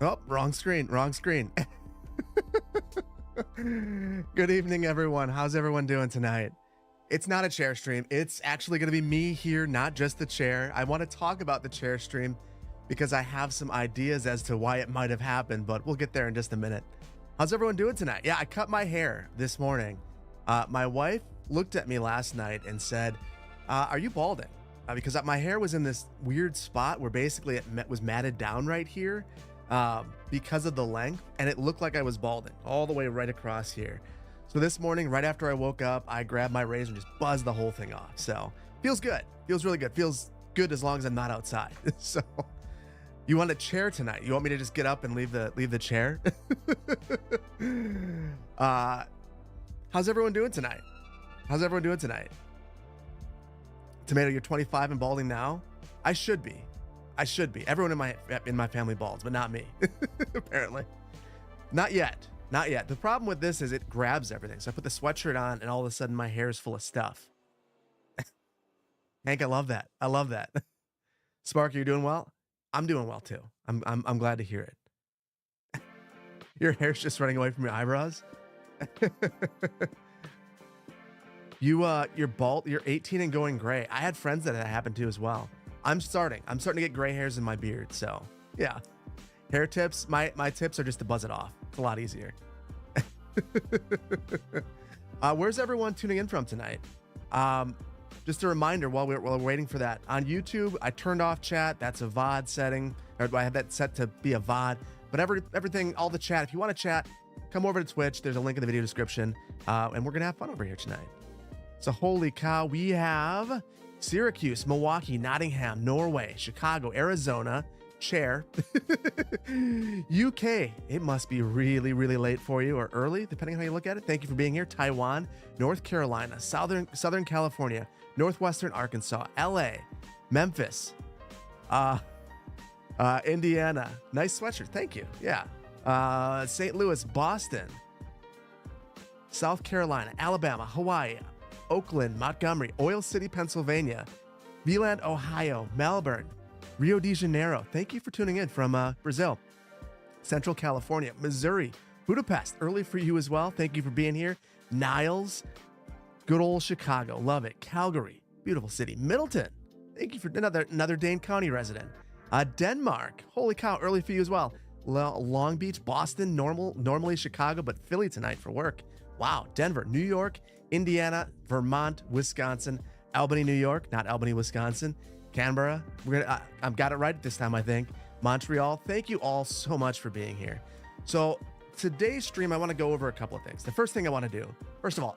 Oh, wrong screen, wrong screen. Good evening, everyone. How's everyone doing tonight? It's not a chair stream. It's actually going to be me here, not just the chair. I want to talk about the chair stream because I have some ideas as to why it might have happened, but we'll get there in just a minute. How's everyone doing tonight? Yeah, I cut my hair this morning. My wife looked at me last night and said, are you balding? Because my hair was in this weird spot where basically it was matted down right here because of the length, and it looked like I was balding all the way right across here. So this morning, right after I woke up, I grabbed my razor and just buzzed the whole thing off. So feels good. Feels really good. Feels good as long as I'm not outside. So you want a chair tonight? You want me to just get up and leave the chair? How's everyone doing tonight? How's everyone doing tonight? Tomato, you're 25 and balding now? I should be. Everyone in my family balds, but not me. Apparently. Not yet. Not yet. The problem with this is it grabs everything. So I put the sweatshirt on and all of a sudden my hair is full of stuff. Hank, I love that. I love that. Sparky, you're doing well? I'm doing well too. I'm glad to hear it. Your hair's just running away from your eyebrows. You're bald, you're 18 and going gray. I had friends that happened to as well. I'm starting to get gray hairs in my beard. So yeah. Hair tips, my tips are just to buzz it off. It's a lot easier. Where's everyone tuning in from tonight? Just a reminder while we're waiting for that. On YouTube, I turned off chat. That's a VOD setting. Or I have that set to be a VOD. But everything, all the chat, if you want to chat, come over to Twitch. There's a link in the video description. And we're going to have fun over here tonight. So holy cow, we have Syracuse, Milwaukee, Nottingham, Norway, Chicago, Arizona, chair, UK. It must be really, really late for you or early, depending on how you look at it. Thank you for being here. Taiwan, North Carolina, Southern California, Northwestern Arkansas, LA, Memphis, Indiana. Nice sweatshirt. Thank you. Yeah. St. Louis, Boston, South Carolina, Alabama, Hawaii, Oakland, Montgomery, Oil City, Pennsylvania, Viland, Ohio, Melbourne, Rio de Janeiro. Thank you for tuning in from Brazil, Central California, Missouri, Budapest. Early for you as well. Thank you for being here. Niles, good old Chicago. Love it. Calgary, beautiful city. Middleton. Thank you for another Dane County resident. Denmark. Holy cow. Early for you as well. Long Beach, Boston, normally Chicago, but Philly tonight for work. Wow. Denver, New York, Indiana, Vermont, Wisconsin, Albany, New York, not Albany, Wisconsin, Canberra. I've got it right this time, I think. Montreal. Thank you all so much for being here. So today's stream, I want to go over a couple of things. The first thing I want to do, first of all,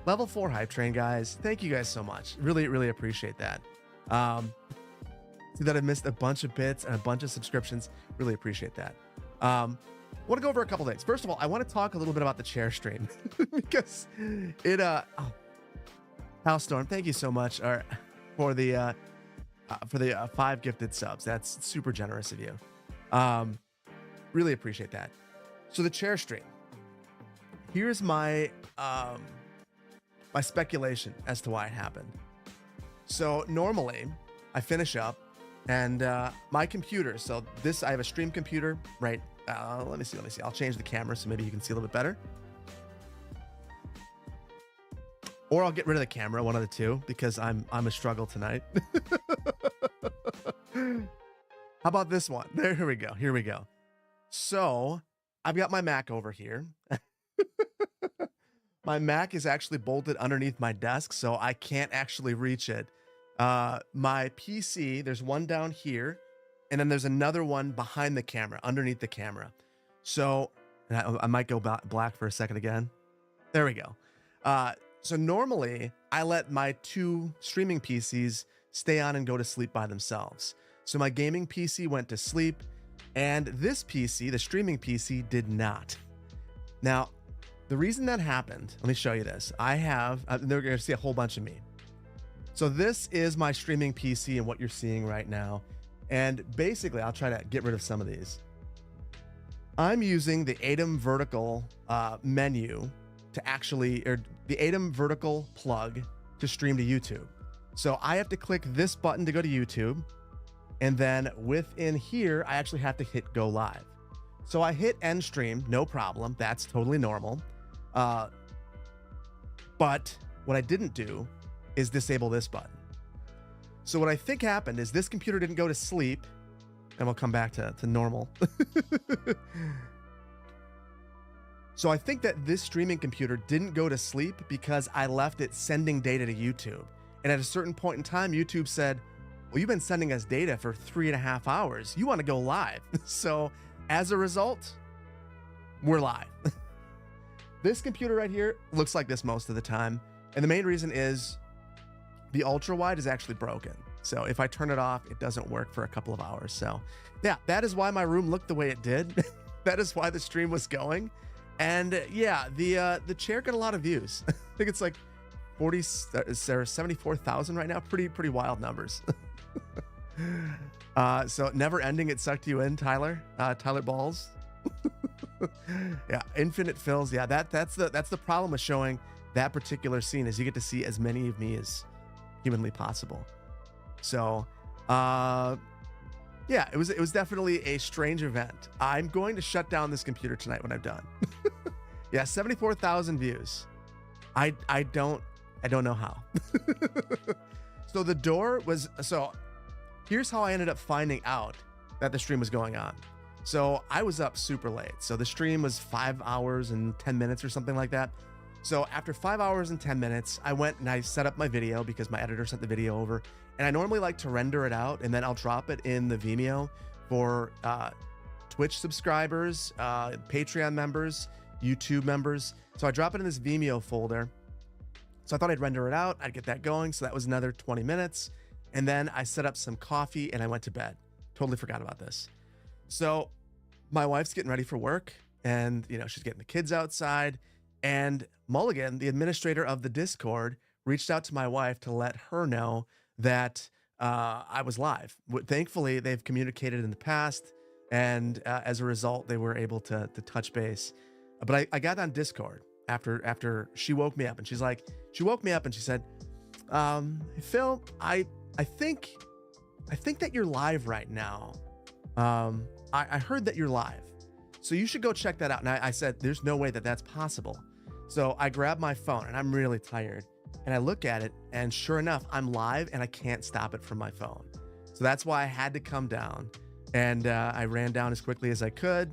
level 4 hype train, guys. Thank you guys so much. Really, really appreciate that. See that I missed a bunch of bits and a bunch of subscriptions. Really appreciate that. I want to go over a couple things. First of all, I want to talk a little bit about the chair stream because it, Howstorm, thank you so much for the 5 gifted subs. That's super generous of you. Really appreciate that. So the chair stream. Here's my my speculation as to why it happened. So normally I finish up and my computer. So I have a stream computer, right? Let me see. I'll change the camera so maybe you can see a little bit better. Or I'll get rid of the camera, one of the two, because I'm a struggle tonight. How about this one? Here we go. Here we go. So I've got my Mac over here. My Mac is actually bolted underneath my desk, so I can't actually reach it. My PC, there's one down here, and then there's another one behind the camera, underneath the camera. So I might go black for a second again. There we go. So normally I let my 2 streaming PCs stay on and go to sleep by themselves. So my gaming PC went to sleep and this PC, the streaming PC, did not. Now, the reason that happened, let me show you this. They're going to see a whole bunch of me. So this is my streaming PC and what you're seeing right now. And basically, I'll try to get rid of some of these. I'm using the ATEM vertical menu to actually, or the ATEM vertical plug to stream to YouTube. So I have to click this button to go to YouTube. And then within here, I actually have to hit go live. So I hit end stream, no problem. That's totally normal. But what I didn't do is disable this button. So what I think happened is this computer didn't go to sleep, and we'll come back to normal. So I think that this streaming computer didn't go to sleep because I left it sending data to YouTube. And at a certain point in time, YouTube said, well, you've been sending us data for 3.5 hours. You want to go live. So as a result, we're live. This computer right here looks like this most of the time. And the main reason is the ultra wide is actually broken. So if I turn it off, it doesn't work for a couple of hours. So yeah, that is why my room looked the way it did. That is why the stream was going. And yeah, the chair got a lot of views. I think it's like 74,000 right now. Pretty wild numbers. So never ending, it sucked you in, Tyler. Tyler Balls. Yeah, infinite fills. Yeah, that's the problem with showing that particular scene, is you get to see as many of me as humanly possible. So yeah, it was definitely a strange event. I'm going to shut down this computer tonight when I'm done. Yeah, 74,000 views. I don't know how. So the door was, so here's how I ended up finding out that the stream was going on. So I was up super late. So the stream was 5 hours and 10 minutes or something like that. So after 5 hours and 10 minutes, I went and I set up my video because my editor sent the video over. And I normally like to render it out and then I'll drop it in the Vimeo for Twitch subscribers, Patreon members, YouTube members. So I drop it in this Vimeo folder. So I thought I'd render it out. I'd get that going. So that was another 20 minutes. And then I set up some coffee and I went to bed. Totally forgot about this. So my wife's getting ready for work and, you know, she's getting the kids outside, and Mulligan, the administrator of the Discord, reached out to my wife to let her know that I was live. Thankfully, they've communicated in the past, and as a result, they were able to touch base. But I got on Discord after she woke me up, and she woke me up and she said, hey, Phil, I think that you're live right now. I heard that you're live, so you should go check that out. And I said, there's no way that that's possible. So I grabbed my phone, and I'm really tired, and I look at it, and sure enough, I'm live and I can't stop it from my phone. So that's why I had to come down, and I ran down as quickly as I could,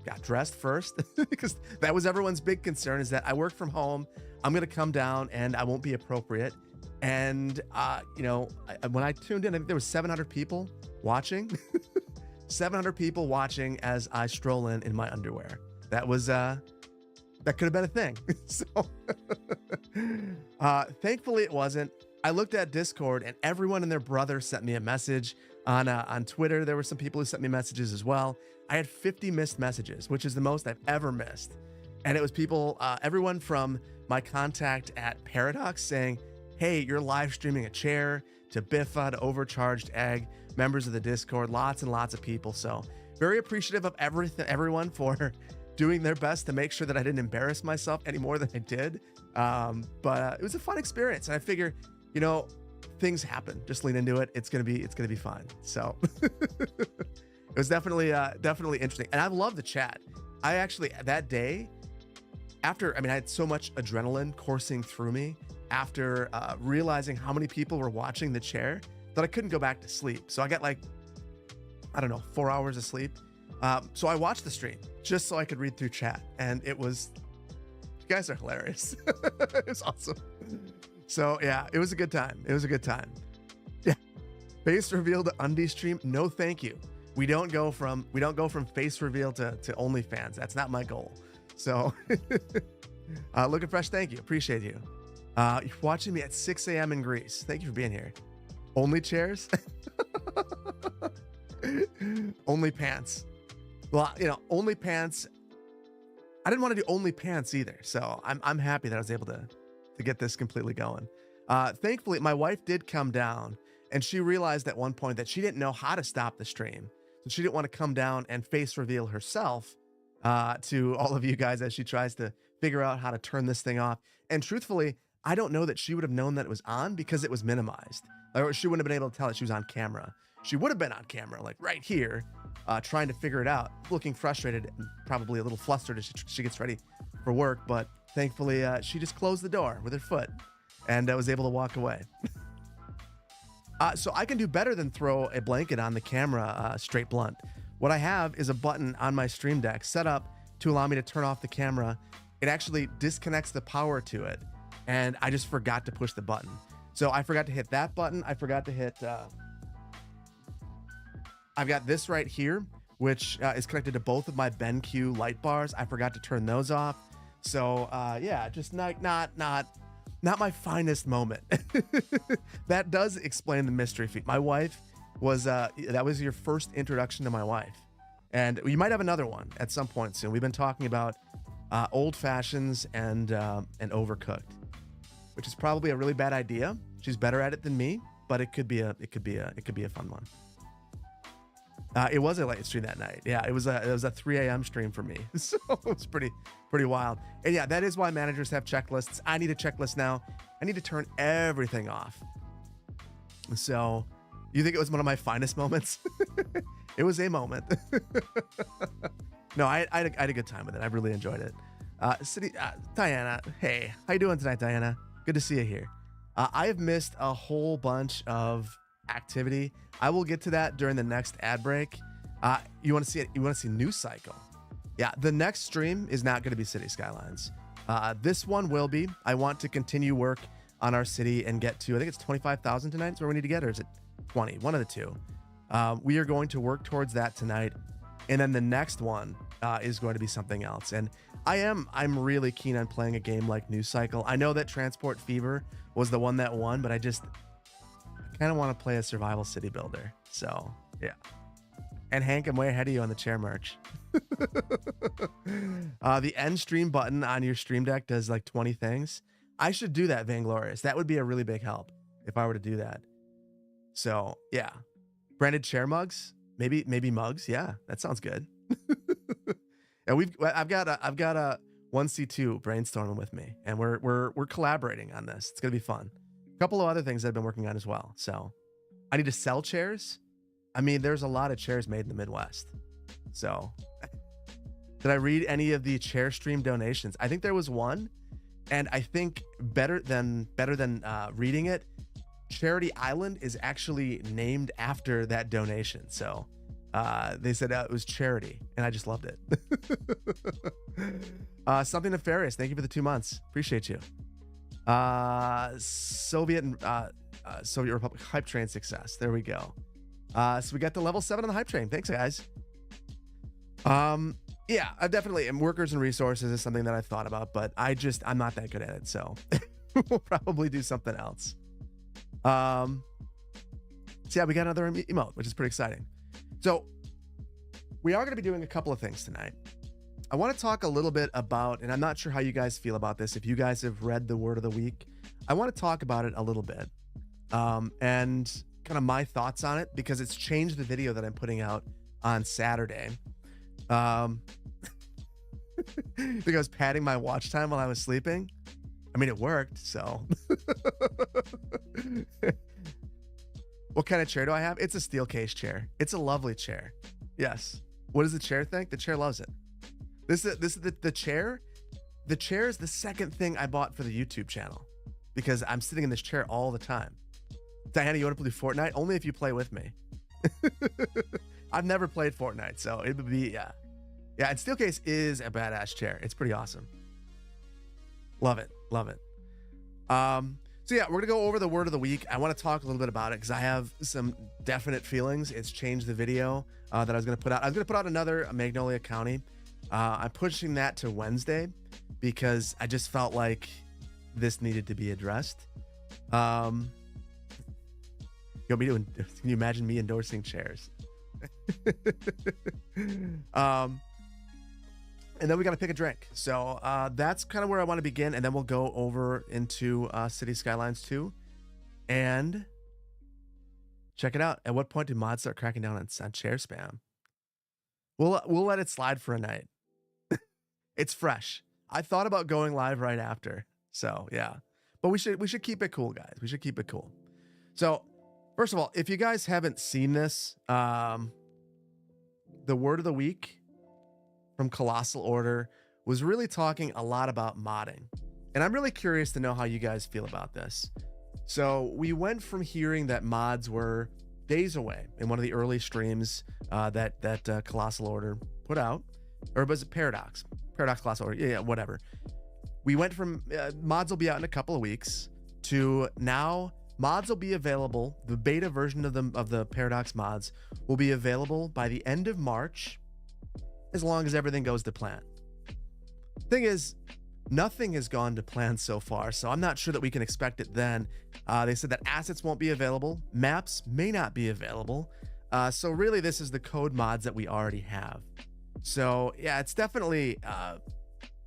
got dressed first because that was everyone's big concern, is that I work from home. I'm going to come down and I won't be appropriate. And, you know, when I tuned in, I think there was 700 people watching, 700 people watching as I stroll in my underwear. That was, that could have been a thing. So thankfully it wasn't. I looked at Discord and everyone and their brother sent me a message. On Twitter, there were some people who sent me messages as well. I had 50 missed messages, which is the most I've ever missed. And it was people, everyone from my contact at Paradox saying, hey, you're live streaming a chair, to Biffa, to Overcharged Egg, members of the Discord, lots and lots of people. So very appreciative of everyone for doing their best to make sure that I didn't embarrass myself any more than I did. But it was a fun experience. And I figure, you know, things happen. Just lean into it. It's gonna be fine. So it was definitely interesting. And I love the chat. I actually, that day, after, I mean, I had so much adrenaline coursing through me after realizing how many people were watching the chair that I couldn't go back to sleep. So I got like, I don't know, 4 hours of sleep. So I watched the stream just so I could read through chat, and it was, you guys are hilarious. It was awesome. So yeah, it was a good time. It was a good time. Yeah. Face reveal to undie stream. No, thank you. We don't go from face reveal to OnlyFans. That's not my goal. So Looking Fresh, thank you. Appreciate you. You're watching me at 6 a.m. in Greece. Thank you for being here. Only chairs? Only pants. Well, you know, only pants. I didn't want to do only pants either. So I'm happy that I was able to get this completely going. Thankfully, my wife did come down, and she realized at one point that she didn't know how to stop the stream. So she didn't want to come down and face reveal herself to all of you guys as she tries to figure out how to turn this thing off. And truthfully, I don't know that she would have known that it was on because it was minimized. Or she wouldn't have been able to tell that she was on camera. She would have been on camera, like right here, trying to figure it out, looking frustrated and probably a little flustered as she gets ready for work. But thankfully, she just closed the door with her foot and was able to walk away. So I can do better than throw a blanket on the camera straight blunt. What I have is a button on my Stream Deck set up to allow me to turn off the camera. It actually disconnects the power to it, and I just forgot to push the button. So I forgot to hit that button. I forgot to hit... I've got this right here, which is connected to both of my BenQ light bars. I forgot to turn those off. So yeah, just not my finest moment. That does explain the mystery feed. My wife was that was your first introduction to my wife, and you might have another one at some point soon. We've been talking about old fashions and Overcooked, which is probably a really bad idea. She's better at it than me, but it could be a fun one. It was a late stream that night. Yeah, it was a 3 a.m. stream for me, so it was pretty wild. And yeah, that is why managers have checklists. I need a checklist now. I need to turn everything off. So, you think it was one of my finest moments? It was a moment. No, I had a good time with it. I really enjoyed it. Diana, hey, how you doing tonight, Diana? Good to see you here. I have missed a whole bunch of activity. I will get to that during the next ad break. You want to see it? You want to see News Cycle? Yeah, the next stream is not going to be City Skylines. This one will be. I want to continue work on our city and get to, I think it's 25,000 tonight is where we need to get, or is it 20? One of the two. We are going to work towards that tonight. And then the next one is going to be something else. And I'm really keen on playing a game like News Cycle. I know that Transport Fever was the one that won, but I kind of want to play a survival city builder. So yeah. And Hank, I'm way ahead of you on the chair merch. The end stream button on your Stream Deck does like 20 things. I should do that, Vainglorious. That would be a really big help if I were to do that. So yeah. Branded chair mugs, maybe mugs. Yeah, that sounds good. And I've got a 1C2 brainstorming with me, and we're collaborating on this. It's gonna be fun. A couple of other things I've been working on as well. So I need to sell chairs. I mean, there's a lot of chairs made in the Midwest. So did I read any of the chair stream donations? I think there was one, and I think better than reading it, Charity Island is actually named after that donation. So they said it was charity, and I just loved it. Something nefarious. Thank you for the 2 months. Appreciate you. Soviet Republic hype train success. There we go. So we got to level 7 on the hype train. Thanks, guys. Yeah, I definitely am. Workers and resources is something that I've thought about, but I'm not that good at it. So we'll probably do something else. So yeah, we got another emote, which is pretty exciting. So we are going to be doing a couple of things tonight. I want to talk a little bit about, and I'm not sure how you guys feel about this. If you guys have read the word of the week, I want to talk about it a little bit. And kind of my thoughts on it, because it's changed the video that I'm putting out on Saturday. I think I was padding my watch time while I was sleeping. I mean, it worked, so. What kind of chair do I have? It's a steel case chair. It's a lovely chair. Yes. What does the chair think? The chair loves it. This is the chair. The chair is the second thing I bought for the YouTube channel, because I'm sitting in this chair all the time. Diana, you want to play Fortnite? Only if you play with me. I've never played Fortnite, so it would be, yeah. Yeah, and Steelcase is a badass chair. It's pretty awesome. Love it. Love it. So yeah, we're going to go over the word of the week. I want to talk a little bit about it because I have some definite feelings. It's changed the video that I was going to put out. I was going to put out another Magnolia County. I'm pushing that to Wednesday because I just felt like this needed to be addressed. Can you imagine me endorsing chairs? And then we got to pick a drink. So that's kind of where I want to begin. And then we'll go over into City Skylines 2 and check it out. At what point do mods start cracking down on chair spam? We'll let it slide for a night. It's fresh. I thought about going live right after. So yeah, But we should keep it cool, guys. We should keep it cool. So, first of all, if you guys haven't seen this, the word of the week from Colossal Order was really talking a lot about modding. And I'm really curious to know how you guys feel about this. So we went from hearing that mods were days away in one of the early streams that Colossal Order put out, or was it Paradox? Paradox Colossal Order, yeah, whatever. We went from mods will be out in a couple of weeks to now mods will be available. The beta version of the Paradox mods will be available by the end of March, as long as everything goes to plan. Thing is, nothing has gone to plan so far, so I'm not sure that we can expect it then. They said that assets won't be available, maps may not be available. So really, this is the code mods that we already have. So yeah, it's definitely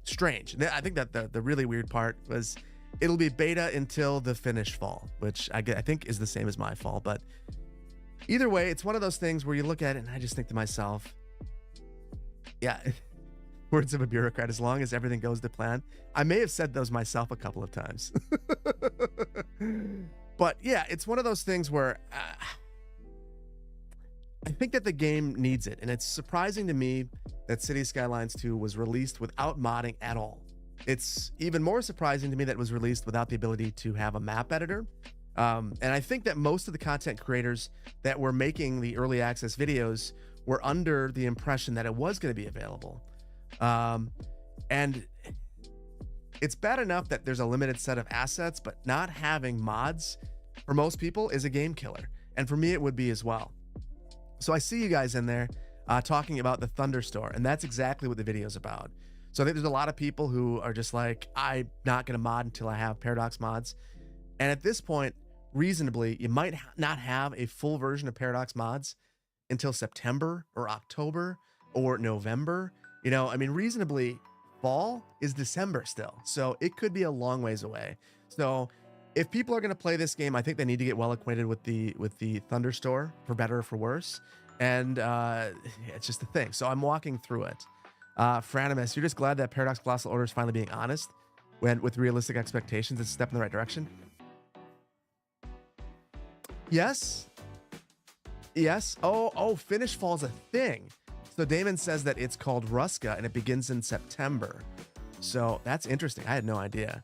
strange. I think that the really weird part was it'll be beta until the finished fall, which I think is the same as my fall. But either way, it's one of those things where you look at it and I just think to myself, yeah, words of a bureaucrat, as long as everything goes to plan. I may have said those myself a couple of times. But yeah, it's one of those things where I think that the game needs it. And it's surprising to me that Cities Skylines 2 was released without modding at all. It's even more surprising to me that it was released without the ability to have a map editor. And I think that most of the content creators that were making the early access videos were under the impression that it was going to be available. And it's bad enough that there's a limited set of assets, but not having mods for most people is a game killer. And for me, it would be as well. So I see you guys in there talking about the Thunder Store, and that's exactly what the video is about. So I think there's a lot of people who are just like, I'm not going to mod until I have Paradox mods. And at this point, reasonably, you might not have a full version of Paradox mods until September or October or November. You know, I mean, reasonably, fall is December still. So it could be a long ways away. So if people are going to play this game, I think they need to get well acquainted with the Thunder Store, for better or for worse. And it's just a thing. So I'm walking through it. Franimus, you're just glad that Paradox Colossal Order is finally being honest with realistic expectations. It's a step in the right direction. Yes. Yes. Oh, finish fall's a thing. So Damon says that it's called Ruska and it begins in September. So that's interesting. I had no idea.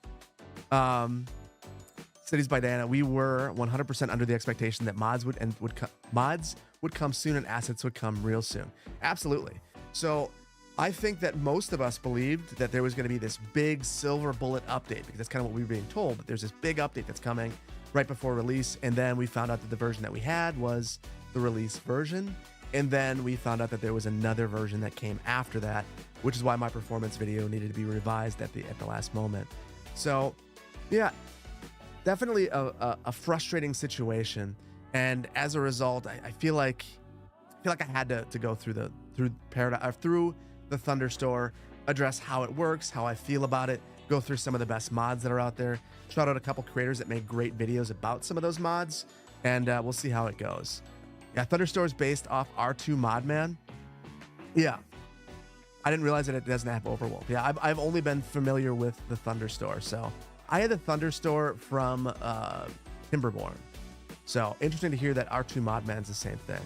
Cities by Diana, we were 100% under the expectation that mods would come soon and assets would come real soon. Absolutely. So I think that most of us believed that there was going to be this big silver bullet update, because that's kind of what we were being told, that there's this big update that's coming right before release. And then we found out that the version that we had was the release version. And then we found out that there was another version that came after that, which is why my performance video needed to be revised at the last moment. So yeah, definitely a frustrating situation. And as a result, I feel like I had to go through the Thunder Store, address how it works, how I feel about it, go through some of the best mods that are out there, shout out a couple creators that made great videos about some of those mods, and we'll see how it goes. Yeah, Thunder Store is based off R2 Modman. Yeah. I didn't realize that it doesn't have Overwolf. Yeah, I've only been familiar with the Thunder Store. So I had the Thunder Store from Timberborn. So interesting to hear that R2 Modman's the same thing.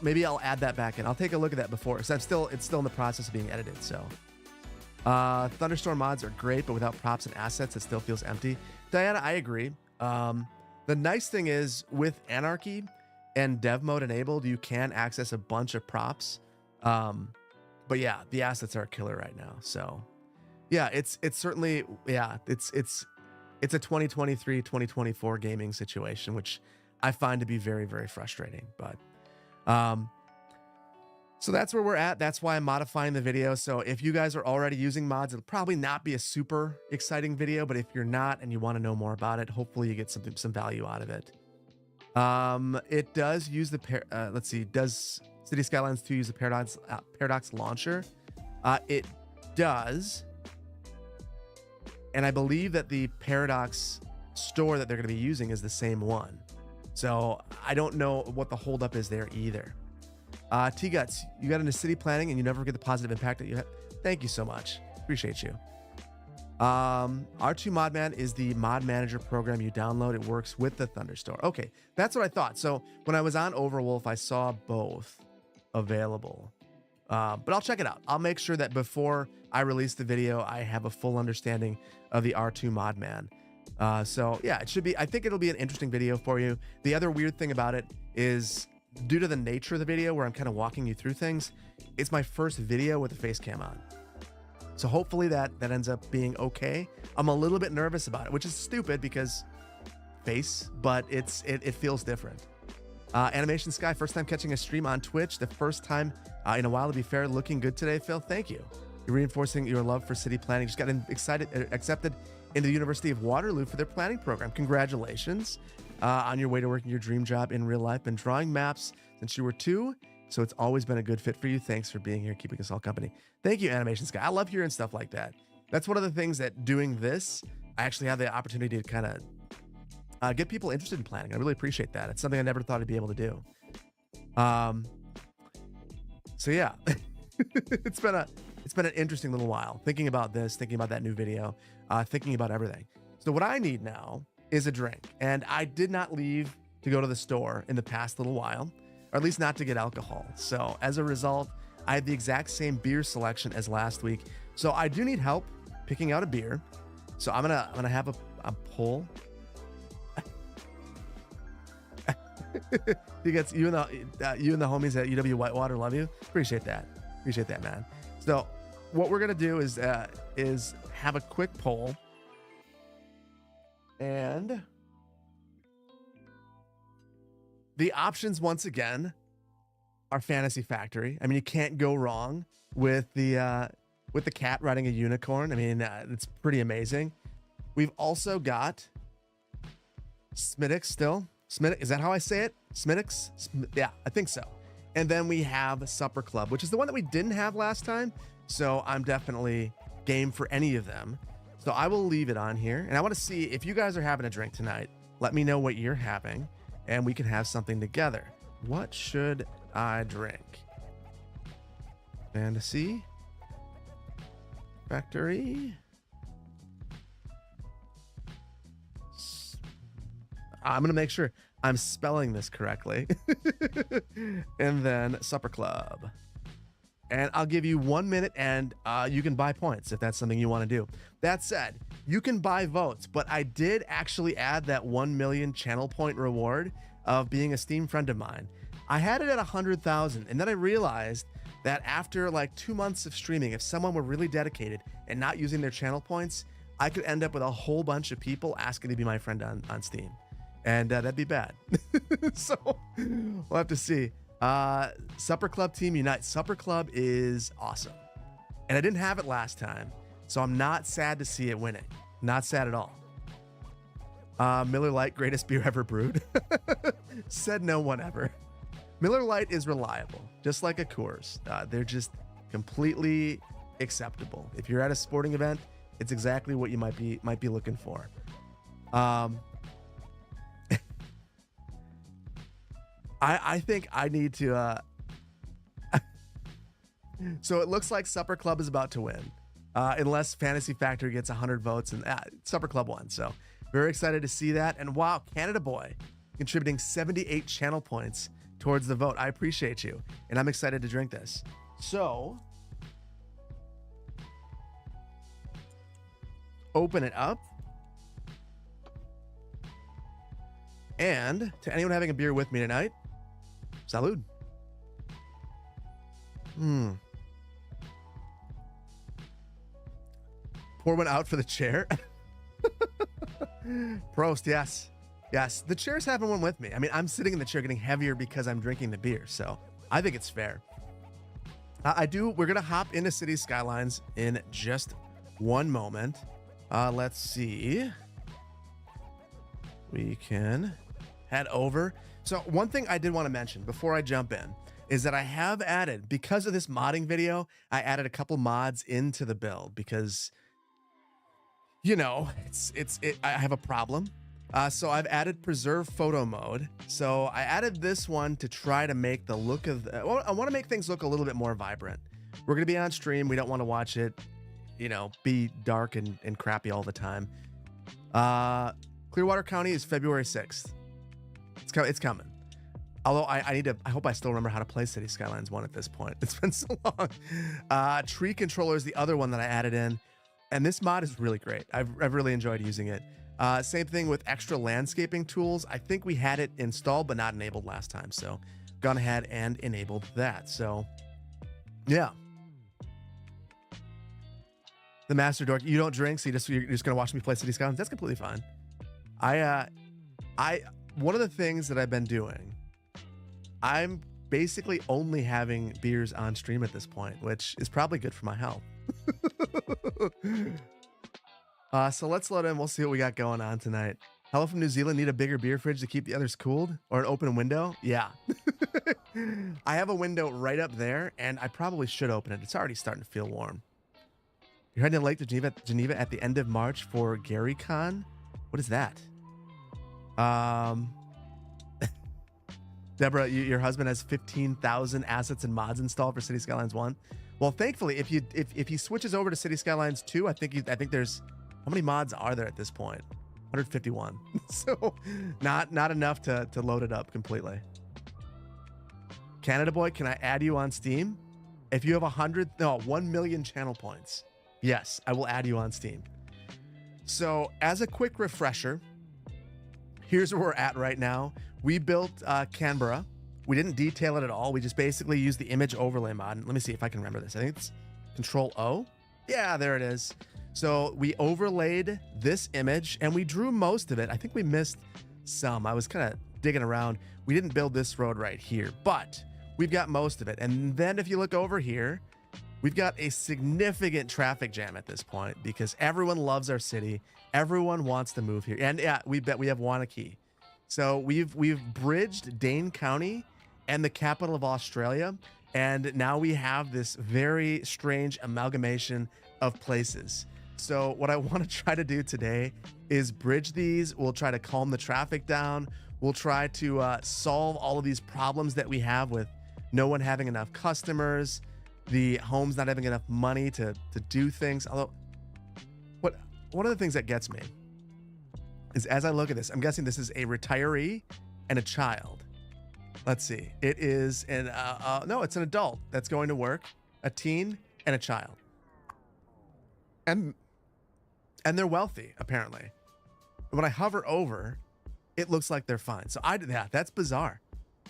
Maybe I'll add that back in. I'll take a look at that before. So it's still in the process of being edited. So Thunderstorm mods are great, but without props and assets, it still feels empty. Diana, I agree. The nice thing is with Anarchy and dev mode enabled, you can access a bunch of props. But yeah, the assets are killer right now. So yeah, it's certainly, yeah, it's a 2023, 2024 gaming situation, which I find to be very, very frustrating. But so that's where we're at. That's why I'm modifying the video. So if you guys are already using mods, it'll probably not be a super exciting video, but if you're not and you want to know more about it, hopefully you get some value out of it. It does use the let's see, does City Skylines 2 use the Paradox launcher? It does. And I believe that the Paradox store that they're going to be using is the same one. So I don't know what the holdup is there either. T-Guts, you got into city planning and you never get the positive impact that you have. Thank you so much. Appreciate you. R2 Modman is the mod manager program you download. It works with the Thunderstore. Okay, that's what I thought. So when I was on Overwolf, I saw both available. But I'll check it out. I'll make sure that before I release the video, I have a full understanding of the R2 Modman. So yeah, it should be, I think it'll be an interesting video for you. The other weird thing about it is, due to the nature of the video where I'm kind of walking you through things, it's my first video with the face cam on. So hopefully that ends up being okay. I'm a little bit nervous about it, which is stupid because face, but it feels different. Animation Sky, first time catching a stream on Twitch, the first time in a while, to be fair. Looking good today, Phil. Thank you. You're reinforcing your love for city planning. Just got accepted into the University of Waterloo for their planning program. Congratulations on your way to working your dream job in real life. Been drawing maps since you were 2, so it's always been a good fit for you. Thanks for being here, keeping us all company. Thank you, Animation Sky. I love hearing stuff like that. That's one of the things that doing this, I actually have the opportunity to kind of get people interested in planning. I really appreciate that. It's something I never thought I'd be able to do. So yeah, it's been an interesting little while thinking about this, thinking about that new video, thinking about everything. So what I need now is a drink, and I did not leave to go to the store in the past little while, or at least not to get alcohol. So as a result, I had the exact same beer selection as last week. So I do need help picking out a beer. So I'm gonna have a poll. you and the homies at UW Whitewater love you. Appreciate that, man. So what we're gonna do is have a quick poll, and the options once again are Fantasy Factory. I mean, you can't go wrong with the cat riding a unicorn. I mean, it's pretty amazing. We've also got Smittix still. Smittix, is that how I say it? Smittix? Yeah, I think so. And then we have Supper Club, which is the one that we didn't have last time. So I'm definitely game for any of them. So I will leave it on here. And I want to see if you guys are having a drink tonight. Let me know what you're having, and we can have something together. What should I drink? Fantasy Factory. I'm going to make sure I'm spelling this correctly. And then Supper Club. And I'll give you 1 minute, and you can buy points if that's something you want to do. That said, you can buy votes, but I did actually add that 1 million channel point reward of being a Steam friend of mine. I had it at 100,000, and then I realized that after like 2 months of streaming, if someone were really dedicated and not using their channel points, I could end up with a whole bunch of people asking to be my friend on Steam. And that'd be bad. So we'll have to see. Supper Club Team Unite. Supper Club is awesome. And I didn't have it last time, so I'm not sad to see it winning. Not sad at all. Miller Lite, greatest beer ever brewed. Said no one ever. Miller Lite is reliable, just like a Coors. They're just completely acceptable. If you're at a sporting event, it's exactly what you might be looking for. I think I need to. So it looks like Supper Club is about to win, unless Fantasy Factory gets 100 votes, and Supper Club won. So very excited to see that. And wow, Canada Boy contributing 78 channel points towards the vote. I appreciate you, and I'm excited to drink this. So open it up. And to anyone having a beer with me tonight, salud. Pour one out for the chair. Prost, yes. Yes, the chair's having one with me. I mean, I'm sitting in the chair getting heavier because I'm drinking the beer, so I think it's fair. We're gonna hop into City Skylines in just one moment. Let's see. We can head over. So one thing I did want to mention before I jump in is that I have added, because of this modding video, I added a couple mods into the build because, you know, I have a problem. So I've added preserve photo mode. So I added this one to try to make the look of, I want to make things look a little bit more vibrant. We're going to be on stream. We don't want to watch it be dark and crappy all the time. Clearwater County is February 6th. It's coming. Although I hope I still remember how to play City Skylines 1 at this point. It's been so long. Tree Controller is the other one that I added in. And this mod is really great. I've really enjoyed using it. Same thing with extra landscaping tools. I think we had it installed but not enabled last time. So gone ahead and enabled that. So yeah. The Master Dork, you don't drink, so you're just gonna watch me play City Skylines. That's completely fine. One of the things that I've been doing, I'm basically only having beers on stream at this point, which is probably good for my health. So let's load in. We'll see what we got going on tonight. Hello from New Zealand. Need a bigger beer fridge to keep the others cooled, or an open window? Yeah. I have a window right up there, and I probably should open it. It's already starting to feel warm. You're heading to Lake Geneva at the end of March for GaryCon. What is that? Deborah, your husband has 15,000 assets and mods installed for City Skylines 1. Well, thankfully, if he switches over to City Skylines 2, I think there's, how many mods are there at this point? 151. So not enough to load it up completely. Canada Boy, can I add you on Steam? If you have 1 million channel points, yes, I will add you on Steam. So as a quick refresher, here's where we're at right now. We built Canberra. We didn't detail it at all. We just basically used the image overlay mod. Let me see if I can remember this. I think it's Control O. Yeah, there it is. So we overlaid this image and we drew most of it. I think we missed some. I was kind of digging around. We didn't build this road right here, but we've got most of it. And then if you look over here, we've got a significant traffic jam at this point because everyone loves our city. Everyone wants to move here. And yeah, we have Wanakee. So we've bridged Dane County and the capital of Australia. And now we have this very strange amalgamation of places. So what I want to try to do today is bridge these. We'll try to calm the traffic down. We'll try to solve all of these problems that we have with no one having enough customers, the homes not having enough money to do things. Although, one of the things that gets me is as I look at this, I'm guessing this is a retiree and a child. Let's see. It is no, it's an adult that's going to work, a teen and a child. And they're wealthy, apparently. When I hover over, it looks like they're fine. So yeah, that's bizarre.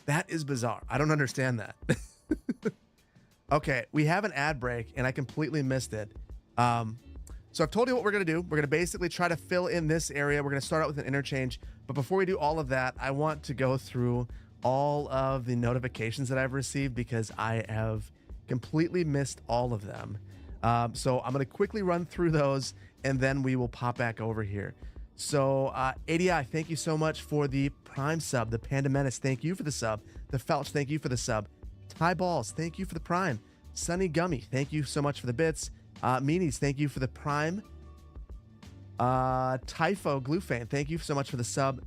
That is bizarre. I don't understand that. Okay, we have an ad break and I completely missed it. So I've told you what we're going to do. We're going to basically try to fill in this area. We're going to start out with an interchange. But before we do all of that, I want to go through all of the notifications that I've received because I have completely missed all of them. So I'm going to quickly run through those and then we will pop back over here. So ADI, thank you so much for the Prime sub. The Panda Menace, thank you for the sub. The Felch, thank you for the sub. Ty Balls, thank you for the Prime. Sunny Gummy, thank you so much for the bits. Meanies, thank you for the Prime. Typho Glufan, thank you so much for the sub.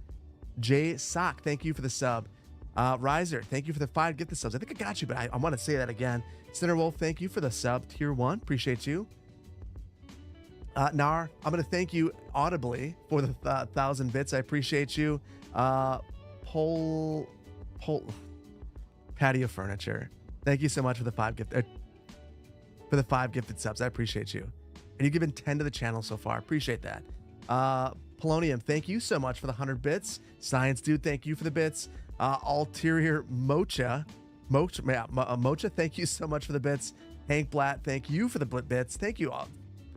Jay Sock, thank you for the sub. Riser, thank you for the 5 gift subs. I think I got you, but I want to say that again. Center Wolf, thank you for the sub. Tier 1, appreciate you. Nar, I'm going to thank you audibly for the 1,000 bits. I appreciate you. Patio Furniture, thank you so much for the 5 gifted subs. I appreciate you. And you've given 10 to the channel so far. Appreciate that. Polonium, thank you so much for the 100 bits. Science Dude, thank you for the bits. Ulterior Mocha, thank you so much for the bits. Hank Blatt, thank you for the bits. Thank you all,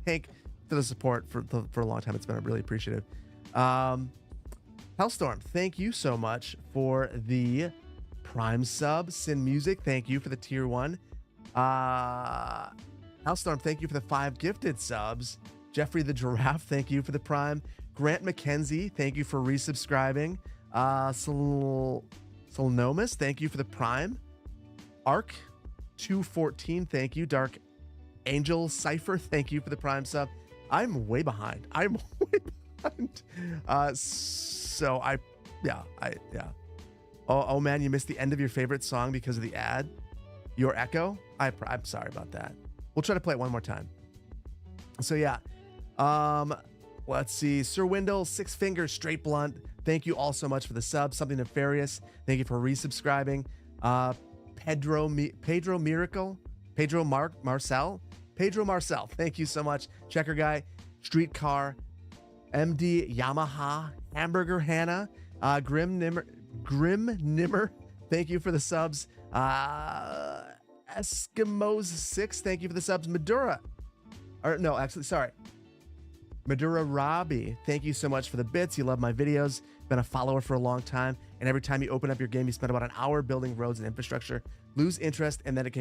Hank, for the support for a long time. It's been really appreciative. Hellstorm, thank you so much for the Prime sub. Sin Music, thank you for the tier 1. Hellstorm, thank you for the 5 gifted subs. Jeffrey the Giraffe, thank you for the Prime. Grant McKenzie, thank you for resubscribing. Solnomus, thank you for the Prime. Arc 214, thank you. Dark Angel Cypher, thank you for the Prime sub. I'm way behind. Oh man, you missed the end of your favorite song because of the ad. Your Echo. I'm sorry about that. We'll try to play it one more time. So yeah, let's see. Sir Wendell, Six Fingers, Straight Blunt. Thank you all so much for the sub. Something Nefarious. Thank you for resubscribing. Pedro Miracle, Marcel. Thank you so much. Checker Guy, Streetcar, MD Yamaha, Hamburger Hannah, Grim Nimmer. Thank you for the subs. Eskimos 6. Thank you for the subs. Madura Robbie, thank you so much for the bits. You love my videos, been a follower for a long time, and every time you open up your game, you spend about an hour building roads and infrastructure, lose interest, and then it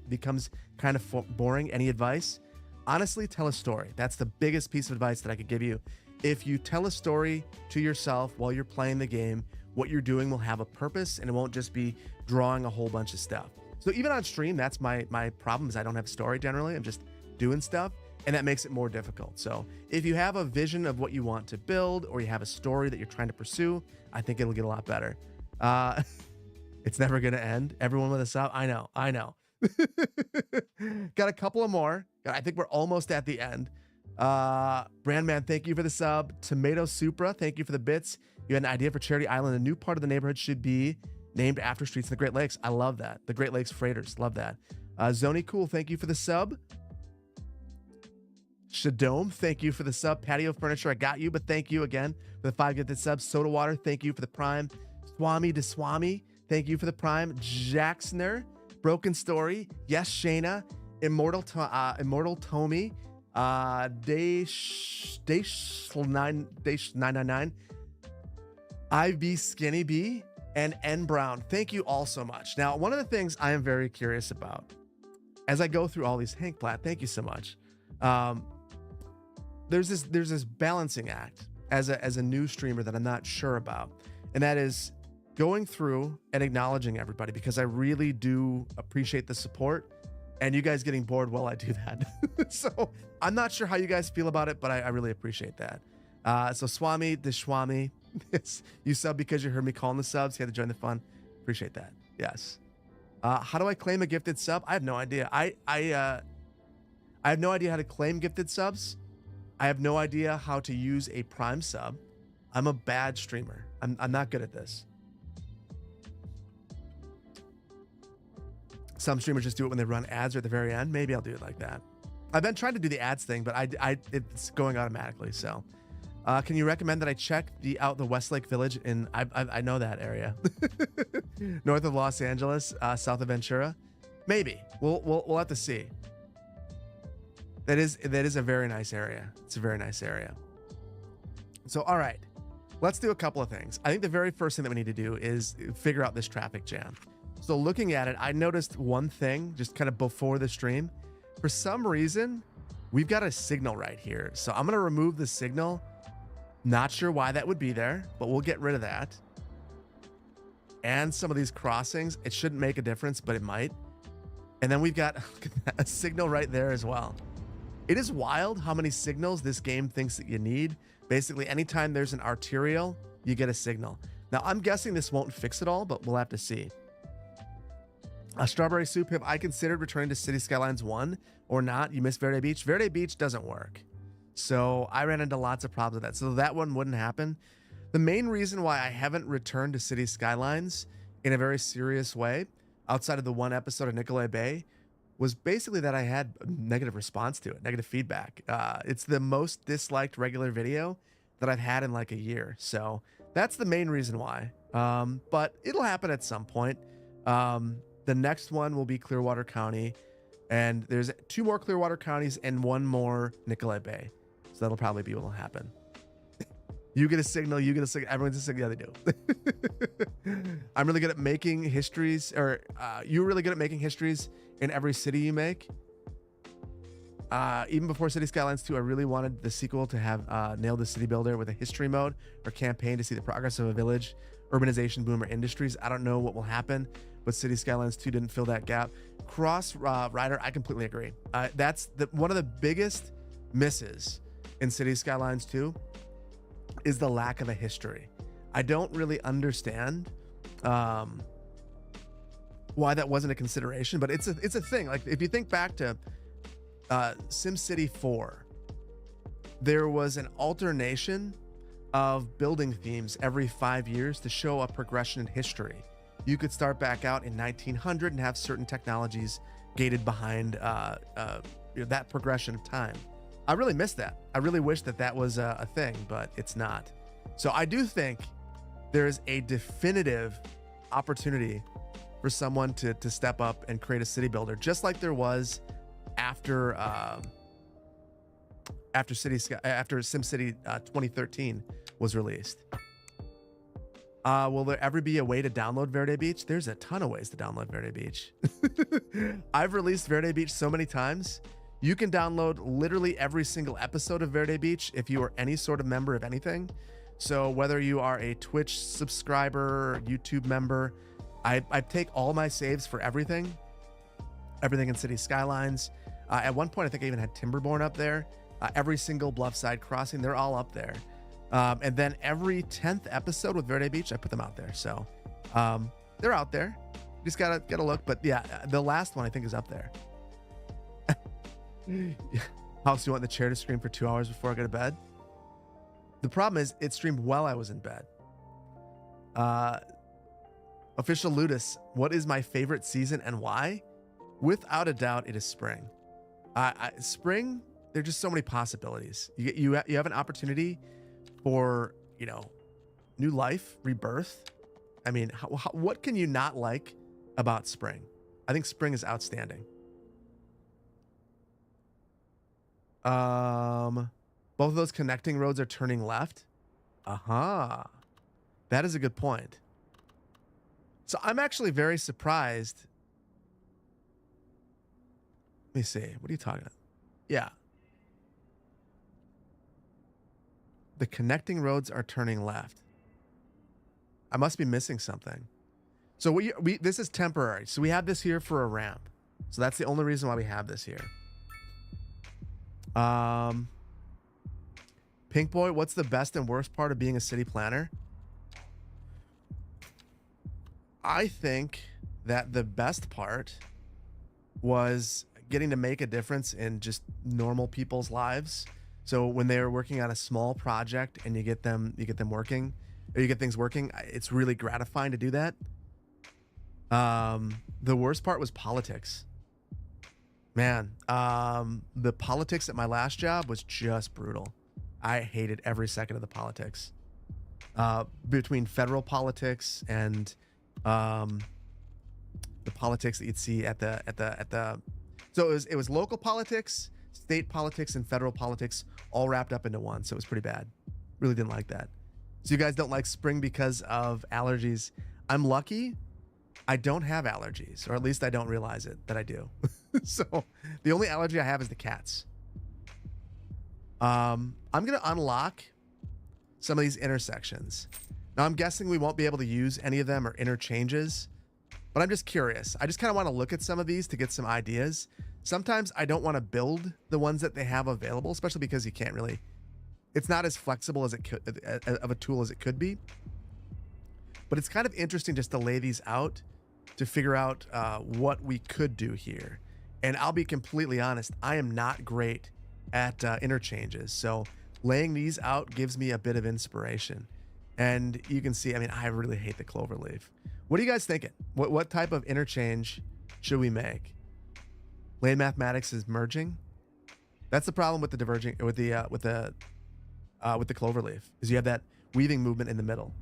becomes kind of boring. Any advice? Honestly, tell a story. That's the biggest piece of advice that I could give you. If you tell a story to yourself while you're playing the game, what you're doing will have a purpose, and it won't just be drawing a whole bunch of stuff. So even on stream, that's my problem, is I don't have a story generally. I'm just doing stuff, and that makes it more difficult. So if you have a vision of what you want to build, or you have a story that you're trying to pursue, I think it'll get a lot better. It's never going to end. Everyone with a sub. I know. Got a couple of more. I think we're almost at the end. Brandman, thank you for the sub. Tomato Supra, thank you for the bits. You had an idea for Charity Island. A new part of the neighborhood should be named after streets in the Great Lakes. I love that. The Great Lakes Freighters, love that. Zony Cool, thank you for the sub. Shadome, thank you for the sub. Patio Furniture, I got you, but thank you again for the 5 gifted subs. Soda Water, thank you for the prime. Swami to Swami, thank you for the prime. Jacksner, Broken Story, yes, Shayna, Immortal Tommy, Dash 999, IV Skinny B, and N Brown. Thank you all so much. Now, one of the things I am very curious about as I go through all these, Hank Platt, thank you so much. There's this balancing act as a new streamer that I'm not sure about, and that is going through and acknowledging everybody, because I really do appreciate the support, and you guys getting bored while I do that. So I'm not sure how you guys feel about it, but I really appreciate that. So Swami Deshwami, you sub because you heard me calling the subs. You had to join the fun. Appreciate that. Yes. How do I claim a gifted sub? I have no idea. I have no idea how to claim gifted subs. I have no idea how to use a prime sub. I'm a bad streamer. I'm not good at this. Some streamers just do it when they run ads or at the very end. Maybe I'll do it like that. I've been trying to do the ads thing, but it's going automatically. So, can you recommend that I check the Westlake Village in? I know that area, north of Los Angeles, south of Ventura. Maybe we'll have to see. That is a very nice area. It's a very nice area. So, all right, let's do a couple of things. I think the very first thing that we need to do is figure out this traffic jam. So looking at it, I noticed one thing just kind of before the stream. For some reason, we've got a signal right here. So I'm going to remove the signal. Not sure why that would be there, but we'll get rid of that. And some of these crossings, it shouldn't make a difference, but it might. And then we've got a signal right there as well. It is wild how many signals this game thinks that you need. Basically, anytime there's an arterial, you get a signal. Now, I'm guessing this won't fix it all, but we'll have to see. Strawberry Soup, have I considered returning to City Skylines 1 or not? You missed Verde Beach. Verde Beach doesn't work. So I ran into lots of problems with that. So that one wouldn't happen. The main reason why I haven't returned to City Skylines in a very serious way, outside of the one episode of Nicolay Bay, was basically that I had a negative response to it, negative feedback. It's the most disliked regular video that I've had in like a year. So that's the main reason why. But it'll happen at some point. The next one will be Clearwater County, and there's 2 more Clearwater counties and 1 more Nicolay Bay. So that'll probably be what will happen. You get a signal, you get a signal, everyone's a signal. Yeah, they do. I'm really good at making histories, or you're really good at making histories in every city you make. Even before City Skylines 2, I really wanted the sequel to have nailed the city builder with a history mode or campaign to see the progress of a village, urbanization boom, or industries. I don't know what will happen, but City Skylines 2 didn't fill that gap. Cross Rider, I completely agree. That's one of the biggest misses in City Skylines 2 is the lack of a history. I don't really understand why that wasn't a consideration, but it's a thing. Like if you think back to SimCity 4, there was an alternation of building themes every 5 years to show a progression in history. You could start back out in 1900 and have certain technologies gated behind that progression of time. I really miss that. I really wish that that was a thing, but it's not. So I do think there is a definitive opportunity for someone to step up and create a city builder, just like there was after SimCity 2013 was released. Will there ever be a way to download Verde Beach? There's a ton of ways to download Verde Beach. I've released Verde Beach so many times. You can download literally every single episode of Verde Beach if you are any sort of member of anything. So whether you are a Twitch subscriber, YouTube member, I take all my saves for everything in City Skylines. At one point, I think I even had Timberborn up there. Every single Bluffside Crossing, they're all up there. And then every 10th episode with Verde Beach, I put them out there. So they're out there. You just gotta look. But yeah, the last one I think is up there. House, you want the chair to stream for 2 hours before I go to bed? The problem is it streamed while I was in bed. Official Ludus, what is my favorite season and why? Without a doubt, it is spring. Spring, there are just so many possibilities. You have an opportunity for, new life, rebirth. I mean, what can you not like about spring? I think spring is outstanding. Both of those connecting roads are turning left. That is a good point. So I'm actually very surprised. Let me see. What are you talking about? Yeah. The connecting roads are turning left. I must be missing something. So this is temporary. So we have this here for a ramp. So that's the only reason why we have this here. Pink Boy, what's the best and worst part of being a city planner? I think that the best part was getting to make a difference in just normal people's lives. So when they're working on a small project and you get them working, or you get things working, it's really gratifying to do that. The worst part was politics. Man, the politics at my last job was just brutal. I hated every second of the politics. Between federal politics and the politics that you'd see at the so it was local politics, state politics, and federal politics all wrapped up into one. So it was pretty bad. Really didn't like that. So you guys don't like spring because of allergies. I'm lucky I don't have allergies, or at least I don't realize it that I do. So the only allergy I have is the cats. I'm going to unlock some of these intersections. Now I'm guessing we won't be able to use any of them or interchanges, but I'm just curious. I just kind of want to look at some of these to get some ideas. Sometimes I don't want to build the ones that they have available, especially because you can't really, it's not as flexible as it could, of a tool as it could be. But it's kind of interesting just to lay these out to figure out what we could do here. And I'll be completely honest, I am not great at interchanges. So laying these out gives me a bit of inspiration. And you can see, I mean, I really hate the cloverleaf. What are you guys thinking? What type of interchange should we make? Lane mathematics is merging. That's the problem with the diverging, with the cloverleaf, is you have that weaving movement in the middle.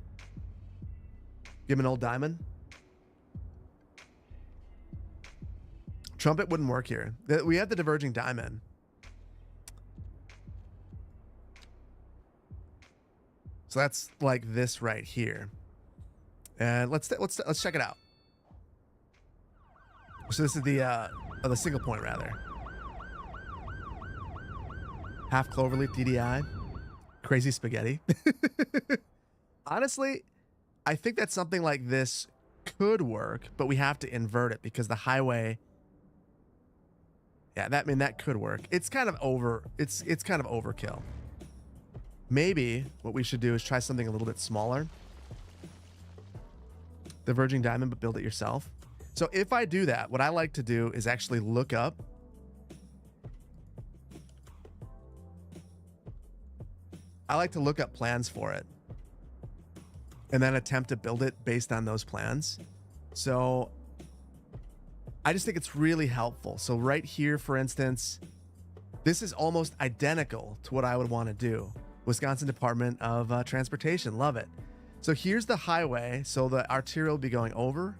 Give him an old diamond. Trumpet wouldn't work here. We have the diverging diamond. So that's like this right here. And let's check it out. So this is the single point rather. Half cloverleaf DDI. Crazy spaghetti. Honestly, I think that something like this could work, but we have to invert it because the highway. Yeah, that could work. It's kind of it's kind of overkill. Maybe what we should do is try something a little bit smaller. The Virgin Diamond, but build it yourself. So if I do that, what I like to do is actually look up I like to look up plans for it and then attempt to build it based on those plans. So I just think it's really helpful. So right here, for instance, this is almost identical to what I would want to do. Wisconsin Department of Transportation, love it. So here's the highway. So the arterial will be going over.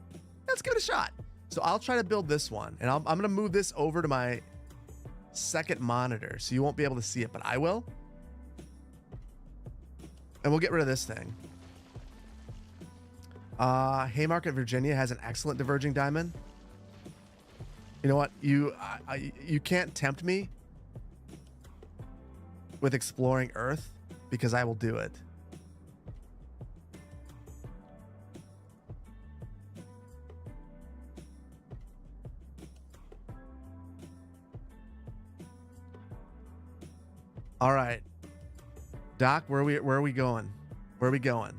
Let's give it a shot. So I'll try to build this one, and I'm going to move this over to my second monitor, so you won't be able to see it, but I will. And we'll get rid of this thing. Haymarket, Virginia has an excellent diverging diamond. You know what? You can't tempt me with exploring Earth, because I will do it. All right, Doc, where are we going? Where are we going?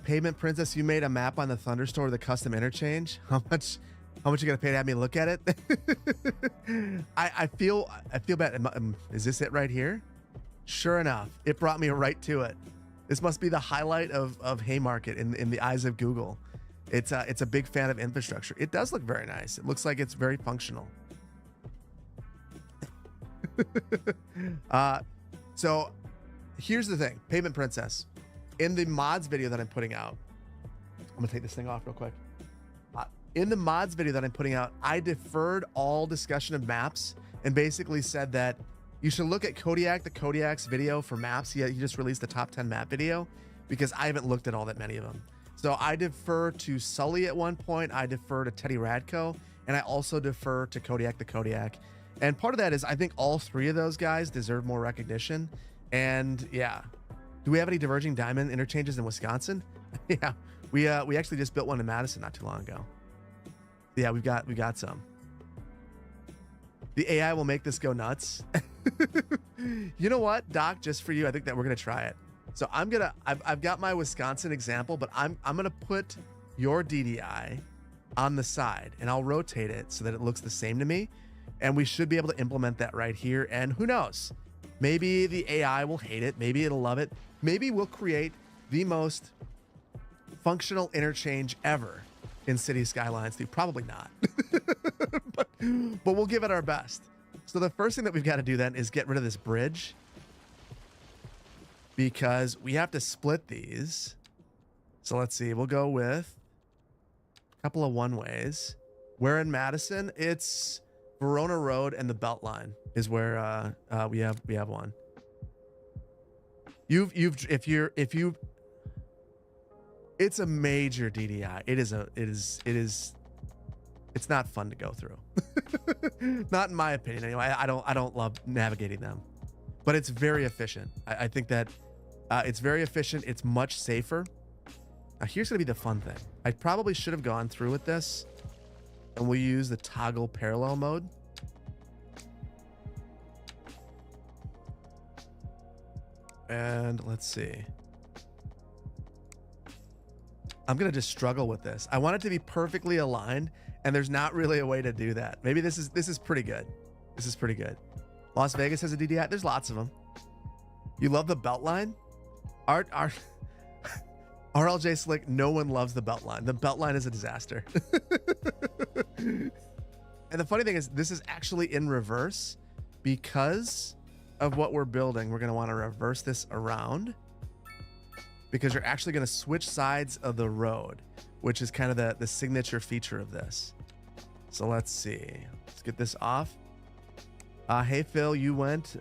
Pavement Princess, you made a map on the Thunderstore with a custom interchange. How much you gonna pay to have me look at it? I feel bad. Is this it right here? Sure enough, it brought me right to it. This must be the highlight of Haymarket in the eyes of Google. It's a big fan of infrastructure. It does look very nice. It looks like it's very functional. So here's the thing, Pavement Princess. In the mods video that I'm putting out, I'm gonna take this thing off real quick. In the mods video that I'm putting out, I deferred all discussion of maps and basically said that you should look at Kodiak, the Kodiak's video for maps. He just released the top 10 map video, because I haven't looked at all that many of them. So I defer to Sully at one point, I defer to Teddy Radko, and I also defer to Kodiak, the Kodiak. And part of that is I think all three of those guys deserve more recognition. And yeah, do we have any diverging diamond interchanges in Wisconsin? Yeah, we actually just built one in Madison not too long ago. Yeah, we got some. The AI will make this go nuts. You know what, Doc? Just for you, I think that we're gonna try it. So I've got my Wisconsin example, but I'm gonna put your DDI on the side, and I'll rotate it so that it looks the same to me. And we should be able to implement that right here. And who knows? Maybe the AI will hate it. Maybe it'll love it. Maybe we'll create the most functional interchange ever in City Skylines. Probably not. but we'll give it our best. So the first thing that we've got to do then is get rid of this bridge, because we have to split these. So let's see. We'll go with a couple of one-ways. Where in Madison? It's Verona Road and the Beltline is where we have one. It's a major DDI. It's not fun to go through. Not in my opinion anyway. I don't love navigating them, but it's very efficient. I think that it's very efficient. It's much safer. Now here's gonna be the fun thing. I probably should have gone through with this, and we'll use the toggle parallel mode. And let's see. I'm gonna just struggle with this. I want it to be perfectly aligned, and there's not really a way to do that. Maybe this is pretty good. This is pretty good. Las Vegas has a DDI. There's lots of them. You love the Beltline? RLJ Slick, no one loves the Beltline. The Beltline is a disaster. And the funny thing is, this is actually in reverse. Because of what we're building, we're going to want to reverse this around, because you're actually going to switch sides of the road, which is kind of the signature feature of this. So let's see. Let's get this off. Hey, Phil, you went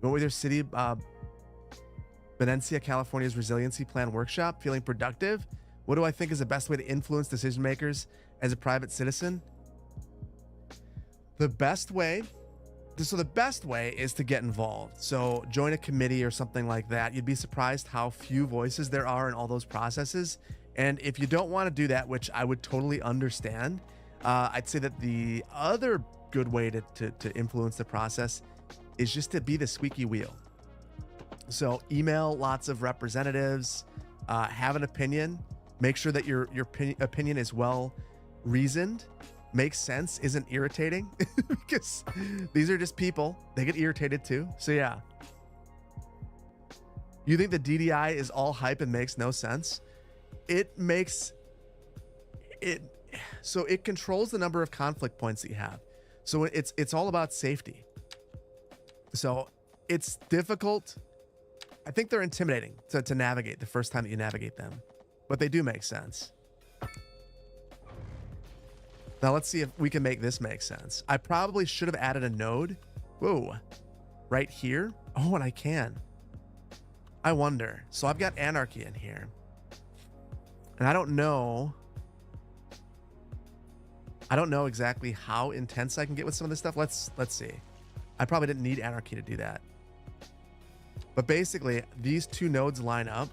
with your city, Benencia, California's Resiliency Plan Workshop, feeling productive? What do I think is the best way to influence decision makers as a private citizen? The best way is to get involved. So join a committee or something like that. You'd be surprised how few voices there are in all those processes. And if you don't want to do that, which I would totally understand, I'd say that the other good way to influence the process is just to be the squeaky wheel. So email lots of representatives, have an opinion, make sure that your opinion is well reasoned, makes sense, isn't irritating, because these are just people. They get irritated too. So yeah. You think the DDI is all hype and makes no sense? It makes it so it controls the number of conflict points that you have. So it's all about safety. So it's difficult. I think they're intimidating to navigate the first time that you navigate them, but they do make sense. Now let's see if we can make this make sense. I probably should have added a node. Whoa, right here. Oh, and I can. I wonder. So I've got anarchy in here, and I don't know exactly how intense I can get with some of this stuff. Let's see. I probably didn't need anarchy to do that. But basically, these two nodes line up.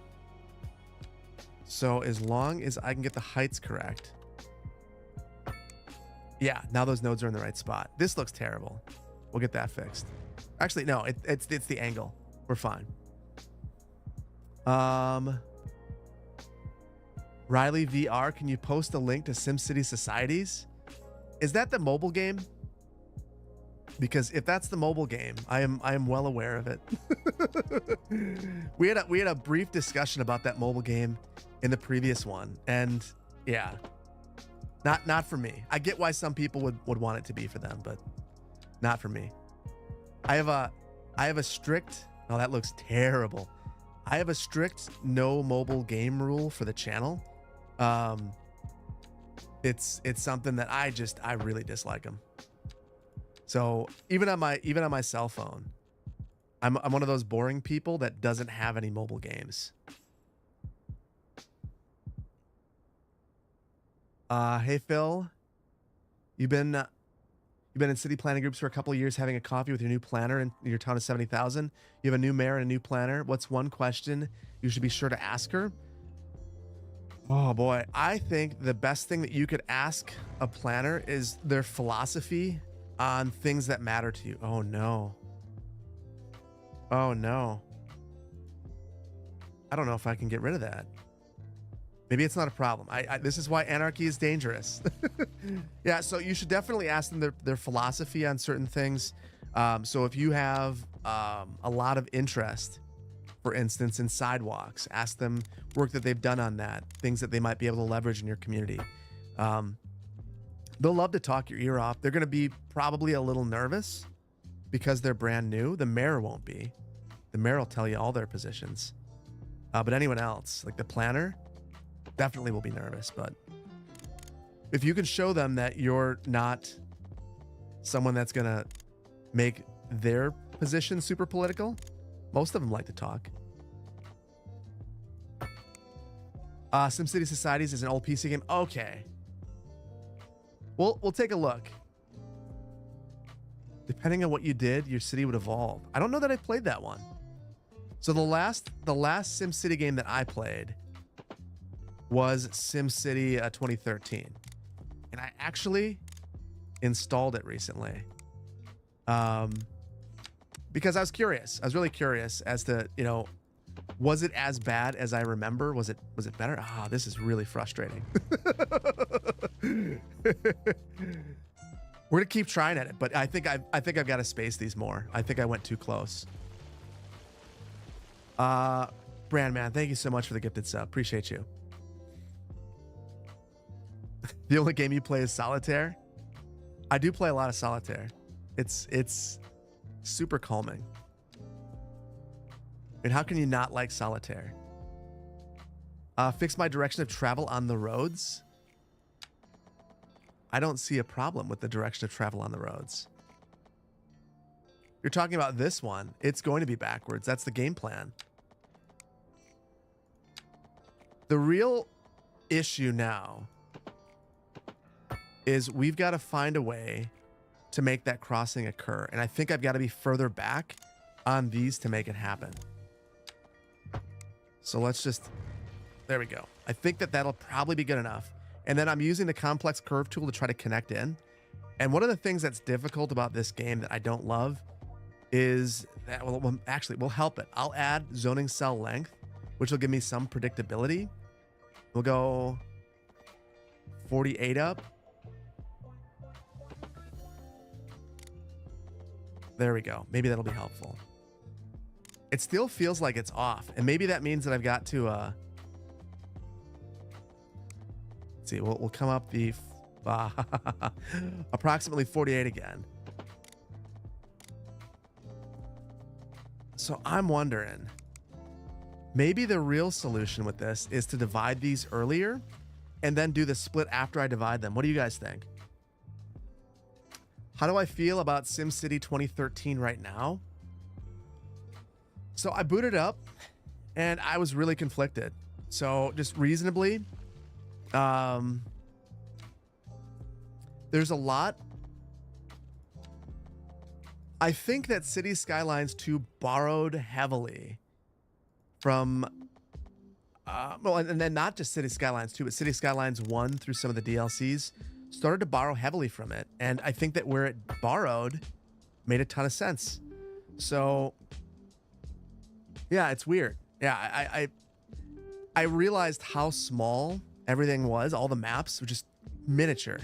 So as long as I can get the heights correct. Yeah, now those nodes are in the right spot. This looks terrible. We'll get that fixed. Actually, no, it's the angle. We're fine. Riley VR, can you post a link to SimCity Societies? Is that the mobile game? Because if that's the mobile game, I am well aware of it. We had a brief discussion about that mobile game in the previous one, and yeah, not for me. I get why some people would want it to be for them, but not for me. I have a strict. Oh, that looks terrible. I have a strict no mobile game rule for the channel. It's something that I really dislike them. So even on my cell phone, I'm one of those boring people that doesn't have any mobile games. Hey Phil, you've been in city planning groups for a couple of years, having a coffee with your new planner in your town of 70,000. You have a new mayor and a new planner. What's one question you should be sure to ask her? Oh boy, I think the best thing that you could ask a planner is their philosophy on things that matter to you. Oh no. Oh no. I don't know if I can get rid of that. Maybe it's not a problem. This is why anarchy is dangerous. Yeah, so you should definitely ask them their philosophy on certain things. So if you have a lot of interest, for instance, in sidewalks, ask them work that they've done on that, things that they might be able to leverage in your community. They'll love to talk your ear off. They're going to be probably a little nervous because they're brand new. The mayor won't be. The mayor will tell you all their positions. But anyone else, like the planner, definitely will be nervous. But if you can show them that you're not someone that's going to make their position super political, most of them like to talk. SimCity Societies is an old PC game. Okay. We'll take a look. Depending on what you did, your city would evolve. I don't know that I played that one. So the last SimCity game that I played was SimCity 2013. And I actually installed it recently. Because I was curious. I was really curious as to, was it as bad as I remember? Was it better? Ah, this is really frustrating. We're gonna keep trying at it, but I think I've got to space these more. I think I went too close. Brandman, thank you so much for the gifted sub. Appreciate you. The only game you play is solitaire. I do play a lot of solitaire. It's super calming. And how can you not like solitaire? Fix my direction of travel on the roads. I don't see a problem with the direction of travel on the roads. You're talking about this one. It's going to be backwards. That's the game plan. The real issue now is we've got to find a way to make that crossing occur. And I think I've got to be further back on these to make it happen. So let's just, there we go. I think that'll probably be good enough. And then I'm using the complex curve tool to try to connect in. And one of the things that's difficult about this game that I don't love is that, well, actually, we'll help it. I'll add zoning cell length, which will give me some predictability. We'll go 48 up. There we go. Maybe that'll be helpful. It still feels like it's off, and maybe that means that I've got to let's see, we'll come up the approximately 48 again. So I'm wondering, maybe the real solution with this is to divide these earlier and then do the split after I divide them. What do you guys think? How do I feel about SimCity 2013 right now? So I booted up and I was really conflicted. So just reasonably, there's a lot. I think that City Skylines 2 borrowed heavily from, well, and then not just City Skylines 2, but City Skylines 1 through some of the DLCs started to borrow heavily from it. And I think that where it borrowed made a ton of sense. So yeah, it's weird. Yeah, I realized how small everything was. All the maps were just miniature.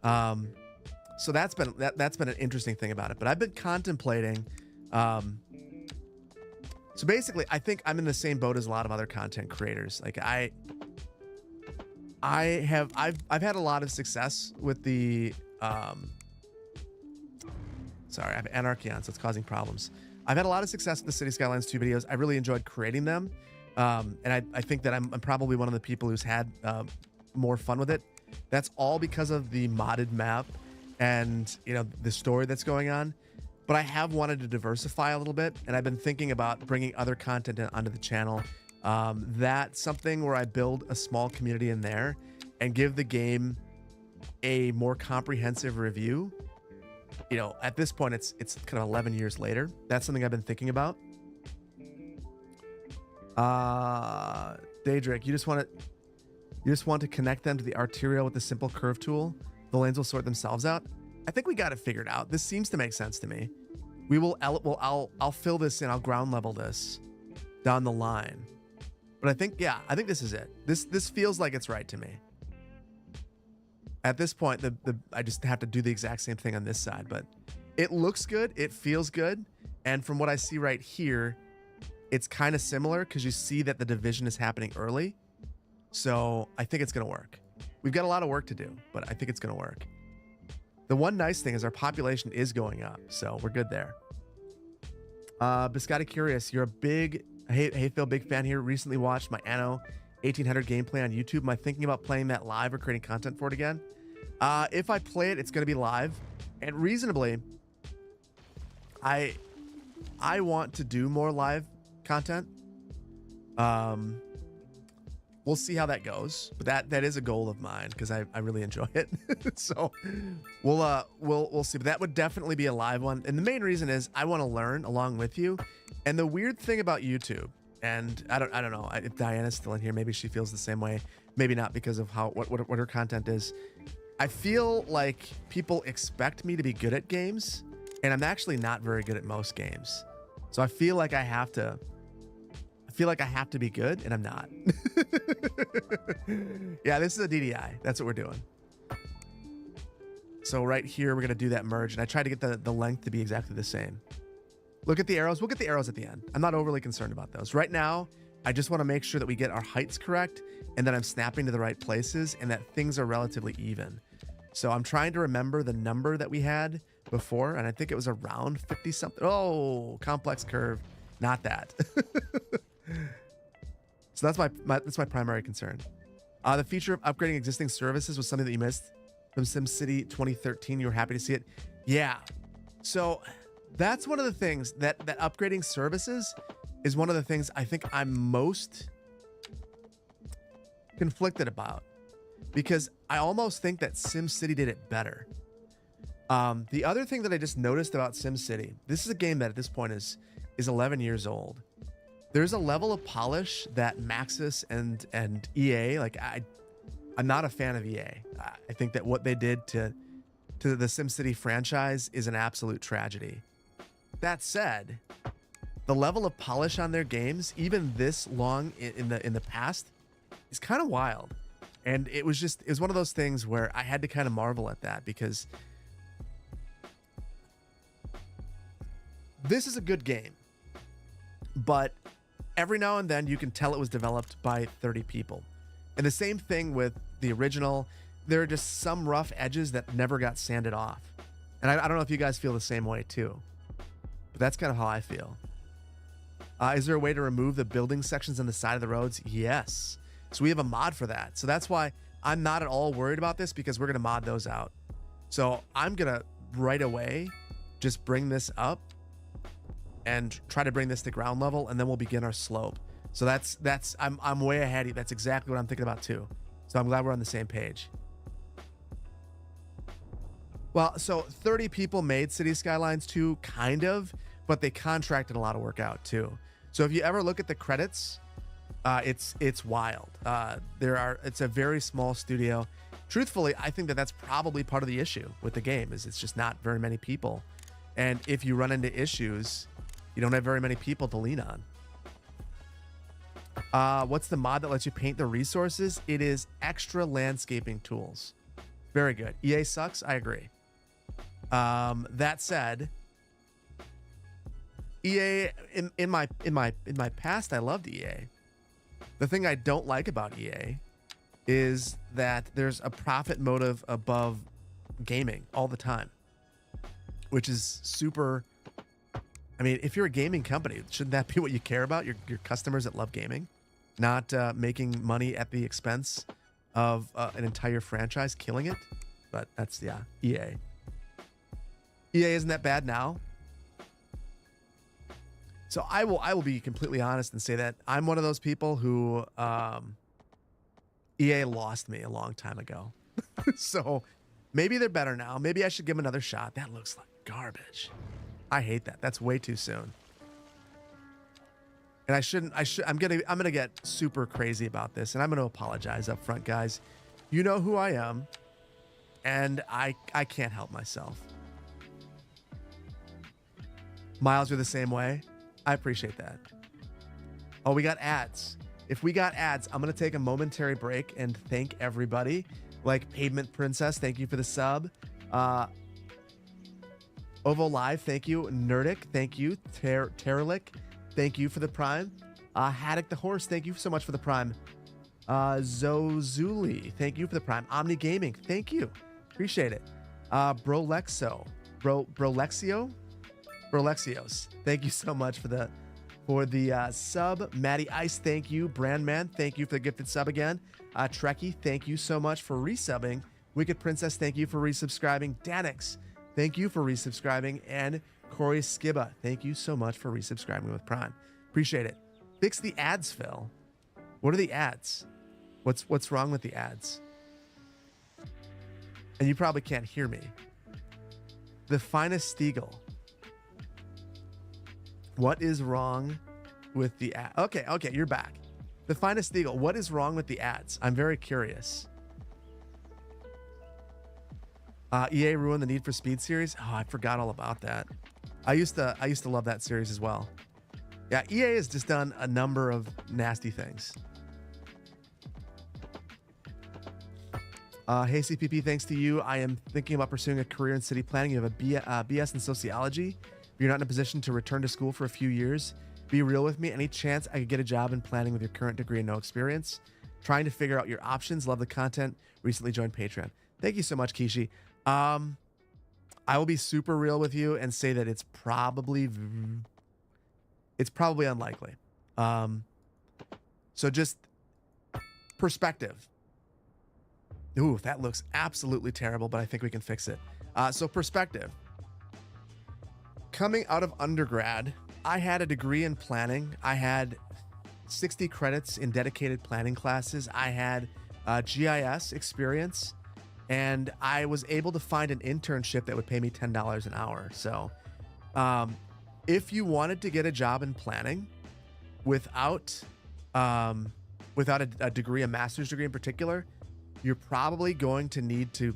So that's been an interesting thing about it. But I've been contemplating. So basically, I think I'm in the same boat as a lot of other content creators. Like I've had a lot of success with the sorry, I have anarchy on, so it's causing problems. I've had a lot of success with the City Skylines 2 videos. I really enjoyed creating them. And I think that I'm probably one of the people who's had more fun with it. That's all because of the modded map and, you know, the story that's going on. But I have wanted to diversify a little bit, and I've been thinking about bringing other content onto the channel. That's something where I build a small community in there and give the game a more comprehensive review. You know, at this point, it's kind of 11 years later. That's something I've been thinking about. Daedric, you just want to connect them to the arterial with the simple curve tool. The lanes will sort themselves out. I think we got it figured out. This seems to make sense to me. I'll fill this in. I'll ground level this down the line. But I think this is it. This feels like it's right to me. At this point, I just have to do the exact same thing on this side, but it looks good. It feels good. And from what I see right here, it's kind of similar because you see that the division is happening early. So I think it's going to work. We've got a lot of work to do, but I think it's going to work. The one nice thing is our population is going up, so we're good there. Biscotti Curious, you're a big, hey Phil, big fan here. Recently watched my Anno 1800 gameplay on YouTube. Am I thinking about playing that live or creating content for it again? If I play it, it's going to be live. And reasonably, I want to do more live content. We'll see how that goes, but that is a goal of mine because I really enjoy it. So we'll see. But that would definitely be a live one. And the main reason is I want to learn along with you. And the weird thing about YouTube, and I don't know if Diana's still in here, maybe she feels the same way, maybe not because of what her content is. I feel like people expect me to be good at games, and I'm actually not very good at most games. So I feel like I have to be good, and I'm not. Yeah, this is a DDI. That's what we're doing. So right here, we're going to do that merge, and I tried to get the length to be exactly the same. Look at the arrows. We'll get the arrows at the end. I'm not overly concerned about those. Right now, I just want to make sure that we get our heights correct and that I'm snapping to the right places and that things are relatively even. So I'm trying to remember the number that we had before, and I think it was around 50 something. Oh, complex curve. Not that. So that's my primary concern. The feature of upgrading existing services was something that you missed from SimCity 2013. You were happy to see it. Yeah. So that's one of the things that upgrading services is one of the things I think I'm most conflicted about, because I almost think that SimCity did it better. The other thing that I just noticed about SimCity, this is a game that at this point is 11 years old. There's a level of polish that Maxis and EA, like I'm not a fan of EA. I think that what they did to the SimCity franchise is an absolute tragedy. That said, the level of polish on their games, even this long in the past, is kind of wild. And it was one of those things where I had to kind of marvel at that, because This is a good game, but every now and then you can tell it was developed by 30 people. And the same thing with the original. There are just some rough edges that never got sanded off. And I don't know if you guys feel the same way too, but that's kind of how I feel. Is there a way to remove the building sections on the side of the roads? Yes. So we have a mod for that. So that's why I'm not at all worried about this, because we're going to mod those out. So I'm going to right away just bring this up and try to bring this to ground level, and then we'll begin our slope. So I'm way ahead of you. That's exactly what I'm thinking about too. So I'm glad we're on the same page. Well, so 30 people made City Skylines 2, kind of, but they contracted a lot of work out too. So if you ever look at the credits, it's wild. It's a very small studio. Truthfully, I think that's probably part of the issue with the game, is it's just not very many people. And if you run into issues, you don't have very many people to lean on. What's the mod that lets you paint the resources? It is extra landscaping tools. Very good. EA sucks. I agree. That said, EA in my past, I loved EA. The thing I don't like about EA is that there's a profit motive above gaming all the time, which is super. I mean, if you're a gaming company, shouldn't that be what you care about? Your customers that love gaming, not making money at the expense of an entire franchise, killing it. But that's, yeah, EA. EA isn't that bad now. So I will be completely honest and say that I'm one of those people who EA lost me a long time ago. So maybe they're better now. Maybe I should give them another shot. That looks like garbage. I hate that. That's way too soon. And I'm gonna get super crazy about this, and I'm gonna apologize up front, guys. You know who I am, and I can't help myself. Miles, you're the same way. I appreciate that. Oh, we got ads. If we got ads, I'm going to take a momentary break and thank everybody. Like Pavement Princess, thank you for the sub. Ovo Live, thank you. Nerdic, thank you. Terralic, thank you for the Prime. Haddock the Horse, thank you so much for the Prime. Zozuli, thank you for the Prime. Omni Gaming, thank you. Appreciate it. Brolexo. Brolexios, thank you so much for the sub. Matty Ice, thank you. Brandman, thank you for the gifted sub again. Trekkie, thank you so much for resubbing. Wicked Princess, thank you for resubscribing. Danix, thank you for resubscribing. And Corey Skiba, thank you so much for resubscribing with Prime. Appreciate it. Fix the ads, Phil. What are the ads? What's wrong with the ads? And you probably can't hear me. The Finest Steagle. What is wrong with the ad? Okay, you're back. The Finest Eagle, what is wrong with the ads? I'm very curious. EA ruined the Need for Speed series. Oh, I forgot all about that. I used to love that series as well. Yeah, EA has just done a number of nasty things. Hey CPP, thanks to you, I am thinking about pursuing a career in city planning. You have a BS in sociology. You're not in a position to return to school for a few years. Be real with me. Any chance I could get a job in planning with your current degree and no experience? Trying to figure out your options. Love the content. Recently joined Patreon. Thank you so much, Kishi. I will be super real with you and say that it's probably unlikely. So just perspective. Ooh, that looks absolutely terrible, but I think we can fix it. So perspective. Coming out of undergrad, I had a degree in planning. I had 60 credits in dedicated planning classes. I had GIS experience, and I was able to find an internship that would pay me $10 an hour. So if you wanted to get a job in planning without a degree, a master's degree in particular, you're probably going to need to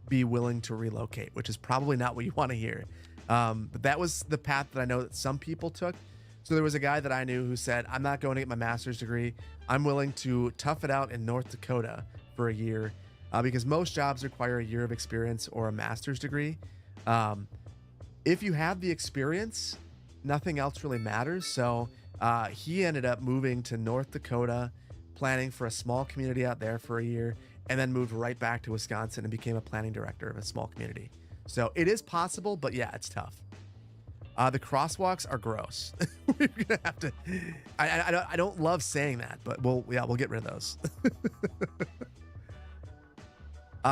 be willing to relocate, which is probably not what you want to hear. But that was the path that I know that some people took. So there was a guy that I knew who said, I'm not going to get my master's degree. I'm willing to tough it out in North Dakota for a year because most jobs require a year of experience or a master's degree. If you have the experience nothing else really matters. So he ended up moving to North Dakota, planning for a small community out there for a year, and then moved right back to Wisconsin and became a planning director of a small community. So it is possible, but yeah, it's tough. The crosswalks are gross. We're gonna have to. I don't love saying that, but we'll get rid of those.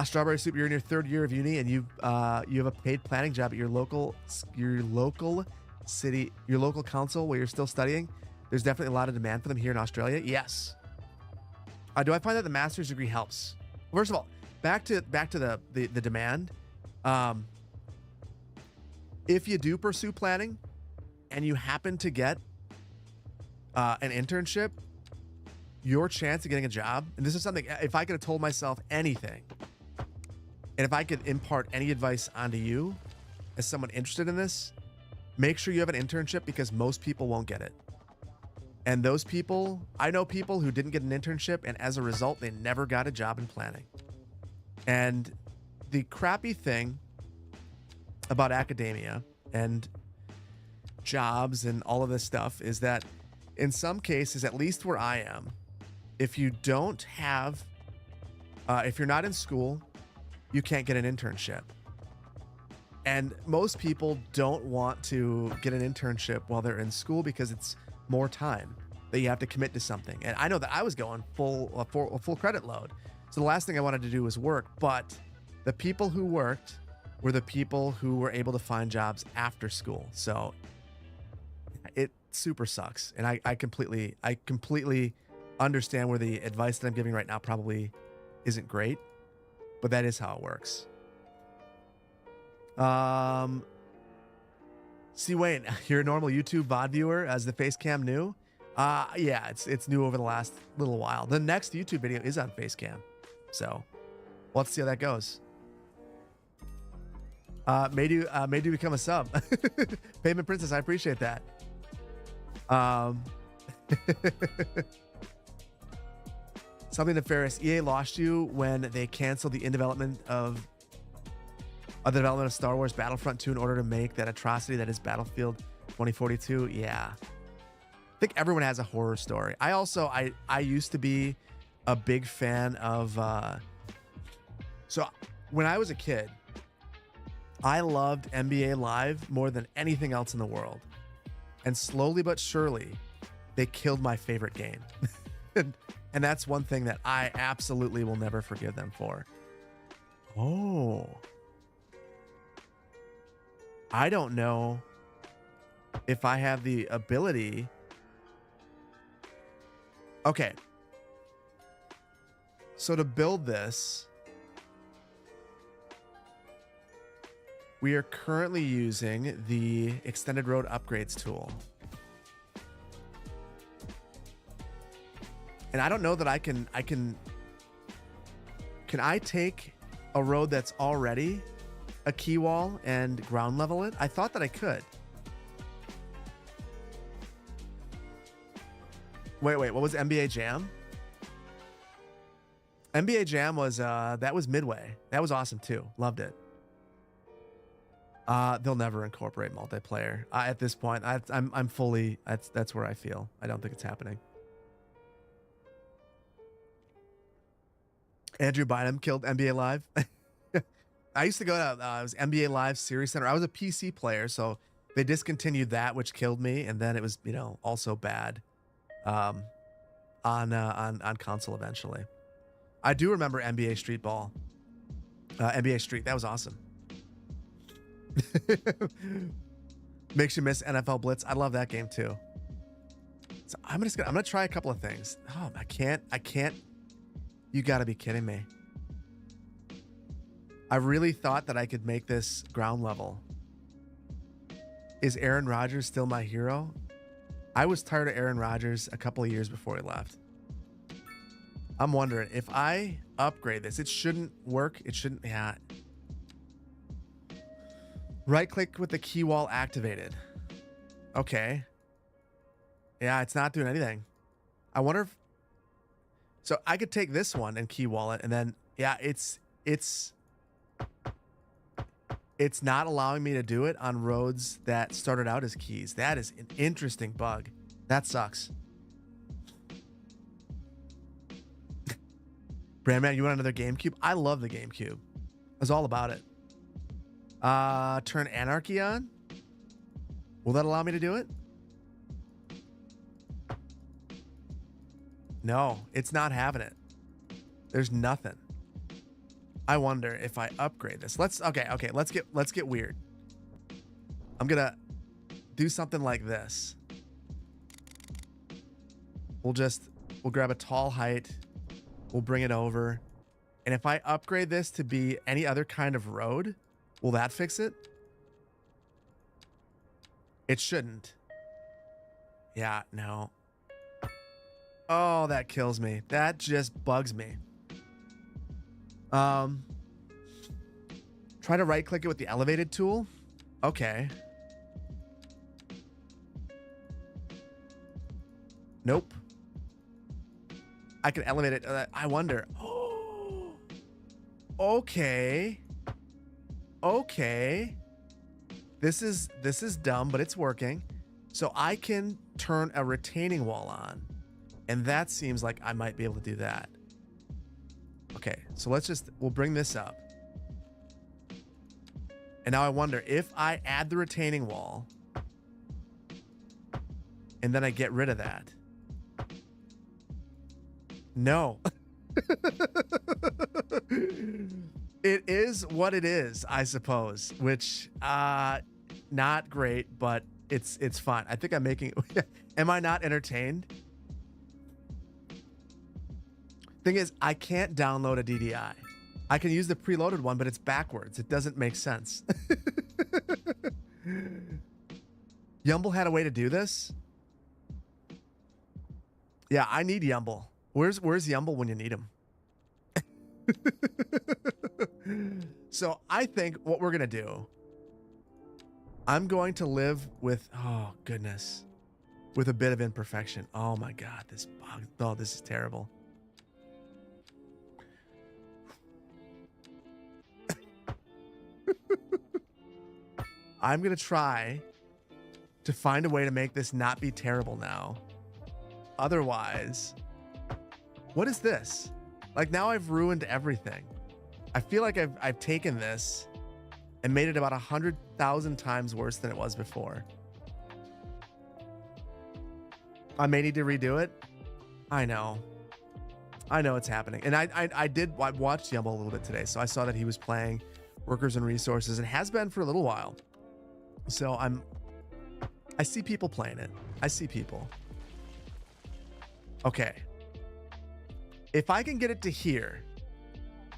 Strawberry Soup, you're in your 3rd year of uni, and you have a paid planning job at your local city, your local council where you're still studying. There's definitely a lot of demand for them here in Australia. Yes. Do I find that the master's degree helps? First of all, back to the demand. If you do pursue planning and you happen to get an internship, your chance of getting a job, and this is something, if I could have told myself anything, and if I could impart any advice onto you as someone interested in this, make sure you have an internship, because most people won't get it. And those people, I know people who didn't get an internship, and as a result, they never got a job in planning. And the crappy thing about academia and jobs and all of this stuff is that in some cases, at least where I am, if you don't have, if you're not in school, you can't get an internship. And most people don't want to get an internship while they're in school because it's more time that you have to commit to something. And I know that I was going full credit load. So the last thing I wanted to do was work, but the people who worked were the people who were able to find jobs after school. So it super sucks. And I completely understand where the advice that I'm giving right now probably isn't great, but that is how it works. See, Wayne, you're a normal YouTube VOD viewer as the face cam new. Yeah, it's new over the last little while. The next YouTube video is on face cam. So let's see how that goes. Made you become a sub. Payment Princess, I appreciate that. Something nefarious. EA lost you when they canceled the development of Star Wars Battlefront 2 in order to make that atrocity that is Battlefield 2042. Yeah. I think everyone has a horror story. I used to be a big fan of so when I was a kid, I loved NBA Live more than anything else in the world. And slowly but surely, they killed my favorite game. and that's one thing that I absolutely will never forgive them for. Oh. I don't know if I have the ability. Okay. So to build this, we are currently using the extended road upgrades tool. And I don't know that can I take a road that's already a key wall and ground level it? I thought that I could. Wait, what was NBA Jam? NBA Jam was that was Midway. That was awesome too. Loved it. They'll never incorporate multiplayer. At this point, I'm fully, that's where I feel. I don't think it's happening. Andrew Bynum killed NBA Live. I used to go to, it was NBA Live Series Center. I was a PC player, so they discontinued that, which killed me. And then it was, also bad on console eventually. I do remember NBA Street Ball. NBA Street, that was awesome. Makes you miss NFL Blitz. I love that game too. So I'm gonna try a couple of things. Oh, I can't. You gotta be kidding me. I really thought that I could make this ground level. Is Aaron Rodgers still my hero? I was tired of Aaron Rodgers a couple of years before he left. I'm wondering if I upgrade this, it shouldn't work. It shouldn't. Yeah. Right click with the key wall activated. Okay. Yeah, it's not doing anything. I wonder if, so I could take this one and key wall it, and then yeah, it's it's not allowing me to do it on roads that started out as keys. That is an interesting bug. That sucks. Brandman, you want another GameCube? I love the GameCube. I was all about it. Turn Anarchy on? Will that allow me to do it? No, it's not having it. There's nothing. I wonder if I upgrade this. Let's get weird. I'm gonna do something like this. We'll grab a tall height. We'll bring it over. And if I upgrade this to be any other kind of road, will that fix it? It shouldn't. Yeah, no. Oh, that kills me. That just bugs me. Try to right click it with the elevated tool. Okay. Nope. I can elevate it. I wonder. Oh. Okay. Okay. This is dumb, but it's working. So I can turn a retaining wall on. And that seems like I might be able to do that. Okay, so we'll bring this up. And now I wonder if I add the retaining wall and then I get rid of that. No. It is what it is, I suppose, which not great, but it's fine. I think I'm making am I not entertained? Thing is, I can't download a DDI. I can use the preloaded one, but it's backwards. It doesn't make sense. Yumble had a way to do this? Yeah, I need Yumble. Where's Yumble when you need him? So I think what we're gonna do, I'm going to live with, oh goodness, with a bit of imperfection. Oh my God, this bug. Oh, this is terrible. I'm gonna try to find a way to make this not be terrible now. Otherwise, what is this? Like, now I've ruined everything. I feel like I've taken this and made it about 100,000 times worse than it was before. I may need to redo it. I know it's happening. And I watched Yumble a little bit today, so I saw that he was playing Workers and Resources and has been for a little while. So I see people playing it. I see people. Okay. If I can get it to here,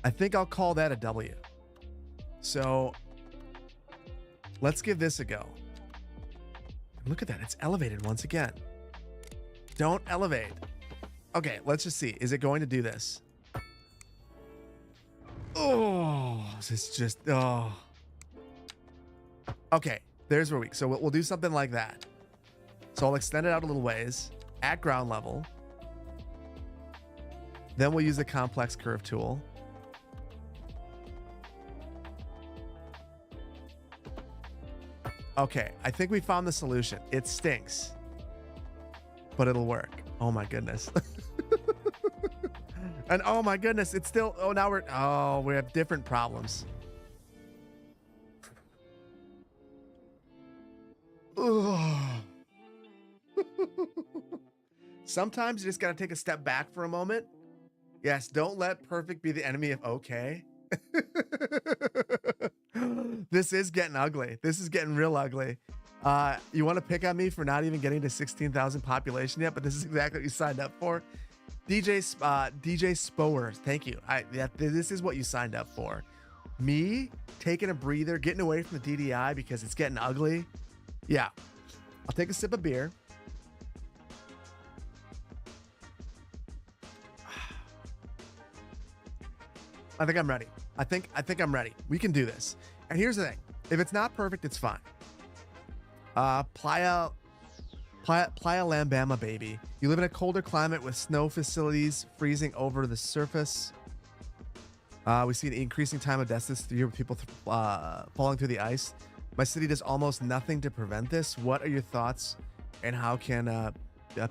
I think I'll call that a W. So let's give this a go. Look at that. It's elevated once again. Don't elevate. Okay, let's just see. Is it going to do this? Oh, it's just, oh. Okay, there's where so we'll do something like that. So I'll extend it out a little ways at ground level. Then we'll use the complex curve tool. Okay, I think we found the solution. It stinks, but it'll work. Oh my goodness. And oh my goodness, it's still, oh, now we have different problems. Sometimes you just got to take a step back for a moment. Yes, don't let perfect be the enemy of okay. This is getting ugly. This is getting real ugly. You want to pick on me for not even getting to 16,000 population yet, but this is exactly what you signed up for. DJ Spower, thank you. This is what you signed up for. Me taking a breather, getting away from the DDI because it's getting ugly. Yeah, I'll take a sip of beer. I think I'm ready. I think I'm ready. We can do this. And here's the thing. If it's not perfect, it's fine. Playa Lambama, baby. You live in a colder climate with snow facilities freezing over the surface. We see an increasing time of deaths this year with people falling through the ice. My city does almost nothing to prevent this. What are your thoughts, and how can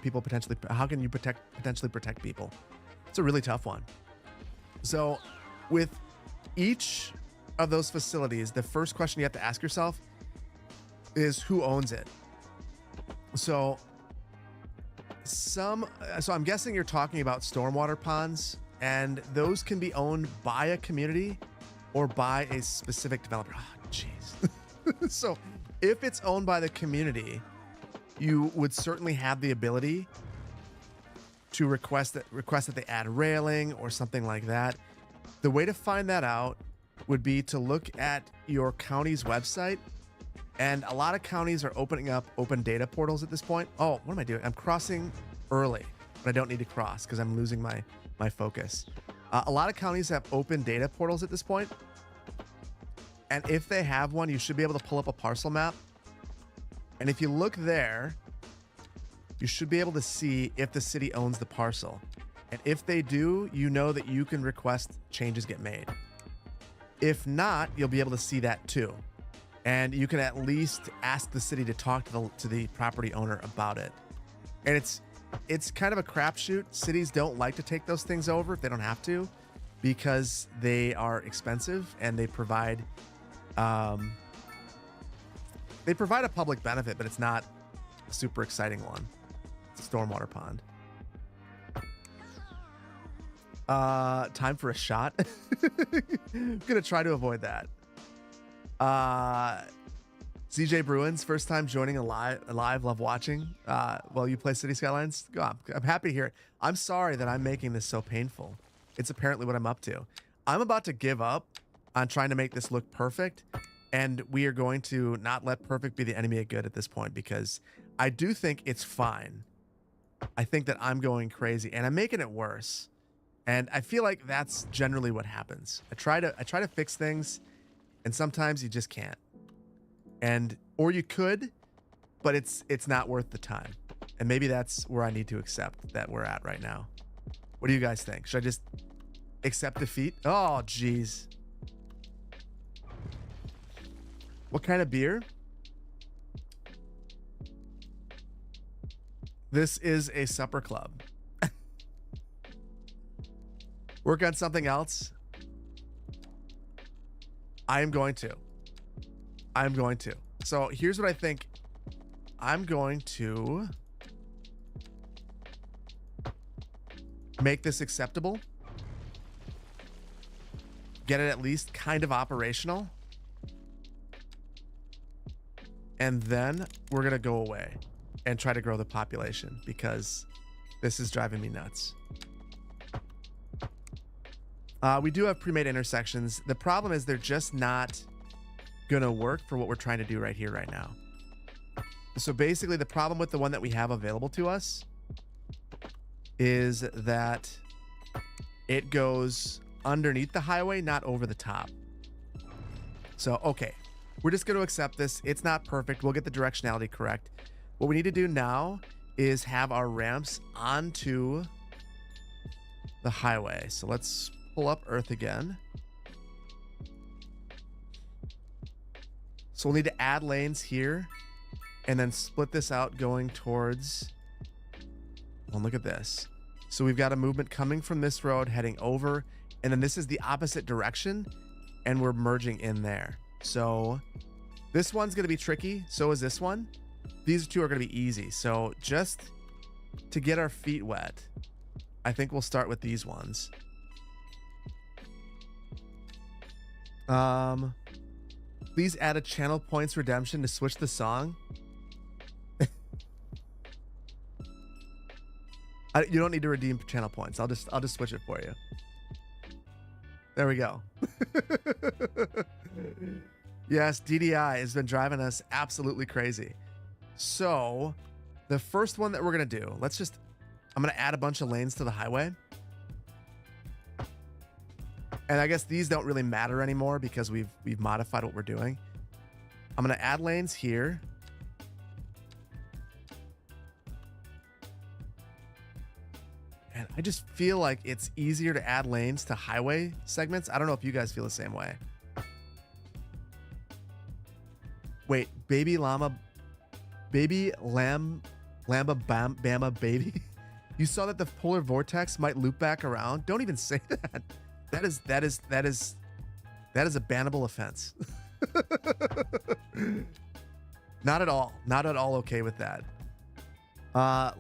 people potentially? How can you potentially protect people? It's a really tough one. So, with each of those facilities, the first question you have to ask yourself is who owns it. So I'm guessing you're talking about stormwater ponds, and those can be owned by a community or by a specific developer. Oh, jeez. So if it's owned by the community, you would certainly have the ability to request that they add railing or something like that. The way to find that out would be to look at your county's website. And a lot of counties are opening up open data portals at this point. Oh, what am I doing? I'm crossing early, but I don't need to cross because I'm losing my focus. A lot of counties have open data portals at this point. And if they have one, you should be able to pull up a parcel map. And if you look there, you should be able to see if the city owns the parcel. And if they do, you know that you can request changes get made. If not, you'll be able to see that too. And you can at least ask the city to talk to the property owner about it. And it's kind of a crapshoot. Cities don't like to take those things over if they don't have to, because they are expensive and they provide a public benefit, but it's not a super exciting one. It's a stormwater pond. Time for a shot. I'm gonna try to avoid that. CJ Bruins, first time joining a live, love watching while you play City Skylines. God, I'm happy to hear it. I'm sorry that I'm making this so painful. It's apparently what I'm up to. I'm about to give up on trying to make this look perfect, and we are going to not let perfect be the enemy of good at this point, because I do think it's fine. I think that I'm going crazy and I'm making it worse. And I feel like that's generally what happens. I try to fix things, and sometimes you just can't. Or you could, but it's not worth the time. And maybe that's where I need to accept that we're at right now. What do you guys think? Should I just accept defeat? Oh, geez. What kind of beer? This is a supper club. Work on something else. I'm going to. So here's what I think. I'm going to make this acceptable. Get it at least kind of operational. And then we're going to go away and try to grow the population, because this is driving me nuts. We do have pre-made intersections. The problem is they're just not going to work for what we're trying to do right here, right now. So basically the problem with the one that we have available to us is that it goes underneath the highway, not over the top. So, okay, we're just going to accept this. It's not perfect. We'll get the directionality correct. What we need to do now is have our ramps onto the highway. So let's pull up Earth again. So we'll need to add lanes here and then split this out going towards, well, look at this. So we've got a movement coming from this road heading over, and then this is the opposite direction, and we're merging in there. So this one's going to be tricky. So is this one. These two are going to be easy. So just to get our feet wet, I think we'll start with these ones. Please add a channel points redemption to switch the song. You don't need to redeem channel points. I'll just switch it for you. There we go. Yes, DDI has been driving us absolutely crazy. So the first one that we're going to do, I'm going to add a bunch of lanes to the highway. And I guess these don't really matter anymore because we've modified what we're doing. I'm going to add lanes here. And I just feel like it's easier to add lanes to highway segments. I don't know if you guys feel the same way. Wait, baby llama, baby lamb, lamba bama baby. You saw that the polar vortex might loop back around. Don't even say that. That is a bannable offense. Not at all. Not at all okay with that.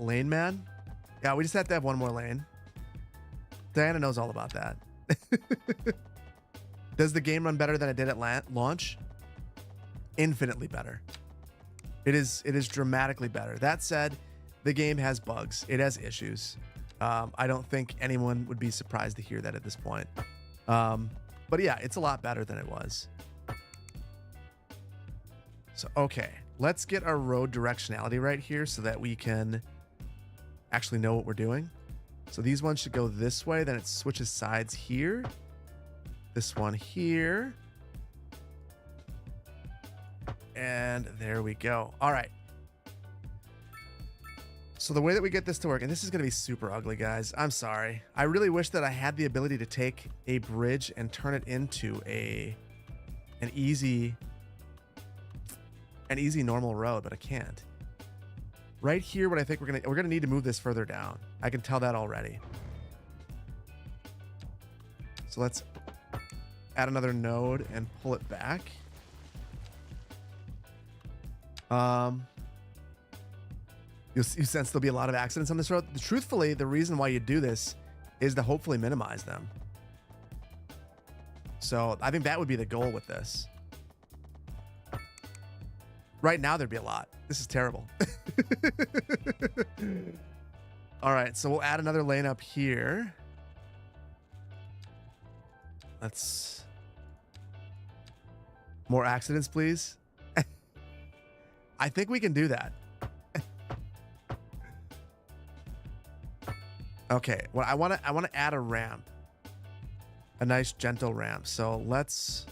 Lane man. Yeah, we just have to have one more lane. Diana knows all about that. Does the game run better than it did at launch? Infinitely better. It is dramatically better. That said, the game has bugs. It has issues. I don't think anyone would be surprised to hear that at this point. But yeah, it's a lot better than it was. So, okay. Let's get our road directionality right here so that we can actually know what we're doing. So these ones should go this way. Then it switches sides here. This one here. And there we go. All right. So the way that we get this to work, and this is going to be super ugly, guys. I'm sorry. I really wish that I had the ability to take a bridge and turn it into an easy normal road, but I can't. Right here, what I think we're gonna need to move this further down. I can tell that already. So let's add another node and pull it back. You sense there'll be a lot of accidents on this road. Truthfully, the reason why you do this is to hopefully minimize them. So I think that would be the goal with this. Right now, there'd be a lot. This is terrible. All right, so we'll add another lane up here. Let's... More accidents, please. I think we can do that. Okay, well, I want to add a ramp. A nice gentle ramp. So let's...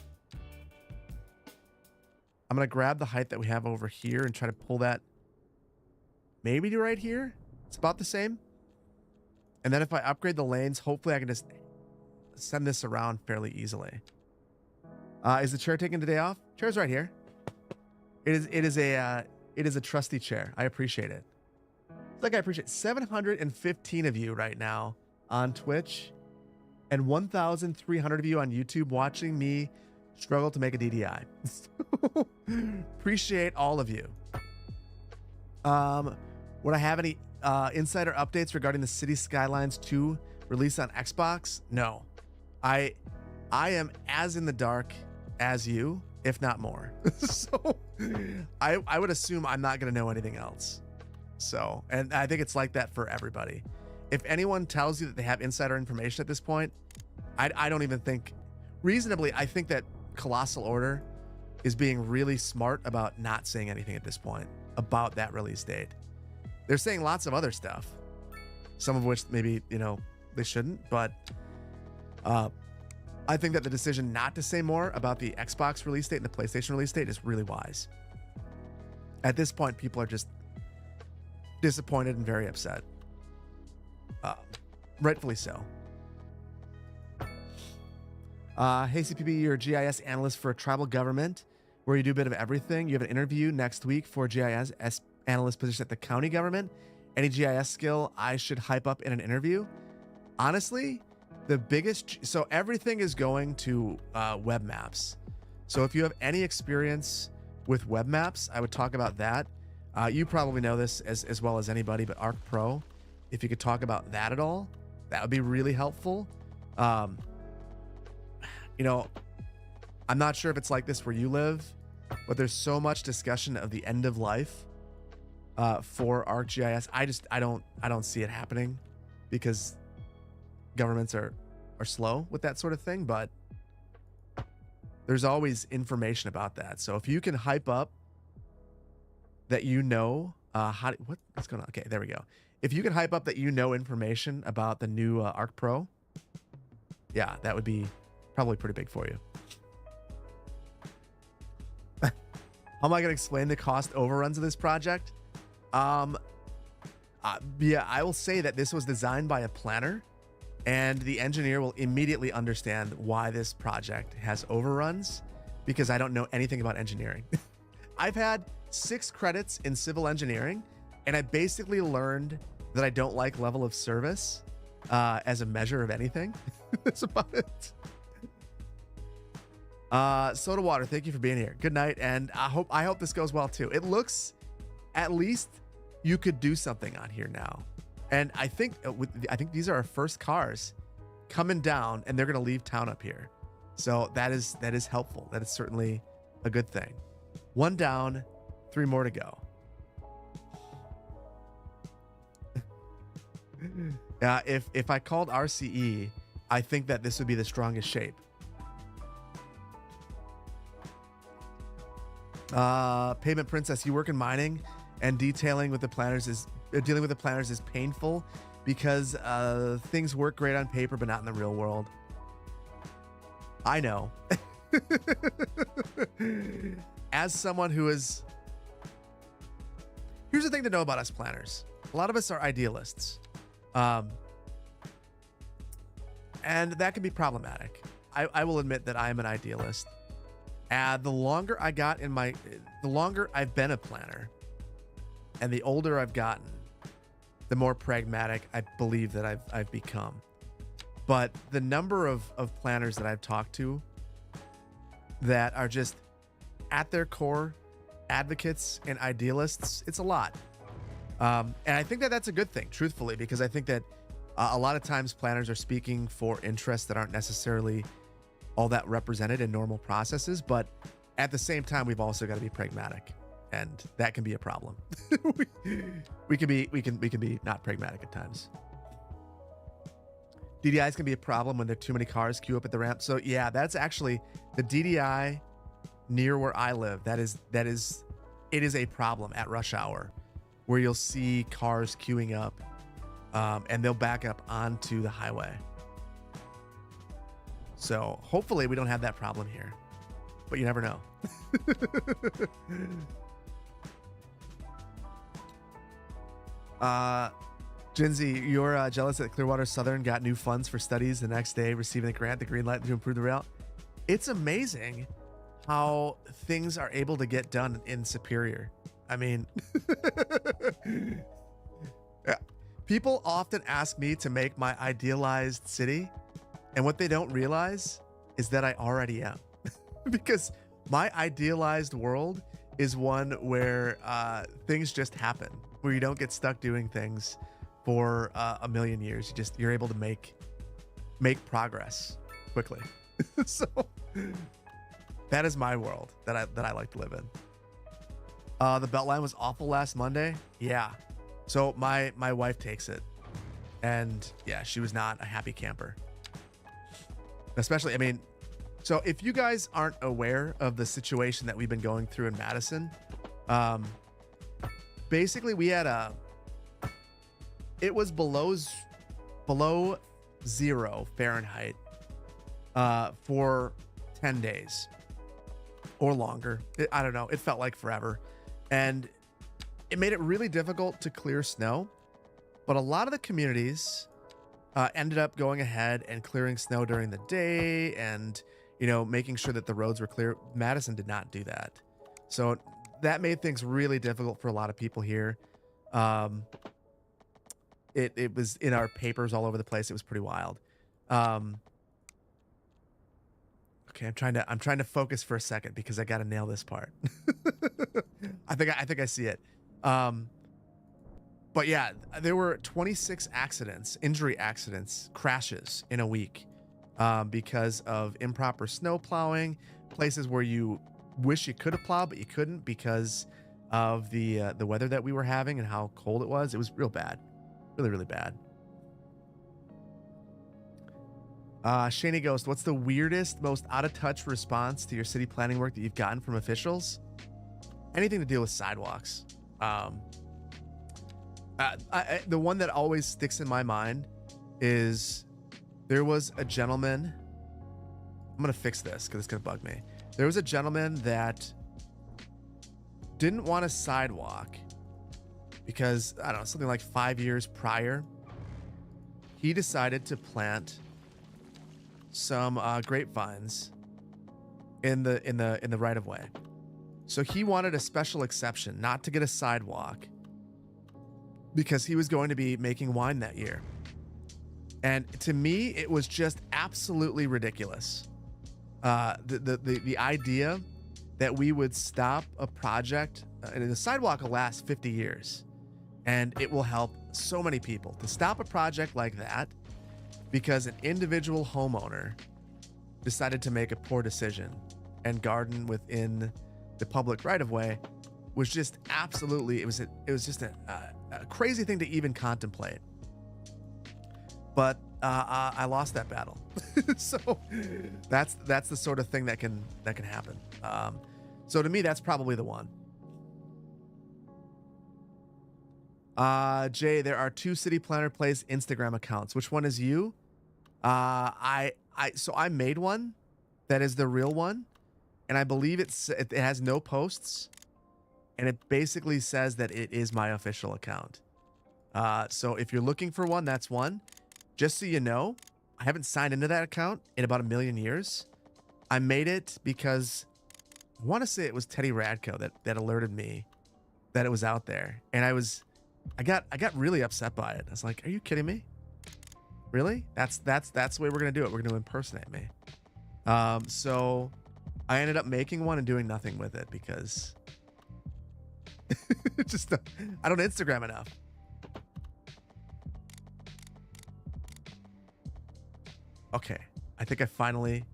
I'm going to grab the height that we have over here and try to pull that maybe to right here. It's about the same. And then if I upgrade the lanes, hopefully I can just send this around fairly easily. Is the chair taking the day off? Chair's right here. It is a trusty chair. I appreciate it. It's like I appreciate 715 of you right now on Twitch and 1,300 of you on YouTube watching me struggle to make a DDI. Appreciate all of you. Would I have any insider updates regarding the City Skylines 2 release on Xbox? No. I am as in the dark as you, if not more. So I would assume I'm not going to know anything else. So, and I think it's like that for everybody. If anyone tells you that they have insider information at this point, I don't even think, reasonably, I think that Colossal Order is being really smart about not saying anything at this point about that release date. They're saying lots of other stuff, some of which maybe, you know, they shouldn't, but I think that the decision not to say more about the Xbox release date and the PlayStation release date is really wise. At this point, people are just disappointed and very upset. Rightfully so. Hey CPB, you're a GIS analyst for a tribal government where you do a bit of everything. You have an interview next week for a GIS analyst position at the county government. Any GIS skill I should hype up in an interview? Honestly, the biggest... So everything is going to web maps. So if you have any experience with web maps, I would talk about that. You probably know this as well as anybody, but Arc Pro, if you could talk about that at all, that would be really helpful. You know, I'm not sure if it's like this where you live, but there's so much discussion of the end of life for ArcGIS. I don't see it happening because governments are slow with that sort of thing, but there's always information about that. So if you can hype up that you know what's going on? Okay, there we go. If you can hype up that you know information about the new Arc Pro, yeah, that would be probably pretty big for you. How am I going to explain the cost overruns of this project? I Yeah, I will say that this was designed by a planner, and the engineer will immediately understand why this project has overruns, because I don't know anything about engineering. I've had 6 credits in civil engineering, and I basically learned that I don't like level of service as a measure of anything. That's about it. Soda Water, thank you for being here. Good night, and I hope this goes well too. It looks, at least you could do something on here now, and I think these are our first cars coming down, and they're gonna leave town up here, so that is helpful. That is certainly a good thing. 1 down, 3 more to go. If I called RCE, I think that this would be the strongest shape. Pavement Princess, you work in mining, and dealing with the planners is painful because things work great on paper but not in the real world. I know. As someone who is, here's the thing to know about us planners. A lot of us are idealists. And that can be problematic. I will admit that I am an idealist. The longer I've been a planner, and the older I've gotten, the more pragmatic I believe that I've become. But the number of planners that I've talked to that are just at their core advocates and idealists, it's a lot. And I think that that's a good thing, truthfully, because I think that a lot of times planners are speaking for interests that aren't necessarily all that represented in normal processes. But at the same time, we've also got to be pragmatic, and that can be a problem. we can be not pragmatic at times. DDIs can be a problem when there are too many cars queue up at the ramp. So yeah, that's actually the DDI near where I live. It is a problem at rush hour, where you'll see cars queuing up, and they'll back up onto the highway. So hopefully we don't have that problem here, but you never know. Jinsey, you're jealous that Clearwater Southern got new funds for studies the next day, receiving the grant, the green light to improve the rail. It's amazing how things are able to get done in Superior. I mean, yeah. People often ask me to make my idealized city, and what they don't realize is that I already am. Because my idealized world is one where things just happen, where you don't get stuck doing things for a million years. You're able to make progress quickly. So that is my world that I like to live in. The Beltline was awful last Monday. Yeah. So my wife takes it, and yeah, she was not a happy camper. Especially, I mean, so if you guys aren't aware of the situation that we've been going through in Madison, basically we had it was below 0 Fahrenheit for 10 days or longer. I don't know. It felt like forever. And it made it really difficult to clear snow. But a lot of the communities ended up going ahead and clearing snow during the day and, making sure that the roads were clear. Madison did not do that. So that made things really difficult for a lot of people here. It was in our papers all over the place. It was pretty wild. Okay, I'm trying to focus for a second because I got to nail this part. I think I see it. But yeah, there were 26 injury accidents, crashes in a week, because of improper snow plowing, places where you wish you could have plowed but you couldn't because of the weather that we were having and how cold it was. It was real bad, really, really bad. Shaney Ghost, what's the weirdest, most out of touch response to your city planning work that you've gotten from officials? Anything to deal with sidewalks. The one that always sticks in my mind is there was a gentleman. I'm going to fix this because it's going to bug me. There was a gentleman that didn't want a sidewalk because I don't know, something like 5 years prior, he decided to plant some grapevines in the right of way. So he wanted a special exception, not to get a sidewalk, because he was going to be making wine that year. And to me, it was just absolutely ridiculous. The idea that we would stop a project, and the sidewalk will last 50 years, and it will help so many people. To stop a project like that because an individual homeowner decided to make a poor decision and garden within the public right-of-way was just absolutely, it was just a crazy thing to even contemplate. But I lost that battle. So that's the sort of thing that can happen. So to me, that's probably the one. Jay, there are 2 City Planner Plays Instagram accounts. Which one is you? So I made one that is the real one, and I believe it has no posts, and it basically says that it is my official account. So if you're looking for one, that's one. Just so you know, I haven't signed into that account in about 1 million years. I made it because I want to say it was Teddy Radko that alerted me that it was out there, and I got really upset by it. I was like, "Are you kidding me? Really? That's the way we're gonna do it. We're gonna impersonate me." So I ended up making one and doing nothing with it because just I don't Instagram enough. Okay, I think I finally.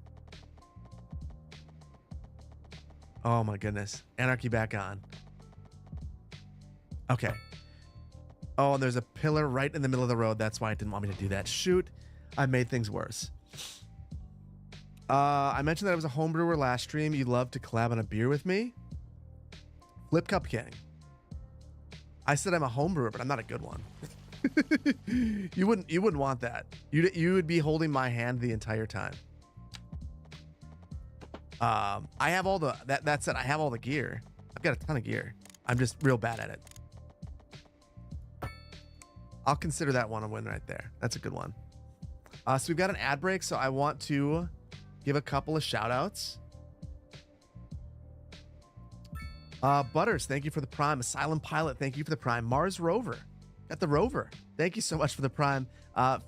Oh my goodness, Anarchy back on. Okay. Oh, and there's a pillar right in the middle of the road. That's why it didn't want me to do that. Shoot, I made things worse. I mentioned that I was a home brewer last stream. You'd love to collab on a beer with me. Flip Cup King. I said I'm a home brewer, but I'm not a good one. You wouldn't want that. You would be holding my hand the entire time. I have all the that said, I have all the gear. I've got a ton of gear. I'm just real bad at it. I'll consider that one a win right there. That's a good one. So we've got an ad break, so I want to give a couple of shout outs. Butters, thank you for the Prime. Asylum Pilot, thank you for the Prime. Mars Rover, got the Rover. Thank you so much for the Prime.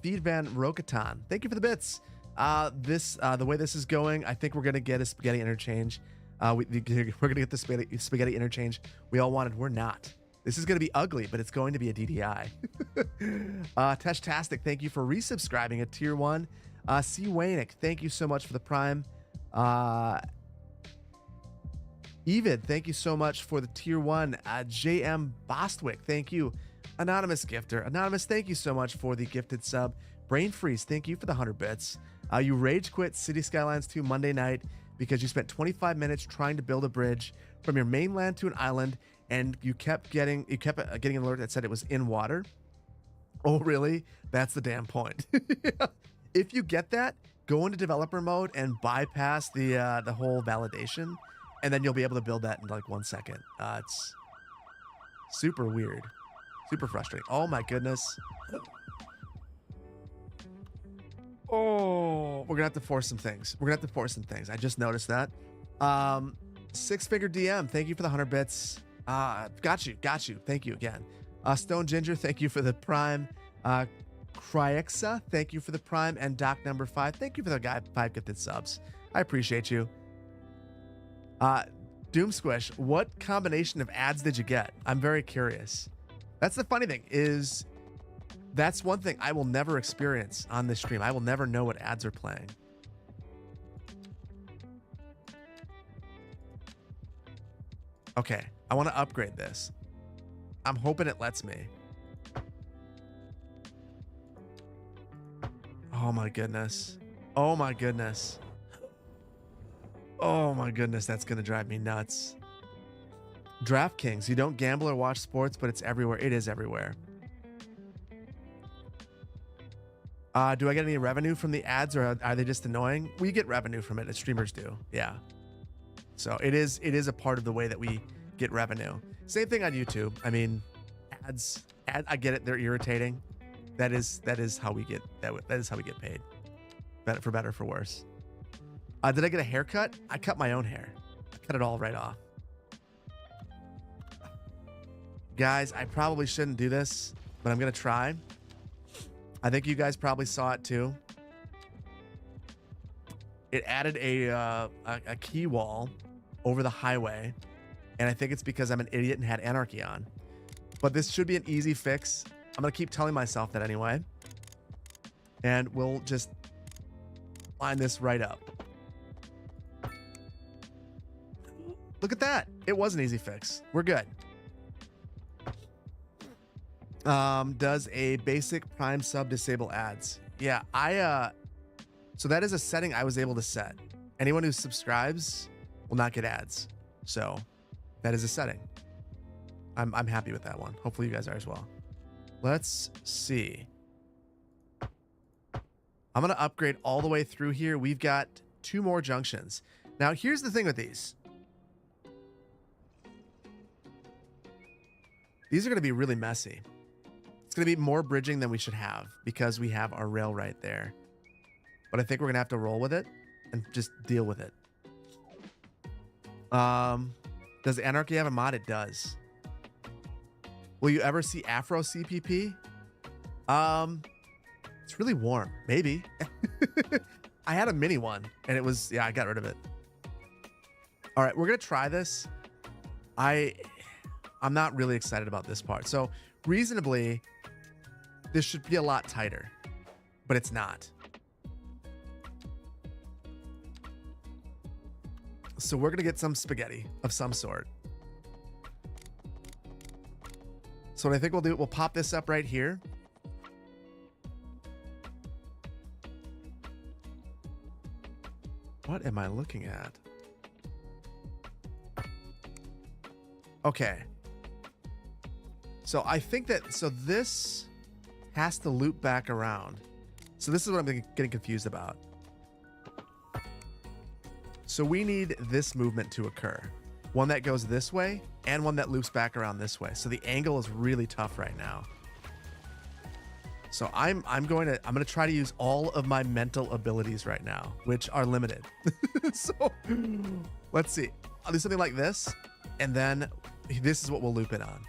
Feed Van Rokatan, thank you for the bits. The way this is going, I think we're gonna get a spaghetti interchange. We're gonna get the spaghetti interchange we all wanted. We're not. This is going to be ugly, but it's going to be a DDI. Teshtastic, thank you for resubscribing at Tier 1. C. Waynick, thank you so much for the Prime. Evid, thank you so much for the Tier 1. JM Bostwick, thank you. Anonymous Gifter. Anonymous, thank you so much for the gifted sub. Brain Freeze, thank you for the 100 bits. You rage quit City Skylines 2 Monday night because you spent 25 minutes trying to build a bridge from your mainland to an island, and you kept getting an alert that said it was in water. Oh, really? That's the damn point. Yeah. If you get that, go into developer mode and bypass the whole validation, and then you'll be able to build that in like 1 second. It's super weird, super frustrating. Oh my goodness. Oh, we're gonna have to force some things. I just noticed that. Six Figure DM, thank you for the 100 bits. Got you. Thank you again. Stone Ginger, thank you for the Prime. Cryexa, thank you for the Prime. And Doc number 5, thank you for the 5 gifted subs. I appreciate you. Doom Squish, what combination of ads did you get? I'm very curious. That's the funny thing, is that's one thing I will never experience on this stream. I will never know what ads are playing. Okay, I want to upgrade this. I'm hoping it lets me. Oh my goodness. Oh my goodness. Oh my goodness, that's going to drive me nuts. DraftKings, you don't gamble or watch sports, but it's everywhere. It is everywhere. Do I get any revenue from the ads, or are they just annoying? We get revenue from it, as streamers do. Yeah. So it is a part of the way that we get revenue. Same thing on YouTube. I mean, ads. I get it. They're irritating. That is how we get that is how we get paid. For better, for worse. Did I get a haircut? I cut my own hair. I cut it all right off. Guys, I probably shouldn't do this, but I'm gonna try. I think you guys probably saw it too. It added a key wall over the highway, and I think it's because I'm an idiot and had anarchy on. But this should be an easy fix. I'm gonna keep telling myself that anyway, and we'll just line this right up. Look at that. It was an easy fix. We're good. Does a basic Prime sub disable ads? Yeah, so that is a setting I was able to set. Anyone who subscribes will not get ads. So that is a setting. I'm happy with that one. Hopefully you guys are as well. Let's see. I'm going to upgrade all the way through here. We've got 2 more junctions. Now, here's the thing with these. These are going to be really messy. It's going to be more bridging than we should have because we have our rail right there. But I think we're going to have to roll with it and just deal with it. Does Anarchy have a mod? It does. Will you ever see Afro CPP? It's really warm. Maybe. I had a mini one and it was, yeah, I got rid of it. All right, we're going to try this. I'm not really excited about this part. So reasonably, this should be a lot tighter, but it's not. So we're going to get some spaghetti of some sort. So what I think we'll do, we'll pop this up right here. What am I looking at? Okay. So I think that, so this has to loop back around. So this is what I'm getting confused about. So we need this movement to occur. One that goes this way and one that loops back around this way. So the angle is really tough right now. So I'm going to try to use all of my mental abilities right now, which are limited. So let's see. I'll do something like this, and then this is what we'll loop it on.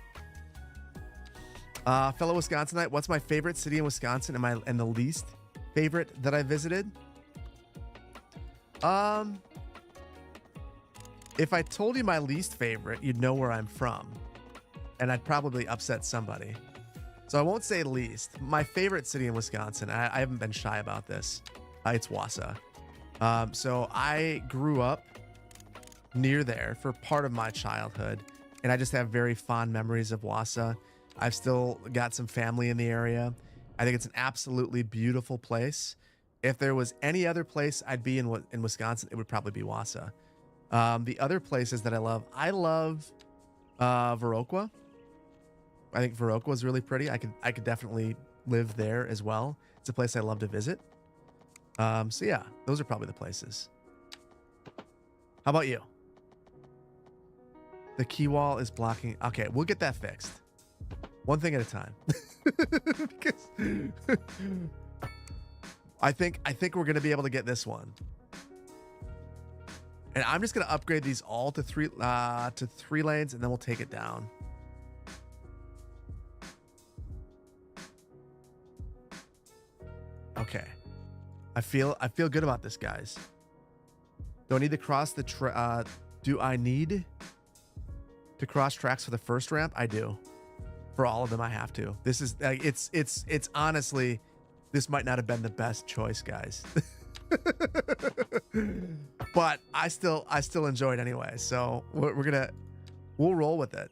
Fellow Wisconsinite, what's my favorite city in Wisconsin and the least favorite that I visited? If I told you my least favorite, you'd know where I'm from, and I'd probably upset somebody. So I won't say least. My favorite city in Wisconsin, I haven't been shy about this. It's Wausau. So I grew up near there for part of my childhood, and I just have very fond memories of Wausau. I've still got some family in the area. I think it's an absolutely beautiful place. If there was any other place I'd be in Wisconsin, it would probably be Wausau. The other places that I love Viroqua. I think Viroqua is really pretty. I could definitely live there as well. It's a place I love to visit. So yeah, those are probably the places. How about you? The key wall is blocking. Okay, we'll get that fixed. One thing at a time. Because I think we're gonna be able to get this one. And I'm just gonna upgrade these all to three lanes, and then we'll take it down. Okay, I feel good about this, guys. Do I need to cross the do I need to cross tracks for the first ramp? I do. For all of them, I have to. This is it's honestly, this might not have been the best choice, guys. But I still enjoy it anyway. So we'll roll with it.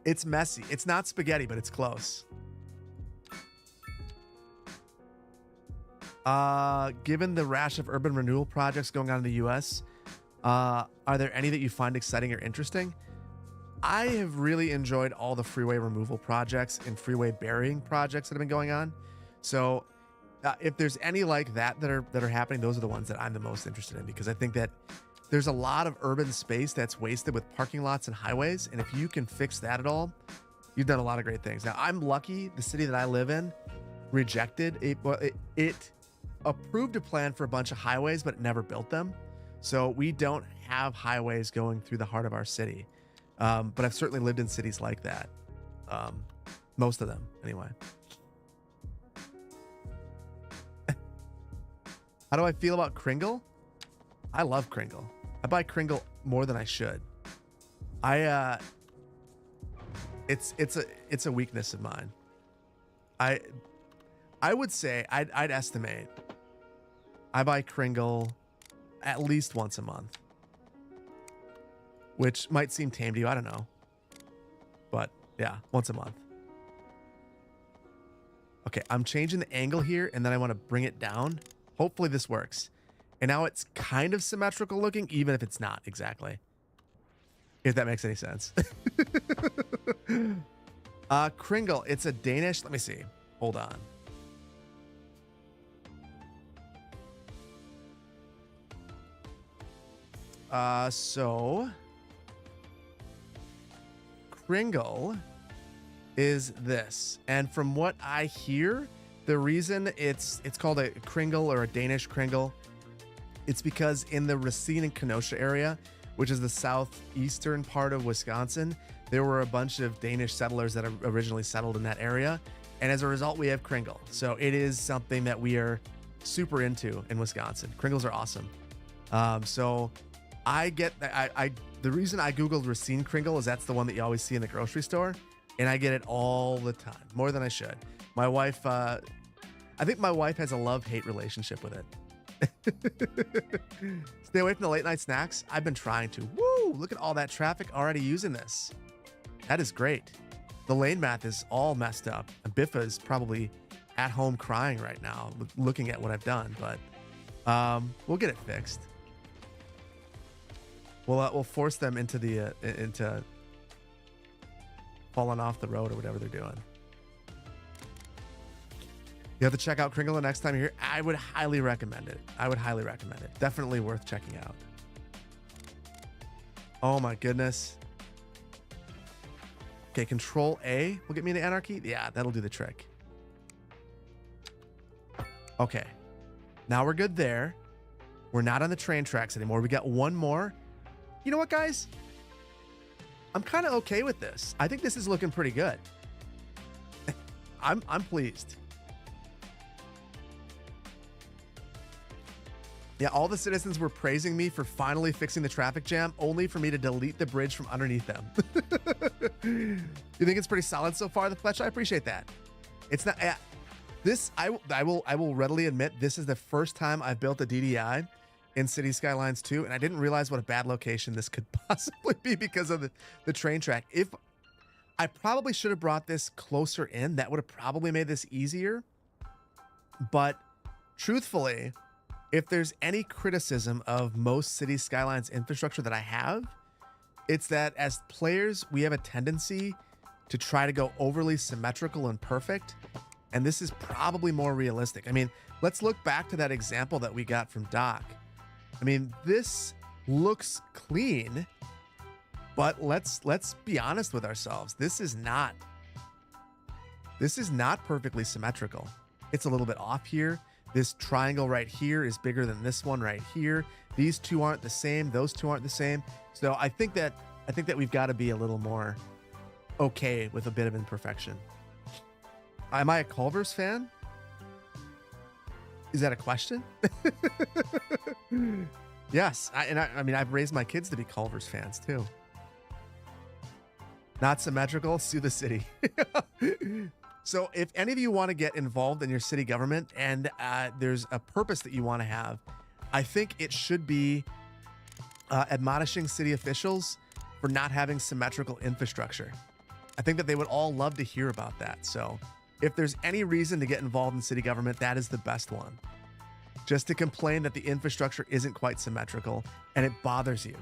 It's messy. It's not spaghetti, but it's close. Given the rash of urban renewal projects going on in the US, are there any that you find exciting or interesting? I have really enjoyed all the freeway removal projects and freeway burying projects that have been going on. So if there's any like that that are happening, those are the ones that I'm the most interested in, because I think that there's a lot of urban space that's wasted with parking lots and highways. And if you can fix that at all, You've done a lot of great things. Now, I'm lucky the city that I live in rejected it. Well, it approved a plan for a bunch of highways, but it never built them. So we don't have highways going through the heart of our city. But I've certainly lived in cities like that. Most of them, anyway. How do I feel about Kringle? I love Kringle. I buy Kringle more than I should. It's a weakness of mine. I would say I'd estimate I buy Kringle at least once a month, which might seem tame to you. I don't know, but yeah, once a month. Okay, I'm changing the angle here, and then I want to bring it down. Hopefully this works. And now it's kind of symmetrical looking, even if it's not exactly. If that makes any sense. Kringle, it's a Danish. Let me see. Hold on. So Kringle is this. And from what I hear, the reason it's called a Kringle or a Danish Kringle, it's because in the Racine and Kenosha area, which is the southeastern part of Wisconsin, there were a bunch of Danish settlers that originally settled in that area. And as a result, we have Kringle. So it is something that we are super into in Wisconsin. Kringles are awesome. So I get that. The reason I Googled Racine Kringle is that's the one that you always see in the grocery store. And I get it all the time, more than I should. My wife, I think my wife has a love-hate relationship with it. Stay away from the late night snacks. I've been trying to. Woo! Look at all that traffic already using this. That is great. The lane math is all messed up. And Biffa is probably at home crying right now, looking at what I've done. But we'll get it fixed. We'll force them into falling off the road or whatever they're doing. You have to check out Kringle the next time you're here. I would highly recommend it. Definitely worth checking out. Oh my goodness. Okay, Control A will get me into Anarchy. Yeah, that'll do the trick. Okay. Now we're good there. We're not on the train tracks anymore. We got one more. You know what, guys? I'm kind of okay with this. I think this is looking pretty good. I'm pleased. Yeah, all the citizens were praising me for finally fixing the traffic jam, only for me to delete the bridge from underneath them. You think it's pretty solid so far, the Fletch? I appreciate that. It's not this. I will readily admit this is the first time I've built a DDI in City Skylines 2, and I didn't realize what a bad location this could possibly be because of the train track. If I probably should have brought this closer in, that would have probably made this easier. But truthfully, if there's any criticism of most City Skylines infrastructure that I have, it's that as players, we have a tendency to try to go overly symmetrical and perfect. And this is probably more realistic. I mean, let's look back to that example that we got from Doc. I mean, this looks clean, but let's be honest with ourselves. This is not perfectly symmetrical. It's a little bit off here. This triangle right here is bigger than this one right here. These two aren't the same. Those two aren't the same. So I think that we've got to be a little more okay with a bit of imperfection. Am I a Culver's fan? Is that a question? Yes. I mean, I've raised my kids to be Culver's fans too. Not symmetrical, sue the city. So if any of you want to get involved in your city government and there's a purpose that you want to have, I think it should be admonishing city officials for not having symmetrical infrastructure. I think that they would all love to hear about that. So if there's any reason to get involved in city government, that is the best one. Just to complain that the infrastructure isn't quite symmetrical and it bothers you.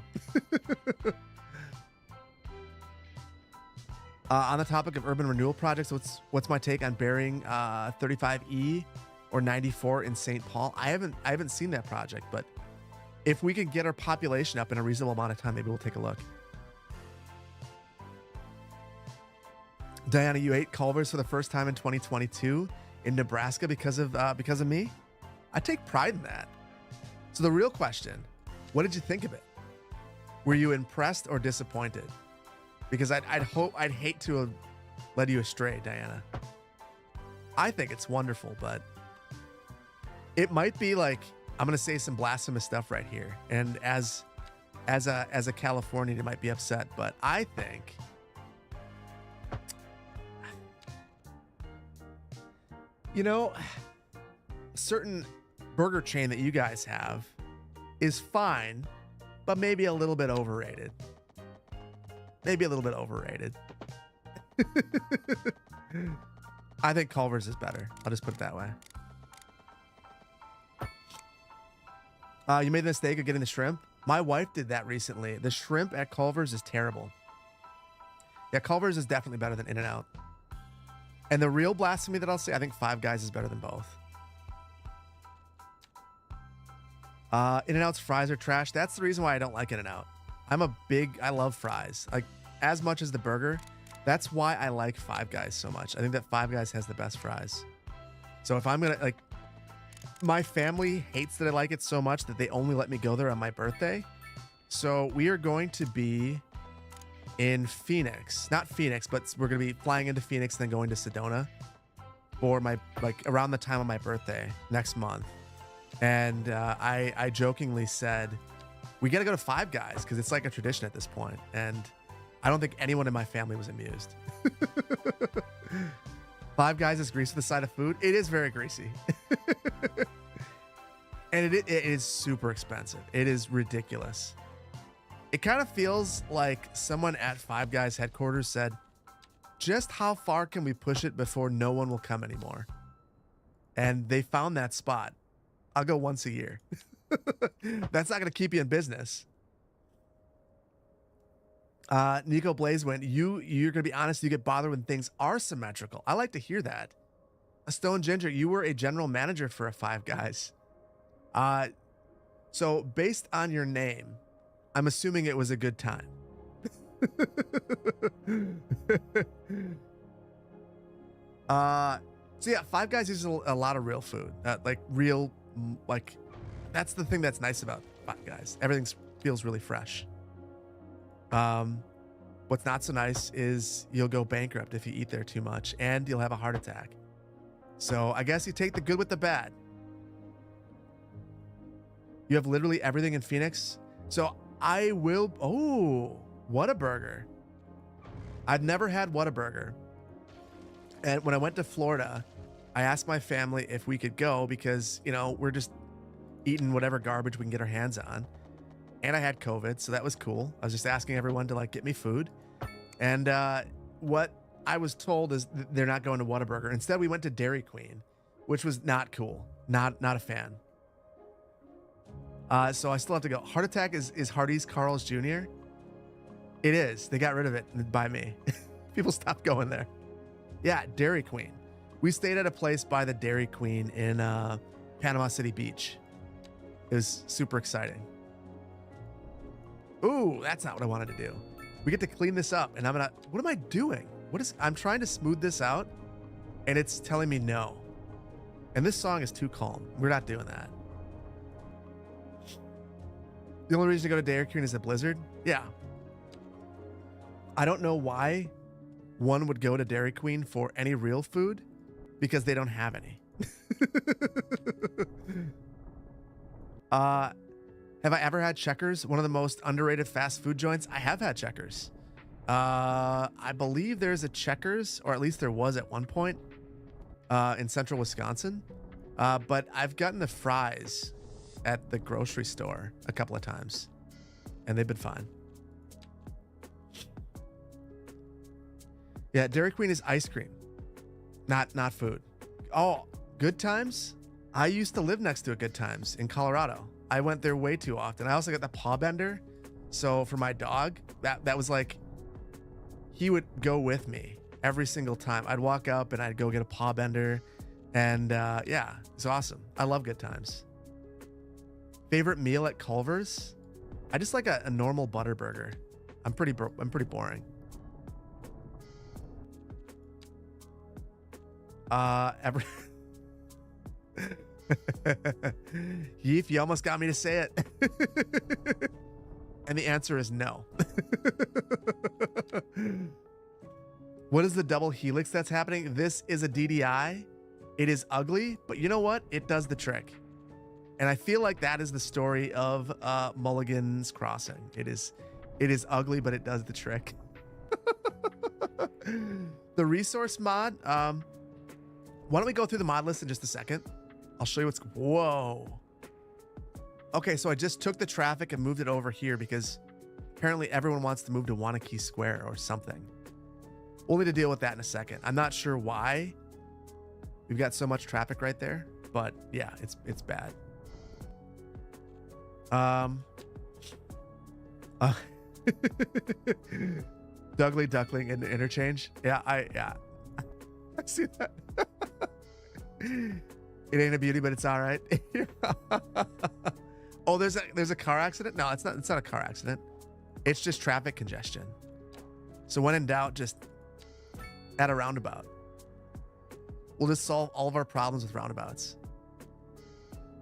On the topic of urban renewal projects, what's my take on burying 35E or 94 in St. Paul? I haven't seen that project, but if we could get our population up in a reasonable amount of time, maybe we'll take a look. Diana, you ate Culver's for the first time in 2022 in Nebraska because of me. I take pride in that. So the real question, what did you think of it? Were you impressed or disappointed? Because I'd hate to have led you astray, Diana. I think it's wonderful, but it might be like, I'm gonna say some blasphemous stuff right here, and as a Californian, you might be upset, but I think a certain burger chain that you guys have is fine, but maybe a little bit overrated. Maybe a little bit overrated. I think Culver's is better. I'll just put it that way. You made the mistake of getting the shrimp. My wife did that recently. The shrimp at Culver's is terrible. Yeah, Culver's is definitely better than In-N-Out. And the real blasphemy that I'll say, I think Five Guys is better than both. In-N-Out's fries are trash. That's the reason why I don't like In-N-Out. I love fries. Like, as much as the burger. That's why I like Five Guys so much. I think that Five Guys has the best fries. So if I'm gonna, like, my family hates that I like it so much that they only let me go there on my birthday. So we are going to be in Phoenix. Not Phoenix, but we're going to be flying into Phoenix and then going to Sedona for my, like, around the time of my birthday next month. And I jokingly said, we got to go to Five Guys because it's like a tradition at this point. And I don't think anyone in my family was amused. Five Guys is greasy to the side of food. It is very greasy. And it is super expensive. It is ridiculous. It kind of feels like someone at Five Guys headquarters said, just how far can we push it before no one will come anymore? And they found that spot. I'll go once a year. That's not going to keep you in business. Nico Blaze went, you're going to be honest, you get bothered when things are symmetrical. I like to hear that. A Stone Ginger, you were a general manager for a Five Guys. So based on your name, I'm assuming it was a good time. So yeah, Five Guys uses a lot of real food. That's the thing that's nice about Five Guys. Everything feels really fresh. What's not so nice is you'll go bankrupt if you eat there too much, and you'll have a heart attack. So I guess you take the good with the bad. You have literally everything in Phoenix. So I will. Oh, Whataburger. I've never had Whataburger. And when I went to Florida, I asked my family if we could go because, we're just eating whatever garbage we can get our hands on. And I had COVID, so that was cool. I was just asking everyone to get me food. And what I was told is they're not going to Whataburger. Instead, we went to Dairy Queen, which was not cool. Not a fan. So I still have to go. Heart Attack is Hardee's Carl's Jr. It is. They got rid of it by me. People stopped going there. Yeah, Dairy Queen. We stayed at a place by the Dairy Queen in Panama City Beach. It was super exciting. Ooh, that's not what I wanted to do. We get to clean this up, and what am I doing? I'm trying to smooth this out, and it's telling me no. And this song is too calm. We're not doing that. The only reason to go to Dairy Queen is a blizzard? Yeah. I don't know why one would go to Dairy Queen for any real food, because they don't have any. Have I ever had Checkers? One of the most underrated fast food joints. I have had Checkers. I believe there's a Checkers, or at least there was at one point, in central Wisconsin. But I've gotten the fries at the grocery store a couple of times, and they've been fine. Yeah, Dairy Queen is ice cream, not food. Oh, Good Times? I used to live next to a Good Times in Colorado. I went there way too often. I also got the paw bender. So for my dog, that was like, he would go with me every single time. I'd walk up and I'd go get a paw bender. And yeah, it's awesome. I love Good Times. Favorite meal at Culver's? I just like a normal butter burger. I'm pretty boring. Every Yeef, you almost got me to say it. And the answer is no. What is the double helix that's happening? This is a DDI. It is ugly, but you know what? It does the trick. And I feel like that is the story of Mulligan's Crossing. It is ugly, but it does the trick. The resource mod, why don't we go through the mod list in just a second? I'll show you what's, whoa. Okay, so I just took the traffic and moved it over here because apparently everyone wants to move to Wanakee Square or something. We'll need to deal with that in a second. I'm not sure why we've got so much traffic right there, but yeah, it's bad. Dougly Duckling in the interchange. Yeah, I see that. It ain't a beauty, but it's all right. Oh, there's a car accident? No, it's not a car accident. It's just traffic congestion. So when in doubt, just add a roundabout. We'll just solve all of our problems with roundabouts.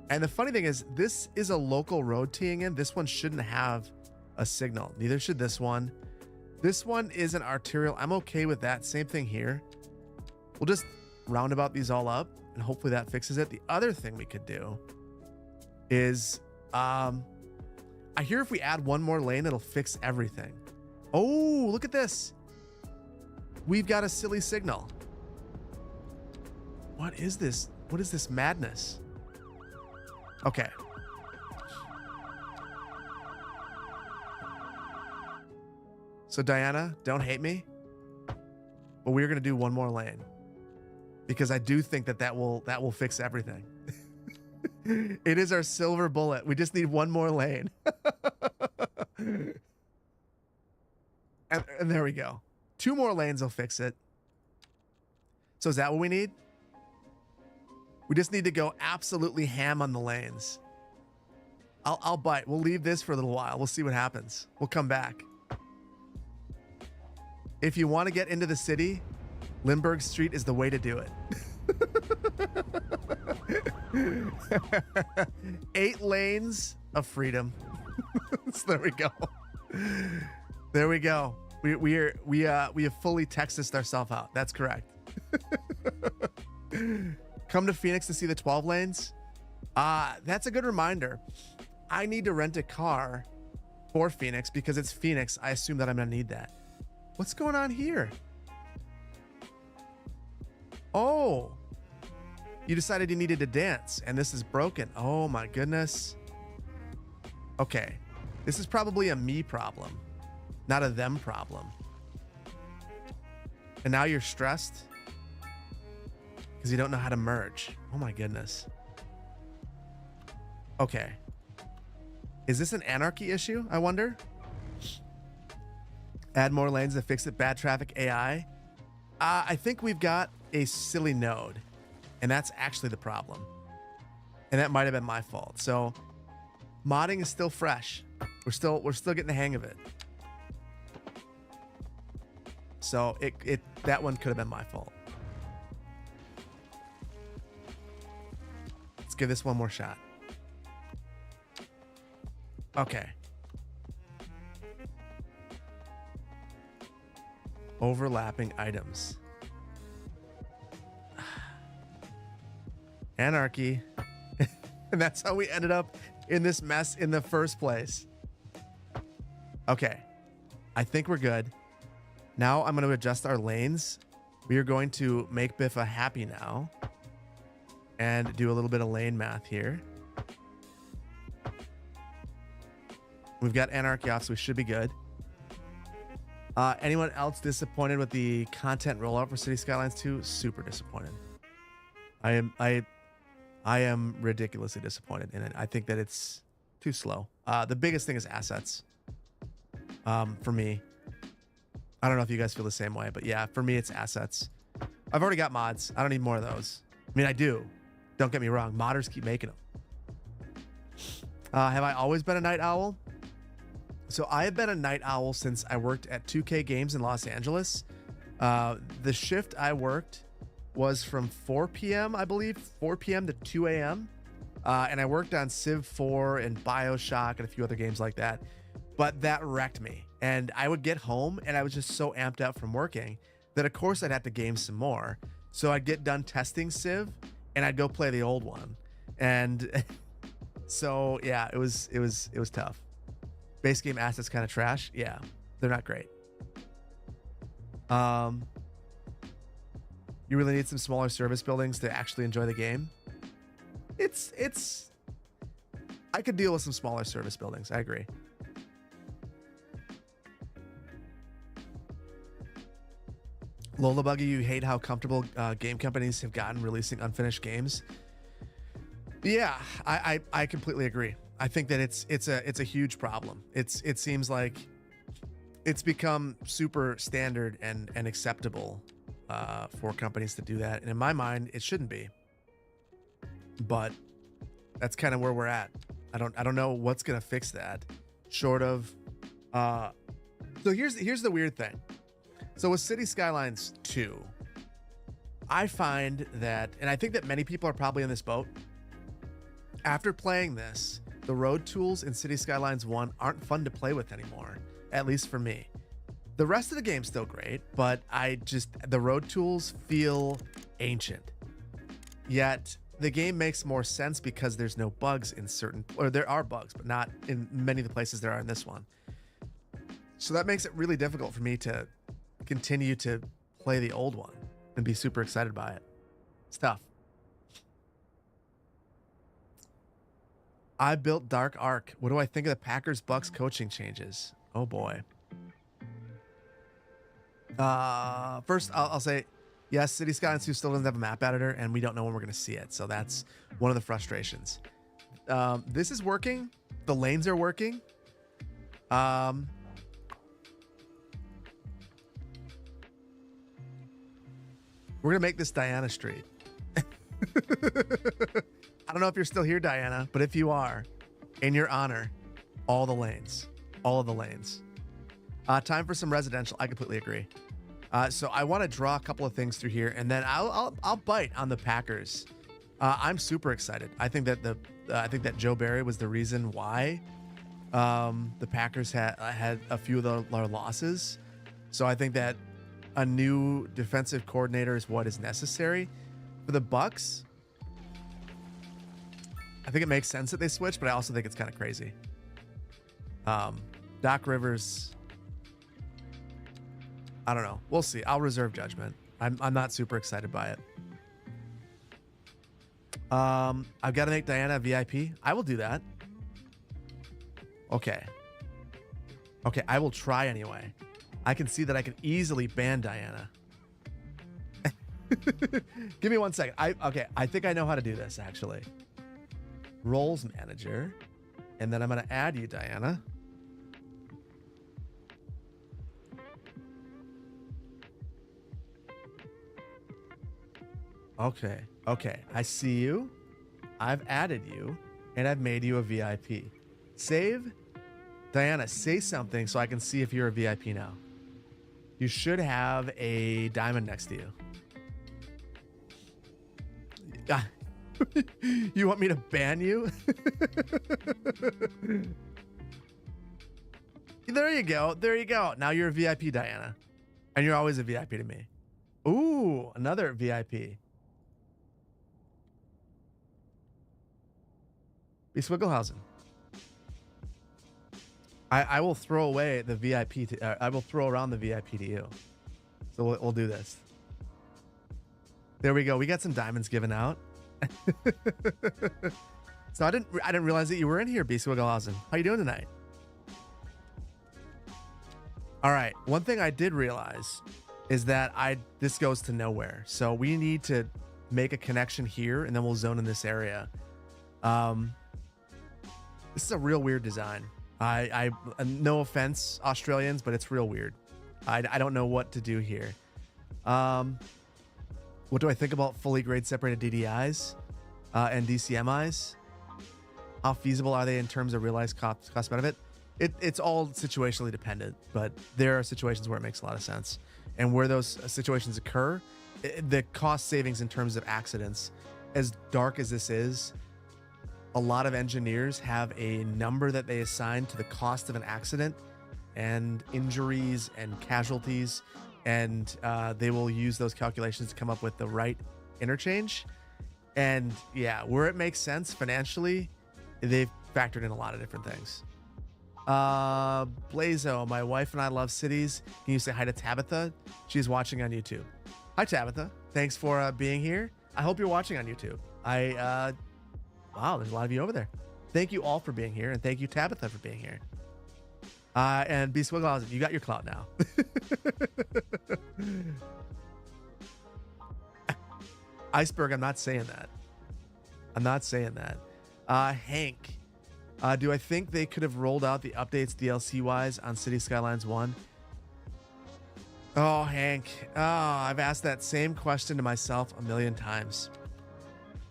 And the funny thing is, this is a local road teeing in. This one shouldn't have a signal. Neither should this one. This one is an arterial. I'm okay with that. Same thing here. We'll just roundabout these all up and hopefully that fixes it. The other thing we could do is, I hear if we add one more lane, it'll fix everything. Oh, look at this. We've got a silly signal. What is this? What is this madness? Okay. So Diana, don't hate me, but we're going to do one more lane because I do think that will fix everything. It is our silver bullet. We just need one more lane. And there we go. 2 more lanes will fix it. So is that what we need? We just need to go absolutely ham on the lanes. I'll bite. We'll leave this for a little while. We'll see what happens. We'll come back. If you want to get into the city, Lindbergh Street is the way to do it. 8 lanes of freedom. So there we go. There we go. We have fully Texased ourselves out. That's correct. Come to Phoenix to see the 12 lanes. That's a good reminder. I need to rent a car for Phoenix because it's Phoenix. I assume that I'm gonna need that. What's going on here? Oh, you decided you needed to dance and this is broken. Oh my goodness. Okay, this is probably a me problem, not a them problem. And now you're stressed because you don't know how to merge. Oh my goodness. Okay. Is this an anarchy issue, I wonder? Add more lanes to fix it. Bad traffic AI. I think we've got a silly node, and that's actually the problem. And that might have been my fault. So modding is still fresh. We're still getting the hang of it. So that one could have been my fault. Let's give this one more shot. Okay. Overlapping items. Anarchy. And that's how we ended up in this mess in the first place. Okay. I think we're good. Now I'm going to adjust our lanes. We are going to make Biffa happy now. And do a little bit of lane math here. We've got anarchy off, so we should be good. Anyone else disappointed with the content rollout for City Skylines 2? Super disappointed. I am ridiculously disappointed in it. I think that it's too slow. The biggest thing is assets. For me. I don't know if you guys feel the same way, but yeah, for me it's assets. I've already got mods. I don't need more of those. I mean, I do. Don't get me wrong. Modders keep making them. Have I always been a night owl? So I have been a night owl since I worked at 2K Games in Los Angeles. The shift I worked was from 4 p.m., I believe, 4 p.m. to 2 a.m. And I worked on Civ 4 and BioShock and a few other games like that. But that wrecked me. And I would get home and I was just so amped up from working that of course I'd have to game some more. So I'd get done testing Civ and I'd go play the old one. And so yeah, it was tough. Base game assets kind of trash. Yeah, they're not great. You really need some smaller service buildings to actually enjoy the game. It's I could deal with some smaller service buildings. I agree. Lola Buggy, you hate how comfortable game companies have gotten releasing unfinished games. Yeah, I completely agree. I think that it's a huge problem. It seems like it's become super standard and acceptable for companies to do that, and in my mind, it shouldn't be. But that's kind of where we're at. I don't know what's gonna fix that, short of. So here's the weird thing. So with City Skylines 2, I find that, and I think that many people are probably in this boat. After playing this, the road tools in City Skylines 1 aren't fun to play with anymore, at least for me. The rest of the game's still great, but the road tools feel ancient. Yet the game makes more sense because there's no bugs in or there are bugs, but not in many of the places there are in this one. So that makes it really difficult for me to continue to play the old one and be super excited by it. It's tough. I built Dark Ark. What do I think of the Packers Bucks coaching changes? Oh boy. First I'll say yes, City Skylines 2 still doesn't have a map editor and we don't know when we're going to see it. So that's one of the frustrations. This is working. The lanes are working. We're going to make this Diana Street. I don't know if you're still here, Diana, but if you are, in your honor, all of the lanes. Time for some residential. I completely agree. So I want to draw a couple of things through here, and then I'll bite on the Packers. I'm super excited. I think that Joe Barry was the reason why the Packers had a few of their losses. So I think that a new defensive coordinator is what is necessary for the Bucks. I think it makes sense that they switch, but I also think it's kind of crazy. Doc Rivers, I don't know. We'll see. I'll reserve judgment. I'm not super excited by it. I've got to make Diana a VIP. I will do that. Okay, I will try anyway. I can see that I can easily ban Diana. Give me 1 second. I think I know how to do this actually. Roles manager, and then I'm going to add you, Diana. Okay, I see you. I've added you, and I've made you a VIP. Save. Diana, say something so I can see if you're a VIP now. You should have a diamond next to you. You want me to ban you? There you go. Now you're a VIP, Diana. And you're always a VIP to me. Ooh, another VIP. Be Swigglehausen. I will throw away the VIP. I will throw around the VIP to you. So we'll do this. There we go. We got some diamonds given out. So I didn't realize that you were in here, B. Swigglehausen. How you doing tonight? All right. One thing I did realize is that this goes to nowhere. So we need to make a connection here, and then we'll zone in this area. This is a real weird design. I no offense, Australians, but it's real weird. I don't know what to do here. What do I think about fully grade separated DDIs and DCMIs? How feasible are they in terms of realized cost benefit? It's all situationally dependent, but there are situations where it makes a lot of sense. And where those situations occur, the cost savings in terms of accidents, as dark as this is, a lot of engineers have a number that they assign to the cost of an accident and injuries and casualties, and they will use those calculations to come up with the right interchange. And yeah, where it makes sense financially, they've factored in a lot of different things. Blazo, my wife and I love cities. Can you say hi to Tabitha? She's watching on YouTube. Hi, Tabitha. Thanks for being here. I hope you're watching on YouTube. Wow, there's a lot of you over there. Thank you all for being here, and thank you, Tabitha, for being here. And B Swiggle, you got your clout now. Iceberg, I'm not saying that. I'm not saying that. Hank, do I think they could have rolled out the updates DLC-wise on City Skylines 1? Oh, Hank. Oh, I've asked that same question to myself a million times.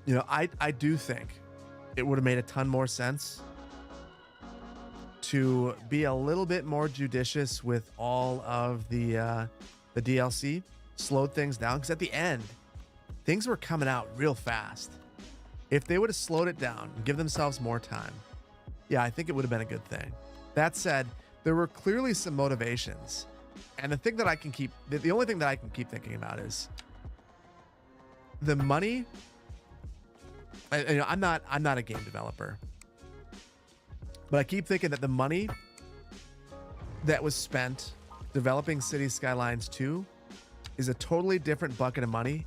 You know, I do think it would have made a ton more sense to be a little bit more judicious with all of the DLC, slowed things down, because at the end, things were coming out real fast. If they would have slowed it down and give themselves more time, yeah, I think it would have been a good thing. That said, there were clearly some motivations. And the thing that I can keep, the only thing that I can keep thinking about is the money. I'm not a game developer, but I keep thinking that the money that was spent developing City Skylines 2 is a totally different bucket of money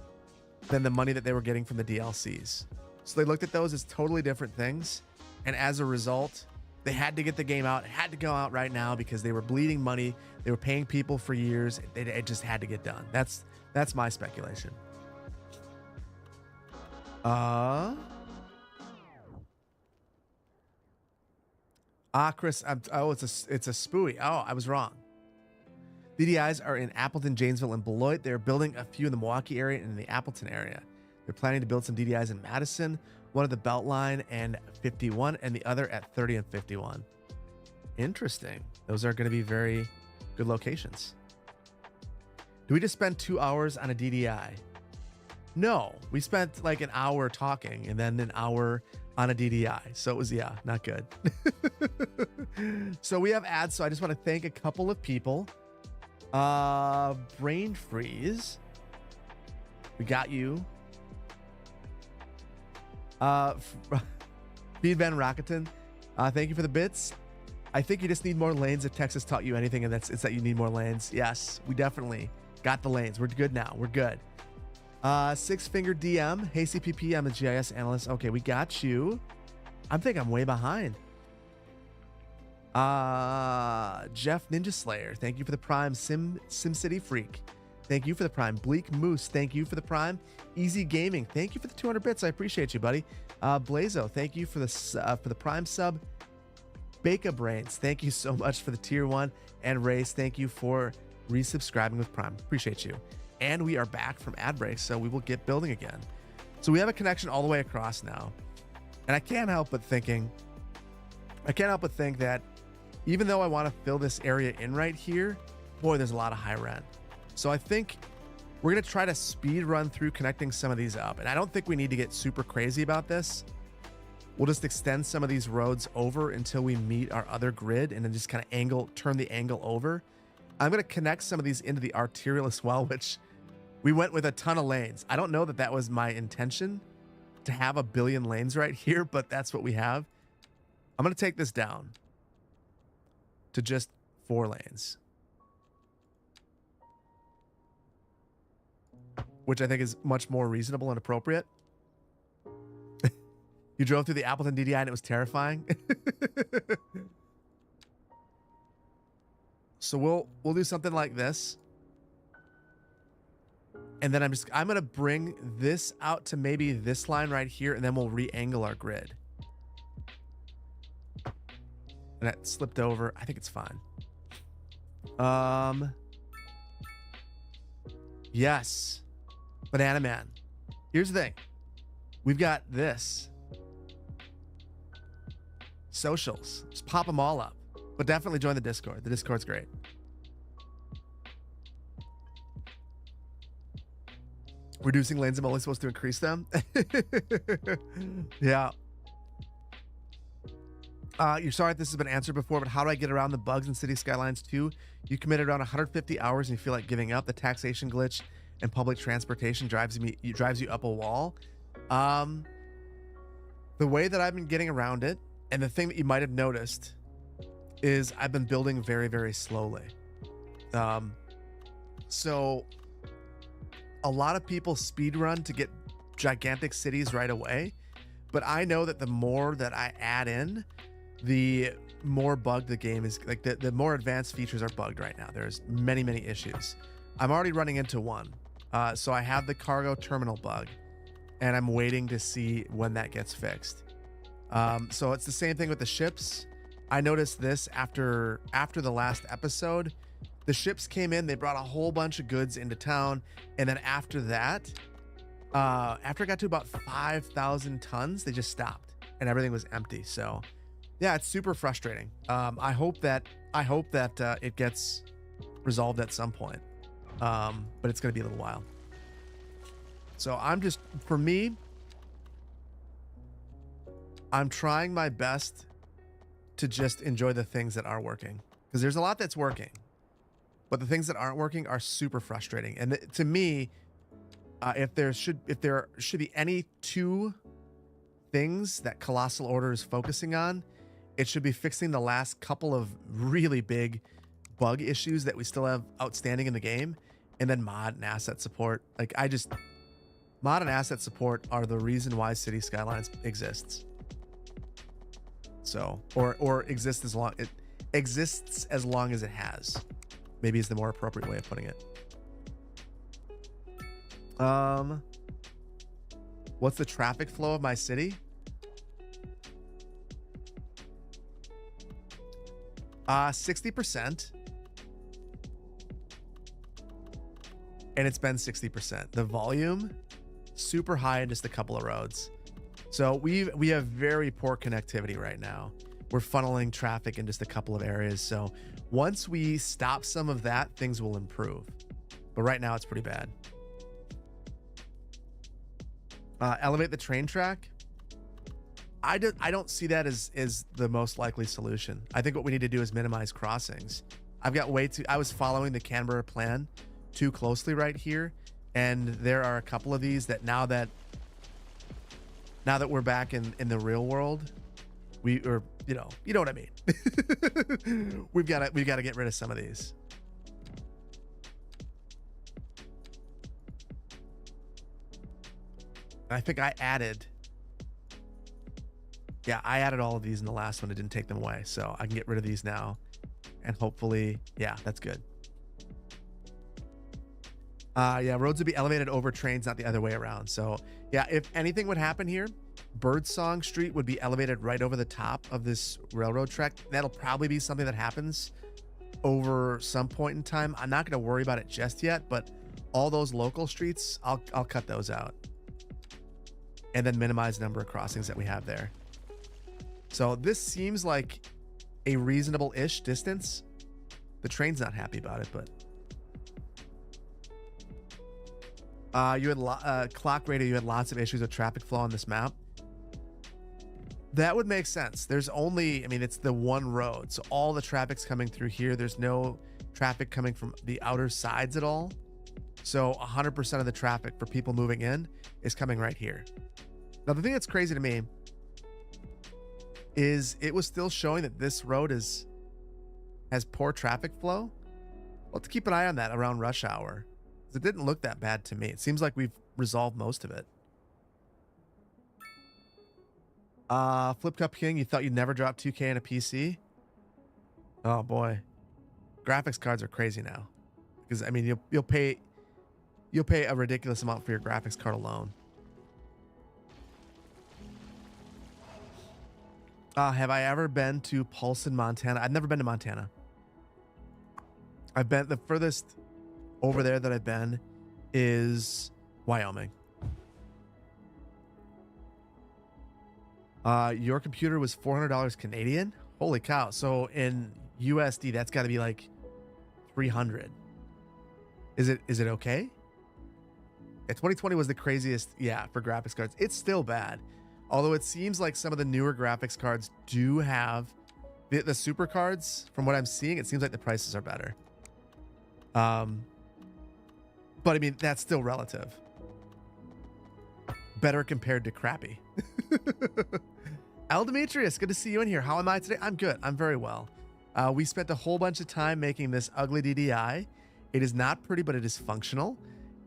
than the money that they were getting from the DLCs. So they looked at those as totally different things. And as a result, they had to get the game out. It had to go out right now because they were bleeding money. They were paying people for years. It just had to get done. That's my speculation. Chris, it's a spooey. Oh, I was wrong. DDIs are in Appleton, Janesville, and Beloit. They're building a few in the Milwaukee area and in the Appleton area. They're planning to build some DDIs in Madison, one at the Beltline and 51, and the other at 30 and 51. Interesting. Those are going to be very good locations. Do we just spend 2 hours on a DDI? No, we spent like an hour talking and then an hour on a DDI. So it was, yeah, not good. So we have ads. So I just want to thank a couple of people. Brain Freeze. We got you. Feed Van Rocketon. Thank you for the bits. I think you just need more lanes. If Texas taught you anything, and it's that you need more lanes. Yes, we definitely got the lanes. We're good now. We're good. Six Finger DM. Hey CPP, I'm a GIS analyst. Okay, we got you. I think I'm way behind. Jeff Ninja Slayer. Thank you for the Prime. SimCity Freak. Thank you for the Prime. Bleak Moose. Thank you for the Prime. Easy Gaming. Thank you for the 200 bits. I appreciate you, buddy. Blazo. Thank you for the Prime sub. Baka Brains. Thank you so much for the tier 1. And Race. Thank you for resubscribing with Prime. Appreciate you. And we are back from ad break, so we will get building again. So we have a connection all the way across now. And I can't help but think that even though I want to fill this area in right here, boy, there's a lot of high rent. So I think we're going to try to speed run through connecting some of these up. And I don't think we need to get super crazy about this. We'll just extend some of these roads over until we meet our other grid and then just kind of turn the angle over. I'm going to connect some of these into the arterial as well, which we went with a ton of lanes. I don't know that that was my intention to have a billion lanes right here, but that's what we have. I'm going to take this down to just 4 lanes, which I think is much more reasonable and appropriate. You drove through the Appleton DDI and it was terrifying. So we'll do something like this. And then I'm going to bring this out to maybe this line right here, and then we'll re-angle our grid. And that slipped over. I think it's fine. Yes. Banana Man. Here's the thing. We've got this. Socials. Just pop them all up. But definitely join the Discord. The Discord's great. Reducing lanes, I'm only supposed to increase them. Yeah. You're sorry if this has been answered before, but how do I get around the bugs in City Skylines 2? You committed around 150 hours and you feel like giving up. The taxation glitch and public transportation drives you up a wall. The way that I've been getting around it, and the thing that you might have noticed, is I've been building very, very slowly. So a lot of people speed run to get gigantic cities right away, but I know that the more that I add in, the more bugged the game is. Like the more advanced features are bugged right now. There's many, many issues. I'm already running into one. So I have the cargo terminal bug, and I'm waiting to see when that gets fixed. So it's the same thing with the ships. I noticed this after the last episode. The ships came in, they brought a whole bunch of goods into town, and then after that, after it got to about 5,000 tons, they just stopped and everything was empty. So yeah, it's super frustrating. I hope that it gets resolved at some point, but it's going to be a little while. So for me, I'm trying my best to just enjoy the things that are working, because there's a lot that's working, but the things that aren't working are super frustrating. And to me, if there should be any two things that Colossal Order is focusing on, it should be fixing the last couple of really big bug issues that we still have outstanding in the game, and then mod and asset support. Like mod and asset support are the reason why City Skylines exists. So, or exists as long as it has. Maybe is the more appropriate way of putting it. What's the traffic flow of my city? 60%. And it's been 60%. The volume, super high in just a couple of roads. So we have very poor connectivity right now. We're funneling traffic in just a couple of areas. So once we stop some of that, things will improve. But right now it's pretty bad. Elevate the train track. I don't see that as the most likely solution. I think what we need to do is minimize crossings. I was following the Canberra plan too closely right here, and there are a couple of these that now that we're back in the real world, you know what I mean. we've got to get rid of some of these. I think I added all of these in the last one. I didn't take them away, so I can get rid of these now, and hopefully, yeah, that's good. Roads would be elevated over trains, not the other way around. So yeah, if anything would happen here, Birdsong Street would be elevated right over the top of this railroad track. That'll probably be something that happens over some point in time. I'm not going to worry about it just yet, but all those local streets, I'll cut those out, and then minimize the number of crossings that we have there. So this seems like a reasonable-ish distance. The train's not happy about it, but you had clock radio. You had lots of issues with traffic flow on this map. That would make sense. There's only, it's the one road, so all the traffic's coming through here. There's no traffic coming from the outer sides at all. So 100% of the traffic for people moving in is coming right here. Now, the thing that's crazy to me is it was still showing that this road has poor traffic flow. We'll have to keep an eye on that around rush hour, because it didn't look that bad to me. It seems like we've resolved most of it. Flip Cup King, you thought you'd never drop 2K in a PC? Oh boy, graphics cards are crazy now, because you'll pay a ridiculous amount for your graphics card alone. Have I ever been to Polson, Montana? I've never been to Montana. I've been, the furthest over there that I've been is Wyoming. Your computer was $400 Canadian. Holy cow. So in USD, that's got to be like 300. Is it okay? Yeah, 2020 was the craziest, yeah, for graphics cards. It's still bad. Although it seems like some of the newer graphics cards do have the super cards. From what I'm seeing, it seems like the prices are better. But I mean, that's still relative. Better compared to crappy. Al Demetrius, good to see you in here. How am I today? I'm good. I'm very well. We spent a whole bunch of time making this ugly DDI. It is not pretty, but it is functional.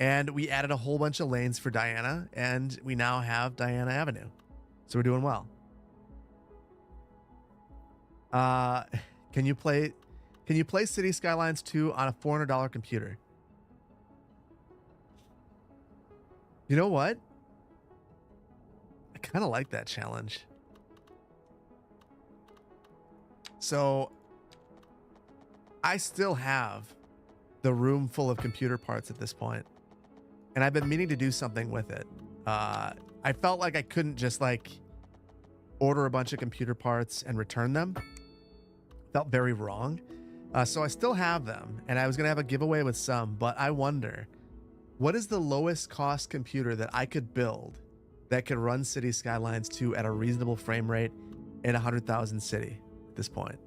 And we added a whole bunch of lanes for Diana, and we now have Diana Avenue. So we're doing well. Can you play City Skylines 2 on a $400 computer? You know what? I kind of like that challenge. So I still have the room full of computer parts at this point, and I've been meaning to do something with it. I felt like I couldn't just like order a bunch of computer parts and return them. Felt very wrong. So I still have them, and I was going to have a giveaway with some, but I wonder, what is the lowest cost computer that I could build that could run City Skylines 2 at a reasonable frame rate in 100,000 city at this point?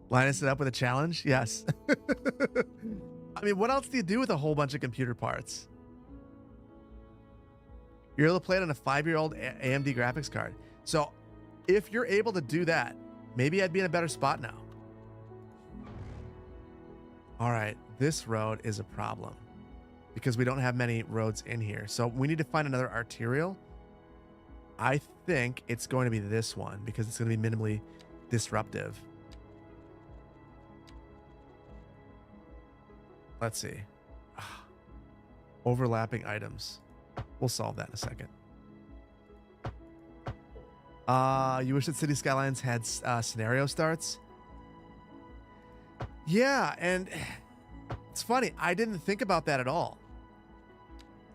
Line us it up with a challenge? Yes. I mean, what else do you do with a whole bunch of computer parts? You're able to play it on a 5-year-old AMD graphics card. So if you're able to do that, maybe I'd be in a better spot now. All right, this road is a problem because we don't have many roads in here. So we need to find another arterial. I think it's going to be this one because it's going to be minimally disruptive. Let's see. Overlapping items. We'll solve that in a second. You wish that City Skylines had scenario starts? Yeah, and it's funny. I didn't think about that at all.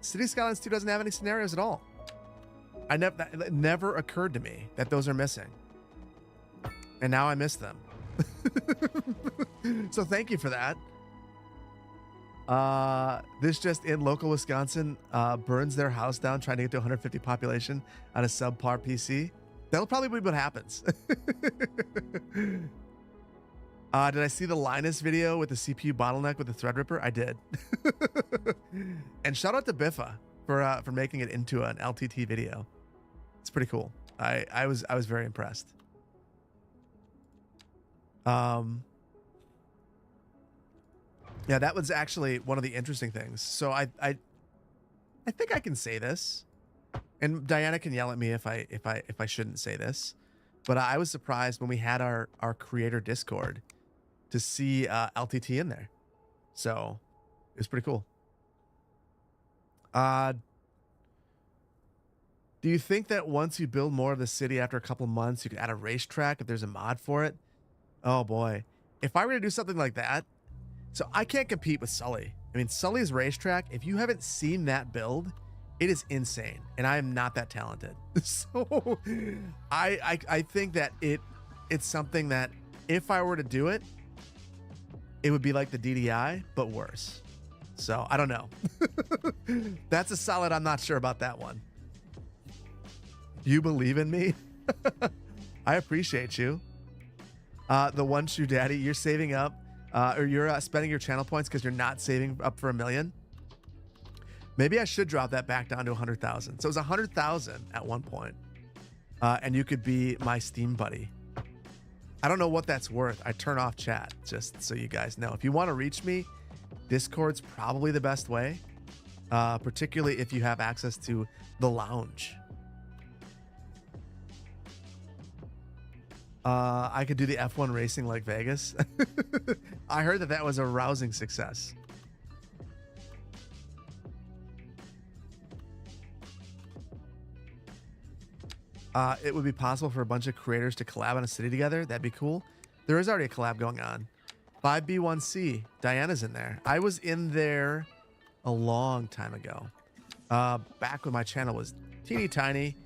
City Skylines 2 doesn't have any scenarios at all. It never occurred to me that those are missing. And now I miss them. So thank you for that. This just in, local Wisconsin burns their house down trying to get to 150 population on a subpar PC. That'll probably be what happens. Did I see the Linus video with the CPU bottleneck with the Threadripper? I did. And shout out to Biffa for making it into an LTT video. It's pretty cool. I was very impressed. Yeah, that was actually one of the interesting things. So I think I can say this, and Diana can yell at me if I shouldn't say this, but I was surprised when we had our creator Discord to see LTT in there. So it was pretty cool. Do you think that once you build more of the city after a couple months, you could add a racetrack if there's a mod for it? Oh boy. If I were to do something like that, so I can't compete with Sully. I mean, Sully's racetrack, if you haven't seen that build, it is insane. And I am not that talented. So I think that it's something that if I were to do it, it would be like the DDI, but worse. So I don't know. That's a solid, I'm not sure about that one. You believe in me? I appreciate you. The One Shoe Daddy, you're saving up. Or you're spending your channel points because you're not saving up for 1 million. Maybe I should drop that back down to 100,000. So it was 100,000 at one point. And you could be my Steam buddy. I don't know what that's worth. I turn off chat just so you guys know. If you want to reach me, Discord's probably the best way. Particularly if you have access to the lounge. I could do the F1 racing like Vegas. I heard that was a rousing success. It would be possible for a bunch of creators to collab on a city together. That'd be cool. There is already a collab going on. 5B1C, Diana's in there. I was in there a long time ago. Back when my channel was teeny tiny.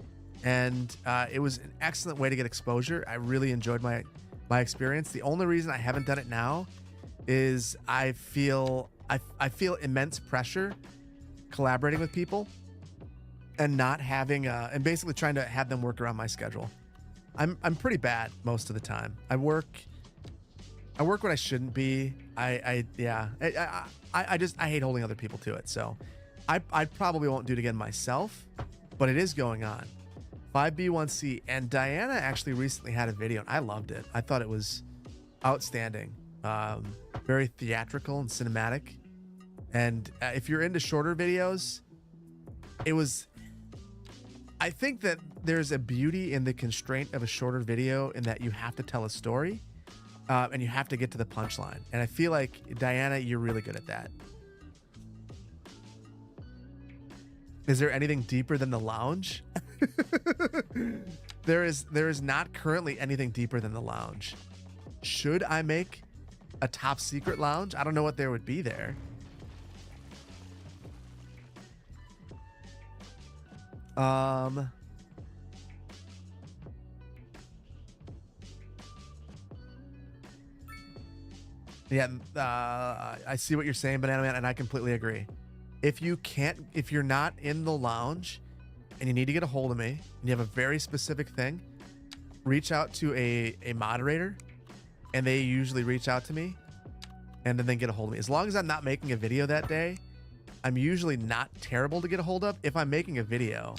And it was an excellent way to get exposure. I really enjoyed my experience. The only reason I haven't done it now is I feel I feel immense pressure collaborating with people and not having and basically trying to have them work around my schedule. I'm pretty bad most of the time. I work when I shouldn't be. I hate holding other people to it. So I probably won't do it again myself, but it is going on. 5B1C, and Diana actually recently had a video and I loved it. I thought it was outstanding. Very theatrical and cinematic. And if you're into shorter videos, I think that there's a beauty in the constraint of a shorter video in that you have to tell a story and you have to get to the punchline. And I feel like, Diana, you're really good at that. Is there anything deeper than the lounge? There is not currently anything deeper than the lounge. Should I make a top secret lounge? I don't know what there would be there. Yeah, I see what you're saying, Banana Man, and I completely agree. If you're not in the lounge and you need to get a hold of me and you have a very specific thing, reach out to a moderator, and they usually reach out to me and then they get a hold of me. As long as I'm not making a video that day, I'm usually not terrible to get a hold of. If I'm making a video,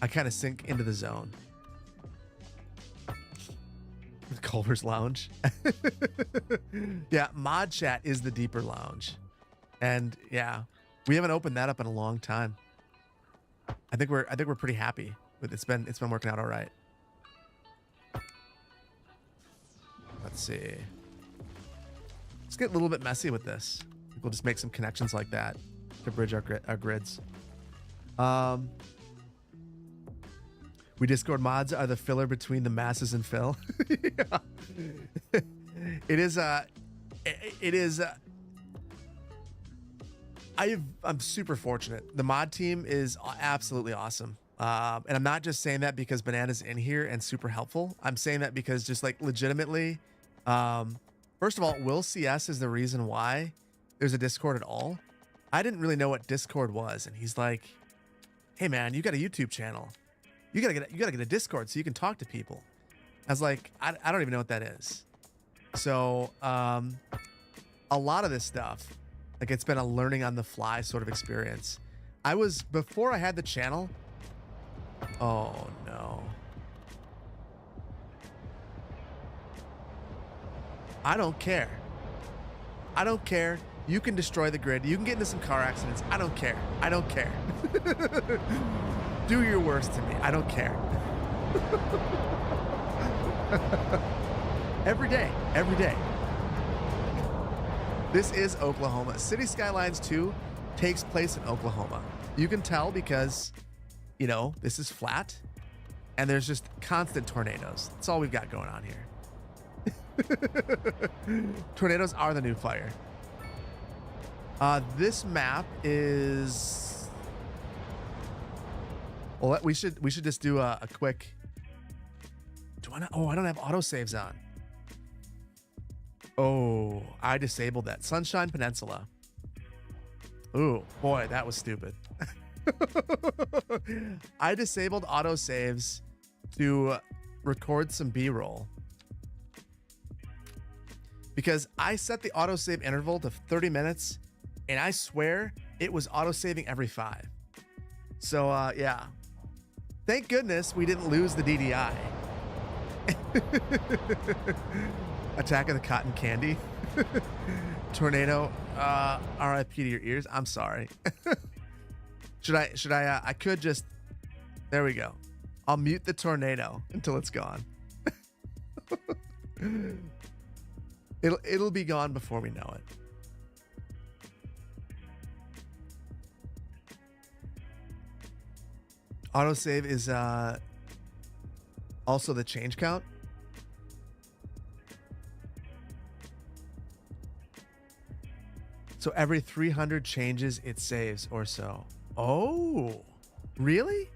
I kind of sink into the zone. Culver's Lounge. Yeah, Mod Chat is the deeper lounge. And yeah, we haven't opened that up in a long time. I think we're pretty happy with it's been working out all right. Let's see. Let's get a little bit messy with this. We'll just make some connections like that to bridge our grids. We Discord mods are the filler between the masses and Phil. Yeah. It is I'm super fortunate. The mod team is absolutely awesome. And I'm not just saying that because Banana's in here and super helpful. I'm saying that because just like legitimately, first of all, Will CS is the reason why there's a Discord at all. I didn't really know what Discord was. And he's like, hey man, you got a YouTube channel. You gotta get a Discord so you can talk to people. I was like, I don't even know what that is. So a lot of this stuff, like it's been a learning on the fly sort of experience. Before I had the channel. Oh no. I don't care. I don't care. You can destroy the grid. You can get into some car accidents. I don't care. I don't care. Do your worst to me. I don't care. Every day. Every day. This is Oklahoma. City Skylines 2 takes place in Oklahoma. You can tell because, you know, this is flat and there's just constant tornadoes. That's all we've got going on here. Tornadoes are the new fire. This map is... Well, we should just do a quick... I don't have autosaves on. Oh, I disabled that. Sunshine Peninsula. Ooh, boy, that was stupid. I disabled autosaves to record some B-roll. Because I set the autosave interval to 30 minutes, and I swear it was autosaving every 5. So, yeah. Thank goodness we didn't lose the DDI. Attack of the Cotton Candy. Tornado. RIP to your ears. I'm sorry. Should I could just... There we go. I'll mute the tornado until it's gone. It'll be gone before we know it. Autosave is also the change count. So every 300 changes, it saves or so. Oh, really?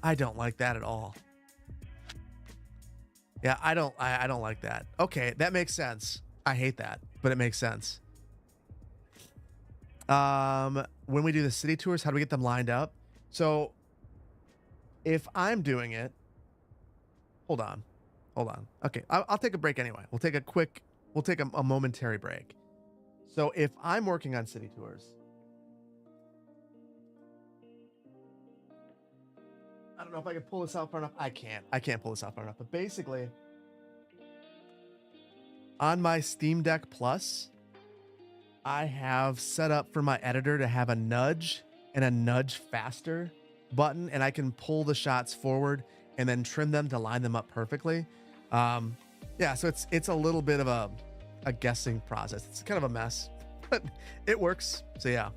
I don't like that at all. Yeah, I don't like that. Okay, that makes sense. I hate that, but it makes sense. When we do the city tours, how do we get them lined up? So if I'm doing it, hold on. Okay, I'll take a break anyway. We'll take a momentary break. So if I'm working on city tours, I don't know if I can pull this out far enough. I can't pull this out far enough. But basically, on my Steam Deck Plus, I have set up for my editor to have a nudge and a nudge faster button, and I can pull the shots forward and then trim them to line them up perfectly. Yeah, so it's a little bit of a guessing process. It's kind of a mess, but it works. So yeah.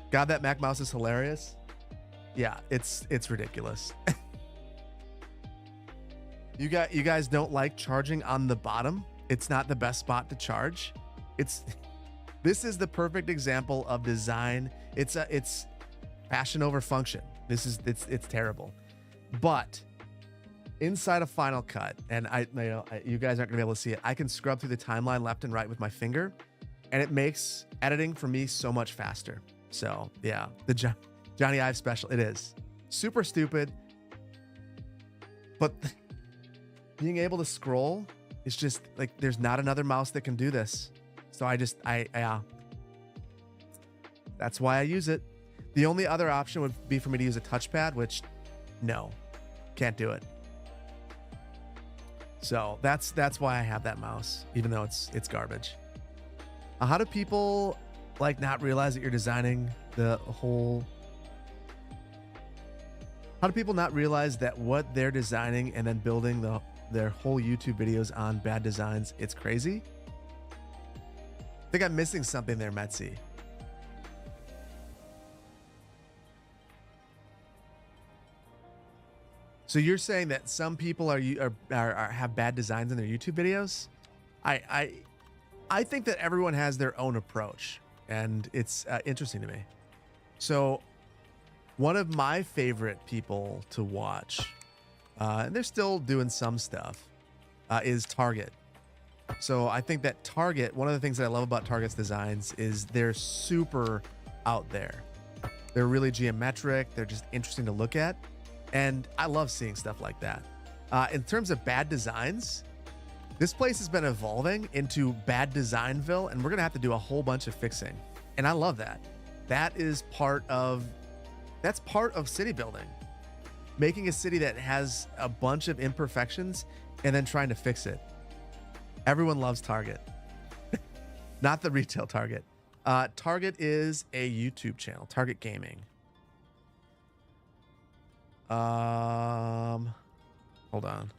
God, that Mac mouse is hilarious. Yeah, it's ridiculous. You guys don't like charging on the bottom? It's not the best spot to charge. This is the perfect example of design. It's fashion over function. It's terrible. But inside of Final Cut, and you guys aren't gonna be able to see it, I can scrub through the timeline left and right with my finger, and it makes editing for me so much faster. So yeah, the Johnny Ive special, it is super stupid, but being able to scroll is just like, there's not another mouse that can do this. So that's why I use it. The only other option would be for me to use a touchpad, which no, can't do it. So that's why I have that mouse, even though it's garbage. How do people like not realize that you're designing the whole? How do people not realize that what they're designing and then building their whole YouTube videos on bad designs? It's crazy. I think I'm missing something there, Metzi. So you're saying that some people have bad designs in their YouTube videos? I think that everyone has their own approach, and it's interesting to me. So one of my favorite people to watch, and they're still doing some stuff, is Target. So I think that Target, one of the things that I love about Target's designs is they're super out there. They're really geometric. They're just interesting to look at. And I love seeing stuff like that. In terms of bad designs, this place has been evolving into Bad Designville, and we're going to have to do a whole bunch of fixing. And I love that. That's part of city building. Making a city that has a bunch of imperfections and then trying to fix it. Everyone loves Target. Not the retail Target. Target is a YouTube channel, Target Gaming. Hold on.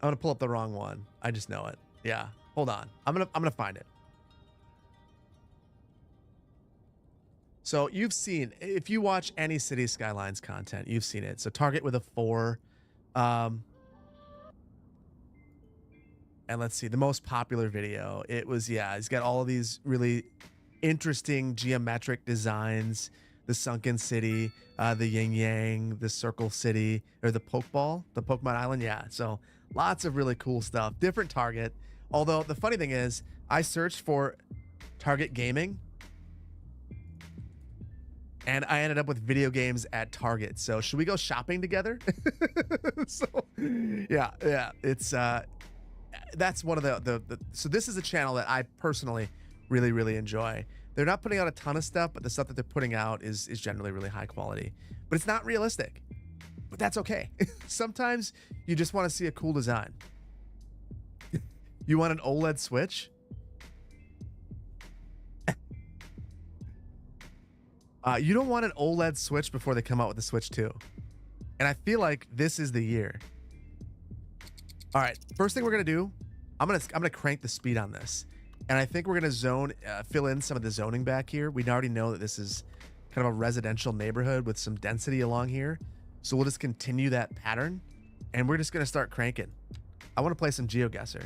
I'm gonna pull up the wrong one. I just know it. Yeah. Hold on. I'm gonna find it. So you've seen, if you watch any City Skylines content, you've seen it. So Target with a 4. And let's see, the most popular video. It was, yeah, he's got all of these really interesting geometric designs. The sunken city, the yin yang, the circle city, or the Pokeball, the Pokemon Island. Yeah, so lots of really cool stuff. Different Target. Although the funny thing is, I searched for Target Gaming, and I ended up with video games at Target. So should we go shopping together? So yeah, it's that's one of the so this is a channel that I personally really enjoy. They're not putting out a ton of stuff, but the stuff that they're putting out is generally really high quality. But it's not realistic. But that's okay. Sometimes you just want to see a cool design. You want an OLED Switch? You don't want an OLED Switch before they come out with the Switch 2. And I feel like this is the year. All right, first thing we're gonna do, I'm gonna crank the speed on this, and I think we're gonna fill in some of the zoning back here. We already know that this is kind of a residential neighborhood with some density along here, so we'll just continue that pattern, and we're just gonna start cranking. I want to play some GeoGuessr.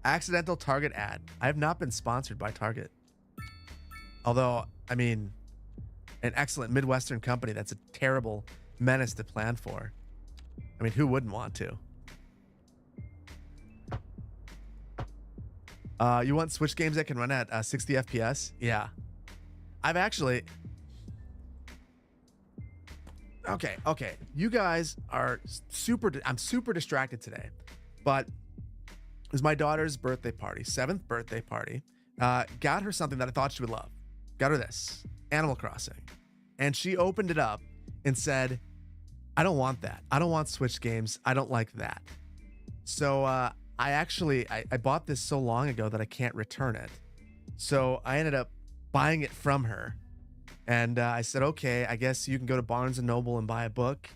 Accidental Target ad. I have not been sponsored by Target. Although, I mean, an excellent Midwestern company that's a terrible menace to plan for. I mean, who wouldn't want to? You want Switch games that can run at 60 FPS? Yeah. I've actually... Okay. You guys are I'm super distracted today. But it was my daughter's birthday party, 7th birthday party. Got her something that I thought she would love. Got her this, Animal Crossing. And she opened it up and said, I don't want that. I don't want Switch games. I don't like that. So I bought this so long ago that I can't return it. So I ended up buying it from her. And I said, okay, I guess you can go to Barnes & Noble and buy a book,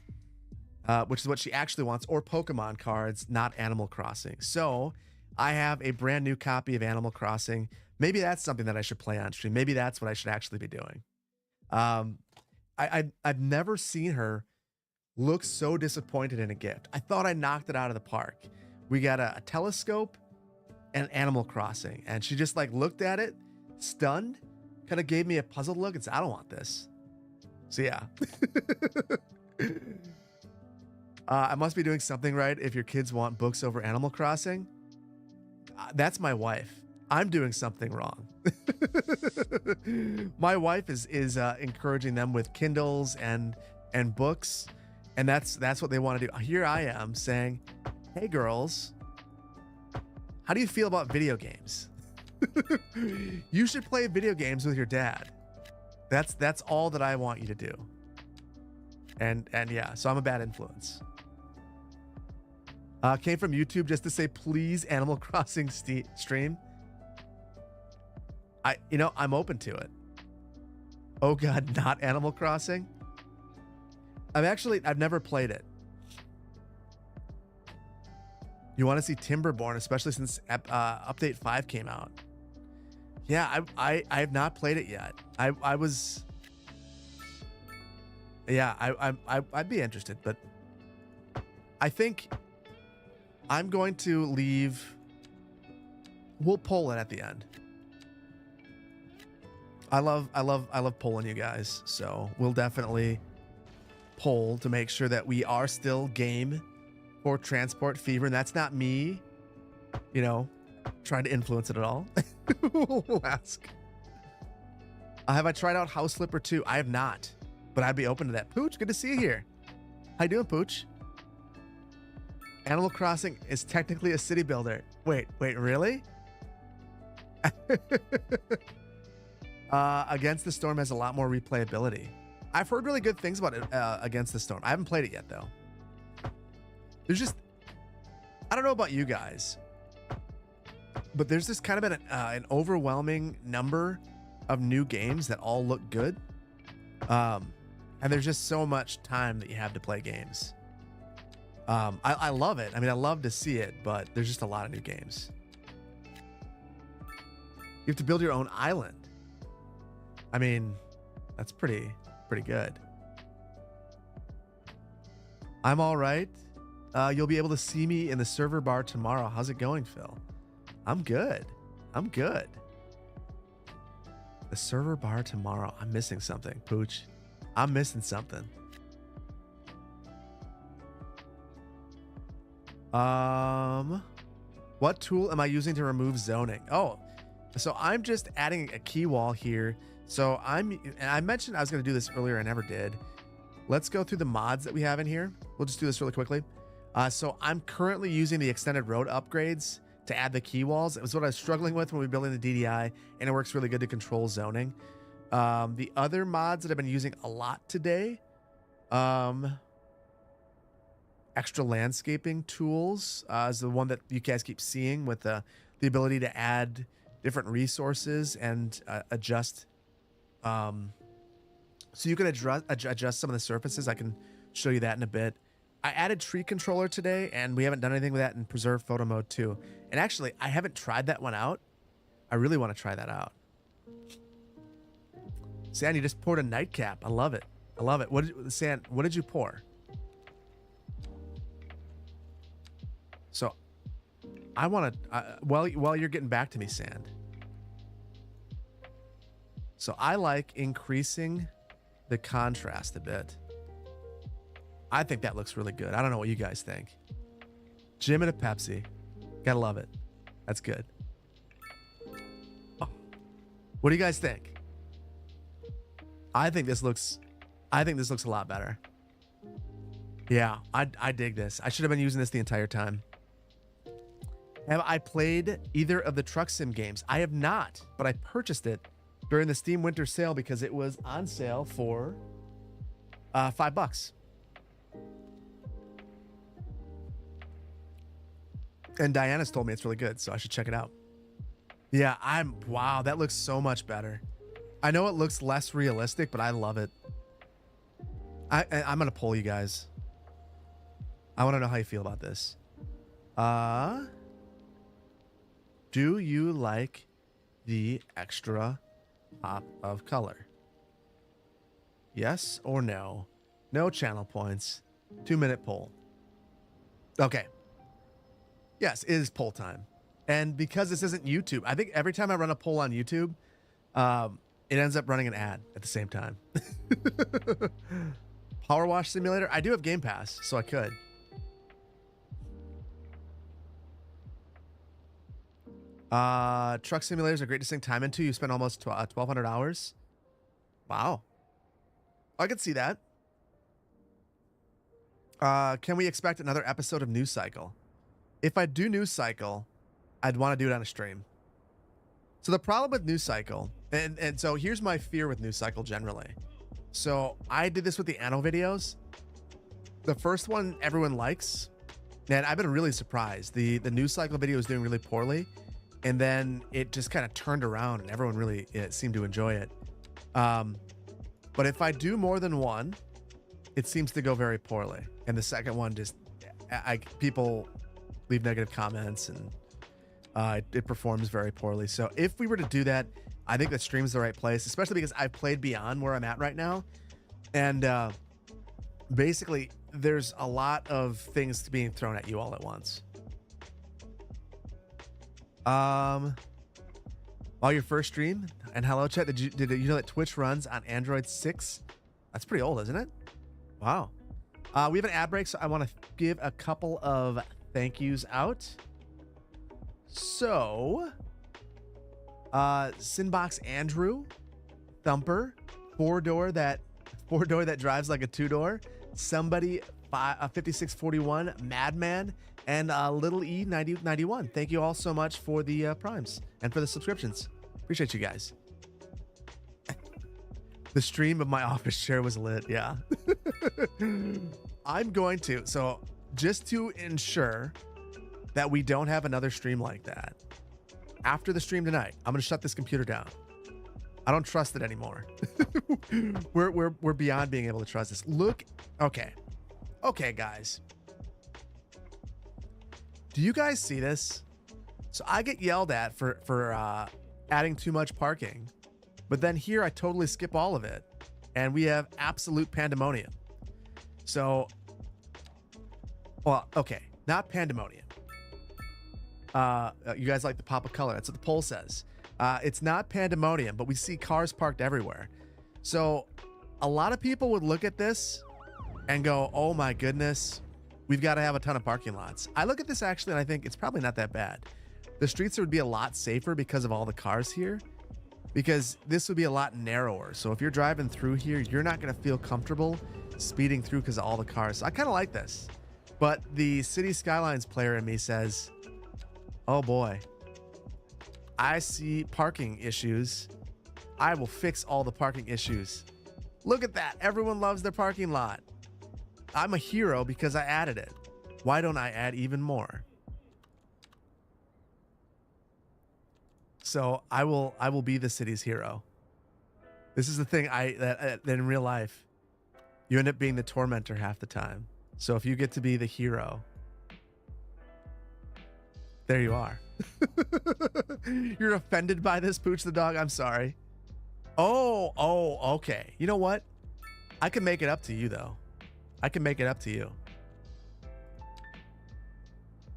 which is what she actually wants, or Pokemon cards, not Animal Crossing. So I have a brand new copy of Animal Crossing. Maybe that's something that I should play on stream. Maybe that's what I should actually be doing. I've never seen her look so disappointed in a gift. I thought I knocked it out of the park. We got a telescope and Animal Crossing, and she just like looked at it, stunned, kind of gave me a puzzled look and said, I don't want this. So yeah. I must be doing something right if your kids want books over Animal Crossing. That's my wife. I'm doing something wrong. My wife is encouraging them with Kindles and books, and that's what they want to do. Here I am saying, hey girls, how do you feel about video games? You should play video games with your dad. That's all that I want you to do. And yeah, so I'm a bad influence. Came from YouTube just to say, please, Animal Crossing stream. I'm open to it. Oh God, not Animal Crossing. I've never played it. You want to see Timberborn, especially since update 5 came out. Yeah, I have not played it yet. I'd be interested, but I think I'm going to leave. We'll poll it at the end. I love polling you guys, so we'll definitely poll to make sure that we are still game for Transport Fever, and that's not me, trying to influence it at all. We'll ask. Have I tried out House Flipper 2? I have not, but I'd be open to that. Pooch, good to see you here. How you doing, Pooch? Animal Crossing is technically a city builder. Wait, really? Against the Storm has a lot more replayability. I've heard really good things about it, Against the Storm. I haven't played it yet, though. I don't know about you guys, but there's this kind of an overwhelming number of new games that all look good. And there's just so much time that you have to play games. I love it. I mean, I love to see it, but there's just a lot of new games. You have to build your own island. I mean, that's pretty good. I'm all right. You'll be able to see me in the server bar tomorrow. How's it going, Phil? I'm good. The server bar tomorrow. I'm missing something, Pooch. I'm missing something. What tool am I using to remove zoning? Oh, so I'm just adding a key wall here. So and I mentioned I was going to do this earlier. I never did. Let's go through the mods that we have in here. We'll just do this really quickly. So I'm currently using the extended road upgrades to add the key walls. It was what I was struggling with when we were building the DDI, and it works really good to control zoning. The other mods that I've been using a lot today, extra landscaping tools is the one that you guys keep seeing, with the ability to add different resources and adjust. So you can adjust some of the surfaces. I can show you that in a bit. I added tree controller today, and we haven't done anything with that in preserve photo mode too. And actually, I haven't tried that one out. I really want to try that out. Sand, you just poured a nightcap. I love it. Sand, what did you pour? So I want to, while you're getting back to me, Sand. So I like increasing the contrast a bit. I think that looks really good. I don't know what you guys think. Jim and a Pepsi. Gotta love it. That's good. Oh. What do you guys think? I think this looks a lot better. Yeah, I dig this. I should have been using this the entire time. Have I played either of the Truck Sim games? I have not, but I purchased it during the Steam Winter Sale because it was on sale for $5. And Diana's told me it's really good, so I should check it out. Yeah, wow, that looks so much better. I know it looks less realistic, but I love it. I'm gonna poll you guys. I want to know how you feel about this. Do you like the extra pop of color? Yes or no? No channel points. 2-minute poll. Okay. Yes, it is poll time. And because this isn't YouTube, I think every time I run a poll on YouTube, it ends up running an ad at the same time. Power Wash Simulator. I do have Game Pass, so I could. Truck simulators are great to sink time into. You spend almost 1,200 hours. Wow. I could see that. Can we expect another episode of News Cycle? If I do News Cycle, I'd want to do it on a stream. So the problem with News Cycle, and so here's my fear with News Cycle generally. So I did this with the Anno videos. The first one everyone likes, and I've been really surprised. The News Cycle video is doing really poorly, and then it just kind of turned around, and everyone really seemed to enjoy it. But if I do more than one, it seems to go very poorly, and the second one just people leave negative comments, and it performs very poorly. So if we were to do that, I think that stream's the right place, especially because I've played beyond where I'm at right now. And basically, there's a lot of things being thrown at you all at once. While your first stream, and hello chat, did you know that Twitch runs on Android 6? That's pretty old, isn't it? Wow. We have an ad break, so I want to give a couple of thank yous out. So, Sinbox Andrew, Thumper, four door that drives like a 2-door, somebody 5641, Madman, and Little E 9091. Thank you all so much for the primes and for the subscriptions. Appreciate you guys. The stream of my office chair was lit. Yeah. I'm going to, so just to ensure that we don't have another stream like that, after the stream tonight, I'm going to shut this computer down. I don't trust it anymore. We're beyond being able to trust this. Look, okay, guys. Do you guys see this? So I get yelled at for adding too much parking, but then here I totally skip all of it, and we have absolute pandemonium. So, well, okay, not pandemonium. You guys like the pop of color. That's what the poll says. It's not pandemonium, but we see cars parked everywhere. So a lot of people would look at this and go, oh my goodness, we've got to have a ton of parking lots. I look at this actually, and I think it's probably not that bad. The streets would be a lot safer because of all the cars here, because this would be a lot narrower. So if you're driving through here, you're not going to feel comfortable speeding through because of all the cars. So I kind of like this. But the City Skylines player in me says, oh boy, I see parking issues. I will fix all the parking issues. Look at that. Everyone loves their parking lot. I'm a hero because I added it. Why don't I add even more? So I will be the city's hero. This is the thing that in real life, you end up being the tormentor half the time. So if you get to be the hero, there you are. You're offended by this, Pooch the dog? I'm sorry. Oh, okay. You know what? I can make it up to you, though. I can make it up to you.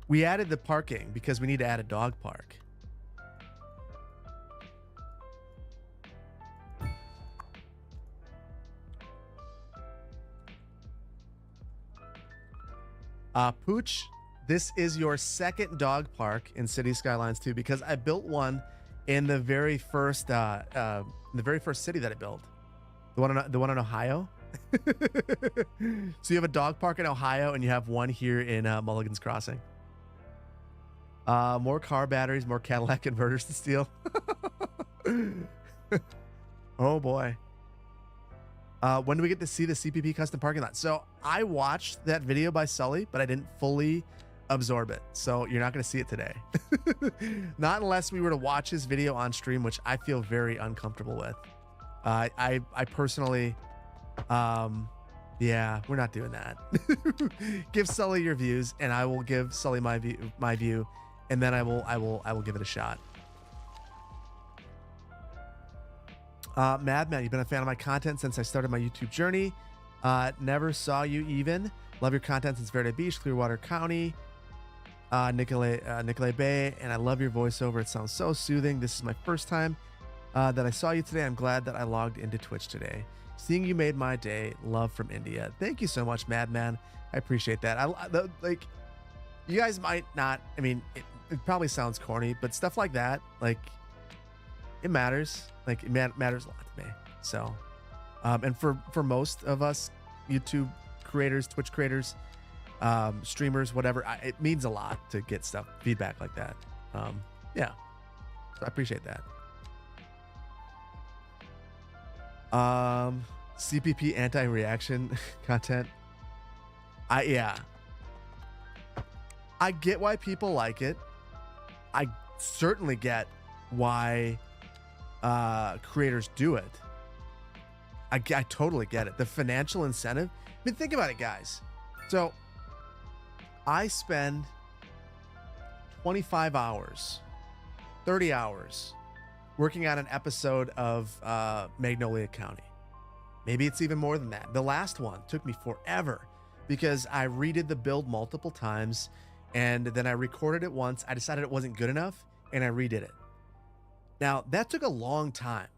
We added the parking because we need to add a dog park. Pooch, this is your second dog park in City Skylines 2 because I built one in the very first city that I built. The one in Ohio. So you have a dog park in Ohio and you have one here in Mulligan's Crossing. More car batteries, more Cadillac converters to steal. Oh boy. When do we get to see the CPP custom parking lot? So I watched that video by Sully, but I didn't fully absorb it. So you're not going to see it today. Not unless we were to watch his video on stream, which I feel very uncomfortable with. I personally, yeah, we're not doing that. Give Sully your views and I will give Sully my view, and then I will give it a shot. Madman, you've been a fan of my content since I started my YouTube journey. Never saw you even. Love your content since Verde Beach, Clearwater County, Nicolay Bay, and I love your voiceover. It sounds so soothing. This is my first time that I saw you today. I'm glad that I logged into Twitch today. Seeing you made my day. Love from India. Thank you so much, Madman. I appreciate that. Like, you guys might not, I mean, it probably sounds corny, but stuff like that, like, it matters. Like, it matters a lot to me. So, and for most of us YouTube creators, Twitch creators, streamers, whatever, it means a lot to get feedback like that. Yeah, so I appreciate that. CPP anti-reaction content. Yeah, I get why people like it. I certainly get why creators do it. I totally get it. The financial incentive. I mean, think about it, guys. So I spend 25 hours, 30 hours working on an episode of Magnolia County. Maybe it's even more than that. The last one took me forever because I redid the build multiple times and then I recorded it once. I decided it wasn't good enough and I redid it. Now, that took a long time.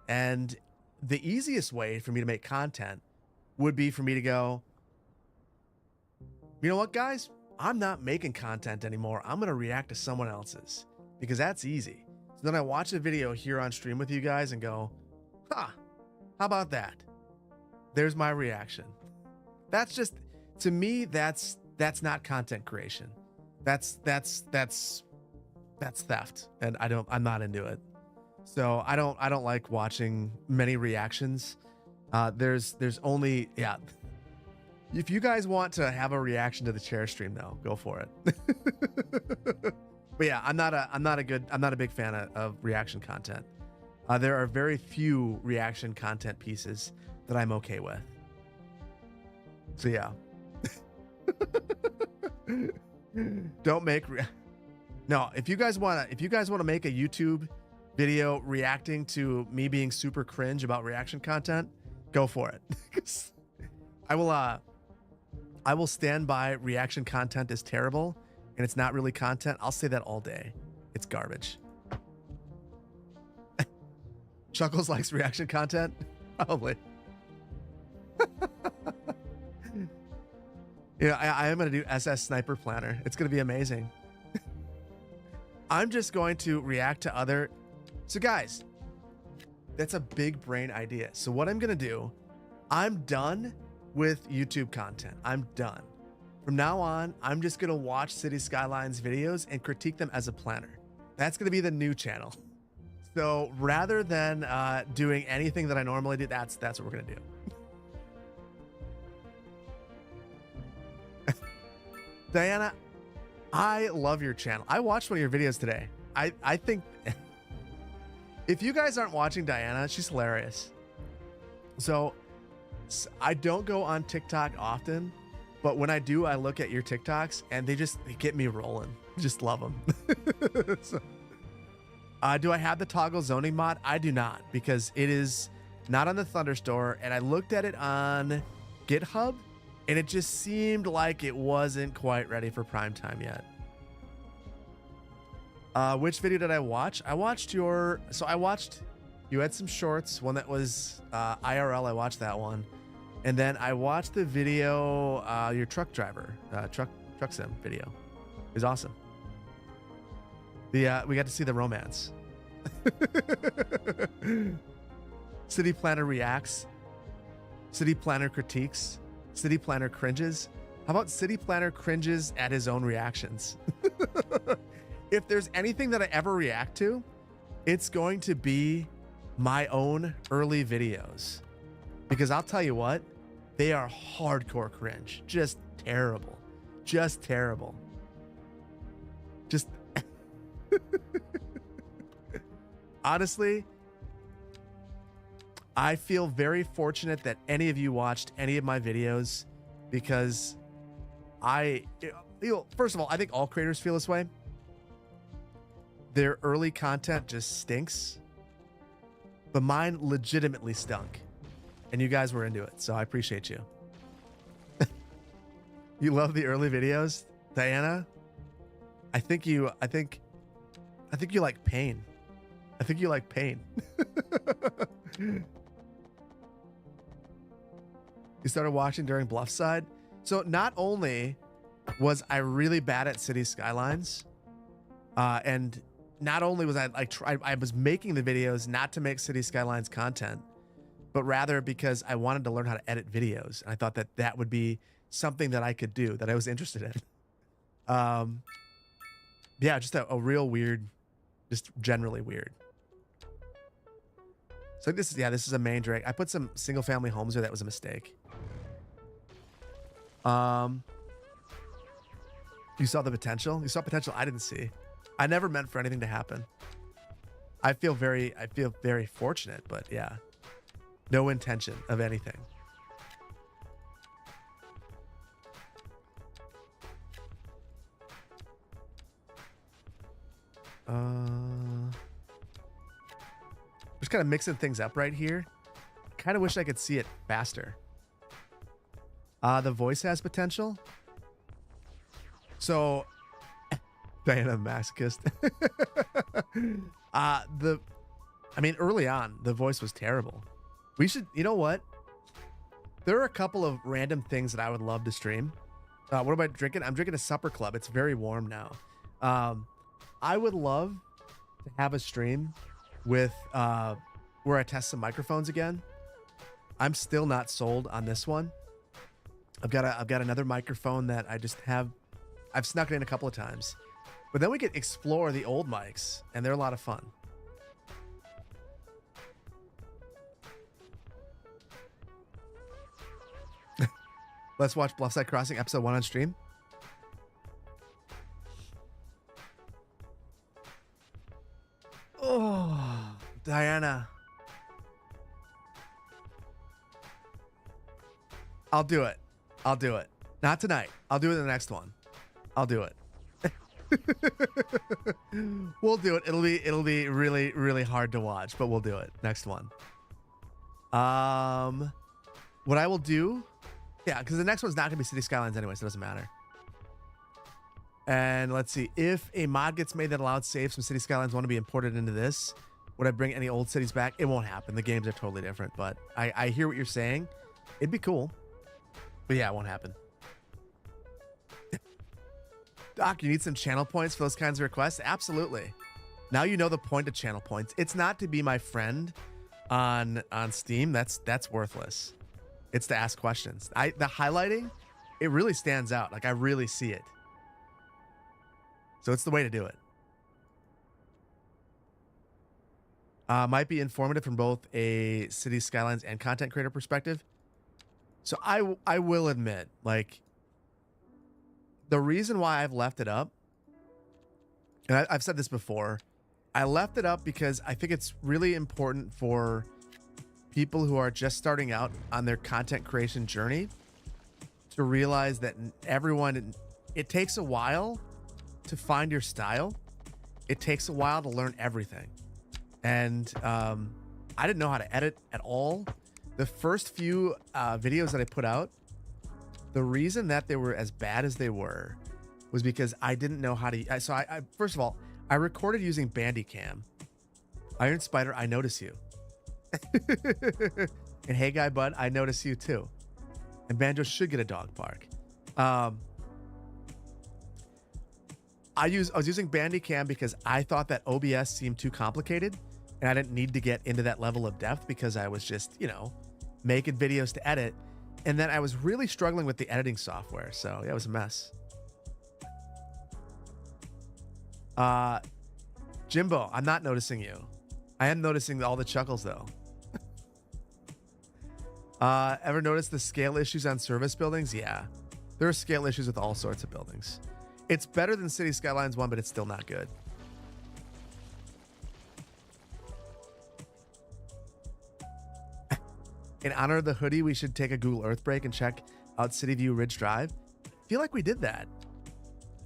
And the easiest way for me to make content would be for me to go, you know what, guys? I'm not making content anymore. I'm going to react to someone else's because that's easy. So then I watch a video here on stream with you guys and go, how about that? There's my reaction. That's just, to me, that's not content creation. That's theft, and I'm not into it. So I don't like watching many reactions. There's only, yeah. If you guys want to have a reaction to the chair stream, though, go for it. But yeah, I'm not a big fan of reaction content. There are very few reaction content pieces that I'm okay with. So yeah. Don't make no, if you guys want to make a YouTube video reacting to me being super cringe about reaction content, go for it. I will stand by reaction content is terrible and it's not really content. I'll say that all day. It's garbage. Chuckles likes reaction content? Probably. You know, I am going to do SS Sniper Planner. It's going to be amazing. I'm just going to react to other. So guys, that's a big brain idea. So what I'm going to do, I'm done with YouTube content. I'm done. From now on, I'm just going to watch City Skylines videos and critique them as a planner. That's going to be the new channel. So rather than doing anything that I normally do, that's what we're going to do. Diana, I love your channel. I watched one of your videos today. I think if you guys aren't watching Diana, she's hilarious. So I don't go on TikTok often, but when I do, I look at your TikToks and they get me rolling. Just love them. So, do I have the toggle zoning mod? I do not, because it is not on the Thunderstore, and I looked at it on GitHub and it just seemed like it wasn't quite ready for prime time yet. Which video did I watch? I watched you had some shorts, one that was IRL. I watched that one. And then I watched the video, your truck driver, truck sim video. It was awesome. We got to see the romance. City planner reacts. City planner critiques. City planner cringes. How about city planner cringes at his own reactions? If there's anything that I ever react to, it's going to be my own early videos. Because I'll tell you what, they are hardcore cringe. Just terrible. Just terrible. Just honestly, I feel very fortunate that any of you watched any of my videos, because first of all, I think all creators feel this way. Their early content just stinks, but mine legitimately stunk, and you guys were into it, so I appreciate you. You love the early videos, Diana? I think you like pain. I think you like pain. You started watching during Bluffside. So not only was I really bad at City Skylines, and not only was I was making the videos not to make City Skylines content, but rather because I wanted to learn how to edit videos. And I thought that that would be something that I could do, that I was interested in. Yeah, just a real weird, just generally weird. So this is a main drag. I put some single family homes there. That was a mistake. You saw the potential? You saw potential I didn't see. I never meant for anything to happen. I feel very fortunate, but yeah. No intention of anything. Just kind of mixing things up right here. Kind of wish I could see it faster. The voice has potential. So, Diana masochist. I mean, early on, the voice was terrible. We should, you know what? There are a couple of random things that I would love to stream. What am I drinking? I'm drinking a Supper Club. It's very warm now. I would love to have a stream with where I test some microphones again. I'm still not sold on this one. I've got another microphone that I've snuck it in a couple of times. But then we could explore the old mics, and they're a lot of fun. Let's watch Bluffside Crossing episode 1 on stream. Oh, Diana. I'll do it. I'll do it. Not tonight. I'll do it in the next one. I'll do it. We'll do it. It'll be really, really hard to watch, but we'll do it. Next one. What I will do, yeah, because the next one's not gonna be City Skylines anyway, so it doesn't matter. And let's see, if a mod gets made that allowed saves from City Skylines want to be imported into this, would I bring any old cities back? It won't happen. The games are totally different, but I hear what you're saying. It'd be cool, but yeah, it won't happen. Doc, you need some channel points for those kinds of requests? Absolutely. Now you know the point of channel points. It's not to be my friend on Steam. That's worthless. It's to ask questions. The highlighting, it really stands out. Like I really see it. So it's the way to do it. Might be informative from both a City Skylines and content creator perspective. So I will admit, like, the reason why I've left it up, and I've said this before, I left it up because I think it's really important for people who are just starting out on their content creation journey to realize that it takes a while to find your style. It takes a while to learn everything. And I didn't know how to edit at all. The first few videos that I put out, the reason that they were as bad as they were was because I didn't know how to. So I first of all, I recorded using Bandicam. Iron Spider, I notice you. And Hey Guy Bud, I notice you too. And Banjo should get a dog park. I was using Bandicam because I thought that OBS seemed too complicated and I didn't need to get into that level of depth because I was just, you know, making videos to edit. And then I was really struggling with the editing software. So yeah, it was a mess. Jimbo, I'm not noticing you. I am noticing all the chuckles though. Ever notice the scale issues on service buildings? Yeah, there are scale issues with all sorts of buildings. It's better than City Skylines 1, but it's still not good. In honor of the hoodie, we should take a Google Earth break and check out City View Ridge Drive. I feel like we did that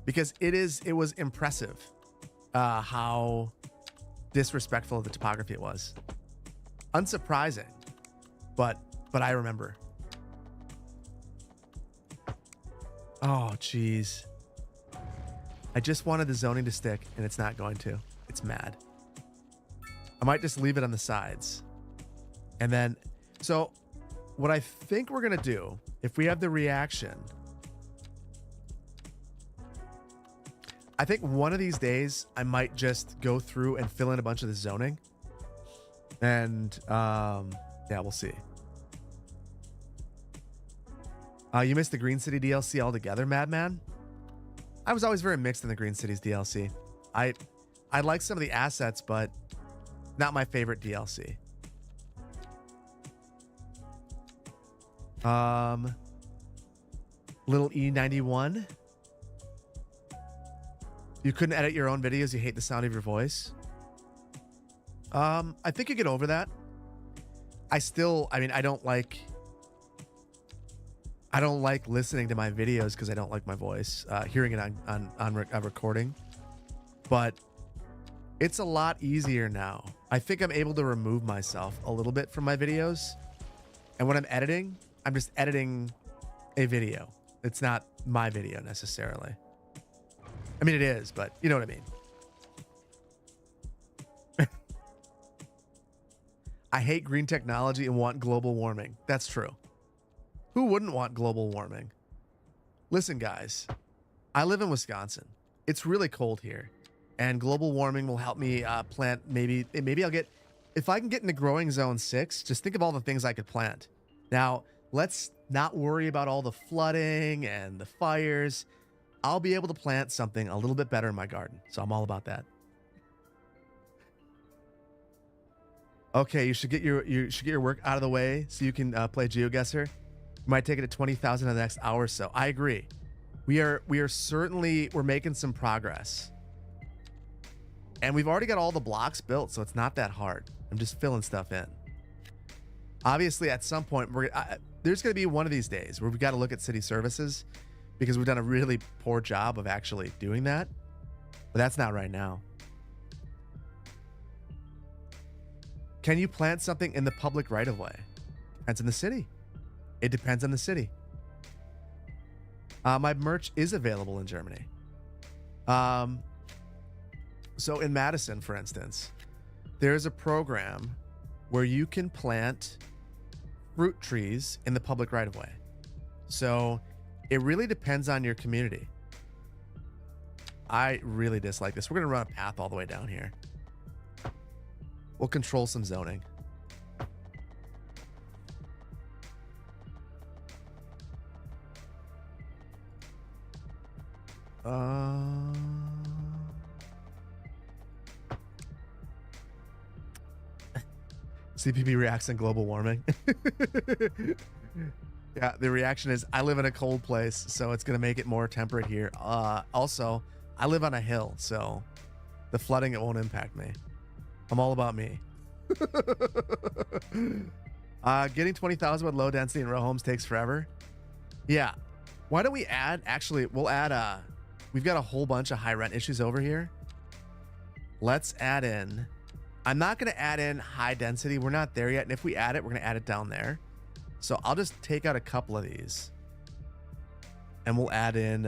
because it was impressive how disrespectful of the topography it was. Unsurprising, but I remember. Oh, geez. I just wanted the zoning to stick, and it's not going to. It's mad. I might just leave it on the sides. And then, so what I think we're going to do, if we have the reaction, I think one of these days I might just go through and fill in a bunch of the zoning. And, yeah, we'll see. You missed the Green City DLC altogether, Madman? I was always very mixed in the Green Cities DLC. I like some of the assets, but not my favorite DLC. Little E91. You couldn't edit your own videos. You hate the sound of your voice. I think you get over that. I mean, I don't like listening to my videos because I don't like my voice, hearing it on a recording, but it's a lot easier now. I think I'm able to remove myself a little bit from my videos. And when I'm editing, I'm just editing a video. It's not my video necessarily. I mean, it is, but you know what I mean? I hate green technology and want global warming. That's true. Who wouldn't want global warming? Listen, guys, I live in Wisconsin. It's really cold here, and global warming will help me plant. Maybe I'll get, if I can get into growing zone 6, just think of all the things I could plant. Now, let's not worry about all the flooding and the fires. I'll be able to plant something a little bit better in my garden. So I'm all about that. Okay, you should get your work out of the way so you can play GeoGuessr. You might take it to 20,000 in the next hour or so. I agree. We are certainly, we're making some progress. And we've already got all the blocks built, so it's not that hard. I'm just filling stuff in. Obviously, at some point, there's going to be one of these days where we've got to look at city services because we've done a really poor job of actually doing that. But that's not right now. Can you plant something in the public right of way? Depends on the city. It depends on the city. My merch is available in Germany. So in Madison, for instance, there's a program where you can plant fruit trees in the public right of way. So it really depends on your community. I really dislike this. We're going to run a path all the way down here. We'll control some zoning. CPP reacts on global warming. Yeah, the reaction is, I live in a cold place, so it's going to make it more temperate here. Also, I live on a hill, so the flooding, it won't impact me. I'm all about me. Getting 20,000 with low density in row homes takes forever. Yeah. Why don't we add, actually, we'll add, we've got a whole bunch of high rent issues over here. Let's add in, I'm not going to add in high density. We're not there yet. And if we add it, we're going to add it down there. So I'll just take out a couple of these and we'll add in,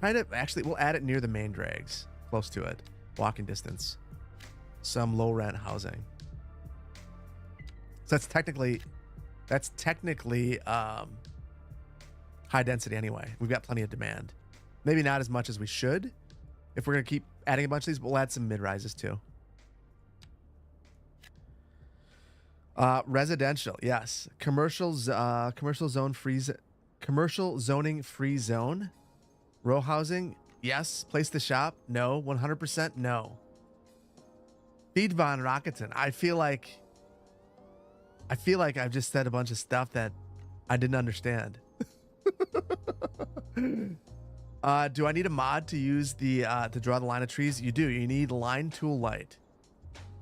actually, we'll add it near the main drags, close to it, walking distance, some low rent housing. So that's technically high density anyway. We've got plenty of demand. Maybe not as much as we should. If we're going to keep adding a bunch of these, but we'll add some mid-rises too. Residential, yes. Commercial zoning free zone. Row housing, yes. Place to shop, no. 100% no. Feed von Rakuten. I feel like I've just said a bunch of stuff that I didn't understand. Do I need a mod to use the to draw the line of trees? You do. You need line tool light,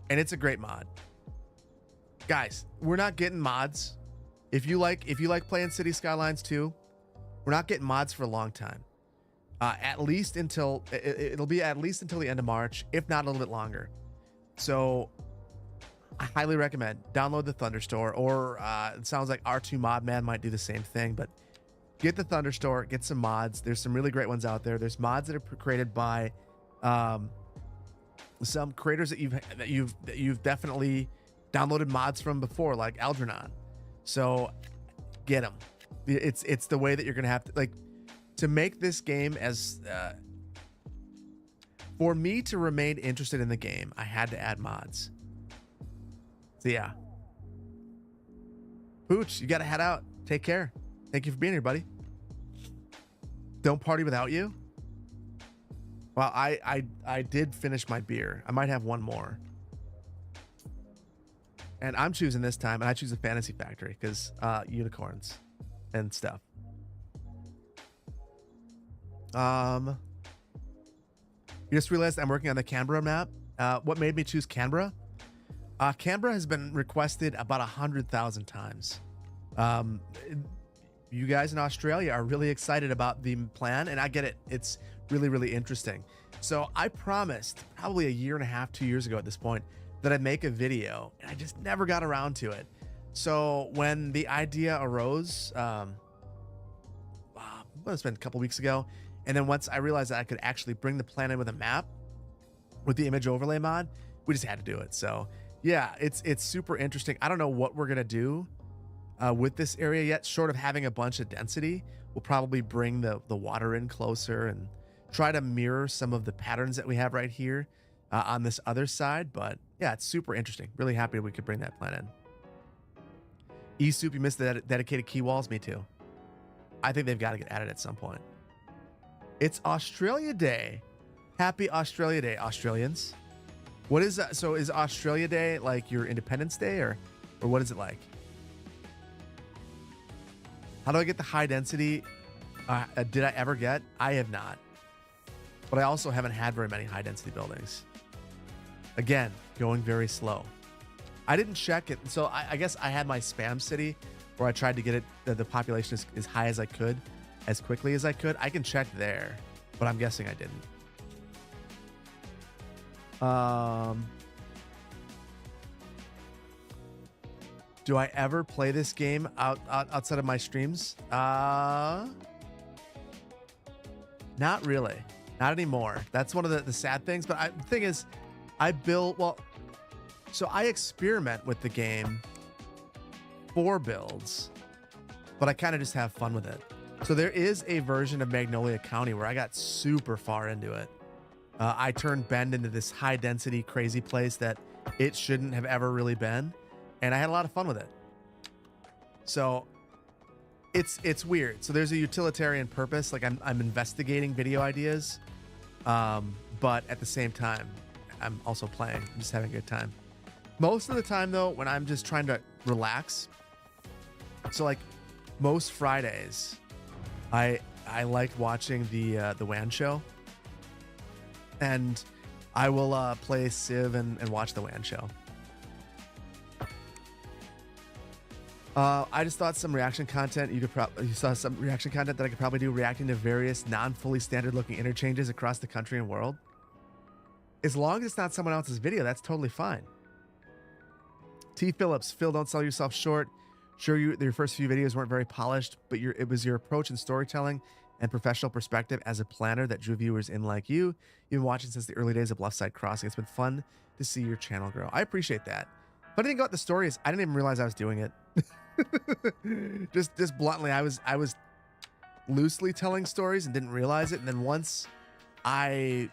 and it's a great mod. Guys, we're not getting mods. If you like playing City Skylines 2, we're not getting mods for a long time. At least until it'll be at least until the end of March, if not a little bit longer. So I highly recommend download the Thunderstore, or it sounds like R2 Modman might do the same thing, but get the Thunderstore, get some mods. There's some really great ones out there. There's mods that are created by some creators that you've definitely downloaded mods from before, like Algernon. So get them. It's the way that you're gonna have to make this game as for me to remain interested in the game. I had to add mods. So yeah, Pooch, you gotta head out. Take care. Thank you for being here, buddy. Don't party without you. Well, I did finish my beer. I might have one more. And I'm choosing this time, and I choose a Fantasy Factory because unicorns and stuff. You just realized I'm working on the Canberra map. What made me choose Canberra? Canberra has been requested about 100,000 times. You guys in Australia are really excited about the plan, and I get it. It's really, really interesting. So I promised probably a year and a half, 2 years ago at this point, that I'd make a video, and I just never got around to it. So when the idea arose, it's been a couple weeks ago, and then once I realized that I could actually bring the plan in with a map with the image overlay mod, we just had to do it. So yeah, it's super interesting. I don't know what we're gonna do with this area yet, short of having a bunch of density. We'll probably bring the water in closer and try to mirror some of the patterns that we have right here on this other side. But yeah, it's super interesting. Really happy we could bring that plan in. E-Soup, you missed the dedicated key walls. Me too. I think they've got to get added at some point. It's Australia Day. Happy Australia Day, Australians. What is that? So is Australia Day like your Independence Day, or what is it like? How do I get the high density? Did I ever get? I have not. But I also haven't had very many high density buildings. Again, going very slow. I didn't check it. So I guess I had my spam city where I tried to get it, the population as high as I could, as quickly as I could. I can check there, but I'm guessing I didn't. Do I ever play this game outside of my streams? Not really. Not anymore. That's one of the sad things. But the thing is, so I experiment with the game for builds, but I kind of just have fun with it. So there is a version of Magnolia County where I got super far into it. I turned Bend into this high density crazy place that it shouldn't have ever really been, and I had a lot of fun with it. So it's weird. So there's a utilitarian purpose, like I'm investigating video ideas, but at the same time I'm also playing. I'm just having a good time. Most of the time though, when I'm just trying to relax, so like most Fridays I like watching the WAN show, and I will play Civ and watch the WAN show. I just thought some reaction content you saw some reaction content that I could probably do, reacting to various non-fully standard looking interchanges across the country and world. As long as it's not someone else's video, that's totally fine. T. Phillips, Phil, don't sell yourself short. Sure, your first few videos weren't very polished, but it was your approach and storytelling and professional perspective as a planner that drew viewers in like you. You've been watching since the early days of Bluffside Crossing. It's been fun to see your channel grow. I appreciate that. Funny thing about the story is I didn't even realize I was doing it. just bluntly, I was loosely telling stories and didn't realize it. And then once I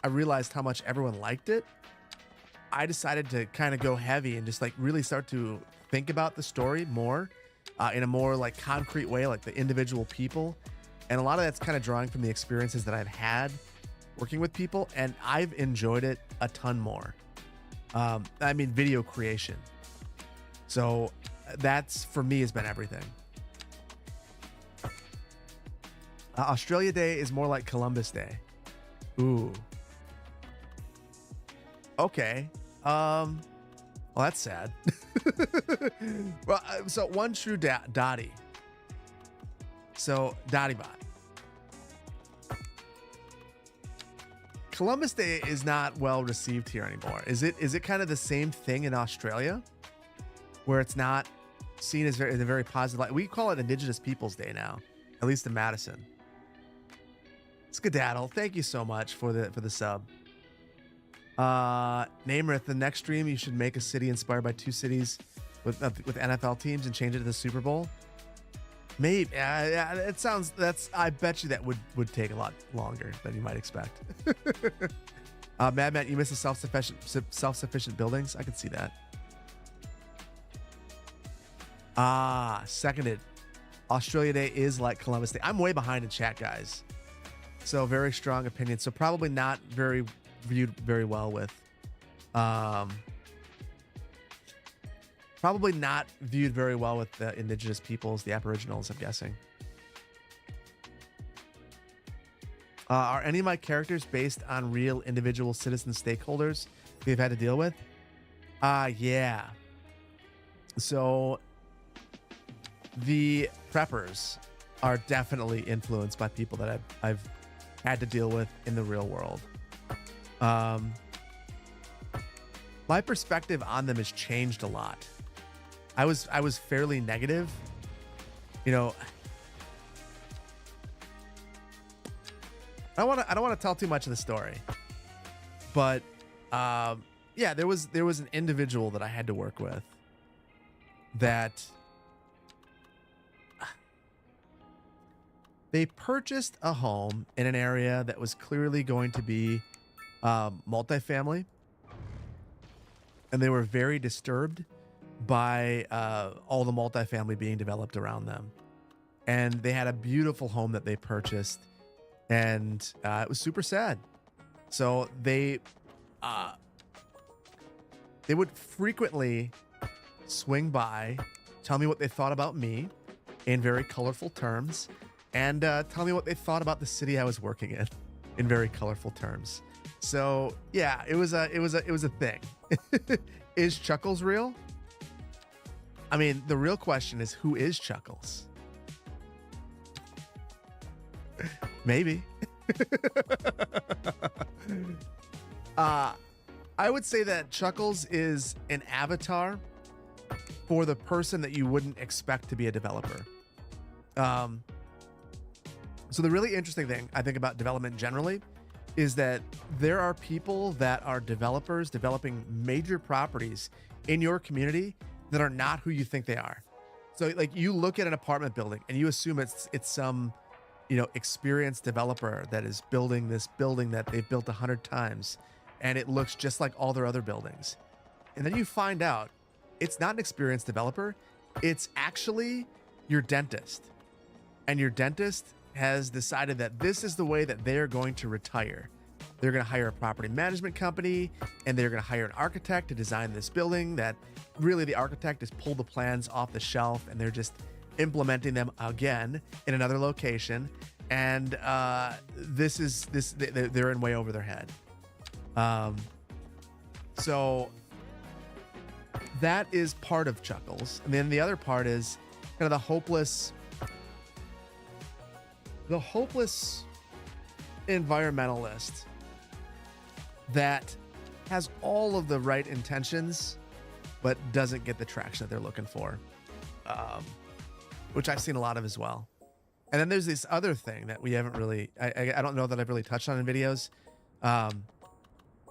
realized how much everyone liked it, I decided to kind of go heavy and just like really start to think about the story more in a more like concrete way, like the individual people. And a lot of that's kind of drawing from the experiences that I've had working with people, and I've enjoyed it a ton more. I mean, video creation. So that's, for me, has been everything. Australia Day is more like Columbus Day. Ooh. Okay. Well, that's sad. Well, so one true Dottie. So Dottie Bot. Columbus Day is not well received here anymore. Is it kind of the same thing in Australia, where it's not seen as in a very positive light? We call it Indigenous Peoples Day now, at least in Madison. Skedaddle, thank you so much for the sub. Namerith, the next stream you should make a city inspired by two cities with NFL teams and change it to the Super Bowl. Maybe. It sounds. I bet you that would take a lot longer than you might expect. Mad Matt, you missed the self-sufficient buildings. I could see that. Seconded. Australia Day is like Columbus Day. I'm way behind in chat, guys. So very strong opinion. So probably not viewed very well with. Probably not viewed very well with the indigenous peoples, the Aboriginals, I'm guessing. Are any of my characters based on real individual citizen stakeholders we've had to deal with? Yeah. So the preppers are definitely influenced by people that I've had to deal with in the real world. My perspective on them has changed a lot. I was fairly negative, you know. I don't want to tell too much of the story, but yeah, there was an individual that I had to work with that they purchased a home in an area that was clearly going to be multifamily, and they were very disturbed by all the multifamily being developed around them. And they had a beautiful home that they purchased, and it was super sad. So they would frequently swing by, tell me what they thought about me in very colorful terms, and tell me what they thought about the city I was working in very colorful terms. So yeah, it was a thing. Is Chuckles real? I mean, the real question is, who is Chuckles? Maybe. I would say that Chuckles is an avatar for the person that you wouldn't expect to be a developer. So the really interesting thing I think about development generally is that there are people that are developers developing major properties in your community that are not who you think they are. So like, you look at an apartment building and you assume it's some, you know, experienced developer that is building this building that they've built 100 times, and it looks just like all their other buildings. And then you find out it's not an experienced developer. It's actually your dentist. And your dentist has decided that this is the way that they're going to retire. They're going to hire a property management company, and they're going to hire an architect to design this building that really the architect has pulled the plans off the shelf, and they're just implementing them again in another location. And they're in way over their head. So that is part of Chuckles. And then the other part is kind of the hopeless environmentalist that has all of the right intentions but doesn't get the traction that they're looking for, which I've seen a lot of as well. And then there's this other thing that we haven't really, I don't know that I've really touched on in videos.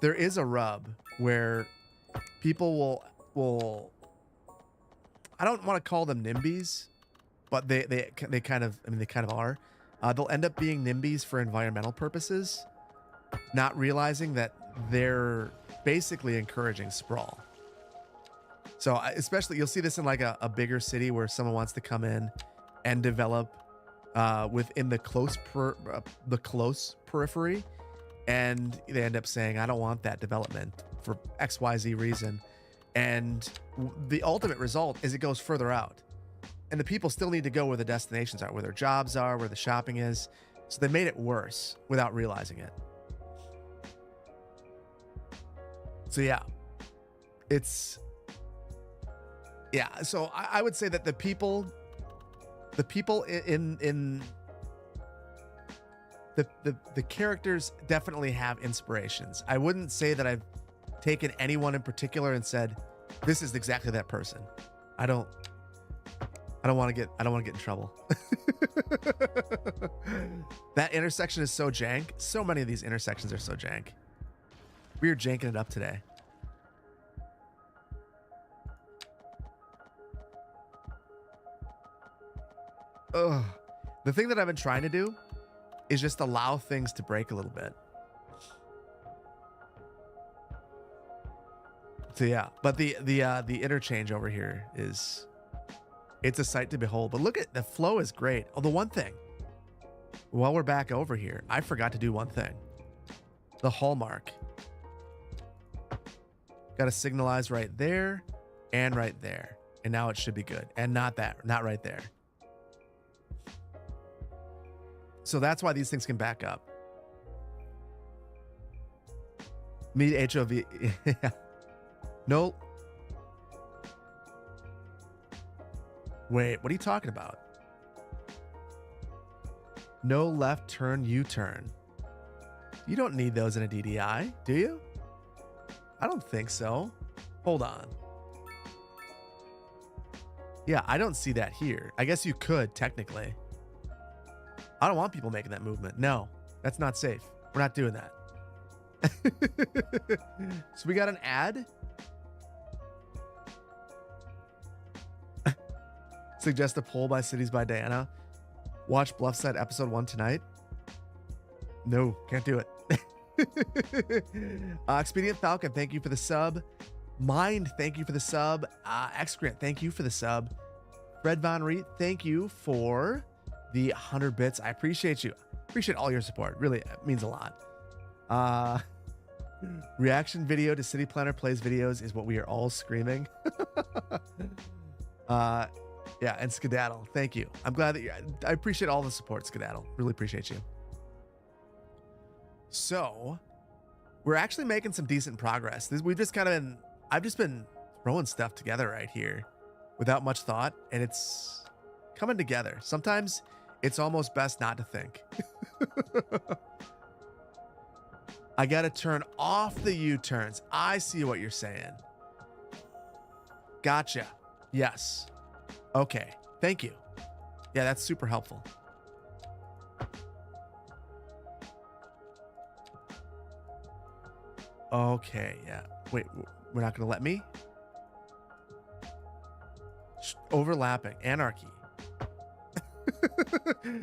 There is a rub where people will I don't want to call them NIMBYs, but they kind of, I mean, they kind of are. They'll end up being NIMBYs for environmental purposes, not realizing that they're basically encouraging sprawl. So especially, you'll see this in like a bigger city where someone wants to come in and develop within the close periphery, and they end up saying, I don't want that development for XYZ reason. And the ultimate result is it goes further out. And the people still need to go where the destinations are, where their jobs are, where the shopping is. So they made it worse without realizing it. So yeah, so I would say that the people in the characters definitely have inspirations. I wouldn't say that I've taken anyone in particular and said, this is exactly that person. I don't want to get in trouble. That intersection is so jank. So many of these intersections are so jank. We are janking it up today. Ugh. The thing that I've been trying to do is just allow things to break a little bit. So yeah, but the interchange over here is, it's a sight to behold. But look at the flow is great. Oh, the one thing, while we're back over here, I forgot to do one thing. The hallmark. Got to signalize right there and right there. And now it should be good. And not right there. So that's why these things can back up. Meet HOV. Yeah. No. Wait, what are you talking about? No left turn, U-turn. You don't need those in a DDI, do you? I don't think so. Hold on. Yeah, I don't see that here. I guess you could, technically. I don't want people making that movement. No, that's not safe. We're not doing that. So we got an ad. Suggest a poll by Cities by Diana. Watch Bluffside episode 1 tonight. No, can't do it. Expedient Falcon, thank you for the sub. Mind, thank you for the sub. Excrement, thank you for the sub. Fred Von Reet, thank you for the 100 bits. I appreciate you. Appreciate all your support. Really, it means a lot. Reaction video to City Planner Plays videos is what we are all screaming. Yeah, and Skedaddle, thank you. I'm glad that I appreciate all the support, Skedaddle. Really appreciate you. So, we're actually making some decent progress. I've just been throwing stuff together right here without much thought, and it's coming together. Sometimes it's almost best not to think. I got to turn off the U-turns. I see what you're saying. Gotcha. Yes. Okay. Thank you. Yeah, that's super helpful. Okay. Yeah. Wait, we're not going to let me? Overlapping. Anarchy.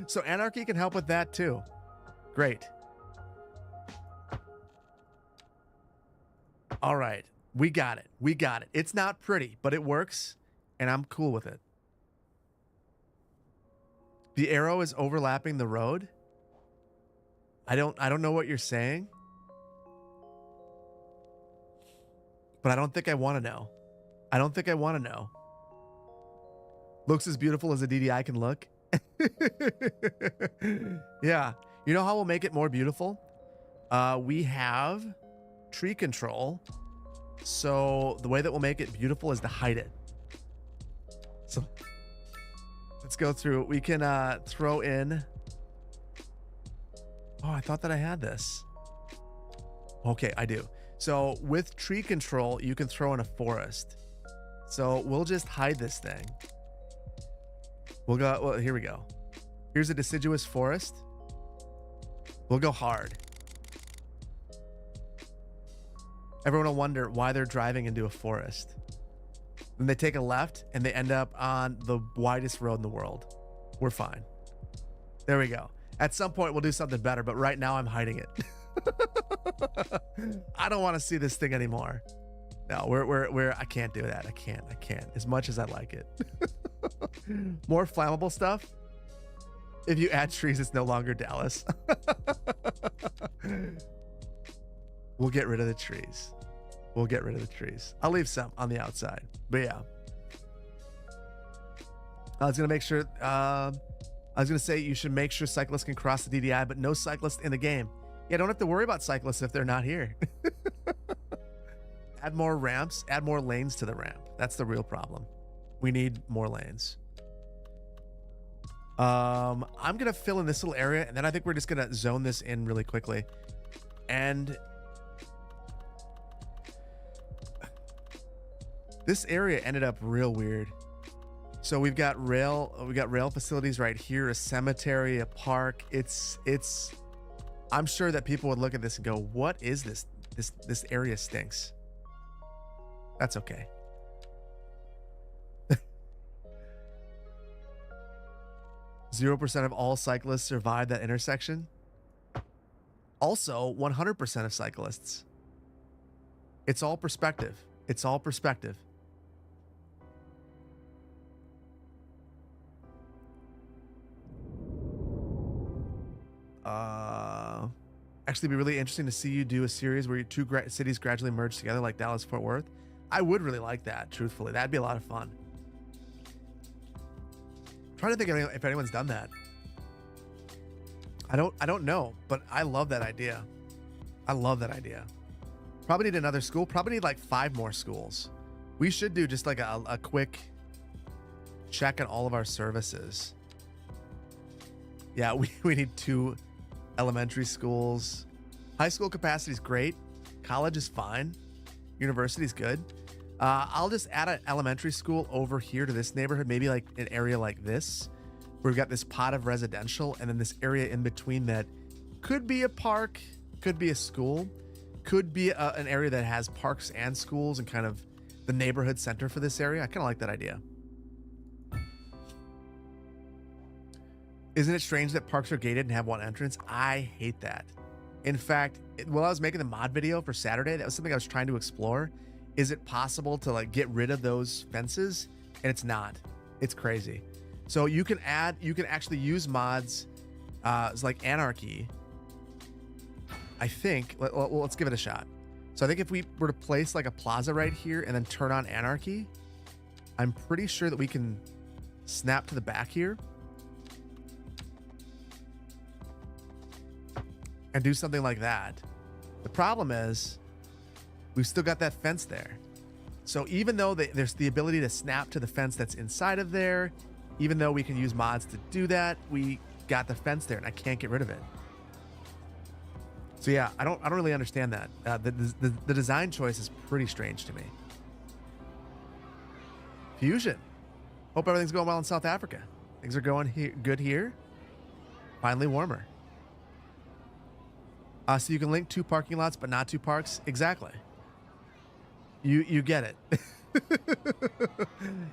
So anarchy can help with that too. Great. All right. We got it. We got it. It's not pretty, but it works, and I'm cool with it. The arrow is overlapping the road. I don't know what you're saying, but I don't think I want to know. I don't think I want to know. Looks as beautiful as a DDI can look. Yeah. You know how we'll make it more beautiful? We have tree control. So the way that we'll make it beautiful is to hide it. So let's go through. We can throw in. Oh, I thought that I had this. Okay, I do. So with tree control, you can throw in a forest. So we'll just hide this thing. We'll go, well, here we go. Here's a deciduous forest. We'll go hard. Everyone will wonder why they're driving into a forest. Then they take a left and they end up on the widest road in the world. We're fine. There we go. At some point, we'll do something better, but right now I'm hiding it. I don't want to see this thing anymore. No, I can't do that. I can't. As much as I like it. More flammable stuff. If you add trees, it's no longer Dallas. We'll get rid of the trees. We'll get rid of the trees. I'll leave some on the outside. But yeah. I was going to make sure... I was going to say you should make sure cyclists can cross the DDI, but no cyclists in the game. Yeah, don't have to worry about cyclists if they're not here. Add more ramps, add more lanes to the ramp. That's the real problem. We need more lanes. I'm going to fill in this little area, and then I think we're just going to zone this in really quickly. And this area ended up real weird. So we've got rail facilities right here, a cemetery, a park. I'm sure that people would look at this and go, what is this? This area stinks. That's okay. 0% of all cyclists survive that intersection. Also, 100% of cyclists. It's all perspective. It's all perspective. Actually, it'd be really interesting to see you do a series where your two cities gradually merge together like Dallas Fort Worth. I would really like that, truthfully. That'd be a lot of fun. I'm trying to think if anyone's done that. I don't know, but I love that idea. I love that idea. Probably need another school. Probably need like 5 more schools. We should do just like a quick check on all of our services. Yeah, we need 2 elementary schools. High school capacity is great. College is fine. University is good. I'll just add an elementary school over here to this neighborhood, maybe like an area like this, where we've got this pot of residential, and then this area in between that could be a park, could be a school, could be an area that has parks and schools and kind of the neighborhood center for this area. I kind of like that idea. Isn't it strange that parks are gated and have one entrance? I hate that. In fact, while I was making the mod video for Saturday, that was something I was trying to explore. Is it possible to like get rid of those fences? And it's not. It's crazy. So you can actually use mods it's like Anarchy. I think, let's give it a shot. So I think if we were to place like a plaza right here and then turn on Anarchy, I'm pretty sure that we can snap to the back here and do something like that. The problem is we've still got that fence there. So even though there's the ability to snap to the fence that's inside of there, even though we can use mods to do that, we got the fence there and I can't get rid of it. So yeah, I don't really understand that. The design choice is pretty strange to me. Fusion. Hope everything's going well in South Africa. Things are going good here. Finally warmer. So you can link 2 parking lots, but not 2 parks. Exactly. You get it.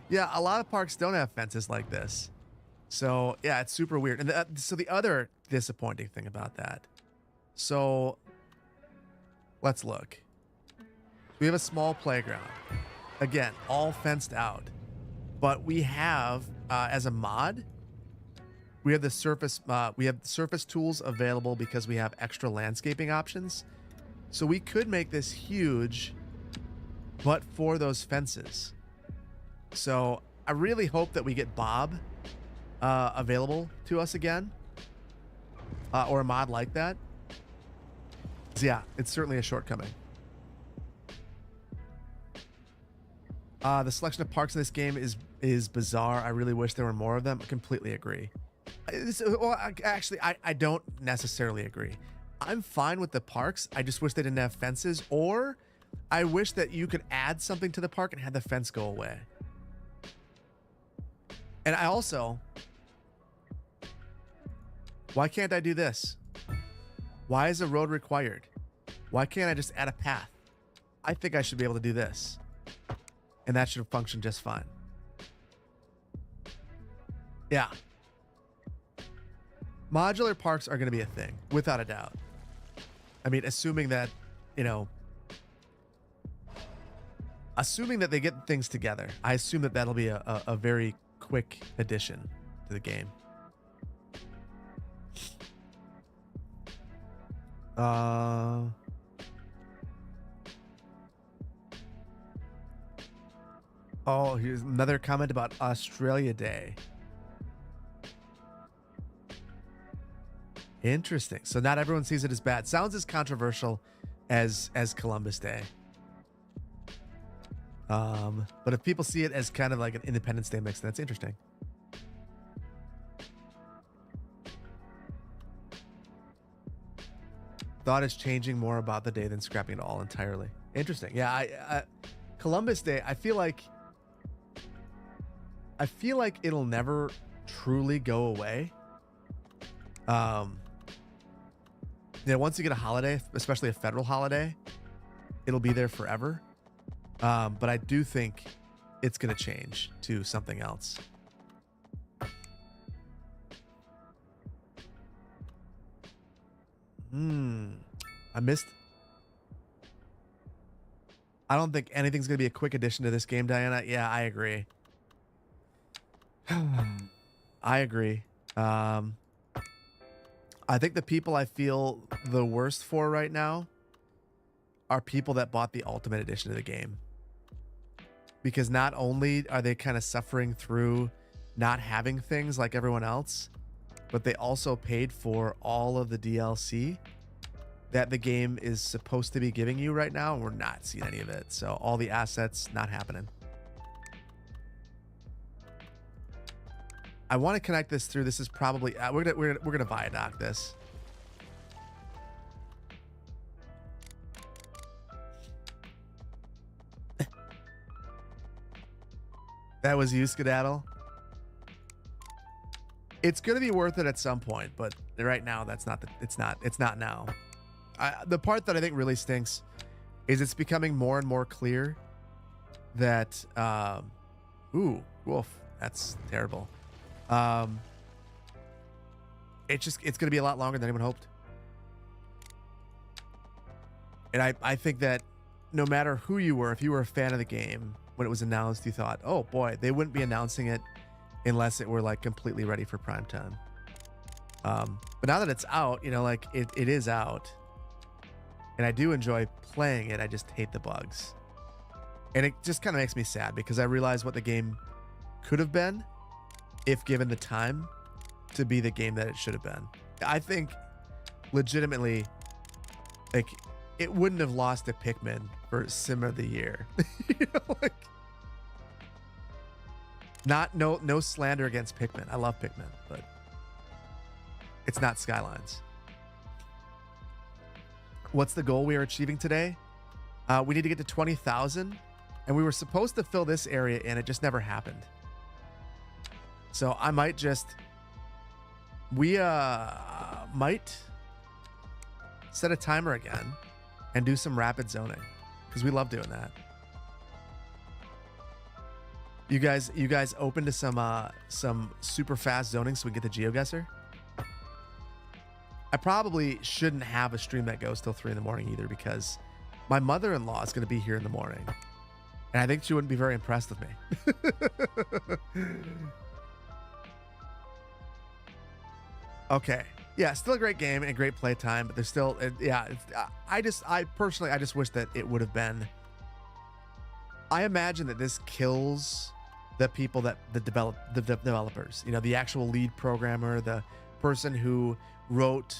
Yeah, a lot of parks don't have fences like this. So yeah, it's super weird. And so the other disappointing thing about that. So let's look. We have a small playground. Again, all fenced out. But we have, as a mod, we have the surface tools available because we have extra landscaping options. So we could make this huge, but for those fences. So I really hope that we get Bob available to us again, or a mod like that. So yeah, it's certainly a shortcoming. The selection of parks in this game is bizarre. I really wish there were more of them. I completely agree. Well, actually, I don't necessarily agree. I'm fine with the parks. I just wish they didn't have fences, or I wish that you could add something to the park and have the fence go away. And I also, why can't I do this? Why is a road required? Why can't I just add a path? I think I should be able to do this. And that should function just fine. Yeah. Modular parks are going to be a thing, without a doubt. I mean, assuming that, assuming that they get things together, I assume that that'll be a very quick addition to the game. Oh, here's another comment about Australia Day. Interesting. So not everyone sees it as bad. Sounds as controversial as Columbus Day. But if people see it as kind of like an Independence Day mix, that's interesting. Thought is changing more about the day than scrapping it all entirely. Interesting. Yeah, I Columbus Day, I feel like it'll never truly go away. Once you get a holiday, especially a federal holiday, it'll be there forever. But I do think it's going to change to something else. I missed. I don't think anything's going to be a quick addition to this game, Diana. Yeah, I agree. I agree. I think the people I feel the worst for right now are people that bought the Ultimate Edition of the game. Because not only are they kind of suffering through not having things like everyone else, but they also paid for all of the DLC that the game is supposed to be giving you right now, and we're not seeing any of it. So all the assets not happening. I want to connect this through. This is probably we're gonna viaduct this. That was you, Skedaddle. It's gonna be worth it at some point, but right now that's not the. It's not now. The part that I think really stinks is it's becoming more and more clear that ooh, wolf, that's terrible. It's going to be a lot longer than anyone hoped. And I think that no matter who you were, if you were a fan of the game, when it was announced, you thought, oh boy, they wouldn't be announcing it unless it were like completely ready for prime time. But now that it's out, like it is out, and I do enjoy playing it. I just hate the bugs. And it just kind of makes me sad because I realize what the game could have been if given the time to be the game that it should have been. I think legitimately, like, it wouldn't have lost to Pikmin for Sim of the Year. No slander against Pikmin. I love Pikmin, but it's not Skylines. What's the goal we are achieving today? We need to get to 20,000, and we were supposed to fill this area in. It just never happened. So I might might set a timer again and do some rapid zoning because we love doing that. You guys open to some super fast zoning so we can get the GeoGuessr? I probably shouldn't have a stream that goes till 3 in the morning either because my mother-in-law is going to be here in the morning. And I think she wouldn't be very impressed with me. Okay. Yeah, still a great game and a great playtime, but there's still, I personally just wish that it would have been. I imagine that this kills the people the developers, the actual lead programmer, the person who wrote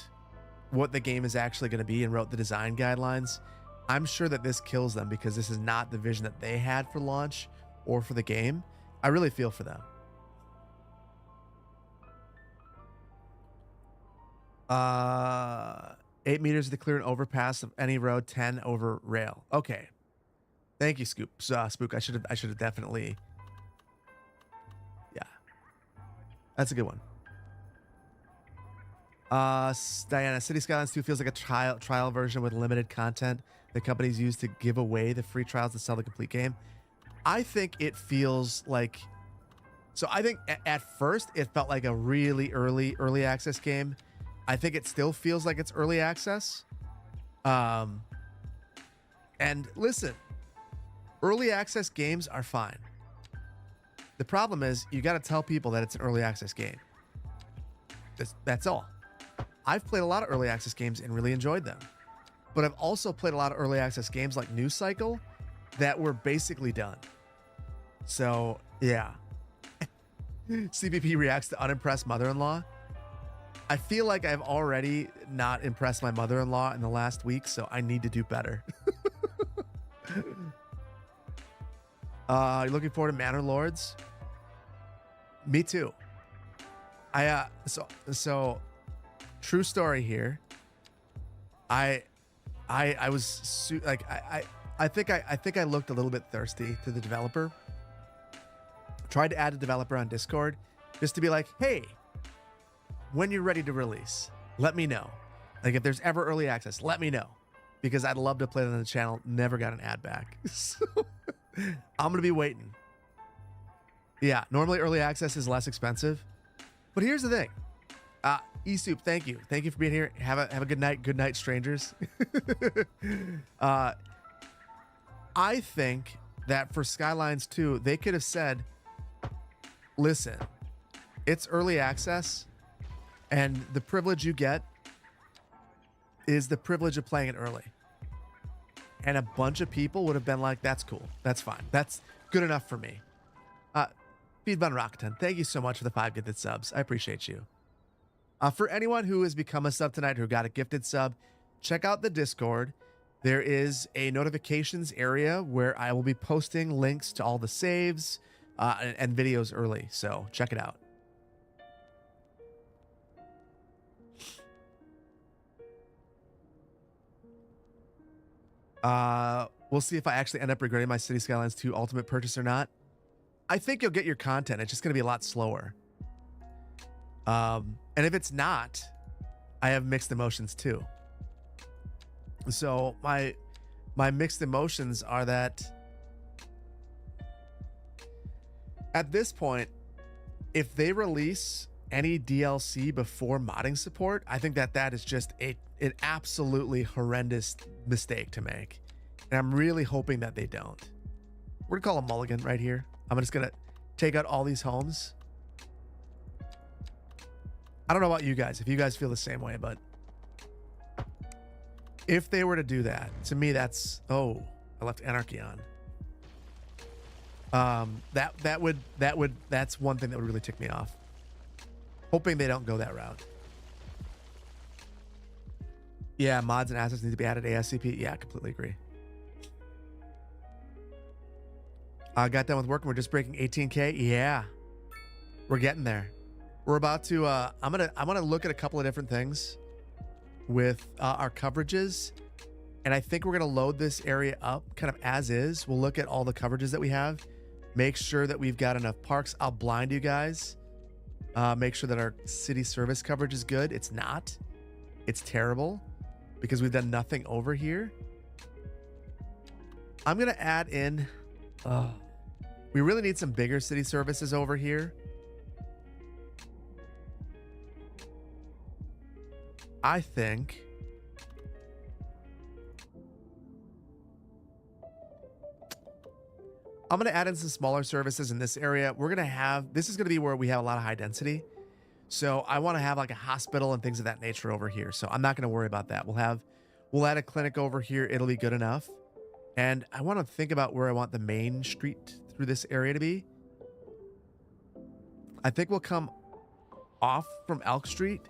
what the game is actually going to be and wrote the design guidelines. I'm sure that this kills them because this is not the vision that they had for launch or for the game. I really feel for them. 8 meters to clear an overpass of any road, 10 over rail. Okay. Thank you, Spook. I should have definitely. Yeah. That's a good one. Diana, City Skylines 2 feels like a trial version with limited content that companies use to give away the free trials to sell the complete game. I think it feels like So I think at first it felt like a really early access game. I think it still feels like it's early access. And listen, early access games are fine. The problem is you got to tell people that it's an early access game. That's all. I've played a lot of early access games and really enjoyed them. But I've also played a lot of early access games like News Cycle that were basically done. So, yeah. CPP reacts to unimpressed mother-in-law. I feel like I've already not impressed my mother-in-law in the last week, so I need to do better. You looking forward to Manor Lords? Me too. So true story here. I think I looked a little bit thirsty to the developer. Tried to add a developer on Discord just to be like, hey, when you're ready to release, let me know. Like if there's ever early access, let me know, because I'd love to play it on the channel. Never got an ad back. So I'm going to be waiting. Yeah, normally early access is less expensive. But here's the thing. eSoup, thank you. Thank you for being here. Have a good night. Good night, strangers. I think that for Skylines 2, they could have said, listen, it's early access, and the privilege you get is the privilege of playing it early. And a bunch of people would have been like, that's cool. That's fine. That's good enough for me. Feedbun Rockton, thank you so much for the 5 gifted subs. I appreciate you. For anyone who has become a sub tonight, who got a gifted sub, check out the Discord. There is a notifications area where I will be posting links to all the saves and videos early. So check it out. We'll see if I actually end up regretting my City Skylines 2 Ultimate purchase or not. I think you'll get your content. It's just going to be a lot slower. And if it's not, I have mixed emotions too. So my mixed emotions are that at this point, if they release any DLC before modding support, I think that is just an absolutely horrendous mistake to make. And I'm really hoping that they don't. We're gonna call a mulligan right here. I'm just gonna take out all these homes. I don't know about you guys, if you guys feel the same way, but if they were to do that, to me, that's, oh, I left Anarchy on. That's one thing that would really tick me off. Hoping they don't go that route. Yeah, mods and assets need to be added ASAP. Yeah, I completely agree. I got done with work and we're just breaking 18K. Yeah, we're getting there. We're about to, I'm gonna look at a couple of different things with our coverages. And I think we're gonna load this area up kind of as is. We'll look at all the coverages that we have, make sure that we've got enough parks. I'll blind you guys. Make sure that our city service coverage is good. It's not. It's terrible because we've done nothing over here. I'm going to add in, we really need some bigger city services over here. I think I'm going to add in some smaller services in this area. We're going to have, this is going to be where we have a lot of high density. So I want to have like a hospital and things of that nature over here. So I'm not going to worry about that. We'll add a clinic over here. It'll be good enough. And I want to think about where I want the main street through this area to be. I think we'll come off from Elk Street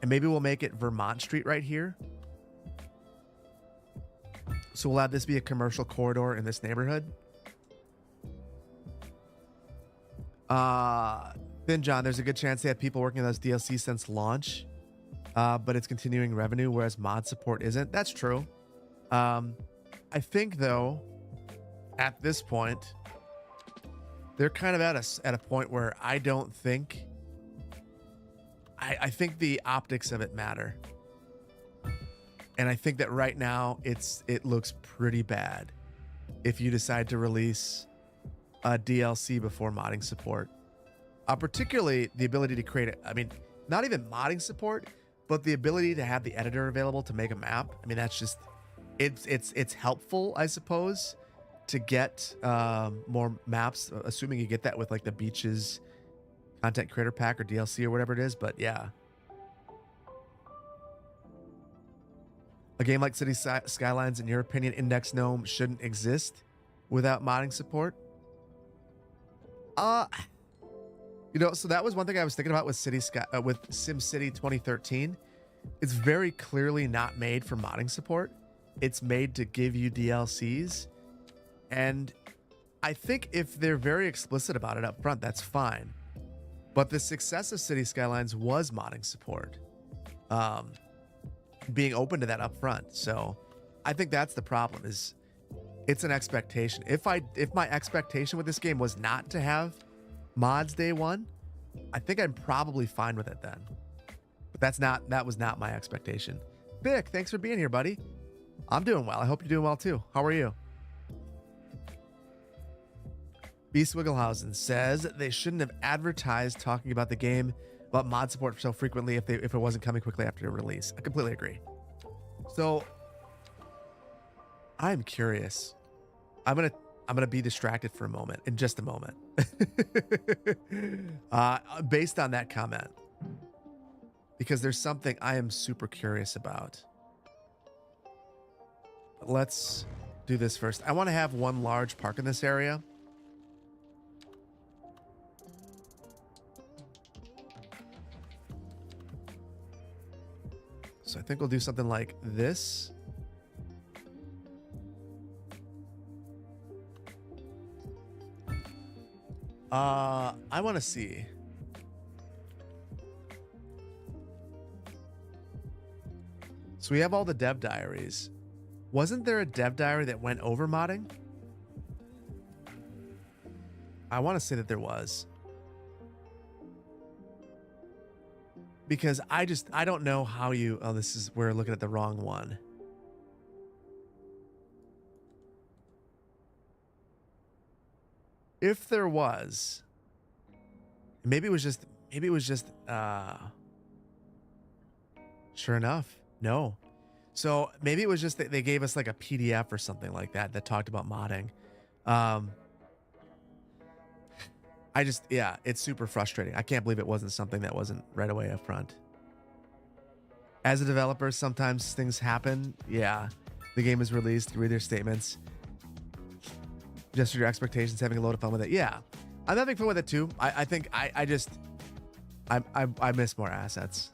and maybe we'll make it Vermont Street right here. So we'll have this be a commercial corridor in this neighborhood. Then John, there's a good chance they have people working on this DLC since launch, but it's continuing revenue, whereas mod support isn't. That's true. I think though, at this point, they're kind of at a point where I don't think, I think the optics of it matter. And I think that right now it looks pretty bad if you decide to release a DLC before modding support. Particularly the ability to create I mean, not even modding support, but the ability to have the editor available to make a map. I mean, that's just it's helpful, I suppose, to get more maps, assuming you get that with like the beaches content creator pack or DLC or whatever it is. But yeah, a game like Skylines, in your opinion, Index Gnome shouldn't exist without modding support. So that was one thing I was thinking about with with SimCity 2013. It's very clearly not made for modding support. It's made to give you DLCs. And I think if they're very explicit about it up front, that's fine. But the success of City Skylines was modding support. Being open to that up front. So I think that's the problem, is it's an expectation. If my expectation with this game was not to have mods day one, I think I'm probably fine with it then. But that was not my expectation. Vic, thanks for being here, buddy. I'm doing well. I hope you're doing well too. How are you? Beast Wigglehausen says they shouldn't have advertised talking about the game about mod support so frequently if it wasn't coming quickly after the release. I completely agree. So I'm curious. I'm gonna be distracted for a moment, in just a moment. Based on that comment, because there's something I am super curious about. But let's do this first. I want to have one large park in this area. So I think we'll do something like this. I want to see. So we have all the dev diaries. Wasn't there a dev diary that went over modding? I want to say that there was. Because I don't know how you, we're looking at the wrong one. If there was, maybe it was just, sure enough, no. So maybe it was just that they gave us like a PDF or something like that talked about modding. It's super frustrating. I can't believe it wasn't something that wasn't right away up front. As a developer, sometimes things happen. Yeah, the game is released, you read their statements. Just your expectations, having a load of fun with it. Yeah, I'm having fun with it too. I think I miss more assets.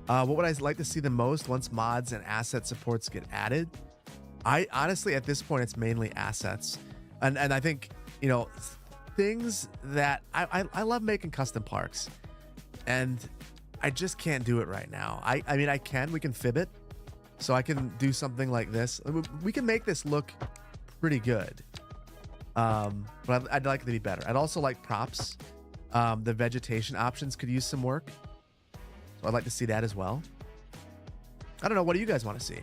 What would I like to see the most once mods and asset supports get added? I honestly, at this point, it's mainly assets. And I think, things that I love making custom parks, and I just can't do it right now. I mean, we can fib it. So I can do something like this. We can make this look pretty good. But I'd like it to be better. I'd also like props. The vegetation options could use some work. So I'd like to see that as well. I don't know. What do you guys want to see?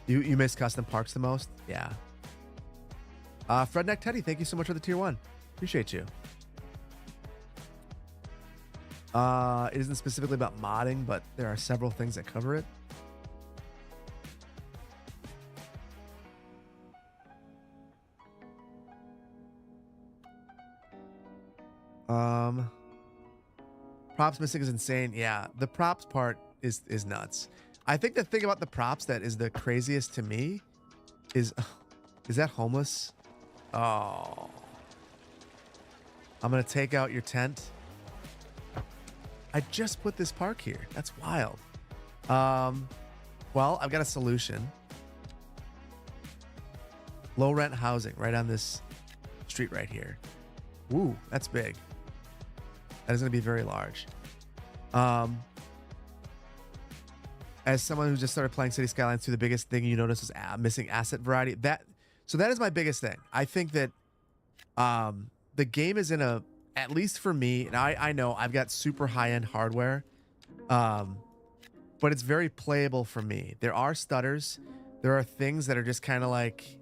You miss custom parks the most? Yeah. Fredneck Teddy, thank you so much for the tier 1. Appreciate you. It isn't specifically about modding, but there are several things that cover it. Props missing is insane. Yeah, the props part is nuts. I think the thing about the props that is the craziest to me is that homeless? Oh. I'm gonna take out your tent. I just put this park here. That's wild. Well, I've got a solution. Low rent housing right on this street right here. Ooh, that's big. That is going to be very large. As someone who just started playing City Skylines 2, the biggest thing you notice is missing asset variety. So that is my biggest thing. I think that the game is at least for me, and I know I've got super high-end hardware, but it's very playable for me. There are stutters. There are things that are just kind of like,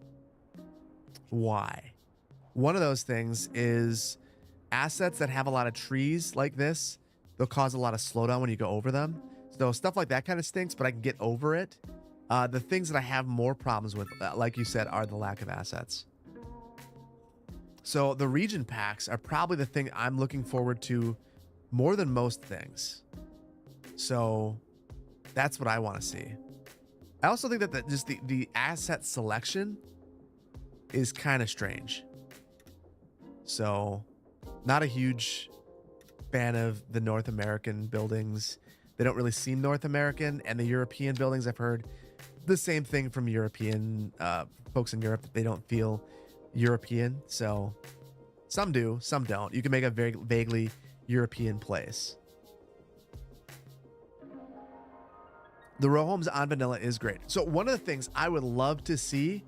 why? One of those things is assets that have a lot of trees like this, they'll cause a lot of slowdown when you go over them. So stuff like that kind of stinks, but I can get over it. The things that I have more problems with, like you said, are the lack of assets. So the region packs are probably the thing I'm looking forward to more than most things. So that's what I want to see. I also think that just the asset selection is kind of strange. So not a huge fan of the North American buildings. They don't really seem North American, and the European buildings, I've heard the same thing from European folks in Europe, that they don't feel European. So some do, some don't. You can make a very vaguely European place. The row homes on vanilla is great. So one of the things I would love to see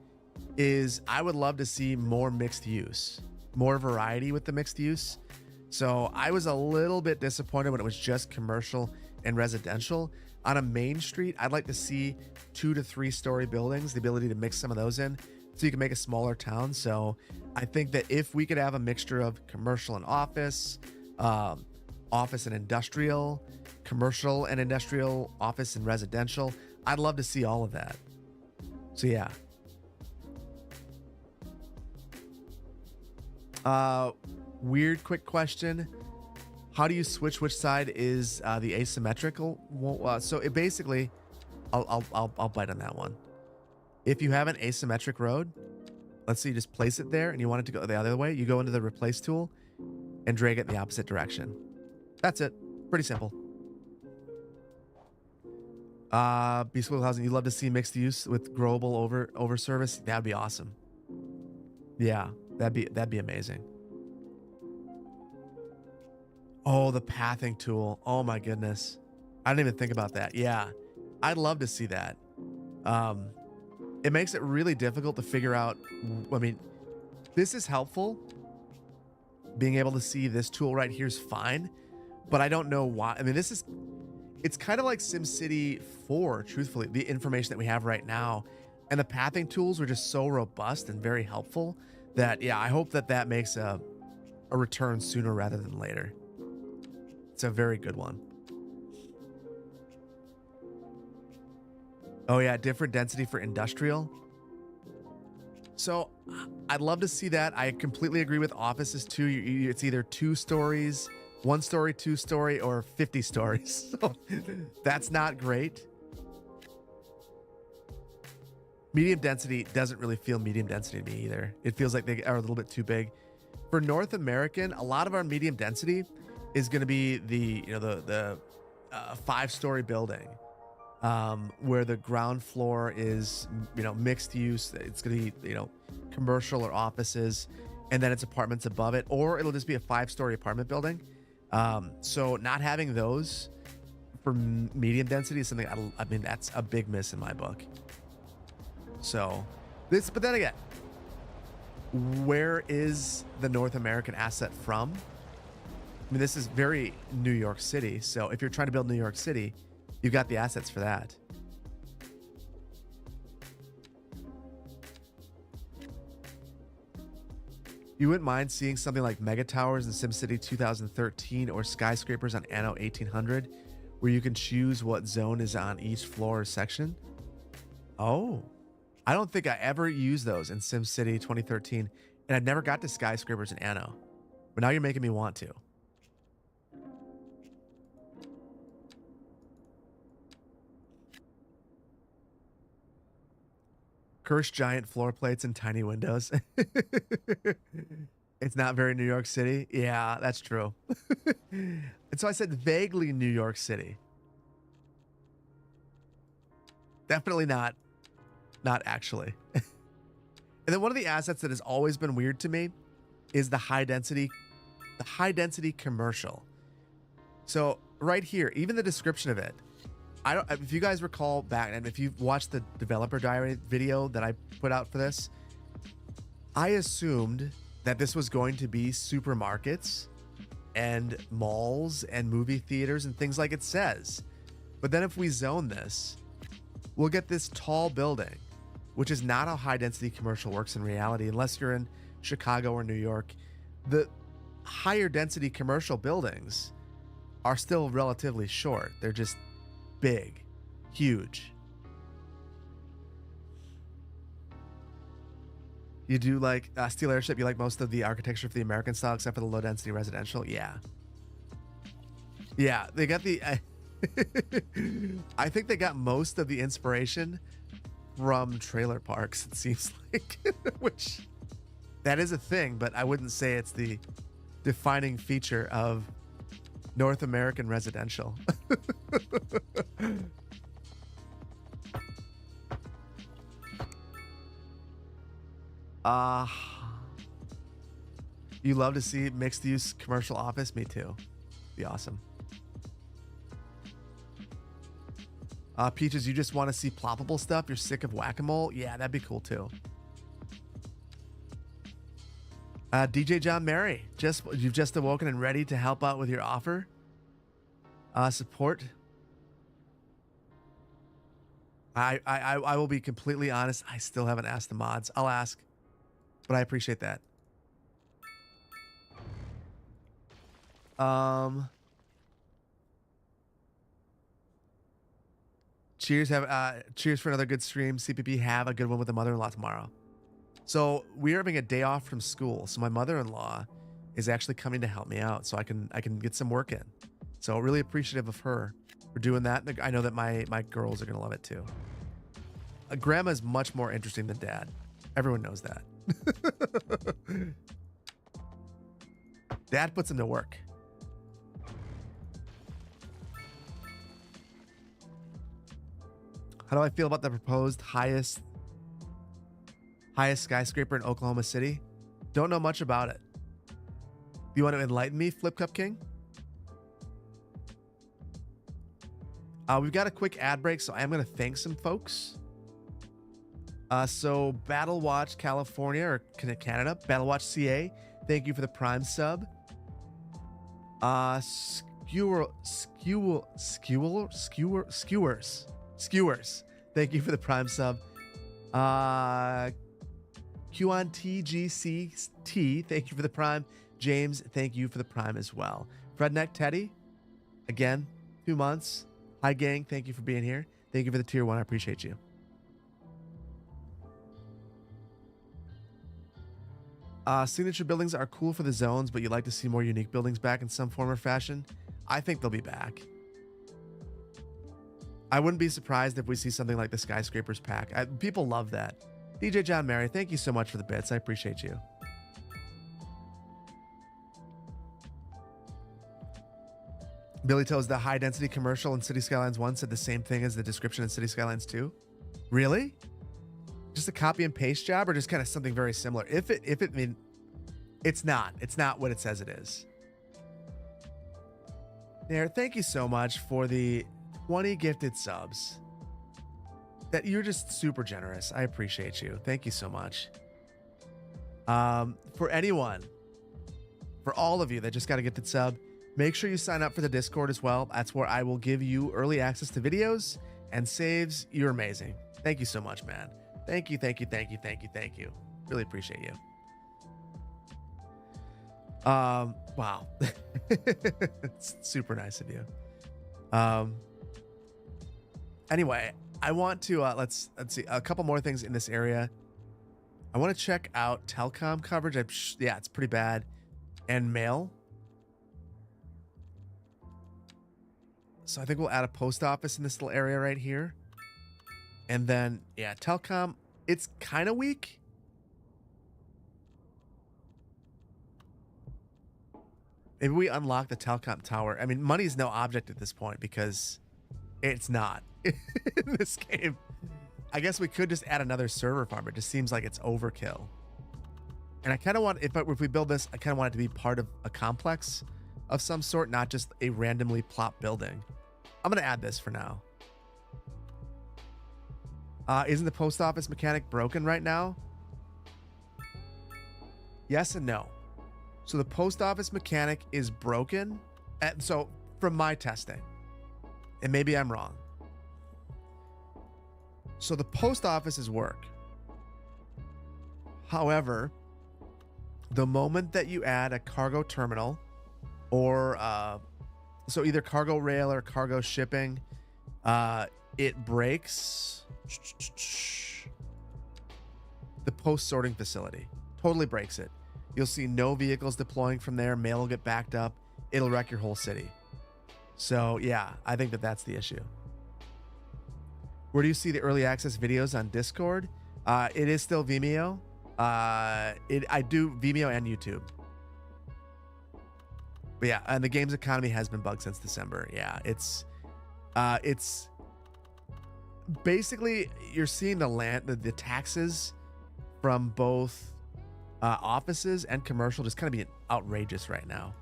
is I would love to see more mixed use, more variety with the mixed use. So I was a little bit disappointed when it was just commercial and residential. On a main street, I'd like to see 2 to 3 story buildings, the ability to mix some of those in so you can make a smaller town. So I think that if we could have a mixture of commercial and office, office and industrial, commercial and industrial, office and residential, I'd love to see all of that. So yeah. Weird quick question. How do you switch which side is the asymmetrical? So it basically, I'll bite on that one. If you have an asymmetric road, let's say you just place it there and you want it to go the other way, you go into the replace tool and drag it in the opposite direction. That's it. Pretty simple. Beastful Housing, you'd love to see mixed use with growable over service. That'd be awesome. Yeah, that'd be amazing. Oh, the pathing tool. Oh my goodness. I didn't even think about that. Yeah, I'd love to see that. It makes it really difficult to figure out. I mean, this is helpful. Being able to see this tool right here is fine, but I don't know why. I mean, it's kind of like SimCity 4, truthfully, the information that we have right now. And the pathing tools are just so robust and very helpful that, yeah, I hope that makes a return sooner rather than later. It's a very good one. Oh yeah, different density for industrial. So I'd love to see that. I completely agree with offices too. It's either 2 stories, 1 story, 2 story, or 50 stories. So that's not great. Medium density doesn't really feel medium density to me either. It feels like they are a little bit too big. For North American, a lot of our medium density is going to be the 5-story building, where the ground floor is, mixed use. It's going to be, commercial or offices, and then it's apartments above it, or it'll just be a 5-story apartment building. So not having those for medium density is something, I mean, that's a big miss in my book. So but then again, where is the North American asset from? I mean, this is very New York City. So if you're trying to build New York City, you've got the assets for that. You wouldn't mind seeing something like Mega Towers in SimCity 2013 or skyscrapers on Anno 1800, where you can choose what zone is on each floor or section? Oh, I don't think I ever used those in SimCity 2013, and I never got to skyscrapers in Anno. But now you're making me want to. Cursed giant floor plates and tiny windows. It's not very New York City. Yeah, that's true. And so I said vaguely New York City. Definitely not actually. And then one of the assets that has always been weird to me is the high density commercial. So right here, even the description of it, if you guys recall back, and if you've watched the developer diary video that I put out for this, I assumed that this was going to be supermarkets and malls and movie theaters and things like it says. But then if we zone this, we'll get this tall building, which is not how high density commercial works in reality, unless you're in Chicago or New York. higher density commercial buildings are still relatively short. They're just big, huge. You do like Steel Airship? You like most of the architecture for the American style except for the low density residential? Yeah. Yeah, they got the... I think they got most of the inspiration from trailer parks, it seems like. Which, that is a thing, but I wouldn't say it's the defining feature of North American residential. You love to see mixed use commercial office? Me too. Be awesome. Peaches, you just want to see ploppable stuff? You're sick of whack-a-mole? Yeah, that'd be cool too. DJ John Mary, you've just awoken and ready to help out with your offer? Support. I will be completely honest. I still haven't asked the mods. I'll ask, but I appreciate that. Cheers. Cheers for another good stream. CPP, have a good one with the mother-in-law tomorrow. So we're having a day off from school. So my mother-in-law is actually coming to help me out so I can get some work in. So really appreciative of her for doing that. I know that my girls are going to love it too. Grandma is much more interesting than dad. Everyone knows that. Dad puts him to work. How do I feel about the proposed highest skyscraper in Oklahoma City? Don't know much about it. You want to enlighten me, Flip Cup King? We've got a quick ad break, so I'm going to thank some folks. So Battle Watch California or Canada, Battle Watch CA, thank you for the Prime sub. Skewers, thank you for the Prime sub. QonTGCT, thank you for the Prime. James, thank you for the Prime as well. Fredneck Teddy, again, 2 months. Hi gang, thank you for being here. Thank you for the tier 1, I appreciate you. Signature buildings are cool for the zones, but you'd like to see more unique buildings back in some form or fashion. I think they'll be back. I wouldn't be surprised if we see something like the Skyscrapers pack. People love that. DJ John Mary, thank you so much for the bits. I appreciate you. Billy Toes, the high density commercial in City Skylines 1 said the same thing as the description in City Skylines 2. Really? Just a copy and paste job, or just kind of something very similar? I mean, it's not what it says it is. There, thank you so much for the 20 gifted subs. That you're just super generous. I appreciate you. Thank you so much. For all of you that just got a gifted sub, make sure you sign up for the Discord as well. That's where I will give you early access to videos and saves. You're amazing. Thank you so much, man. Thank you. Really appreciate you. Wow. It's super nice of you. Anyway, I want to let's see a couple more things in this area. I want to check out telecom coverage. Yeah, it's pretty bad. And mail. So I think we'll add a post office in this little area right here. And then, yeah, telecom, it's kind of weak. Maybe we unlock the telecom tower. I mean, money is no object at this point because it's not in this game. I guess we could just add another server farm. It just seems like it's overkill. And I kind of want, if we build this, I kind of want it to be part of a complex of some sort, not just a randomly plopped building. I'm going to add this for now. Isn't the post office mechanic broken right now? Yes and no. So the post office mechanic is broken. And so from my testing, and maybe I'm wrong. So the post offices work. However, the moment that you add a cargo terminal or so either cargo rail or cargo shipping, it breaks the post sorting facility. Totally breaks it. You'll see no vehicles deploying from there. Mail will get backed up. It'll wreck your whole city. So yeah, I think that that's the issue. Where do you see the early access videos on Discord? It is still Vimeo. I do Vimeo and YouTube. But yeah, and the games economy has been bugged since December. Yeah, it's basically you're seeing the taxes from both offices and commercial just kind of being outrageous right now.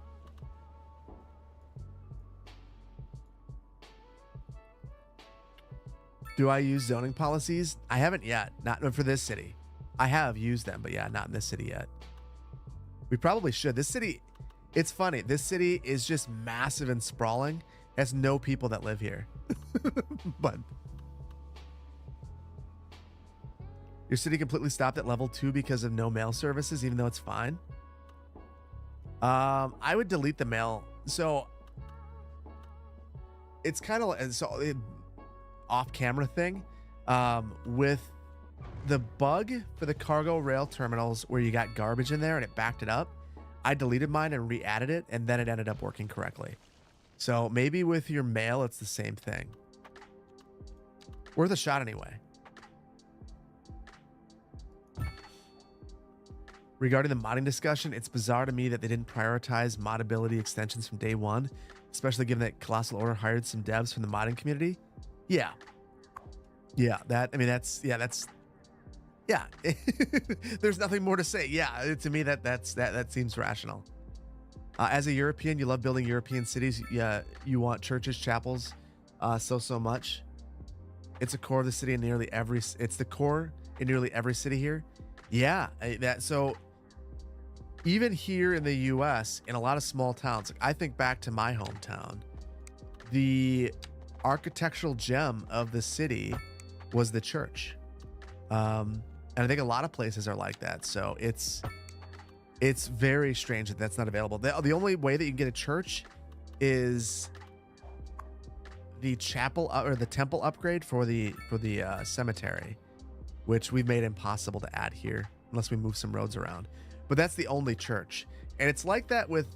Do I use zoning policies? I haven't yet. Not for this city. I have used them, but yeah, not in this city yet. We probably should. This city, it's funny. This city is just massive and sprawling. It has no people that live here. But your city completely stopped at level 2 because of no mail services, even though it's fine. I would delete the mail. So it's kind of like off-camera thing with the bug for the cargo rail terminals where you got garbage in there and it backed it up. I deleted mine and re-added it, and then it ended up working correctly. So maybe with your mail, it's the same thing. Worth a shot anyway. Regarding the modding discussion, it's bizarre to me that they didn't prioritize modability extensions from day one, especially given that Colossal Order hired some devs from the modding community. Yeah. Yeah, yeah. There's nothing more to say. Yeah, to me that seems rational. As a European, you love building European cities. Yeah, you want churches, chapels, so much. It's a core of the city in nearly every. It's the core in nearly every city here. Yeah, so. Even here in the U.S., in a lot of small towns, like I think back to my hometown, the architectural gem of the city was the church. And I think a lot of places are like that. So it's very strange that that's not available. The only way that you can get a church is the chapel or the temple upgrade for the cemetery, which we've made impossible to add here unless we move some roads around. But that's the only church. And it's like that with,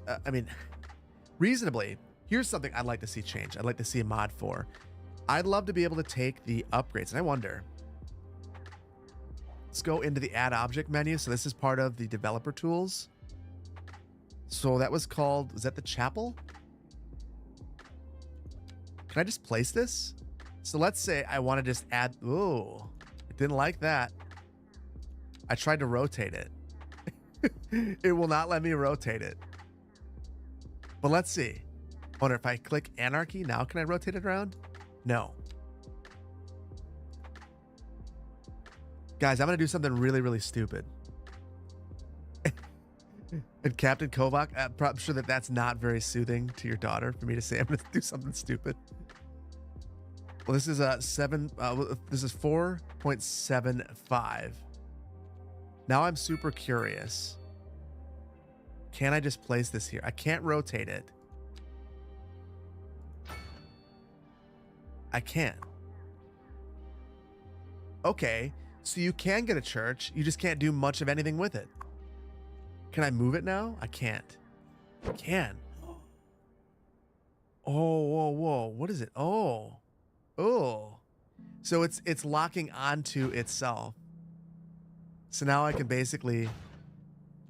reasonably, here's something I'd like to see change. I'd like to see a mod for. I'd love to be able to take the upgrades. And I wonder, let's go into the add object menu. So this is part of the developer tools. So that was called, was that the chapel? Can I just place this? So let's say I want to just add, ooh, I didn't like that. I tried to rotate it. It will not let me rotate it. But let's see. I wonder if I click anarchy, now can I rotate it around? No. Guys, I'm going to do something really, really stupid. And Captain Kovac, I'm sure that that's not very soothing to your daughter for me to say I'm going to do something stupid. Well, this is this is 4.75. Now I'm super curious. Can I just place this here? I can't rotate it. I can't. Okay, so you can get a church. You just can't do much of anything with it. Can I move it now? I can't. I can. Oh, whoa. What is it? Oh. So it's locking onto itself. So now I can basically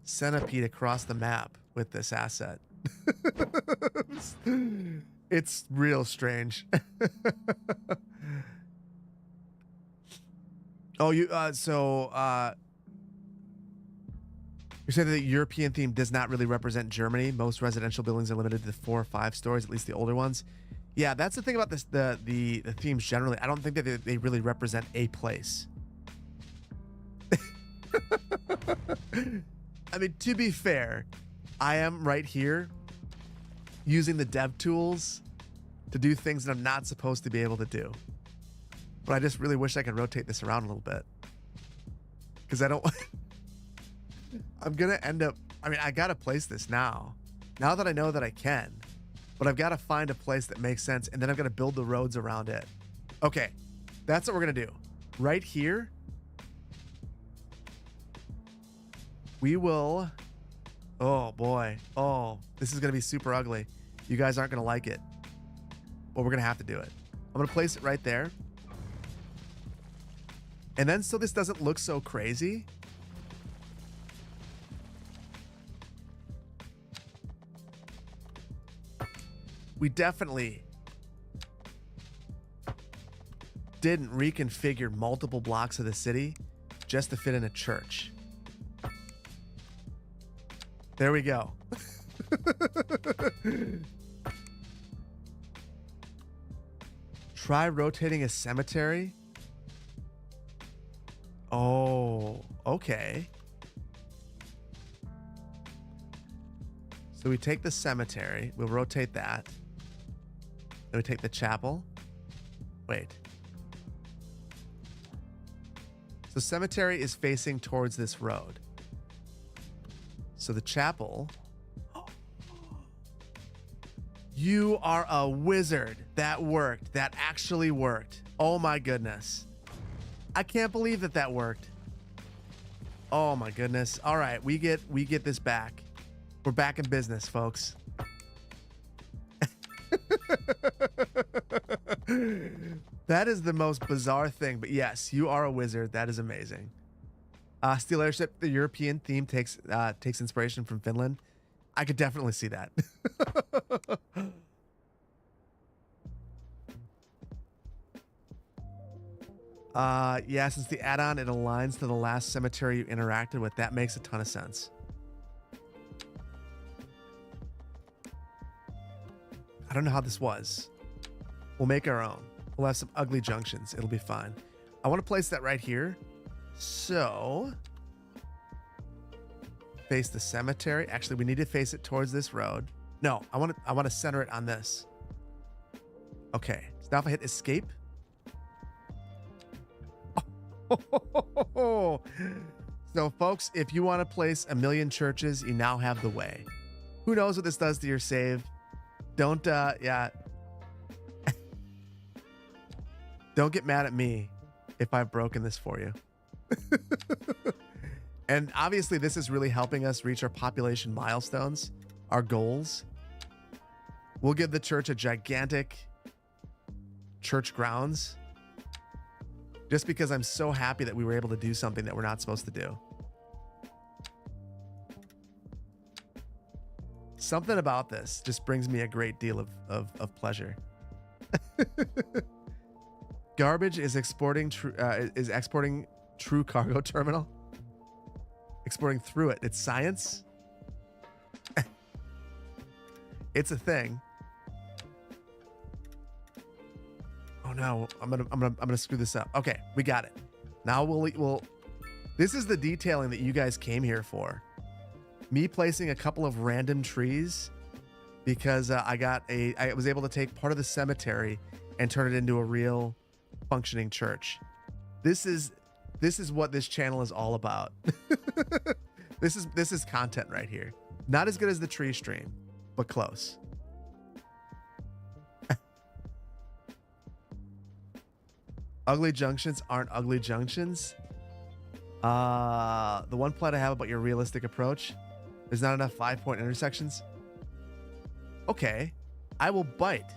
centipede across the map with this asset. It's real strange. Oh, you're saying that the European theme does not really represent Germany. Most residential buildings are limited to 4 or 5 stories, at least the older ones. Yeah, that's the thing about this, the themes generally. I don't think that they really represent a place. I mean, to be fair, I am right here using the dev tools to do things that I'm not supposed to be able to do. But I just really wish I could rotate this around a little bit. Because I don't... I'm going to end up... I mean, I got to place this now. Now that I know that I can. But I've got to find a place that makes sense, and then I've got to build the roads around it. Okay, that's what we're going to do. Right here, we will... Oh, boy. Oh, this is going to be super ugly. You guys aren't going to like it. But we're going to have to do it. I'm going to place it right there. And then so this doesn't look so crazy... we definitely didn't reconfigure multiple blocks of the city just to fit in a church. There we go. Try rotating a cemetery. Oh, okay. So we take the cemetery, we'll rotate that. Then we take the chapel. Wait. So cemetery is facing towards this road. So the chapel. You are a wizard. That worked. That actually worked. Oh my goodness. I can't believe that that worked. Oh my goodness. All right, we get this back. We're back in business, folks. That is the most bizarre thing, but yes, you are a wizard. That is amazing. Steel Airship, the European theme takes inspiration from Finland. I could definitely see that. Yeah, since the add-on, it aligns to the last cemetery you interacted with. That makes a ton of sense. I don't know how this was. We'll make our own. We'll have some ugly junctions. It'll be fine. I want to place that right here. So, face the cemetery. Actually, we need to face it towards this road. No, I want to center it on this. Okay. So now if I hit escape. Oh. So, folks, if you want to place 1,000,000 churches, you now have the way. Who knows what this does to your save? Don't, yeah. Don't get mad at me if I've broken this for you. And obviously, this is really helping us reach our population milestones, our goals. We'll give the church a gigantic church grounds. Just because I'm so happy that we were able to do something that we're not supposed to do. Something about this just brings me a great deal of pleasure. Garbage is exporting true cargo terminal. Exporting through it. It's science. It's a thing. Oh no, I'm gonna screw this up. Okay, we got it. Now we'll this is the detailing that you guys came here for. Me placing a couple of random trees because I was able to take part of the cemetery and turn it into a real functioning church. This is what this channel is all about. This is content right here. Not as good as the tree stream, but close. Ugly junctions aren't ugly junctions. The one plot I have about your realistic approach, there's not enough 5-point intersections. Okay, I will bite.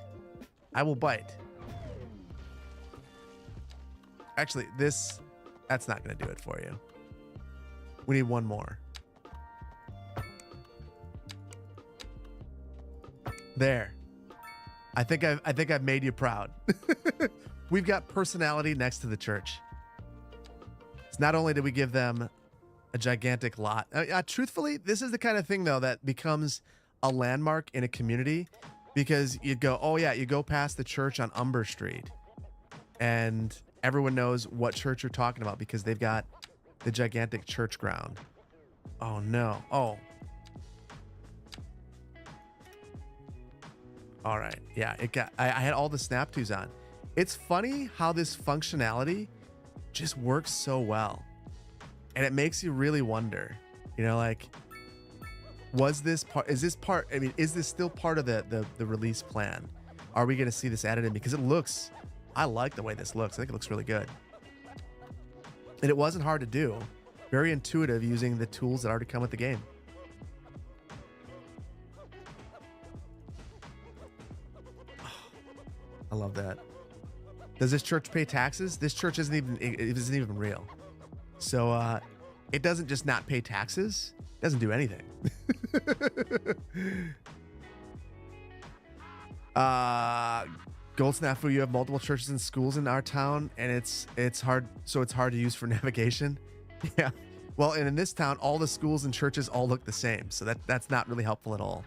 I will bite. Actually, that's not going to do it for you. We need one more. There. I think I've made you proud. We've got personality next to the church. So not only did we give them a gigantic lot. Truthfully, this is the kind of thing, though, that becomes a landmark in a community because you'd go, oh, yeah, you go past the church on Umber Street and everyone knows what church you're talking about because they've got the gigantic church ground. Oh, no. Oh. All right. Yeah, I had all the snap twos on. It's funny how this functionality just works so well. And it makes you really wonder, you know, like, Was this part? Is this part? I mean, is this still part of the release plan? Are we going to see this added in? Because it looks, I like the way this looks. I think it looks really good. And it wasn't hard to do. Very intuitive using the tools that already come with the game. I love that. Does this church pay taxes? This church isn't even real. So it doesn't just not pay taxes. It doesn't do anything. Gold Snafu, you have multiple churches and schools in our town, and it's hard, so it's hard to use for navigation. Yeah. Well, and in this town, all the schools and churches all look the same, so that's not really helpful at all.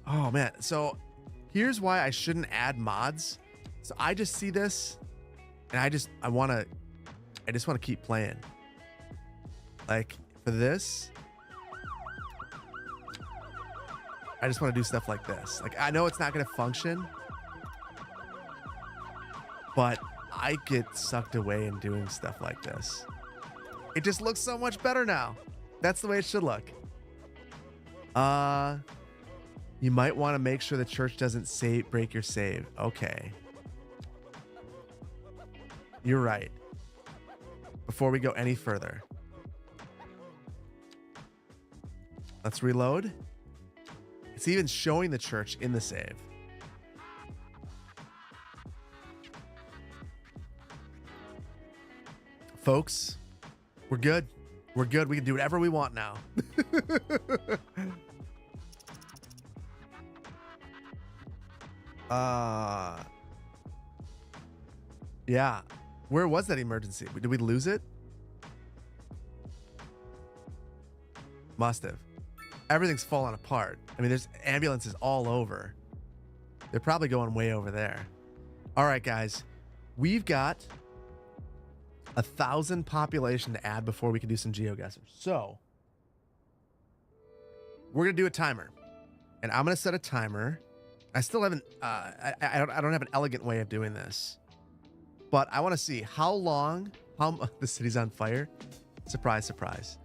Oh man, so here's why I shouldn't add mods. So I just see this, and I just want to keep playing. Like for this, I just want to do stuff like this. Like I know it's not going to function, but I get sucked away in doing stuff like this. It just looks so much better now. That's the way it should look. You might want to make sure the church doesn't break your save. Okay. You're right. Before we go any further, let's reload. It's even showing the church in the save. Folks, we're good. We're good. We can do whatever we want now. Yeah. Where was that emergency? Did we lose it? Must have. Everything's falling apart. I mean, there's ambulances all over. They're probably going way over there. All right, guys. We've got 1,000 population to add before we can do some geoguessers. So we're going to do a timer. And I'm going to set a timer. I still haven't, I don't have an elegant way of doing this, but I want to see how long, the city's on fire. Surprise, surprise.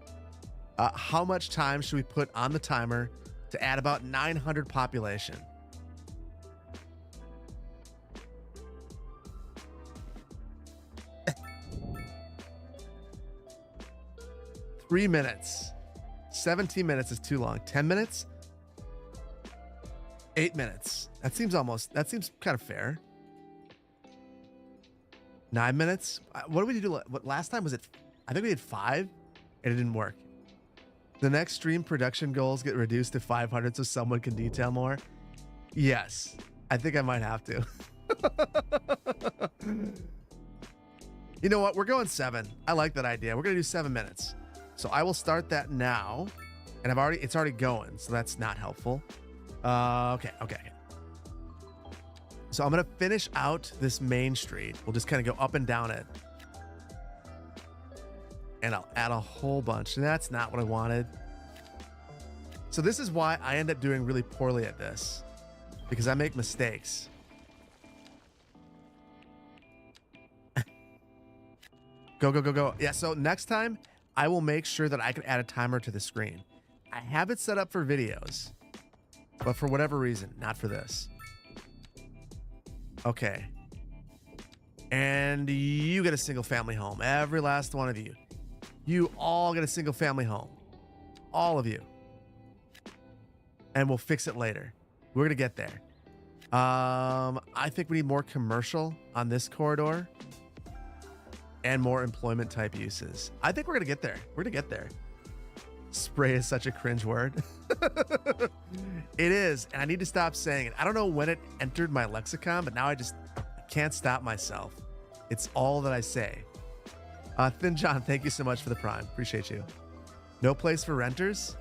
How much time should we put on the timer to add about 900 population? Three minutes. 17 minutes is too long. 10 minutes? 8 minutes. That seems kind of fair. 9 minutes? What did we do? What last time was it? I think we did 5 and it didn't work. The next stream production goals get reduced to 500 so someone can detail more. Yes, I think I might have to. You know what? We're going 7. I like that idea. We're going to do 7 minutes. So I will start that now. And it's already going. So that's not helpful. Okay. So I'm going to finish out this main street. We'll just kind of go up and down it. And I'll add a whole bunch. And that's not what I wanted. So this is why I end up doing really poorly at this. Because I make mistakes. Go. Yeah, so next time, I will make sure that I can add a timer to the screen. I have it set up for videos. But for whatever reason, not for this. Okay. And you get a single family home. Every last one of you. You all get a single family home. All of you. And we'll fix it later. We're going to get there. I think we need more commercial on this corridor. And more employment type uses. I think we're going to get there. We're going to get there. Spray is such a cringe word. It is. And I need to stop saying it. I don't know when it entered my lexicon, but now I can't stop myself. It's all that I say. Thin John, thank you so much for the prime. Appreciate you. No place for renters.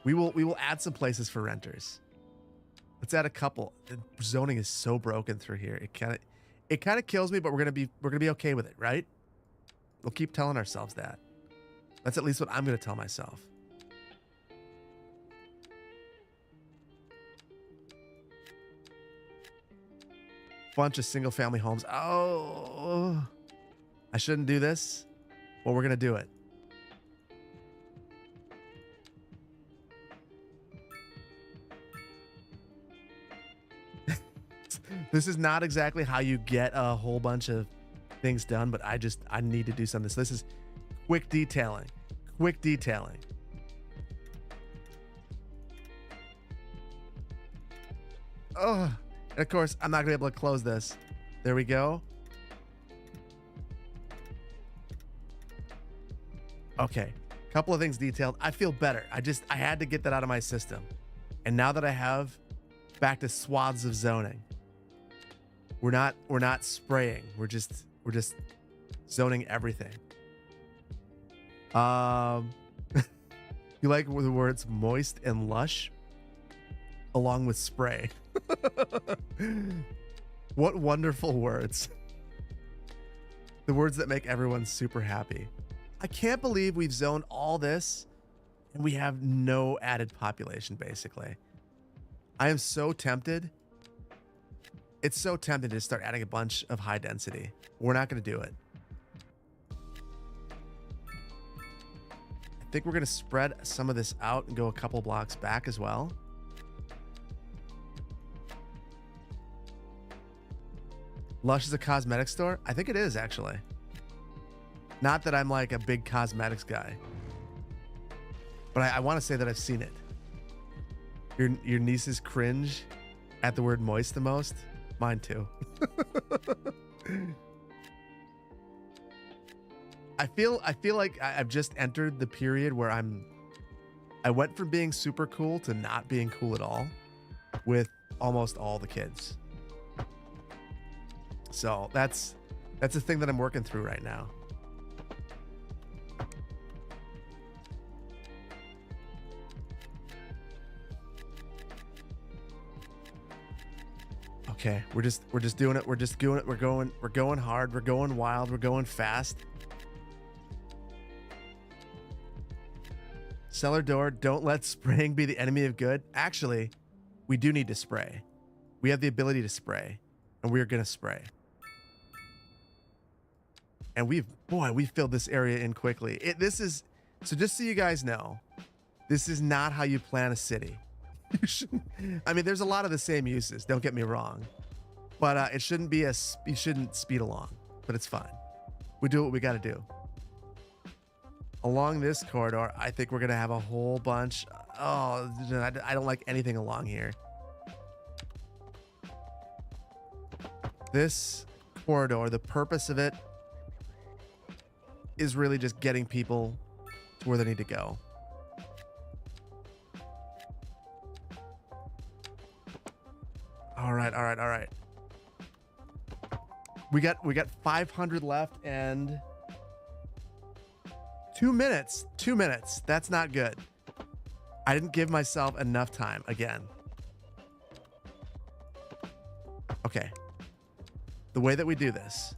We will add some places for renters. Let's add a couple. The zoning is so broken through here. It kind of kills me, but we're gonna be okay with it, right? We'll keep telling ourselves that. That's at least what I'm gonna tell myself. Bunch of single family homes. Oh, I shouldn't do this. but we're going to do it. This is not exactly how you get a whole bunch of things done, but I need to do something. So this is quick detailing. Quick detailing. Oh, and of course, I'm not going to be able to close this. There we go. Okay. Couple of things detailed. I feel better. I had to get that out of my system. And now that I have, back to swaths of zoning. We're not spraying. We're just zoning everything. You like the words moist and lush along with spray. What wonderful words. The words that make everyone super happy. I can't believe we've zoned all this and we have no added population, basically. I am so tempted. It's so tempting to start adding a bunch of high density. We're not going to do it. I think we're going to spread some of this out and go a couple blocks back as well. Lush is a cosmetic store? I think it is, actually. Not that I'm like a big cosmetics guy, but I want to say that I've seen it. Your nieces cringe at the word moist the most. Mine too. I feel like I've just entered the period where I went from being super cool to not being cool at all with almost all the kids. So that's a thing that I'm working through right now. Okay, we're just doing it. We're just doing it. We're going hard. We're going wild. We're going fast. Cellar door. Don't let spraying be the enemy of good. Actually, we do need to spray. We have the ability to spray, and we are gonna spray. And we filled this area in quickly. So just so you guys know, this is not how you plan a city. You shouldn't. I mean, there's a lot of the same uses. Don't get me wrong, but it shouldn't be you shouldn't speed along. But it's fine. We do what we got to do. Along this corridor, I think we're gonna have a whole bunch. Oh, I don't like anything along here. This corridor, the purpose of it is really just getting people to where they need to go. All right. We got 500 left and 2 minutes. 2 minutes. That's not good. I didn't give myself enough time again. Okay. The way that we do this,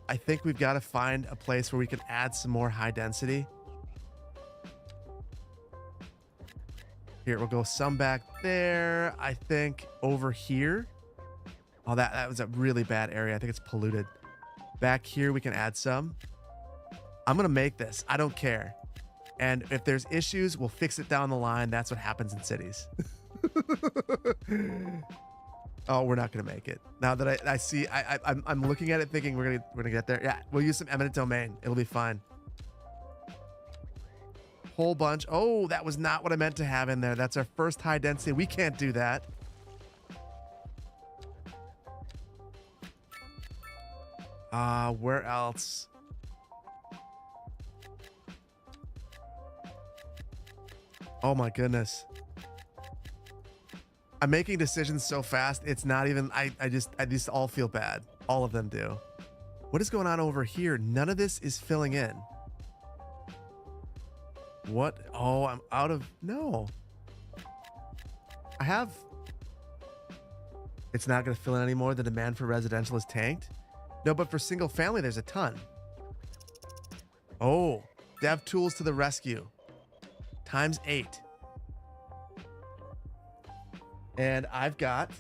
I think we've got to find a place where we can add some more high density. Here, we'll go some back there. I think over here. Oh, that was a really bad area. I think it's polluted. Back here, we can add some. I'm going to make this. I don't care. And if there's issues, we'll fix it down the line. That's what happens in cities. Oh, we're not going to make it. Now that I see, I'm looking at it thinking we're gonna get there. Yeah, we'll use some eminent domain. It'll be fine. Whole bunch. Oh, that was not what I meant to have in there. That's our first high density. We can't do that. Where else? Oh my goodness. I'm making decisions so fast. It's not even, I just all feel bad. All of them do. What is going on over here? None of this is filling in. What? Oh, I'm out of, no. I have, it's not going to fill in anymore. The demand for residential is tanked. No, but for single family, there's a ton. Oh, dev tools to the rescue. ×8. And I've got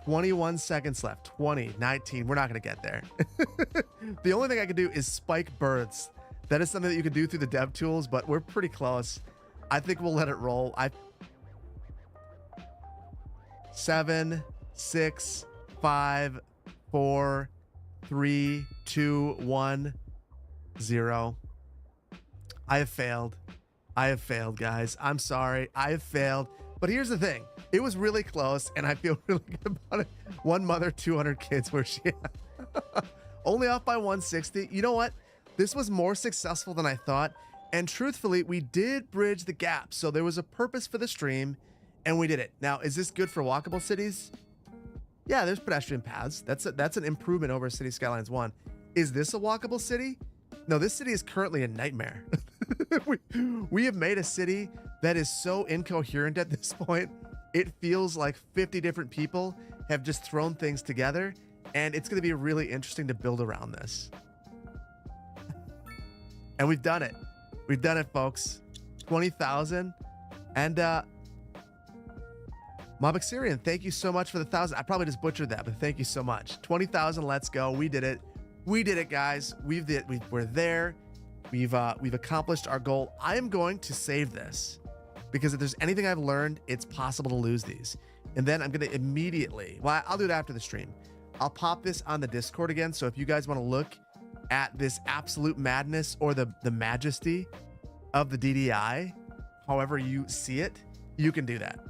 21 seconds left. 20, 19. We're not going to get there. The only thing I can do is spike births. That is something that you can do through the dev tools, but we're pretty close. I think we'll let it roll. 7, 6, 5, 4, 3, 2, 1, 0. I have failed. I have failed, guys. I'm sorry. I have failed. But here's the thing. It was really close, and I feel really good about it. One mother, 200 kids. Where she only off by 160. You know what? This was more successful than I thought. And truthfully, we did bridge the gap. So there was a purpose for the stream, and we did it. Now, is this good for walkable cities? Yeah, there's pedestrian paths. That's an improvement over City Skylines 1. Is this a walkable city? No, this city is currently a nightmare. we have made a city that is so incoherent at this point. It feels like 50 different people have just thrown things together, and it's going to be really interesting to build around this. And we've done it. We've done it, folks. 20,000. And Mobixierian, thank you so much for the 1,000. I probably just butchered that, but thank you so much. 20,000, let's go. We did it. We did it, guys. We're there. We've accomplished our goal. I am going to save this because if there's anything I've learned, it's possible to lose these. And then I'm going to immediately, well, I'll do it after the stream. I'll pop this on the Discord again. So if you guys want to look at this absolute madness or the majesty of the DDI, however you see it, you can do that.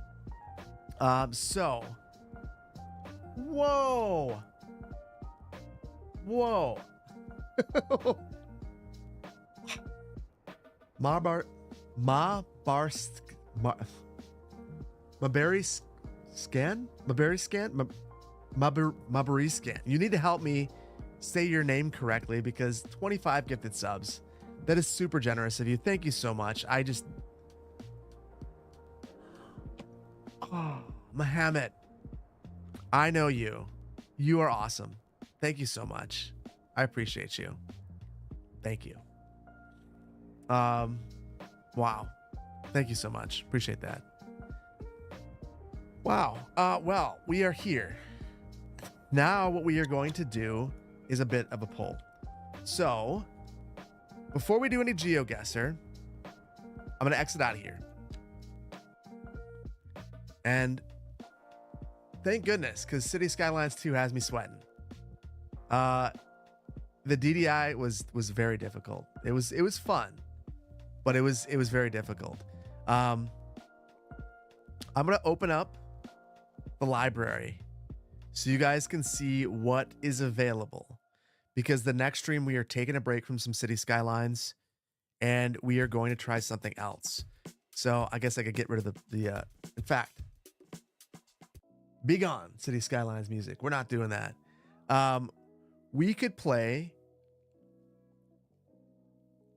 So, whoa. Maberry scan. You need to help me say your name correctly because 25 gifted subs. That is super generous of you. Thank you so much. Mohammed, I know you. You are awesome. Thank you so much. I appreciate you. Thank you. Wow. Thank you so much. Appreciate that. Wow. Well, we are here. Now what we are going to do is a bit of a poll. So, before we do any GeoGuessr, I'm going to exit out of here. And thank goodness, because City Skylines 2 has me sweating. The DDI was very difficult. It was fun, but it was very difficult. I'm gonna open up the library so you guys can see what is available, because the next stream we are taking a break from some City Skylines, and we are going to try something else. So I guess I could get rid of the in fact, be gone City Skylines music. We're not doing that. We could play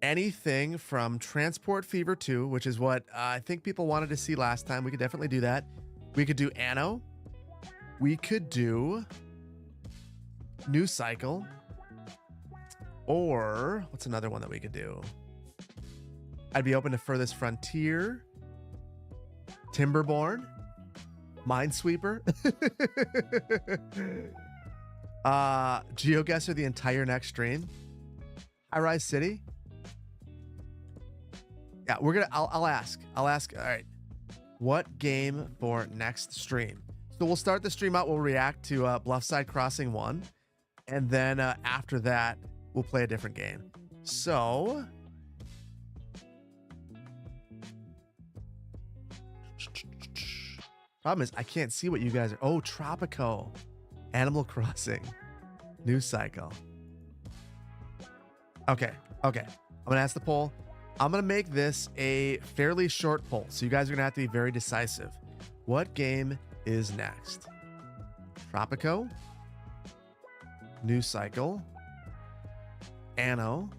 anything from Transport Fever 2, which is what I think people wanted to see last time. We could definitely do that. We could do Anno. We could do New Cycle. Or what's another one that we could do? I'd be open to Furthest Frontier, Timberborn, Minesweeper, GeoGuessr the entire next stream, High Rise City. Yeah, we're gonna. I'll ask. All right, what game for next stream? So we'll start the stream out. We'll react to Bluffside Crossing 1, and then after that, we'll play a different game. So. Problem is, I can't see what you guys are. Oh, Tropico, Animal Crossing, New Cycle. Okay. I'm gonna ask the poll. I'm gonna make this a fairly short poll, so you guys are gonna have to be very decisive. What game is next? Tropico, New Cycle, Anno,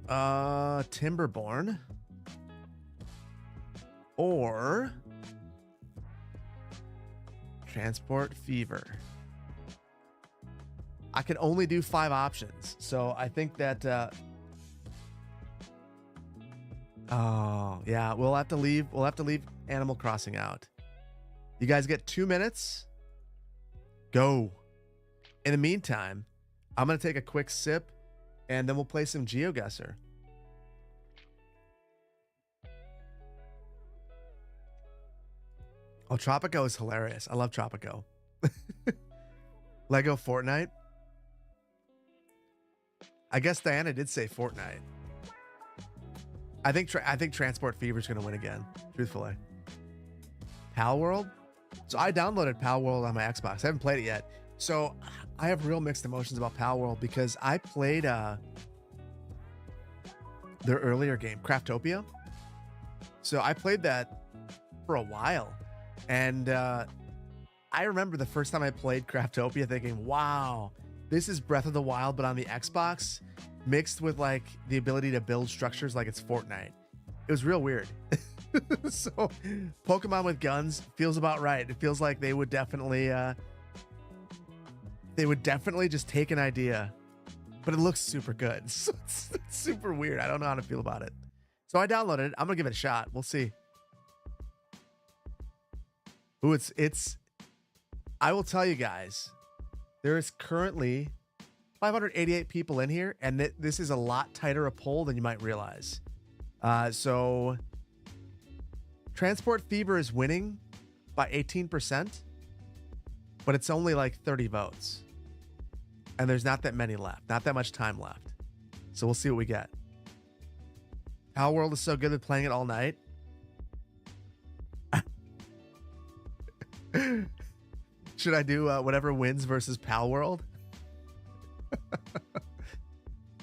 Timberborn, or Transport Fever. I can only do 5 options, so I think that oh yeah, we'll have to leave Animal Crossing out. You guys get 2 minutes. Go. In the meantime, I'm going to take a quick sip and then we'll play some GeoGuessr. Oh, Tropico is hilarious. I love Tropico. Lego Fortnite. I guess Diana did say Fortnite. I think Transport Fever is going to win again, truthfully. Pal World? So I downloaded Pal World on my Xbox. I haven't played it yet. So I have real mixed emotions about Pal World because I played their earlier game, Craftopia. So I played that for a while. And I remember the first time I played Craftopia thinking, wow, this is Breath of the Wild, but on the Xbox, mixed with like the ability to build structures like it's Fortnite. It was real weird. So Pokemon with guns feels about right. It feels like they would definitely just take an idea, but it looks super good. So it's super weird. I don't know how to feel about it. So I downloaded it. I'm gonna give it a shot. We'll see. Ooh, it's I will tell you guys, there is currently 588 people in here, and this is a lot tighter a poll than you might realize. So Transport Fever is winning by 18%, but it's only like 30 votes. And there's not that many left, not that much time left. So we'll see what we get. Pal World is so good at playing it all night. Should I do whatever wins versus Pal World?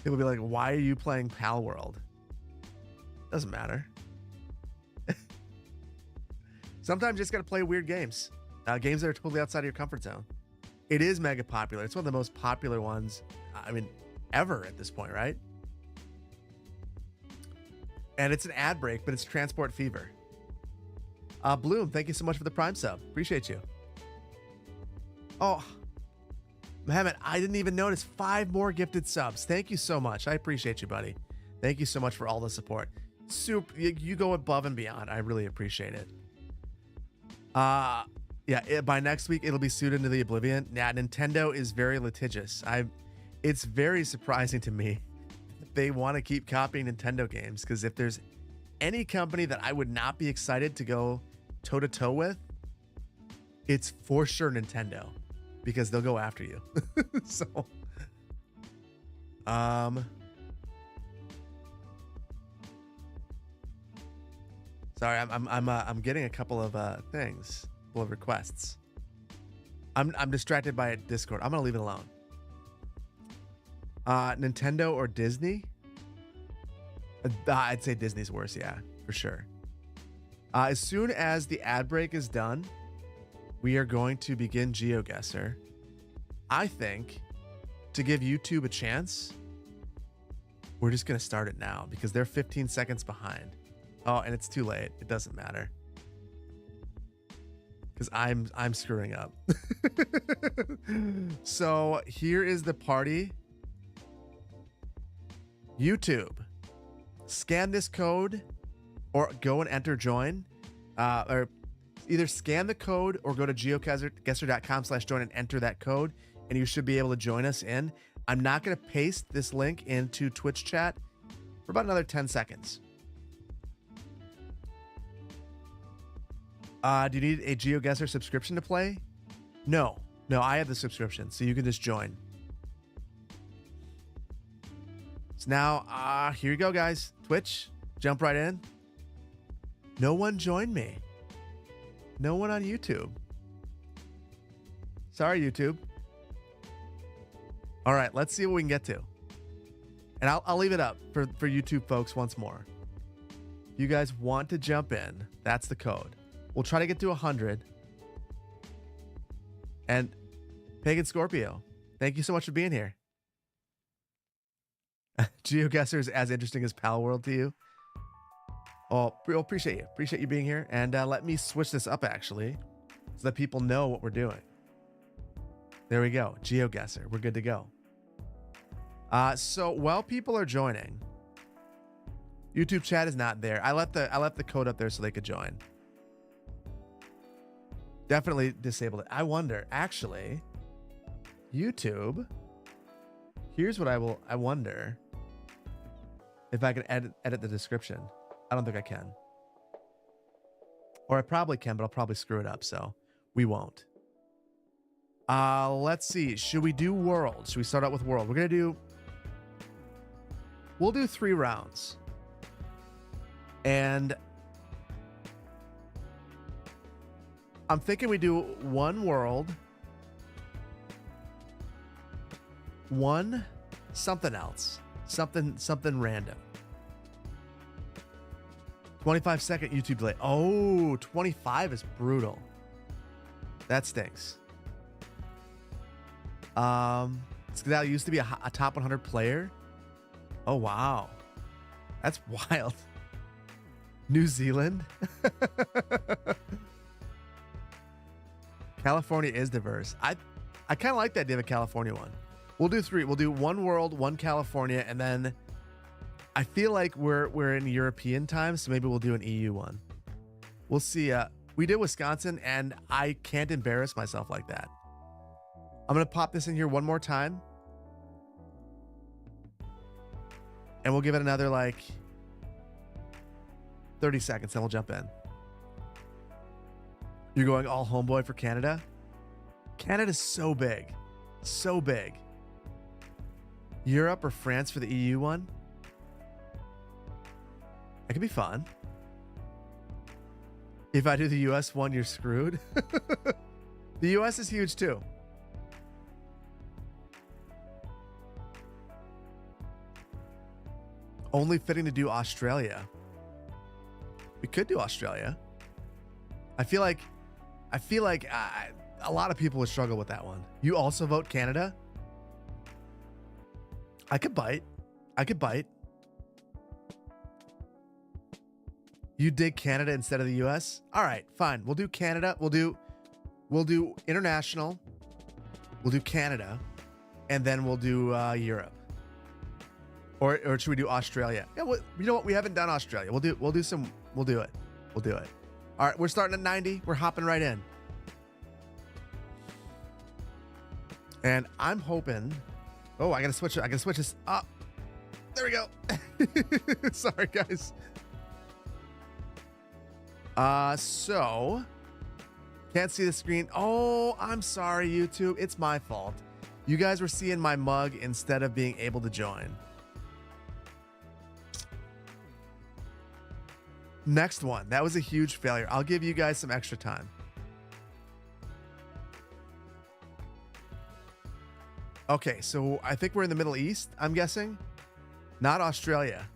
People be like, why are you playing Pal World? Doesn't matter. Sometimes you just got to play weird games. Games that are totally outside of your comfort zone. It is mega popular. It's one of the most popular ones, I mean, ever at this point, right? And it's an ad break, but it's Transport Fever. Bloom, thank you so much for the Prime sub. Appreciate you. Oh, Mohammed, I didn't even notice 5 more gifted subs. Thank you so much. I appreciate you, buddy. Thank you so much for all the support. Super, you go above and beyond. I really appreciate it. Yeah, by next week, it'll be suited into the oblivion. Yeah, Nintendo is very litigious. It's very surprising to me that they want to keep copying Nintendo games, because if there's any company that I would not be excited to go toe-to-toe with, it's for sure Nintendo, because they'll go after you. So, sorry, I'm getting a couple of things, a couple of requests. I'm distracted by Discord. I'm gonna leave it alone. Nintendo or Disney? I'd say Disney's worse, yeah, for sure. As soon as the ad break is done, we are going to begin GeoGuessr. I think to give YouTube a chance, we're just gonna start it now because they're 15 seconds behind. Oh, and it's too late. It doesn't matter because I'm screwing up. So here is the party. YouTube, scan this code or go and enter join, or either scan the code or go to geoguessr.com/join and enter that code, and you should be able to join us in. I'm not going to paste this link into Twitch chat for about another 10 seconds. Do you need a GeoGuessr subscription to play? No, I have the subscription, so you can just join. So now, here you go, guys. Twitch, jump right in. No one joined me. No one on YouTube. Sorry, YouTube. All right, let's see what we can get to. And I'll leave it up for YouTube folks once more. If you guys want to jump in, that's the code. We'll try to get to 100. And Pagan Scorpio, thank you so much for being here. GeoGuessr is as interesting as Pal World to you. Oh, appreciate you. Appreciate you being here. And let me switch this up, actually, so that people know what we're doing. There we go. GeoGuessr. We're good to go. So while people are joining, YouTube chat is not there. I left the code up there so they could join. Definitely disabled it. I wonder, actually, YouTube. Here's what I wonder if I can edit the description. I don't think I can. Or I probably can, but I'll probably screw it up, so we won't. Let's see. Should we do world? Should we start out with world? We'll do 3 rounds. And I'm thinking we do 1 world, 1 something else, something random. 25-second YouTube delay. Oh, 25 is brutal. That stinks. That used to be a top 100 player. Oh, wow. That's wild. New Zealand. California is diverse. I kind of like that idea of a California one. We'll do 3. We'll do 1 world, 1 California, and then I feel like we're in European time, so maybe we'll do an EU one. We'll see. We did Wisconsin, and I can't embarrass myself like that. I'm gonna pop this in here one more time, and we'll give it another like 30 seconds, then we'll jump in. You're going all homeboy for Canada? Canada's so big. So big. Europe or France for the EU one? That could be fun. If I do the US one, you're screwed. The US is huge too. Only fitting to do Australia. We could do Australia. I feel like a lot of people would struggle with that one. You also vote Canada? I could bite. You dig Canada instead of the US? All right, fine. We'll do Canada. We'll do international. We'll do Canada, and then we'll do Europe. Or should we do Australia? Yeah, you know what? We haven't done Australia. We'll do it. We'll do it. All right, we're starting at 90. We're hopping right in. And I'm hoping. Oh, I gotta switch it. I gotta switch this up. There we go. Sorry, guys. So can't see the screen. Oh, I'm sorry, YouTube. It's my fault. You guys were seeing my mug instead of being able to join. Next one. That was a huge failure. I'll give you guys some extra time. Okay, so I think we're in the Middle East, I'm guessing. Not Australia.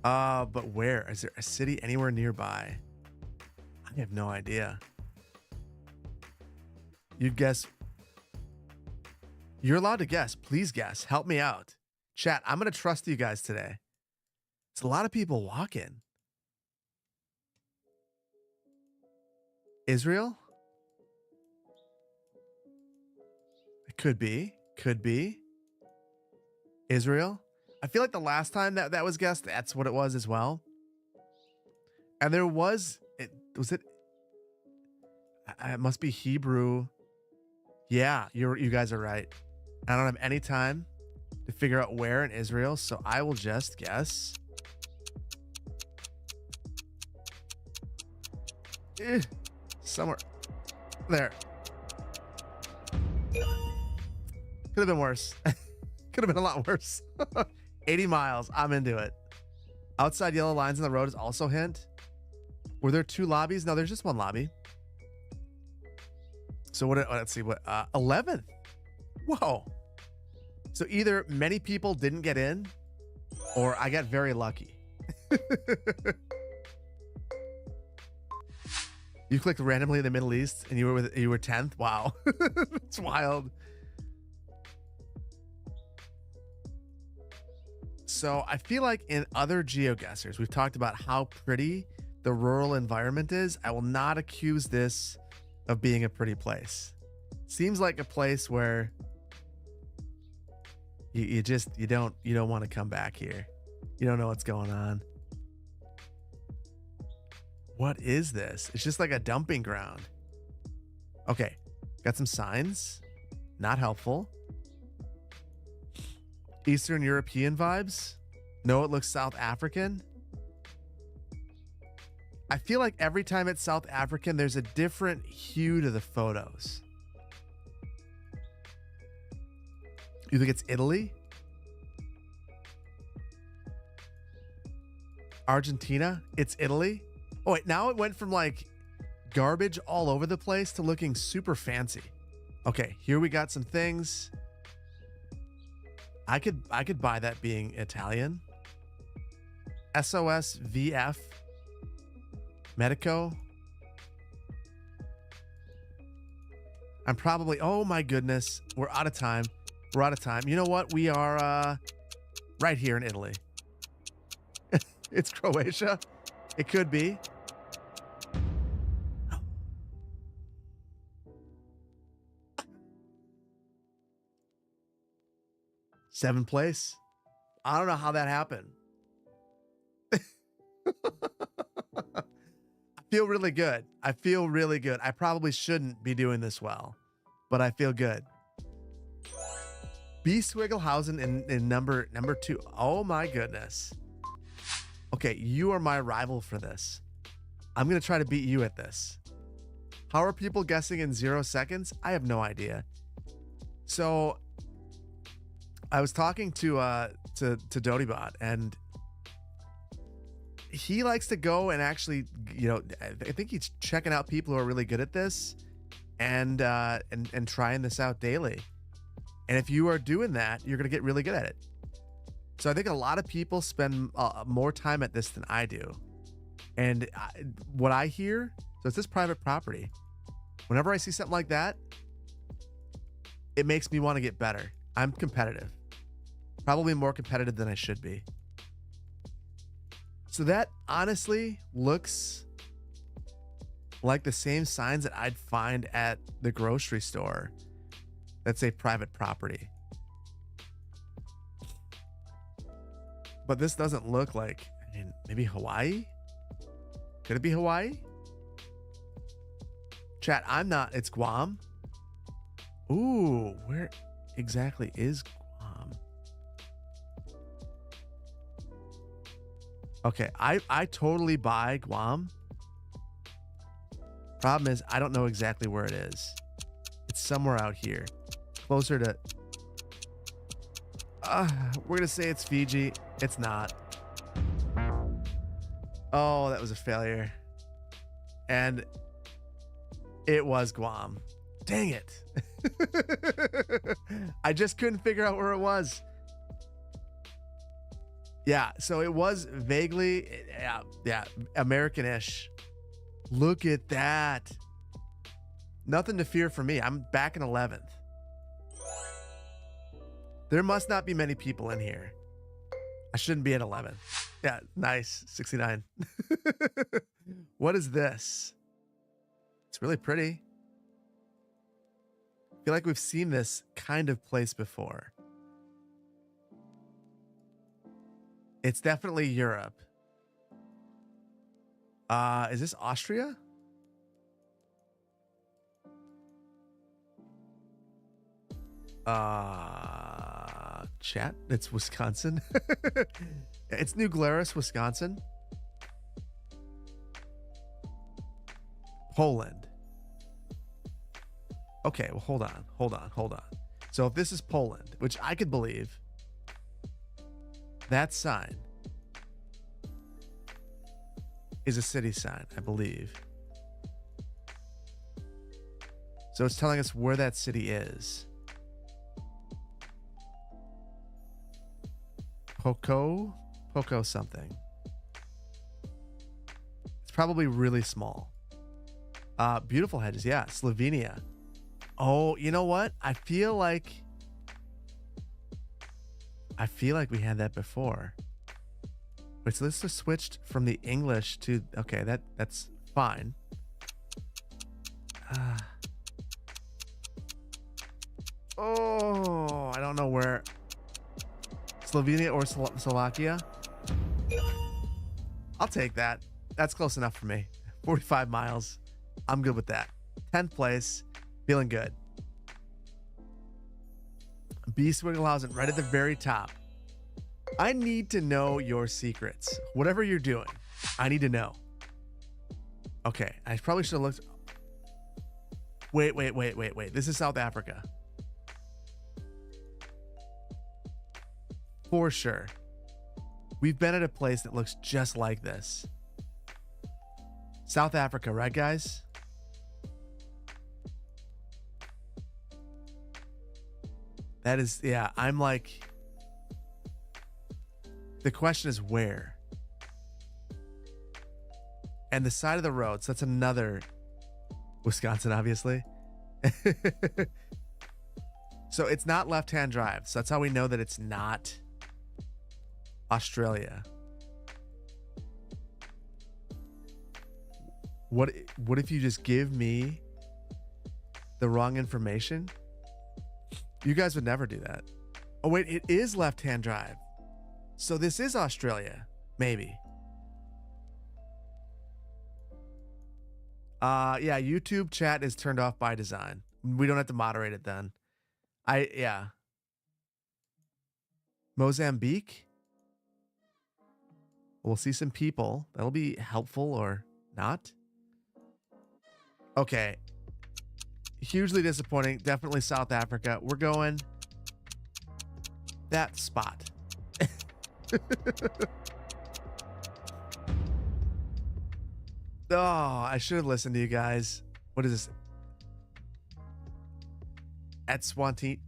But where? Is there a city anywhere nearby? I have no idea. You guess. You're allowed to guess. Please guess. Help me out. Chat, I'm going to trust you guys today. It's a lot of people walking. Israel? It could be. Could be. Israel? I feel like the last time that was guessed, that's what it was as well. And there was it must be Hebrew. Yeah, you guys are right. I don't have any time to figure out where in Israel, so I will just guess. Somewhere there. Could have been worse. Could have been a lot worse. 80 miles. I'm into it. Outside yellow lines on the road is also a hint. Were there 2 lobbies? No, there's just 1 lobby. So let's see what 11th. Whoa. So either many people didn't get in or I got very lucky. You clicked randomly in the Middle East and you were 10th. Wow. It's wild. So I feel like in other GeoGuessers, we've talked about how pretty the rural environment is. I will not accuse this of being a pretty place. Seems like a place where you don't want to come back here. You don't know what's going on. What is this? It's just like a dumping ground. Okay, got some signs. Not helpful. Eastern European vibes. No, it looks South African. I feel like every time it's South African, there's a different hue to the photos. You think it's Italy? Argentina? It's Italy? Oh, wait, now it went from like garbage all over the place to looking super fancy. Okay, here we got some things. I could buy that being Italian. SOS VF Medico. I'm probably, oh my goodness, we're out of time. We're out of time. You know what? We are right here in Italy. It's Croatia. It could be. Seventh place. I don't know how that happened. I feel really good. I feel really good. I probably shouldn't be doing this well, but I feel good. B. Swigglehausen in number 2. Oh my goodness. Okay, you are my rival for this. I'm going to try to beat you at this. How are people guessing in 0 seconds? I have no idea. So I was talking to Dodybot, and he likes to go and actually, you know, I think he's checking out people who are really good at this and trying this out daily. And if you are doing that, you're going to get really good at it. So I think a lot of people spend more time at this than I do. And what I hear, so it's this private property. Whenever I see something like that, it makes me want to get better. I'm competitive. Probably more competitive than I should be. So that honestly looks like the same signs that I'd find at the grocery store that say private property. But this doesn't look like, I mean, maybe Hawaii? Could it be Hawaii? Chat, I'm not. It's Guam. Ooh, where exactly is Guam? Okay, I totally buy Guam. Problem is, I don't know exactly where it is. It's somewhere out here. Closer to... we're gonna say it's Fiji. It's not. Oh, that was a failure. And it was Guam. Dang it. I just couldn't figure out where it was. Yeah, so it was vaguely, yeah, American-ish. Look at that. Nothing to fear for me. I'm back in 11th. There must not be many people in here. I shouldn't be at 11. Yeah, nice. 69. What is this? It's really pretty. I feel like we've seen this kind of place before. It's definitely Europe. Is this Austria? Chat, it's Wisconsin. It's New Glarus, Wisconsin. Poland. Okay, well, hold on. So if this is Poland, which I could believe, that sign is a city sign, I believe. So it's telling us where that city is. Poco something. It's probably really small. Beautiful hedges. Yeah, Slovenia. Oh, you know what? I feel like we had that before. Wait, so this just switched from the English to, okay, that's fine. Oh, I don't know where. Slovenia or Slovakia? I'll take that. That's close enough for me. 45 miles. I'm good with that. 10th place. Feeling good. B. Swigglehausen right at the very top. I need to know your secrets. Whatever you're doing, I need to know. Okay, I probably should have looked. Wait. This is South Africa. For sure. We've been at a place that looks just like this. South Africa, right, guys? That is, yeah, I'm like, the question is where? And the side of the road, so that's another Wisconsin, obviously. So it's not left-hand drive. So that's how we know that it's not Australia. What if you just give me the wrong information? You guys would never do that. Oh, wait, it is left-hand drive. So this is Australia, maybe. Yeah, YouTube chat is turned off by design. We don't have to moderate it then. Yeah. Mozambique? We'll see some people. That'll be helpful or not. Okay. Hugely disappointing. Definitely South Africa. We're going that spot. Oh, I should have listened to you guys. What is this? Eswatini?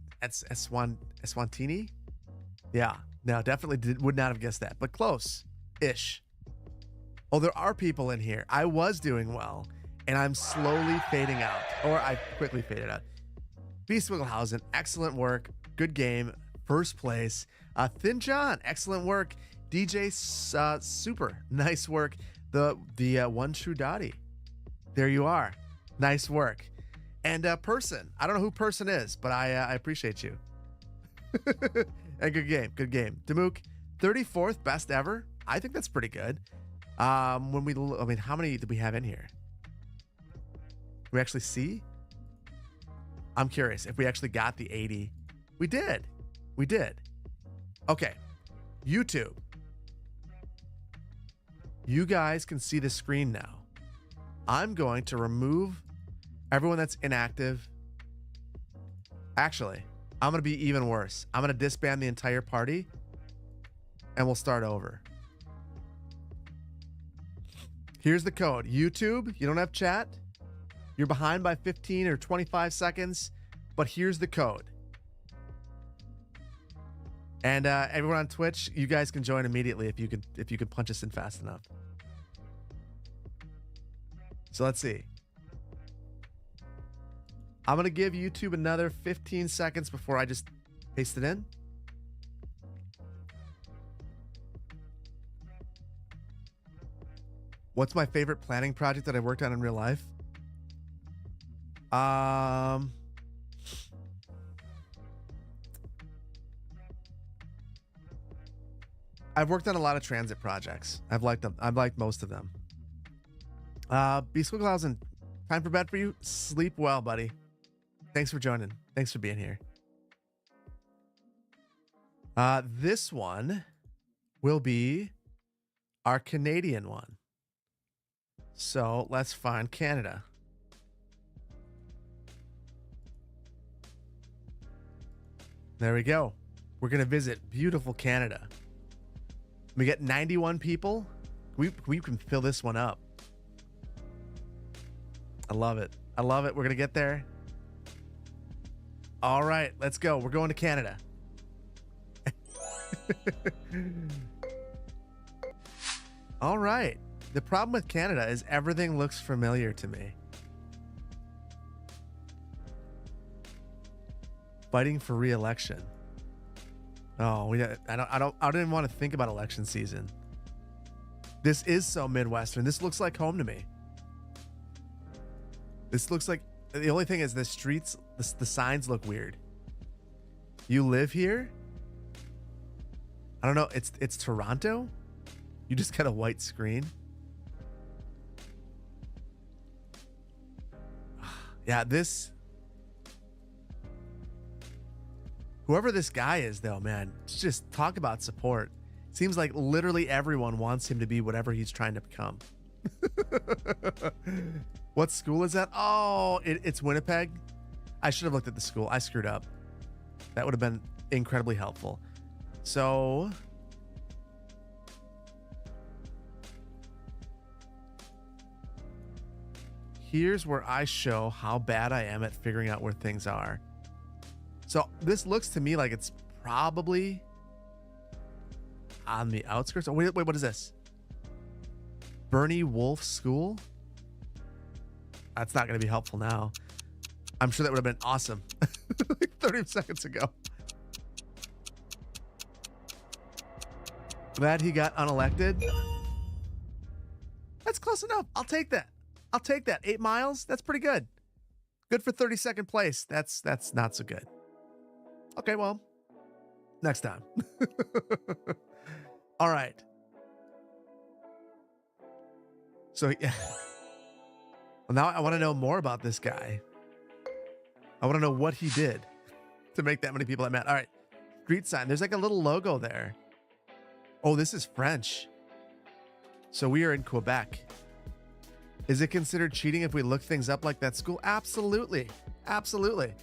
Yeah. No, definitely would not have guessed that, but close-ish. Oh, there are people in here. I was doing well, and I'm slowly fading out, or I quickly faded out. B. Swigglehausen, excellent work. Good game. First place. Thin John, excellent work. DJ Super, nice work. The one true Dottie. There you are. Nice work. And Person, I don't know who Person is, but I appreciate you. And good game. Damook, 34th best ever. I think that's pretty good. How many did we have in here? Do we actually see? I'm curious if we actually got the 80. We did. Okay. YouTube. You guys can see the screen now. I'm going to remove everyone that's inactive. Actually, I'm going to be even worse. I'm going to disband the entire party and we'll start over. Here's the code. YouTube, you don't have chat. You're behind by 15 or 25 seconds, but here's the code. And everyone on Twitch, you guys can join immediately if you could punch us in fast enough. So let's see. I'm going to give YouTube another 15 seconds before I just paste it in. What's my favorite planning project that I worked on in real life? I've worked on a lot of transit projects. I've liked them. I've liked most of them. B. Swigglehausen, time for bed for you. Sleep well, buddy. Thanks for joining. Thanks for being here. This one will be our Canadian one. So let's find Canada. There we go. We're going to visit beautiful Canada. We get 91 people. We can fill this one up. I love it. We're going to get there. All right, let's go. We're going to Canada. All right. The problem with Canada is everything looks familiar to me. Fighting for re-election. Oh, I don't even want to think about election season. This is so Midwestern. This looks like home to me. This looks like, the only thing is the streets, the signs look weird. You live here? I don't know. It's Toronto? You just got a white screen? Yeah, whoever this guy is, though, man, just talk about support. Seems like literally everyone wants him to be whatever he's trying to become. What school is that? Oh, it's Winnipeg. I should have looked at the school. I screwed up. That would have been incredibly helpful. So here's where I show how bad I am at figuring out where things are. So this looks to me like it's probably on the outskirts. Oh, wait, what is this? Bernie Wolf School? That's not going to be helpful now. I'm sure that would have been awesome like 30 seconds ago. Glad he got unelected. That's close enough. I'll take that. 8 miles. That's pretty good. Good for 32nd place. That's not so good. Okay, well, next time. All right. So yeah. Well, now I want to know more about this guy. I want to know what he did to make that many people that mad. All right. Street sign. There's like a little logo there. Oh, this is French. So we are in Quebec. Is it considered cheating if we look things up like that school? Absolutely. Absolutely.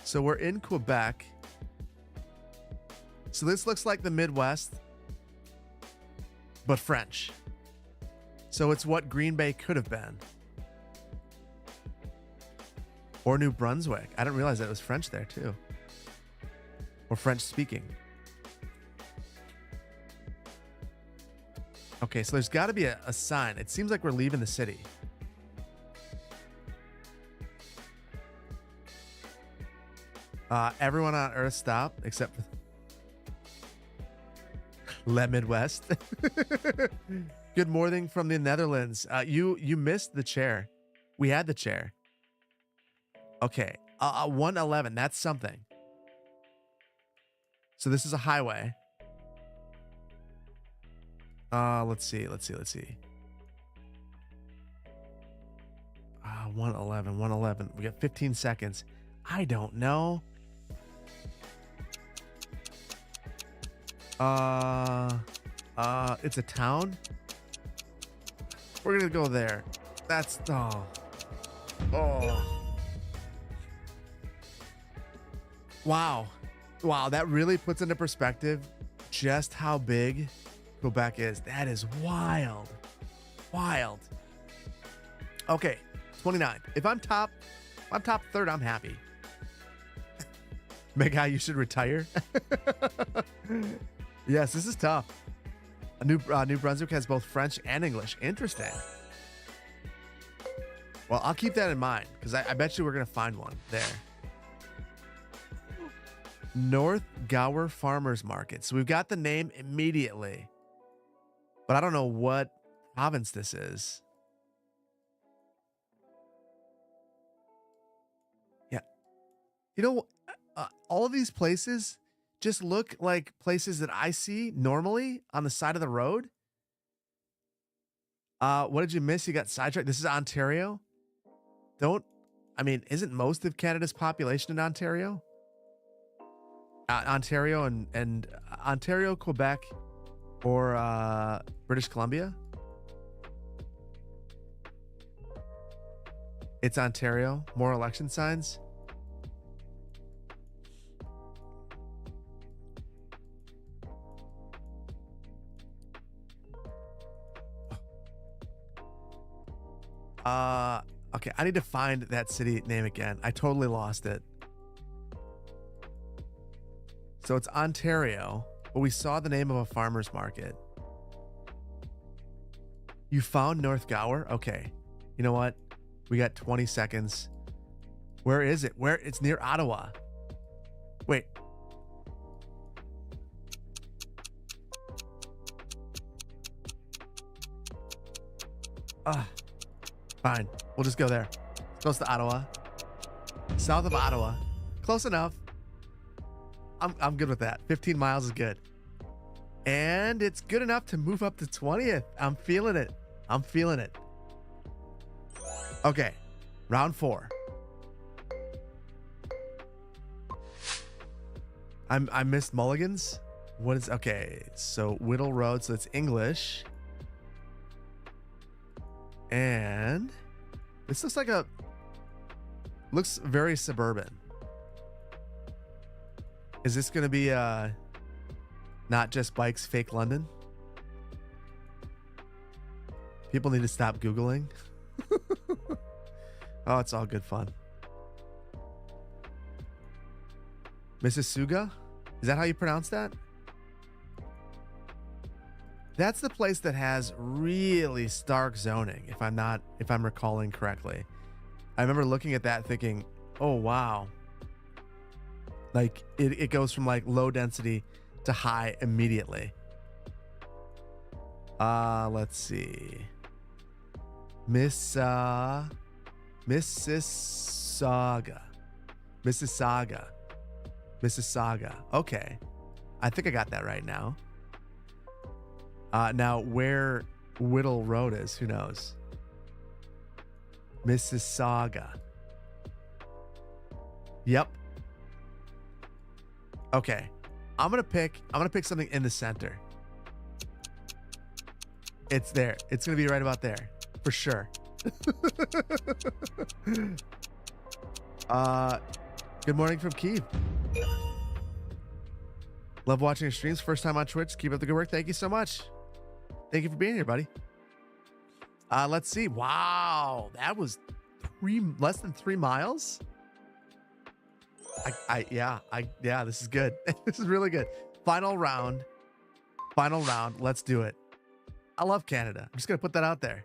So we're in Quebec. So this looks like the Midwest, but French. So it's what Green Bay could have been. Or New Brunswick. I didn't realize that it was French there too. Or French speaking. Okay, so there's got to be a sign. It seems like we're leaving the city. Everyone on Earth stop except for Le Midwest. Good morning from the Netherlands. You missed the chair. We had the chair. Okay, 111. That's something. So this is a highway. Let's see. 111. We got 15 seconds. I don't know. It's a town. We're gonna go there. That's oh. Wow, that really puts into perspective just how big Quebec is. That is wild. Okay, 29. If I'm top third, I'm happy. Big guy, you should retire. Yes, this is tough. New Brunswick has both French and English. Interesting. Well, I'll keep that in mind because I bet you we're gonna find one there. North Gower Farmers Market. So we've got the name immediately, but I don't know what province this is. Yeah. You know, all of these places just look like places that I see normally on the side of the road. What did you miss? You got sidetracked. This is Ontario. Isn't most of Canada's population in Ontario? Ontario and Ontario, Quebec, or British Columbia? It's Ontario. More election signs. Okay, I need to find that city name again. I totally lost it. So it's Ontario, but we saw the name of a farmer's market. You found North Gower? Okay. You know what? We got 20 seconds. Where is it? It's near Ottawa. Wait. Fine. We'll just go there. It's close to Ottawa. South of Ottawa. Close enough. I'm good with that. 15 miles is good. And it's good enough to move up to 20th. I'm feeling it. Okay, round 4. I missed Mulligans. What is okay? So Whittle Road. So it's English, and this looks very suburban. Is this gonna be not just bikes, fake London? People need to stop Googling. Oh, it's all good fun. Mississauga? Is that how you pronounce that? That's the place that has really stark zoning, if I'm recalling correctly. I remember looking at that thinking, oh wow. Like it goes from like low density to high immediately. Let's see. Mississauga. Okay. I think I got that right now. Now where Whittle Road is, who knows? Mississauga. Yep. Okay. I'm gonna pick something in the center. It's there. It's gonna be right about there. For sure. Good morning from Kyiv. Love watching your streams. First time on Twitch. Keep up the good work. Thank you so much. Thank you for being here, buddy. Let's see. Wow, that was less than 3 miles. Yeah, this is good. This is really good. Final round. Let's do it. I love Canada. I'm just gonna put that out there.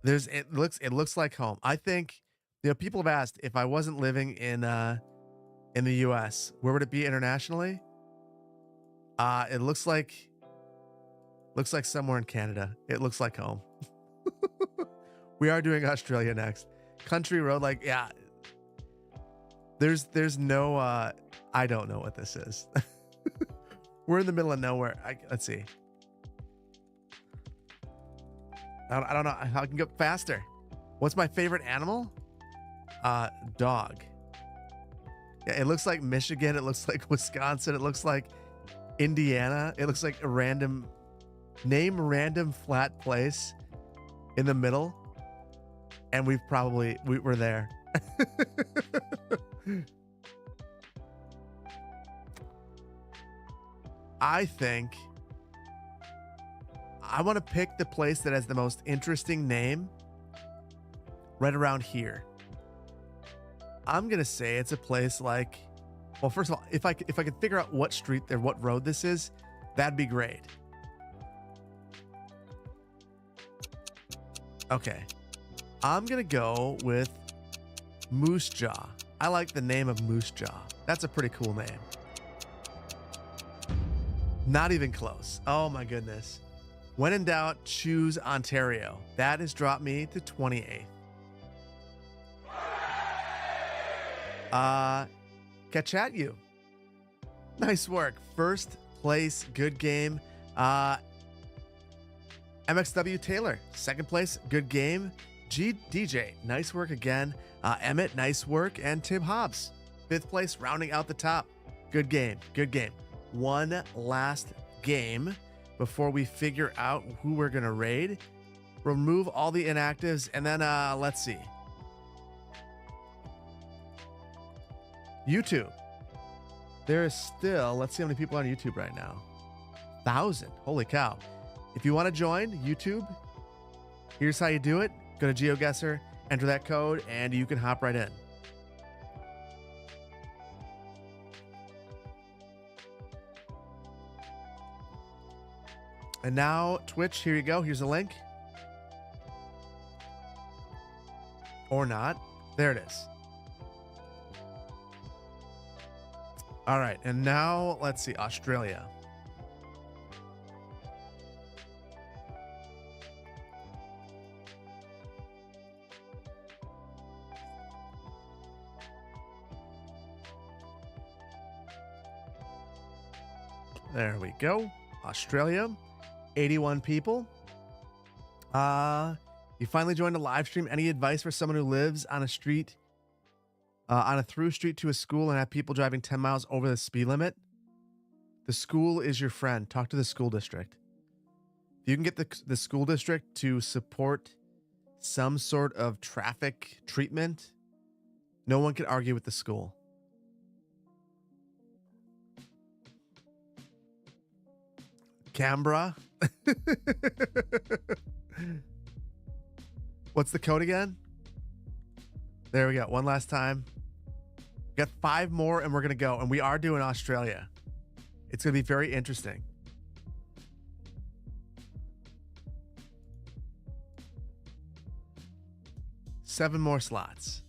It looks like home. I think, people have asked if I wasn't living in the US, where would it be internationally? It looks like somewhere in Canada. It looks like home. We are doing Australia next. Country road, like, yeah. There's no I don't know what this is. We're in the middle of nowhere. Let's see. I don't know how I can go faster. What's my favorite animal? Dog. Yeah, it looks like Michigan. It looks like Wisconsin. It looks like Indiana. It looks like a random flat place in the middle. And we're there. I think I want to pick the place that has the most interesting name right around here. I'm going to say it's a place like, well, first of all, if I could figure out what street or what road this is, that'd be great. Okay. I'm going to go with Moose Jaw. I like the name of Moose Jaw. That's a pretty cool name. Not even close. Oh my goodness. When in doubt, choose Ontario. That has dropped me to 28th. Catch at you. Nice work. First place, good game. MXW Taylor, second place, good game. DJ, nice work again. Emmett, nice work. And Tim Hobbs, fifth place, rounding out the top. Good game. One last game before we figure out who we're going to raid. Remove all the inactives, and then let's see. YouTube. There is still, let's see how many people are on YouTube right now. 1,000. Holy cow. If you want to join YouTube, here's how you do it. Go to GeoGuessr, enter that code, and you can hop right in. And now Twitch, here you go. Here's a link. Or not. There it is. All right. And now let's see. Australia. There we go. Australia. 81 people. You finally joined a live stream. Any advice for someone who lives on a street, on a through street to a school and have people driving 10 miles over the speed limit? The school is your friend. Talk to the school district. If you can get the school district to support some sort of traffic treatment, no one can argue with the school. Canberra. What's the code again? There we go. One last time. We got 5 more and we're going to go. And we are doing Australia. It's going to be very interesting. Seven more slots.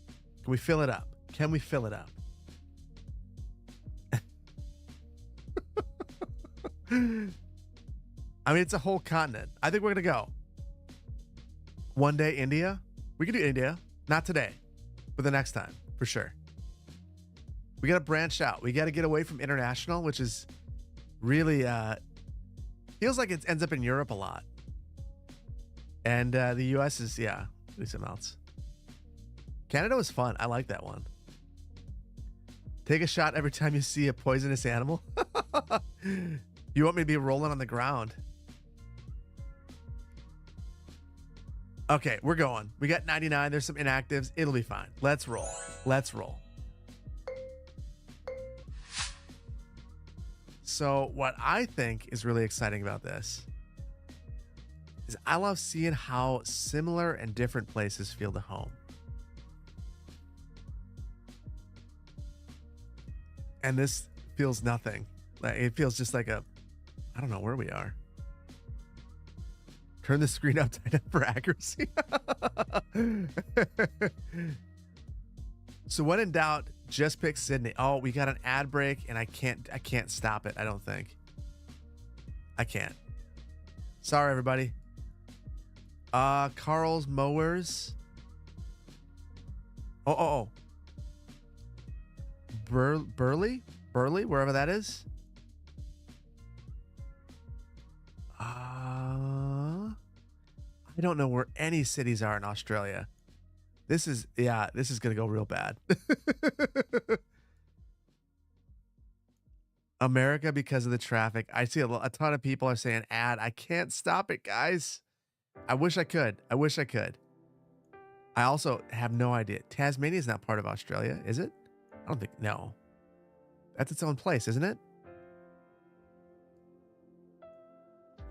Can we fill it up? Can we fill it up? I mean, it's a whole continent. I think we're going to go. One day, India. We could do India. Not today, but the next time, for sure. We got to branch out. We got to get away from international, which is really, feels like it ends up in Europe a lot. And the US is, yeah, do something else. Canada was fun. I like that one. Take a shot every time you see a poisonous animal. You want me to be rolling on the ground? Okay, we're going. We got 99. There's some inactives. It'll be fine. Let's roll. Let's roll. So what I think is really exciting about this is I love seeing how similar and different places feel to home. And this feels nothing. It feels just like a, I don't know where we are. Turn the screen upside down for accuracy. So when in doubt, just pick Sydney. Oh, we got an ad break and I can't stop it. I don't think. I can't. Sorry, everybody. Carl's Mowers. Oh. Burley, wherever that is. I don't know where any cities are in Australia. This is gonna go real bad. America because of the traffic. I see a ton of people are saying ad. I can't stop it, guys. I wish I could. I also have no idea. Tasmania is not part of Australia, is it? I don't think, no. That's its own place, isn't it?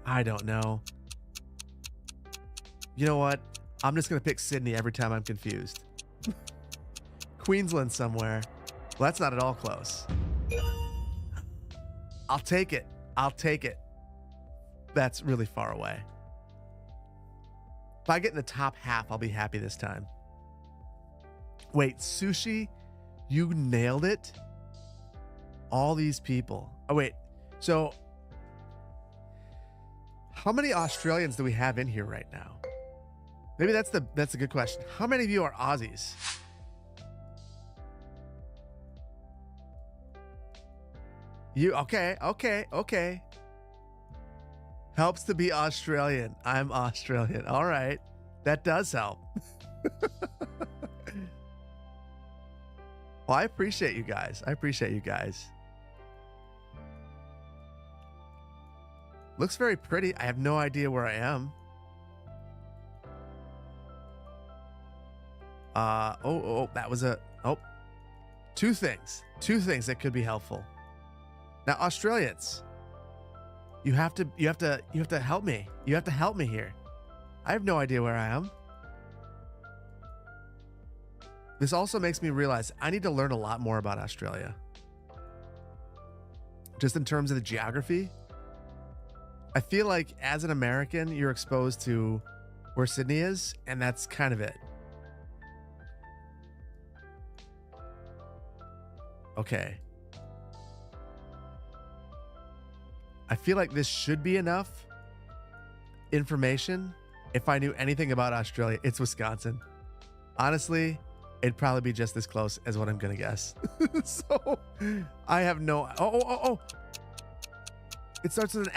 I don't know. You know what? I'm just going to pick Sydney every time I'm confused. Queensland somewhere. Well, that's not at all close. I'll take it. That's really far away. If I get in the top half, I'll be happy this time. Wait, sushi? You nailed it? All these people. Oh, wait. So, how many Australians do we have in here right now? Maybe that's a good question. How many of you are Aussies? You okay. Helps to be Australian. I'm Australian. All right. That does help. Well, I appreciate you guys. Looks very pretty. I have no idea where I am. That was two things that could be helpful. Now, Australians, you have to help me. You have to help me here. I have no idea where I am. This also makes me realize I need to learn a lot more about Australia. Just in terms of the geography. I feel like as an American, you're exposed to where Sydney is, and that's kind of it. Okay. I feel like this should be enough information. If I knew anything about Australia, it's Wisconsin. Honestly, it'd probably be just as close as what I'm going to guess. So I have no... Oh. It starts with an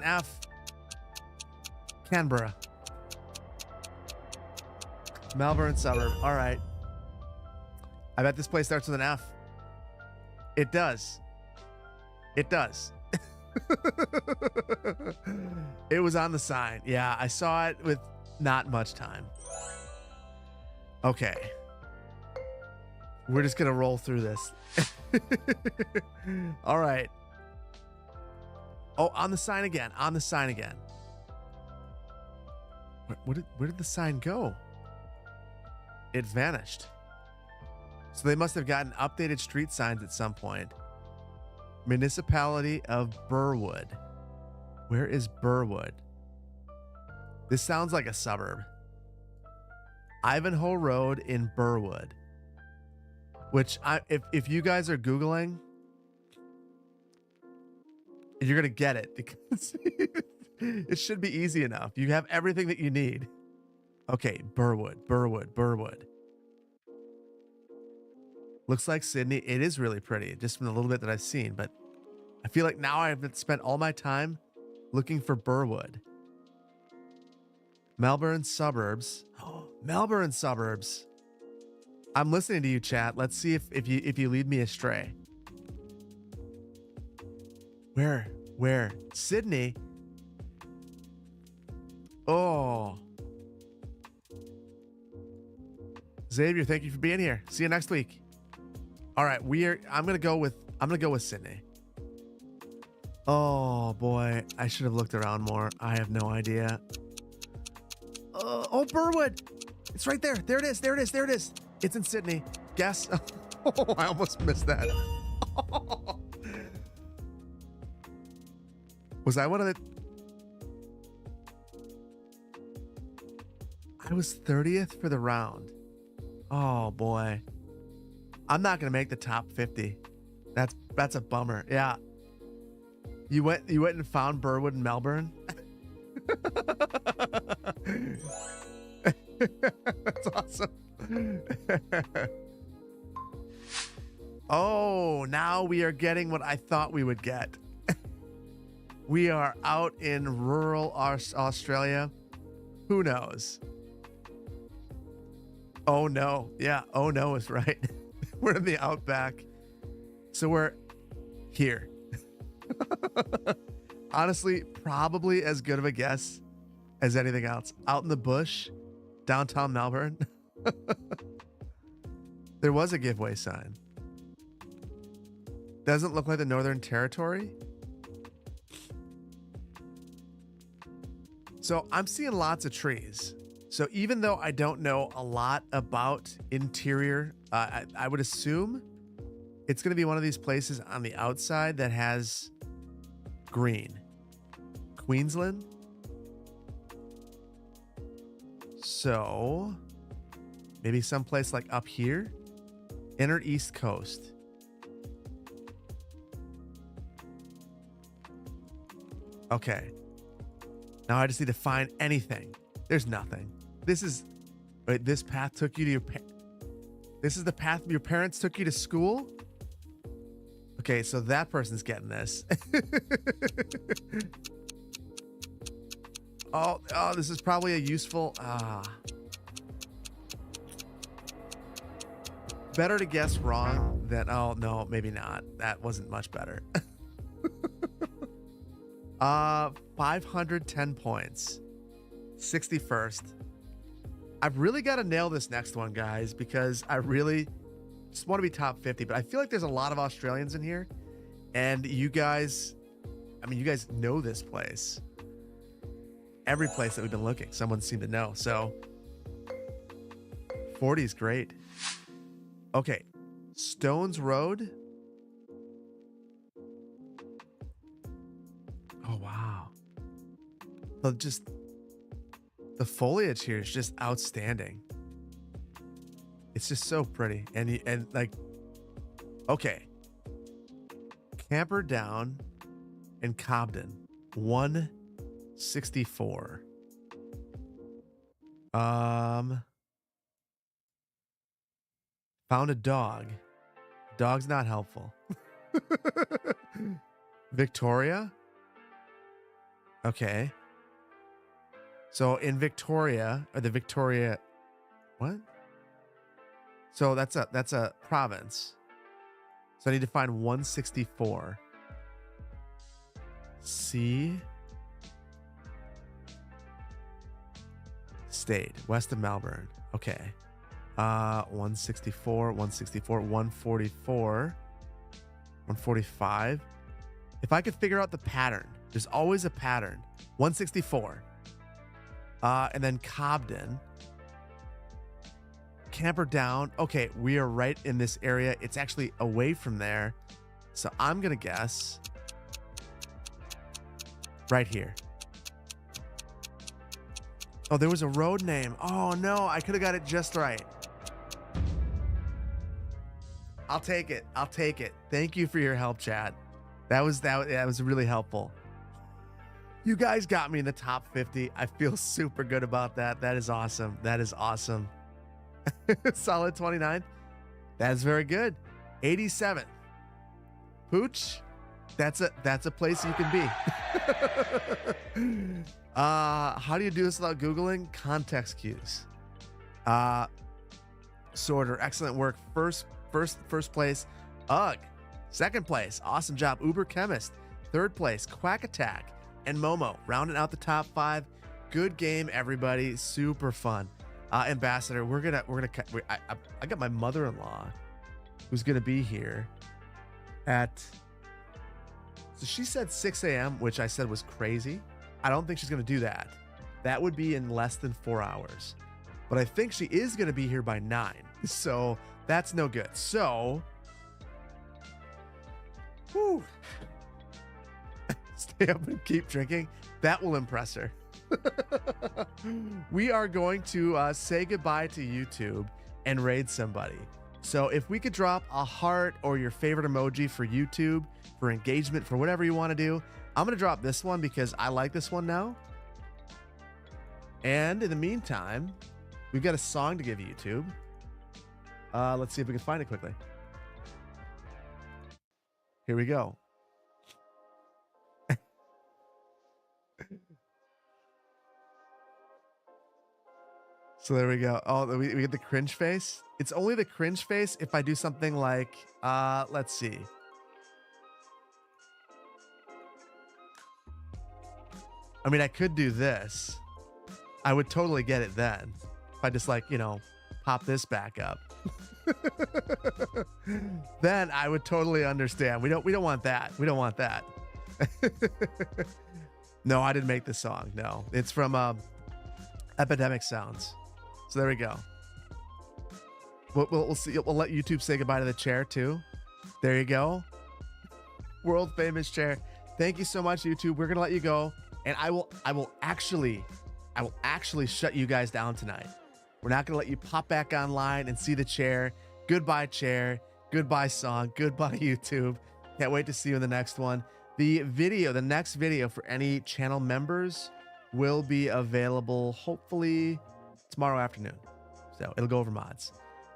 F. Canberra. Melbourne suburb. All right. I bet this place starts with an F. It does. It does. It was on the sign. Yeah, I saw it with not much time. Okay. We're just going to roll through this. All right. Oh, on the sign again. On the sign again. Where did the sign go? It vanished. So they must have gotten updated street signs at some point. Municipality of Burwood. Where is Burwood? This sounds like a suburb. Ivanhoe Road in Burwood. Which, if you guys are Googling, you're going to get it because it should be easy enough. You have everything that you need. Okay, Burwood. Looks like Sydney. It is really pretty, just from the little bit that I've seen. But I feel like now I've spent all my time looking for Burwood. Melbourne suburbs. Oh, Melbourne suburbs. I'm listening to you, chat. Let's see if you lead me astray. Where? Sydney? Oh. Xavier, thank you for being here. See you next week. All right, I'm gonna go with Sydney. Oh boy, I should have looked around more. I have no idea. Oh, Burwood. It's right there. There it is. It's in Sydney. Guess. Oh, I almost missed that. Was I one of the... I was 30th for the round. Oh boy. I'm not gonna make the top 50. That's a bummer. Yeah. You went and found Burwood in Melbourne? That's awesome. Oh, now we are getting what I thought we would get. We are out in rural Australia. Who knows? Oh no. Yeah, oh no is right. We're in the outback. So we're here. Honestly, probably as good of a guess as anything else. Out in the bush, downtown Melbourne. There was a giveaway sign. Doesn't look like the Northern Territory. So I'm seeing lots of trees. So even though I don't know a lot about interior, I would assume it's going to be one of these places on the outside that has green. Queensland. So maybe someplace like up here. Inner East Coast. Okay. Now I just need to find anything. There's nothing. Wait, this path took you to this is the path your parents took you to school? Okay, so that person's getting this. Oh, this is probably a useful... Better to guess wrong than... Oh, no, maybe not. That wasn't much better. 510 points. 61st. I've really got to nail this next one, guys, because I really just want to be top 50. But I feel like there's a lot of Australians in here. And you guys... I mean, you guys know this place. Every place that we've been looking, someone seemed to know. So 40 is great. Okay. Stones Road. Oh, wow. The foliage here is just outstanding. It's just so pretty. And like, okay. Camperdown and Cobden. 164. Found a dog. Dog's not helpful. Victoria? Okay. So in Victoria, or the Victoria What? So that's a province. So I need to find 164. C. State, west of Melbourne. Okay. 164, 164, 144, 145. If I could figure out the pattern, there's always a pattern. 164. And then Cobden. Camperdown. Okay, we are right in this area. It's actually away from there. So I'm going to guess right here. Oh, there was a road name. Oh, no, I could have got it just right. I'll take it. I'll take it. Thank you for your help, chat. That was really helpful. You guys got me in the top 50. I feel super good about that. That is awesome. That is awesome. Solid 29. That is very good. 87. Pooch, that's a place you can be. How do you do this without Googling? Context cues. Sorter, excellent work. First place. Ugh. Second place. Awesome job. Uber Chemist. Third place. Quack Attack and Momo rounding out the top 5. Good game, everybody. Super fun. Ambassador, I got my mother-in-law who's gonna be here at, so she said 6 a.m., which I said was crazy. I don't think she's gonna do that. That would be in less than 4 hours. But I think she is gonna be here by 9. So that's no good. So, whew. Stay up and keep drinking. That will impress her. We are going to say goodbye to YouTube and raid somebody. So if we could drop a heart or your favorite emoji for YouTube, for engagement, for whatever you want to do, I'm going to drop this one because I like this one now. And in the meantime, we've got a song to give YouTube. Let's see if we can find it quickly. Here we go. So there we go. Oh, we get the cringe face. It's only the cringe face if I do something like, let's see. I mean, I could do this. I would totally get it then. If I just like, pop this back up. Then I would totally understand. We don't want that. We don't want that. No, I didn't make this song. No, it's from Epidemic Sounds. So there we go. We'll see. We'll let YouTube say goodbye to the chair too. There you go. World famous chair. Thank you so much, YouTube. We're gonna let you go, and I will actually shut you guys down tonight. We're not gonna let you pop back online and see the chair. Goodbye, chair. Goodbye, song. Goodbye, YouTube. Can't wait to see you in the next one. The next video for any channel members will be available hopefully tomorrow afternoon. So it'll go over mods.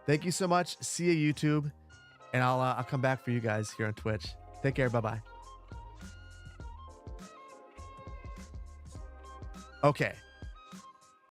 Thank you so much. See you, YouTube. And I'll come back for you guys here on Twitch. Take care. Bye-bye. Okay.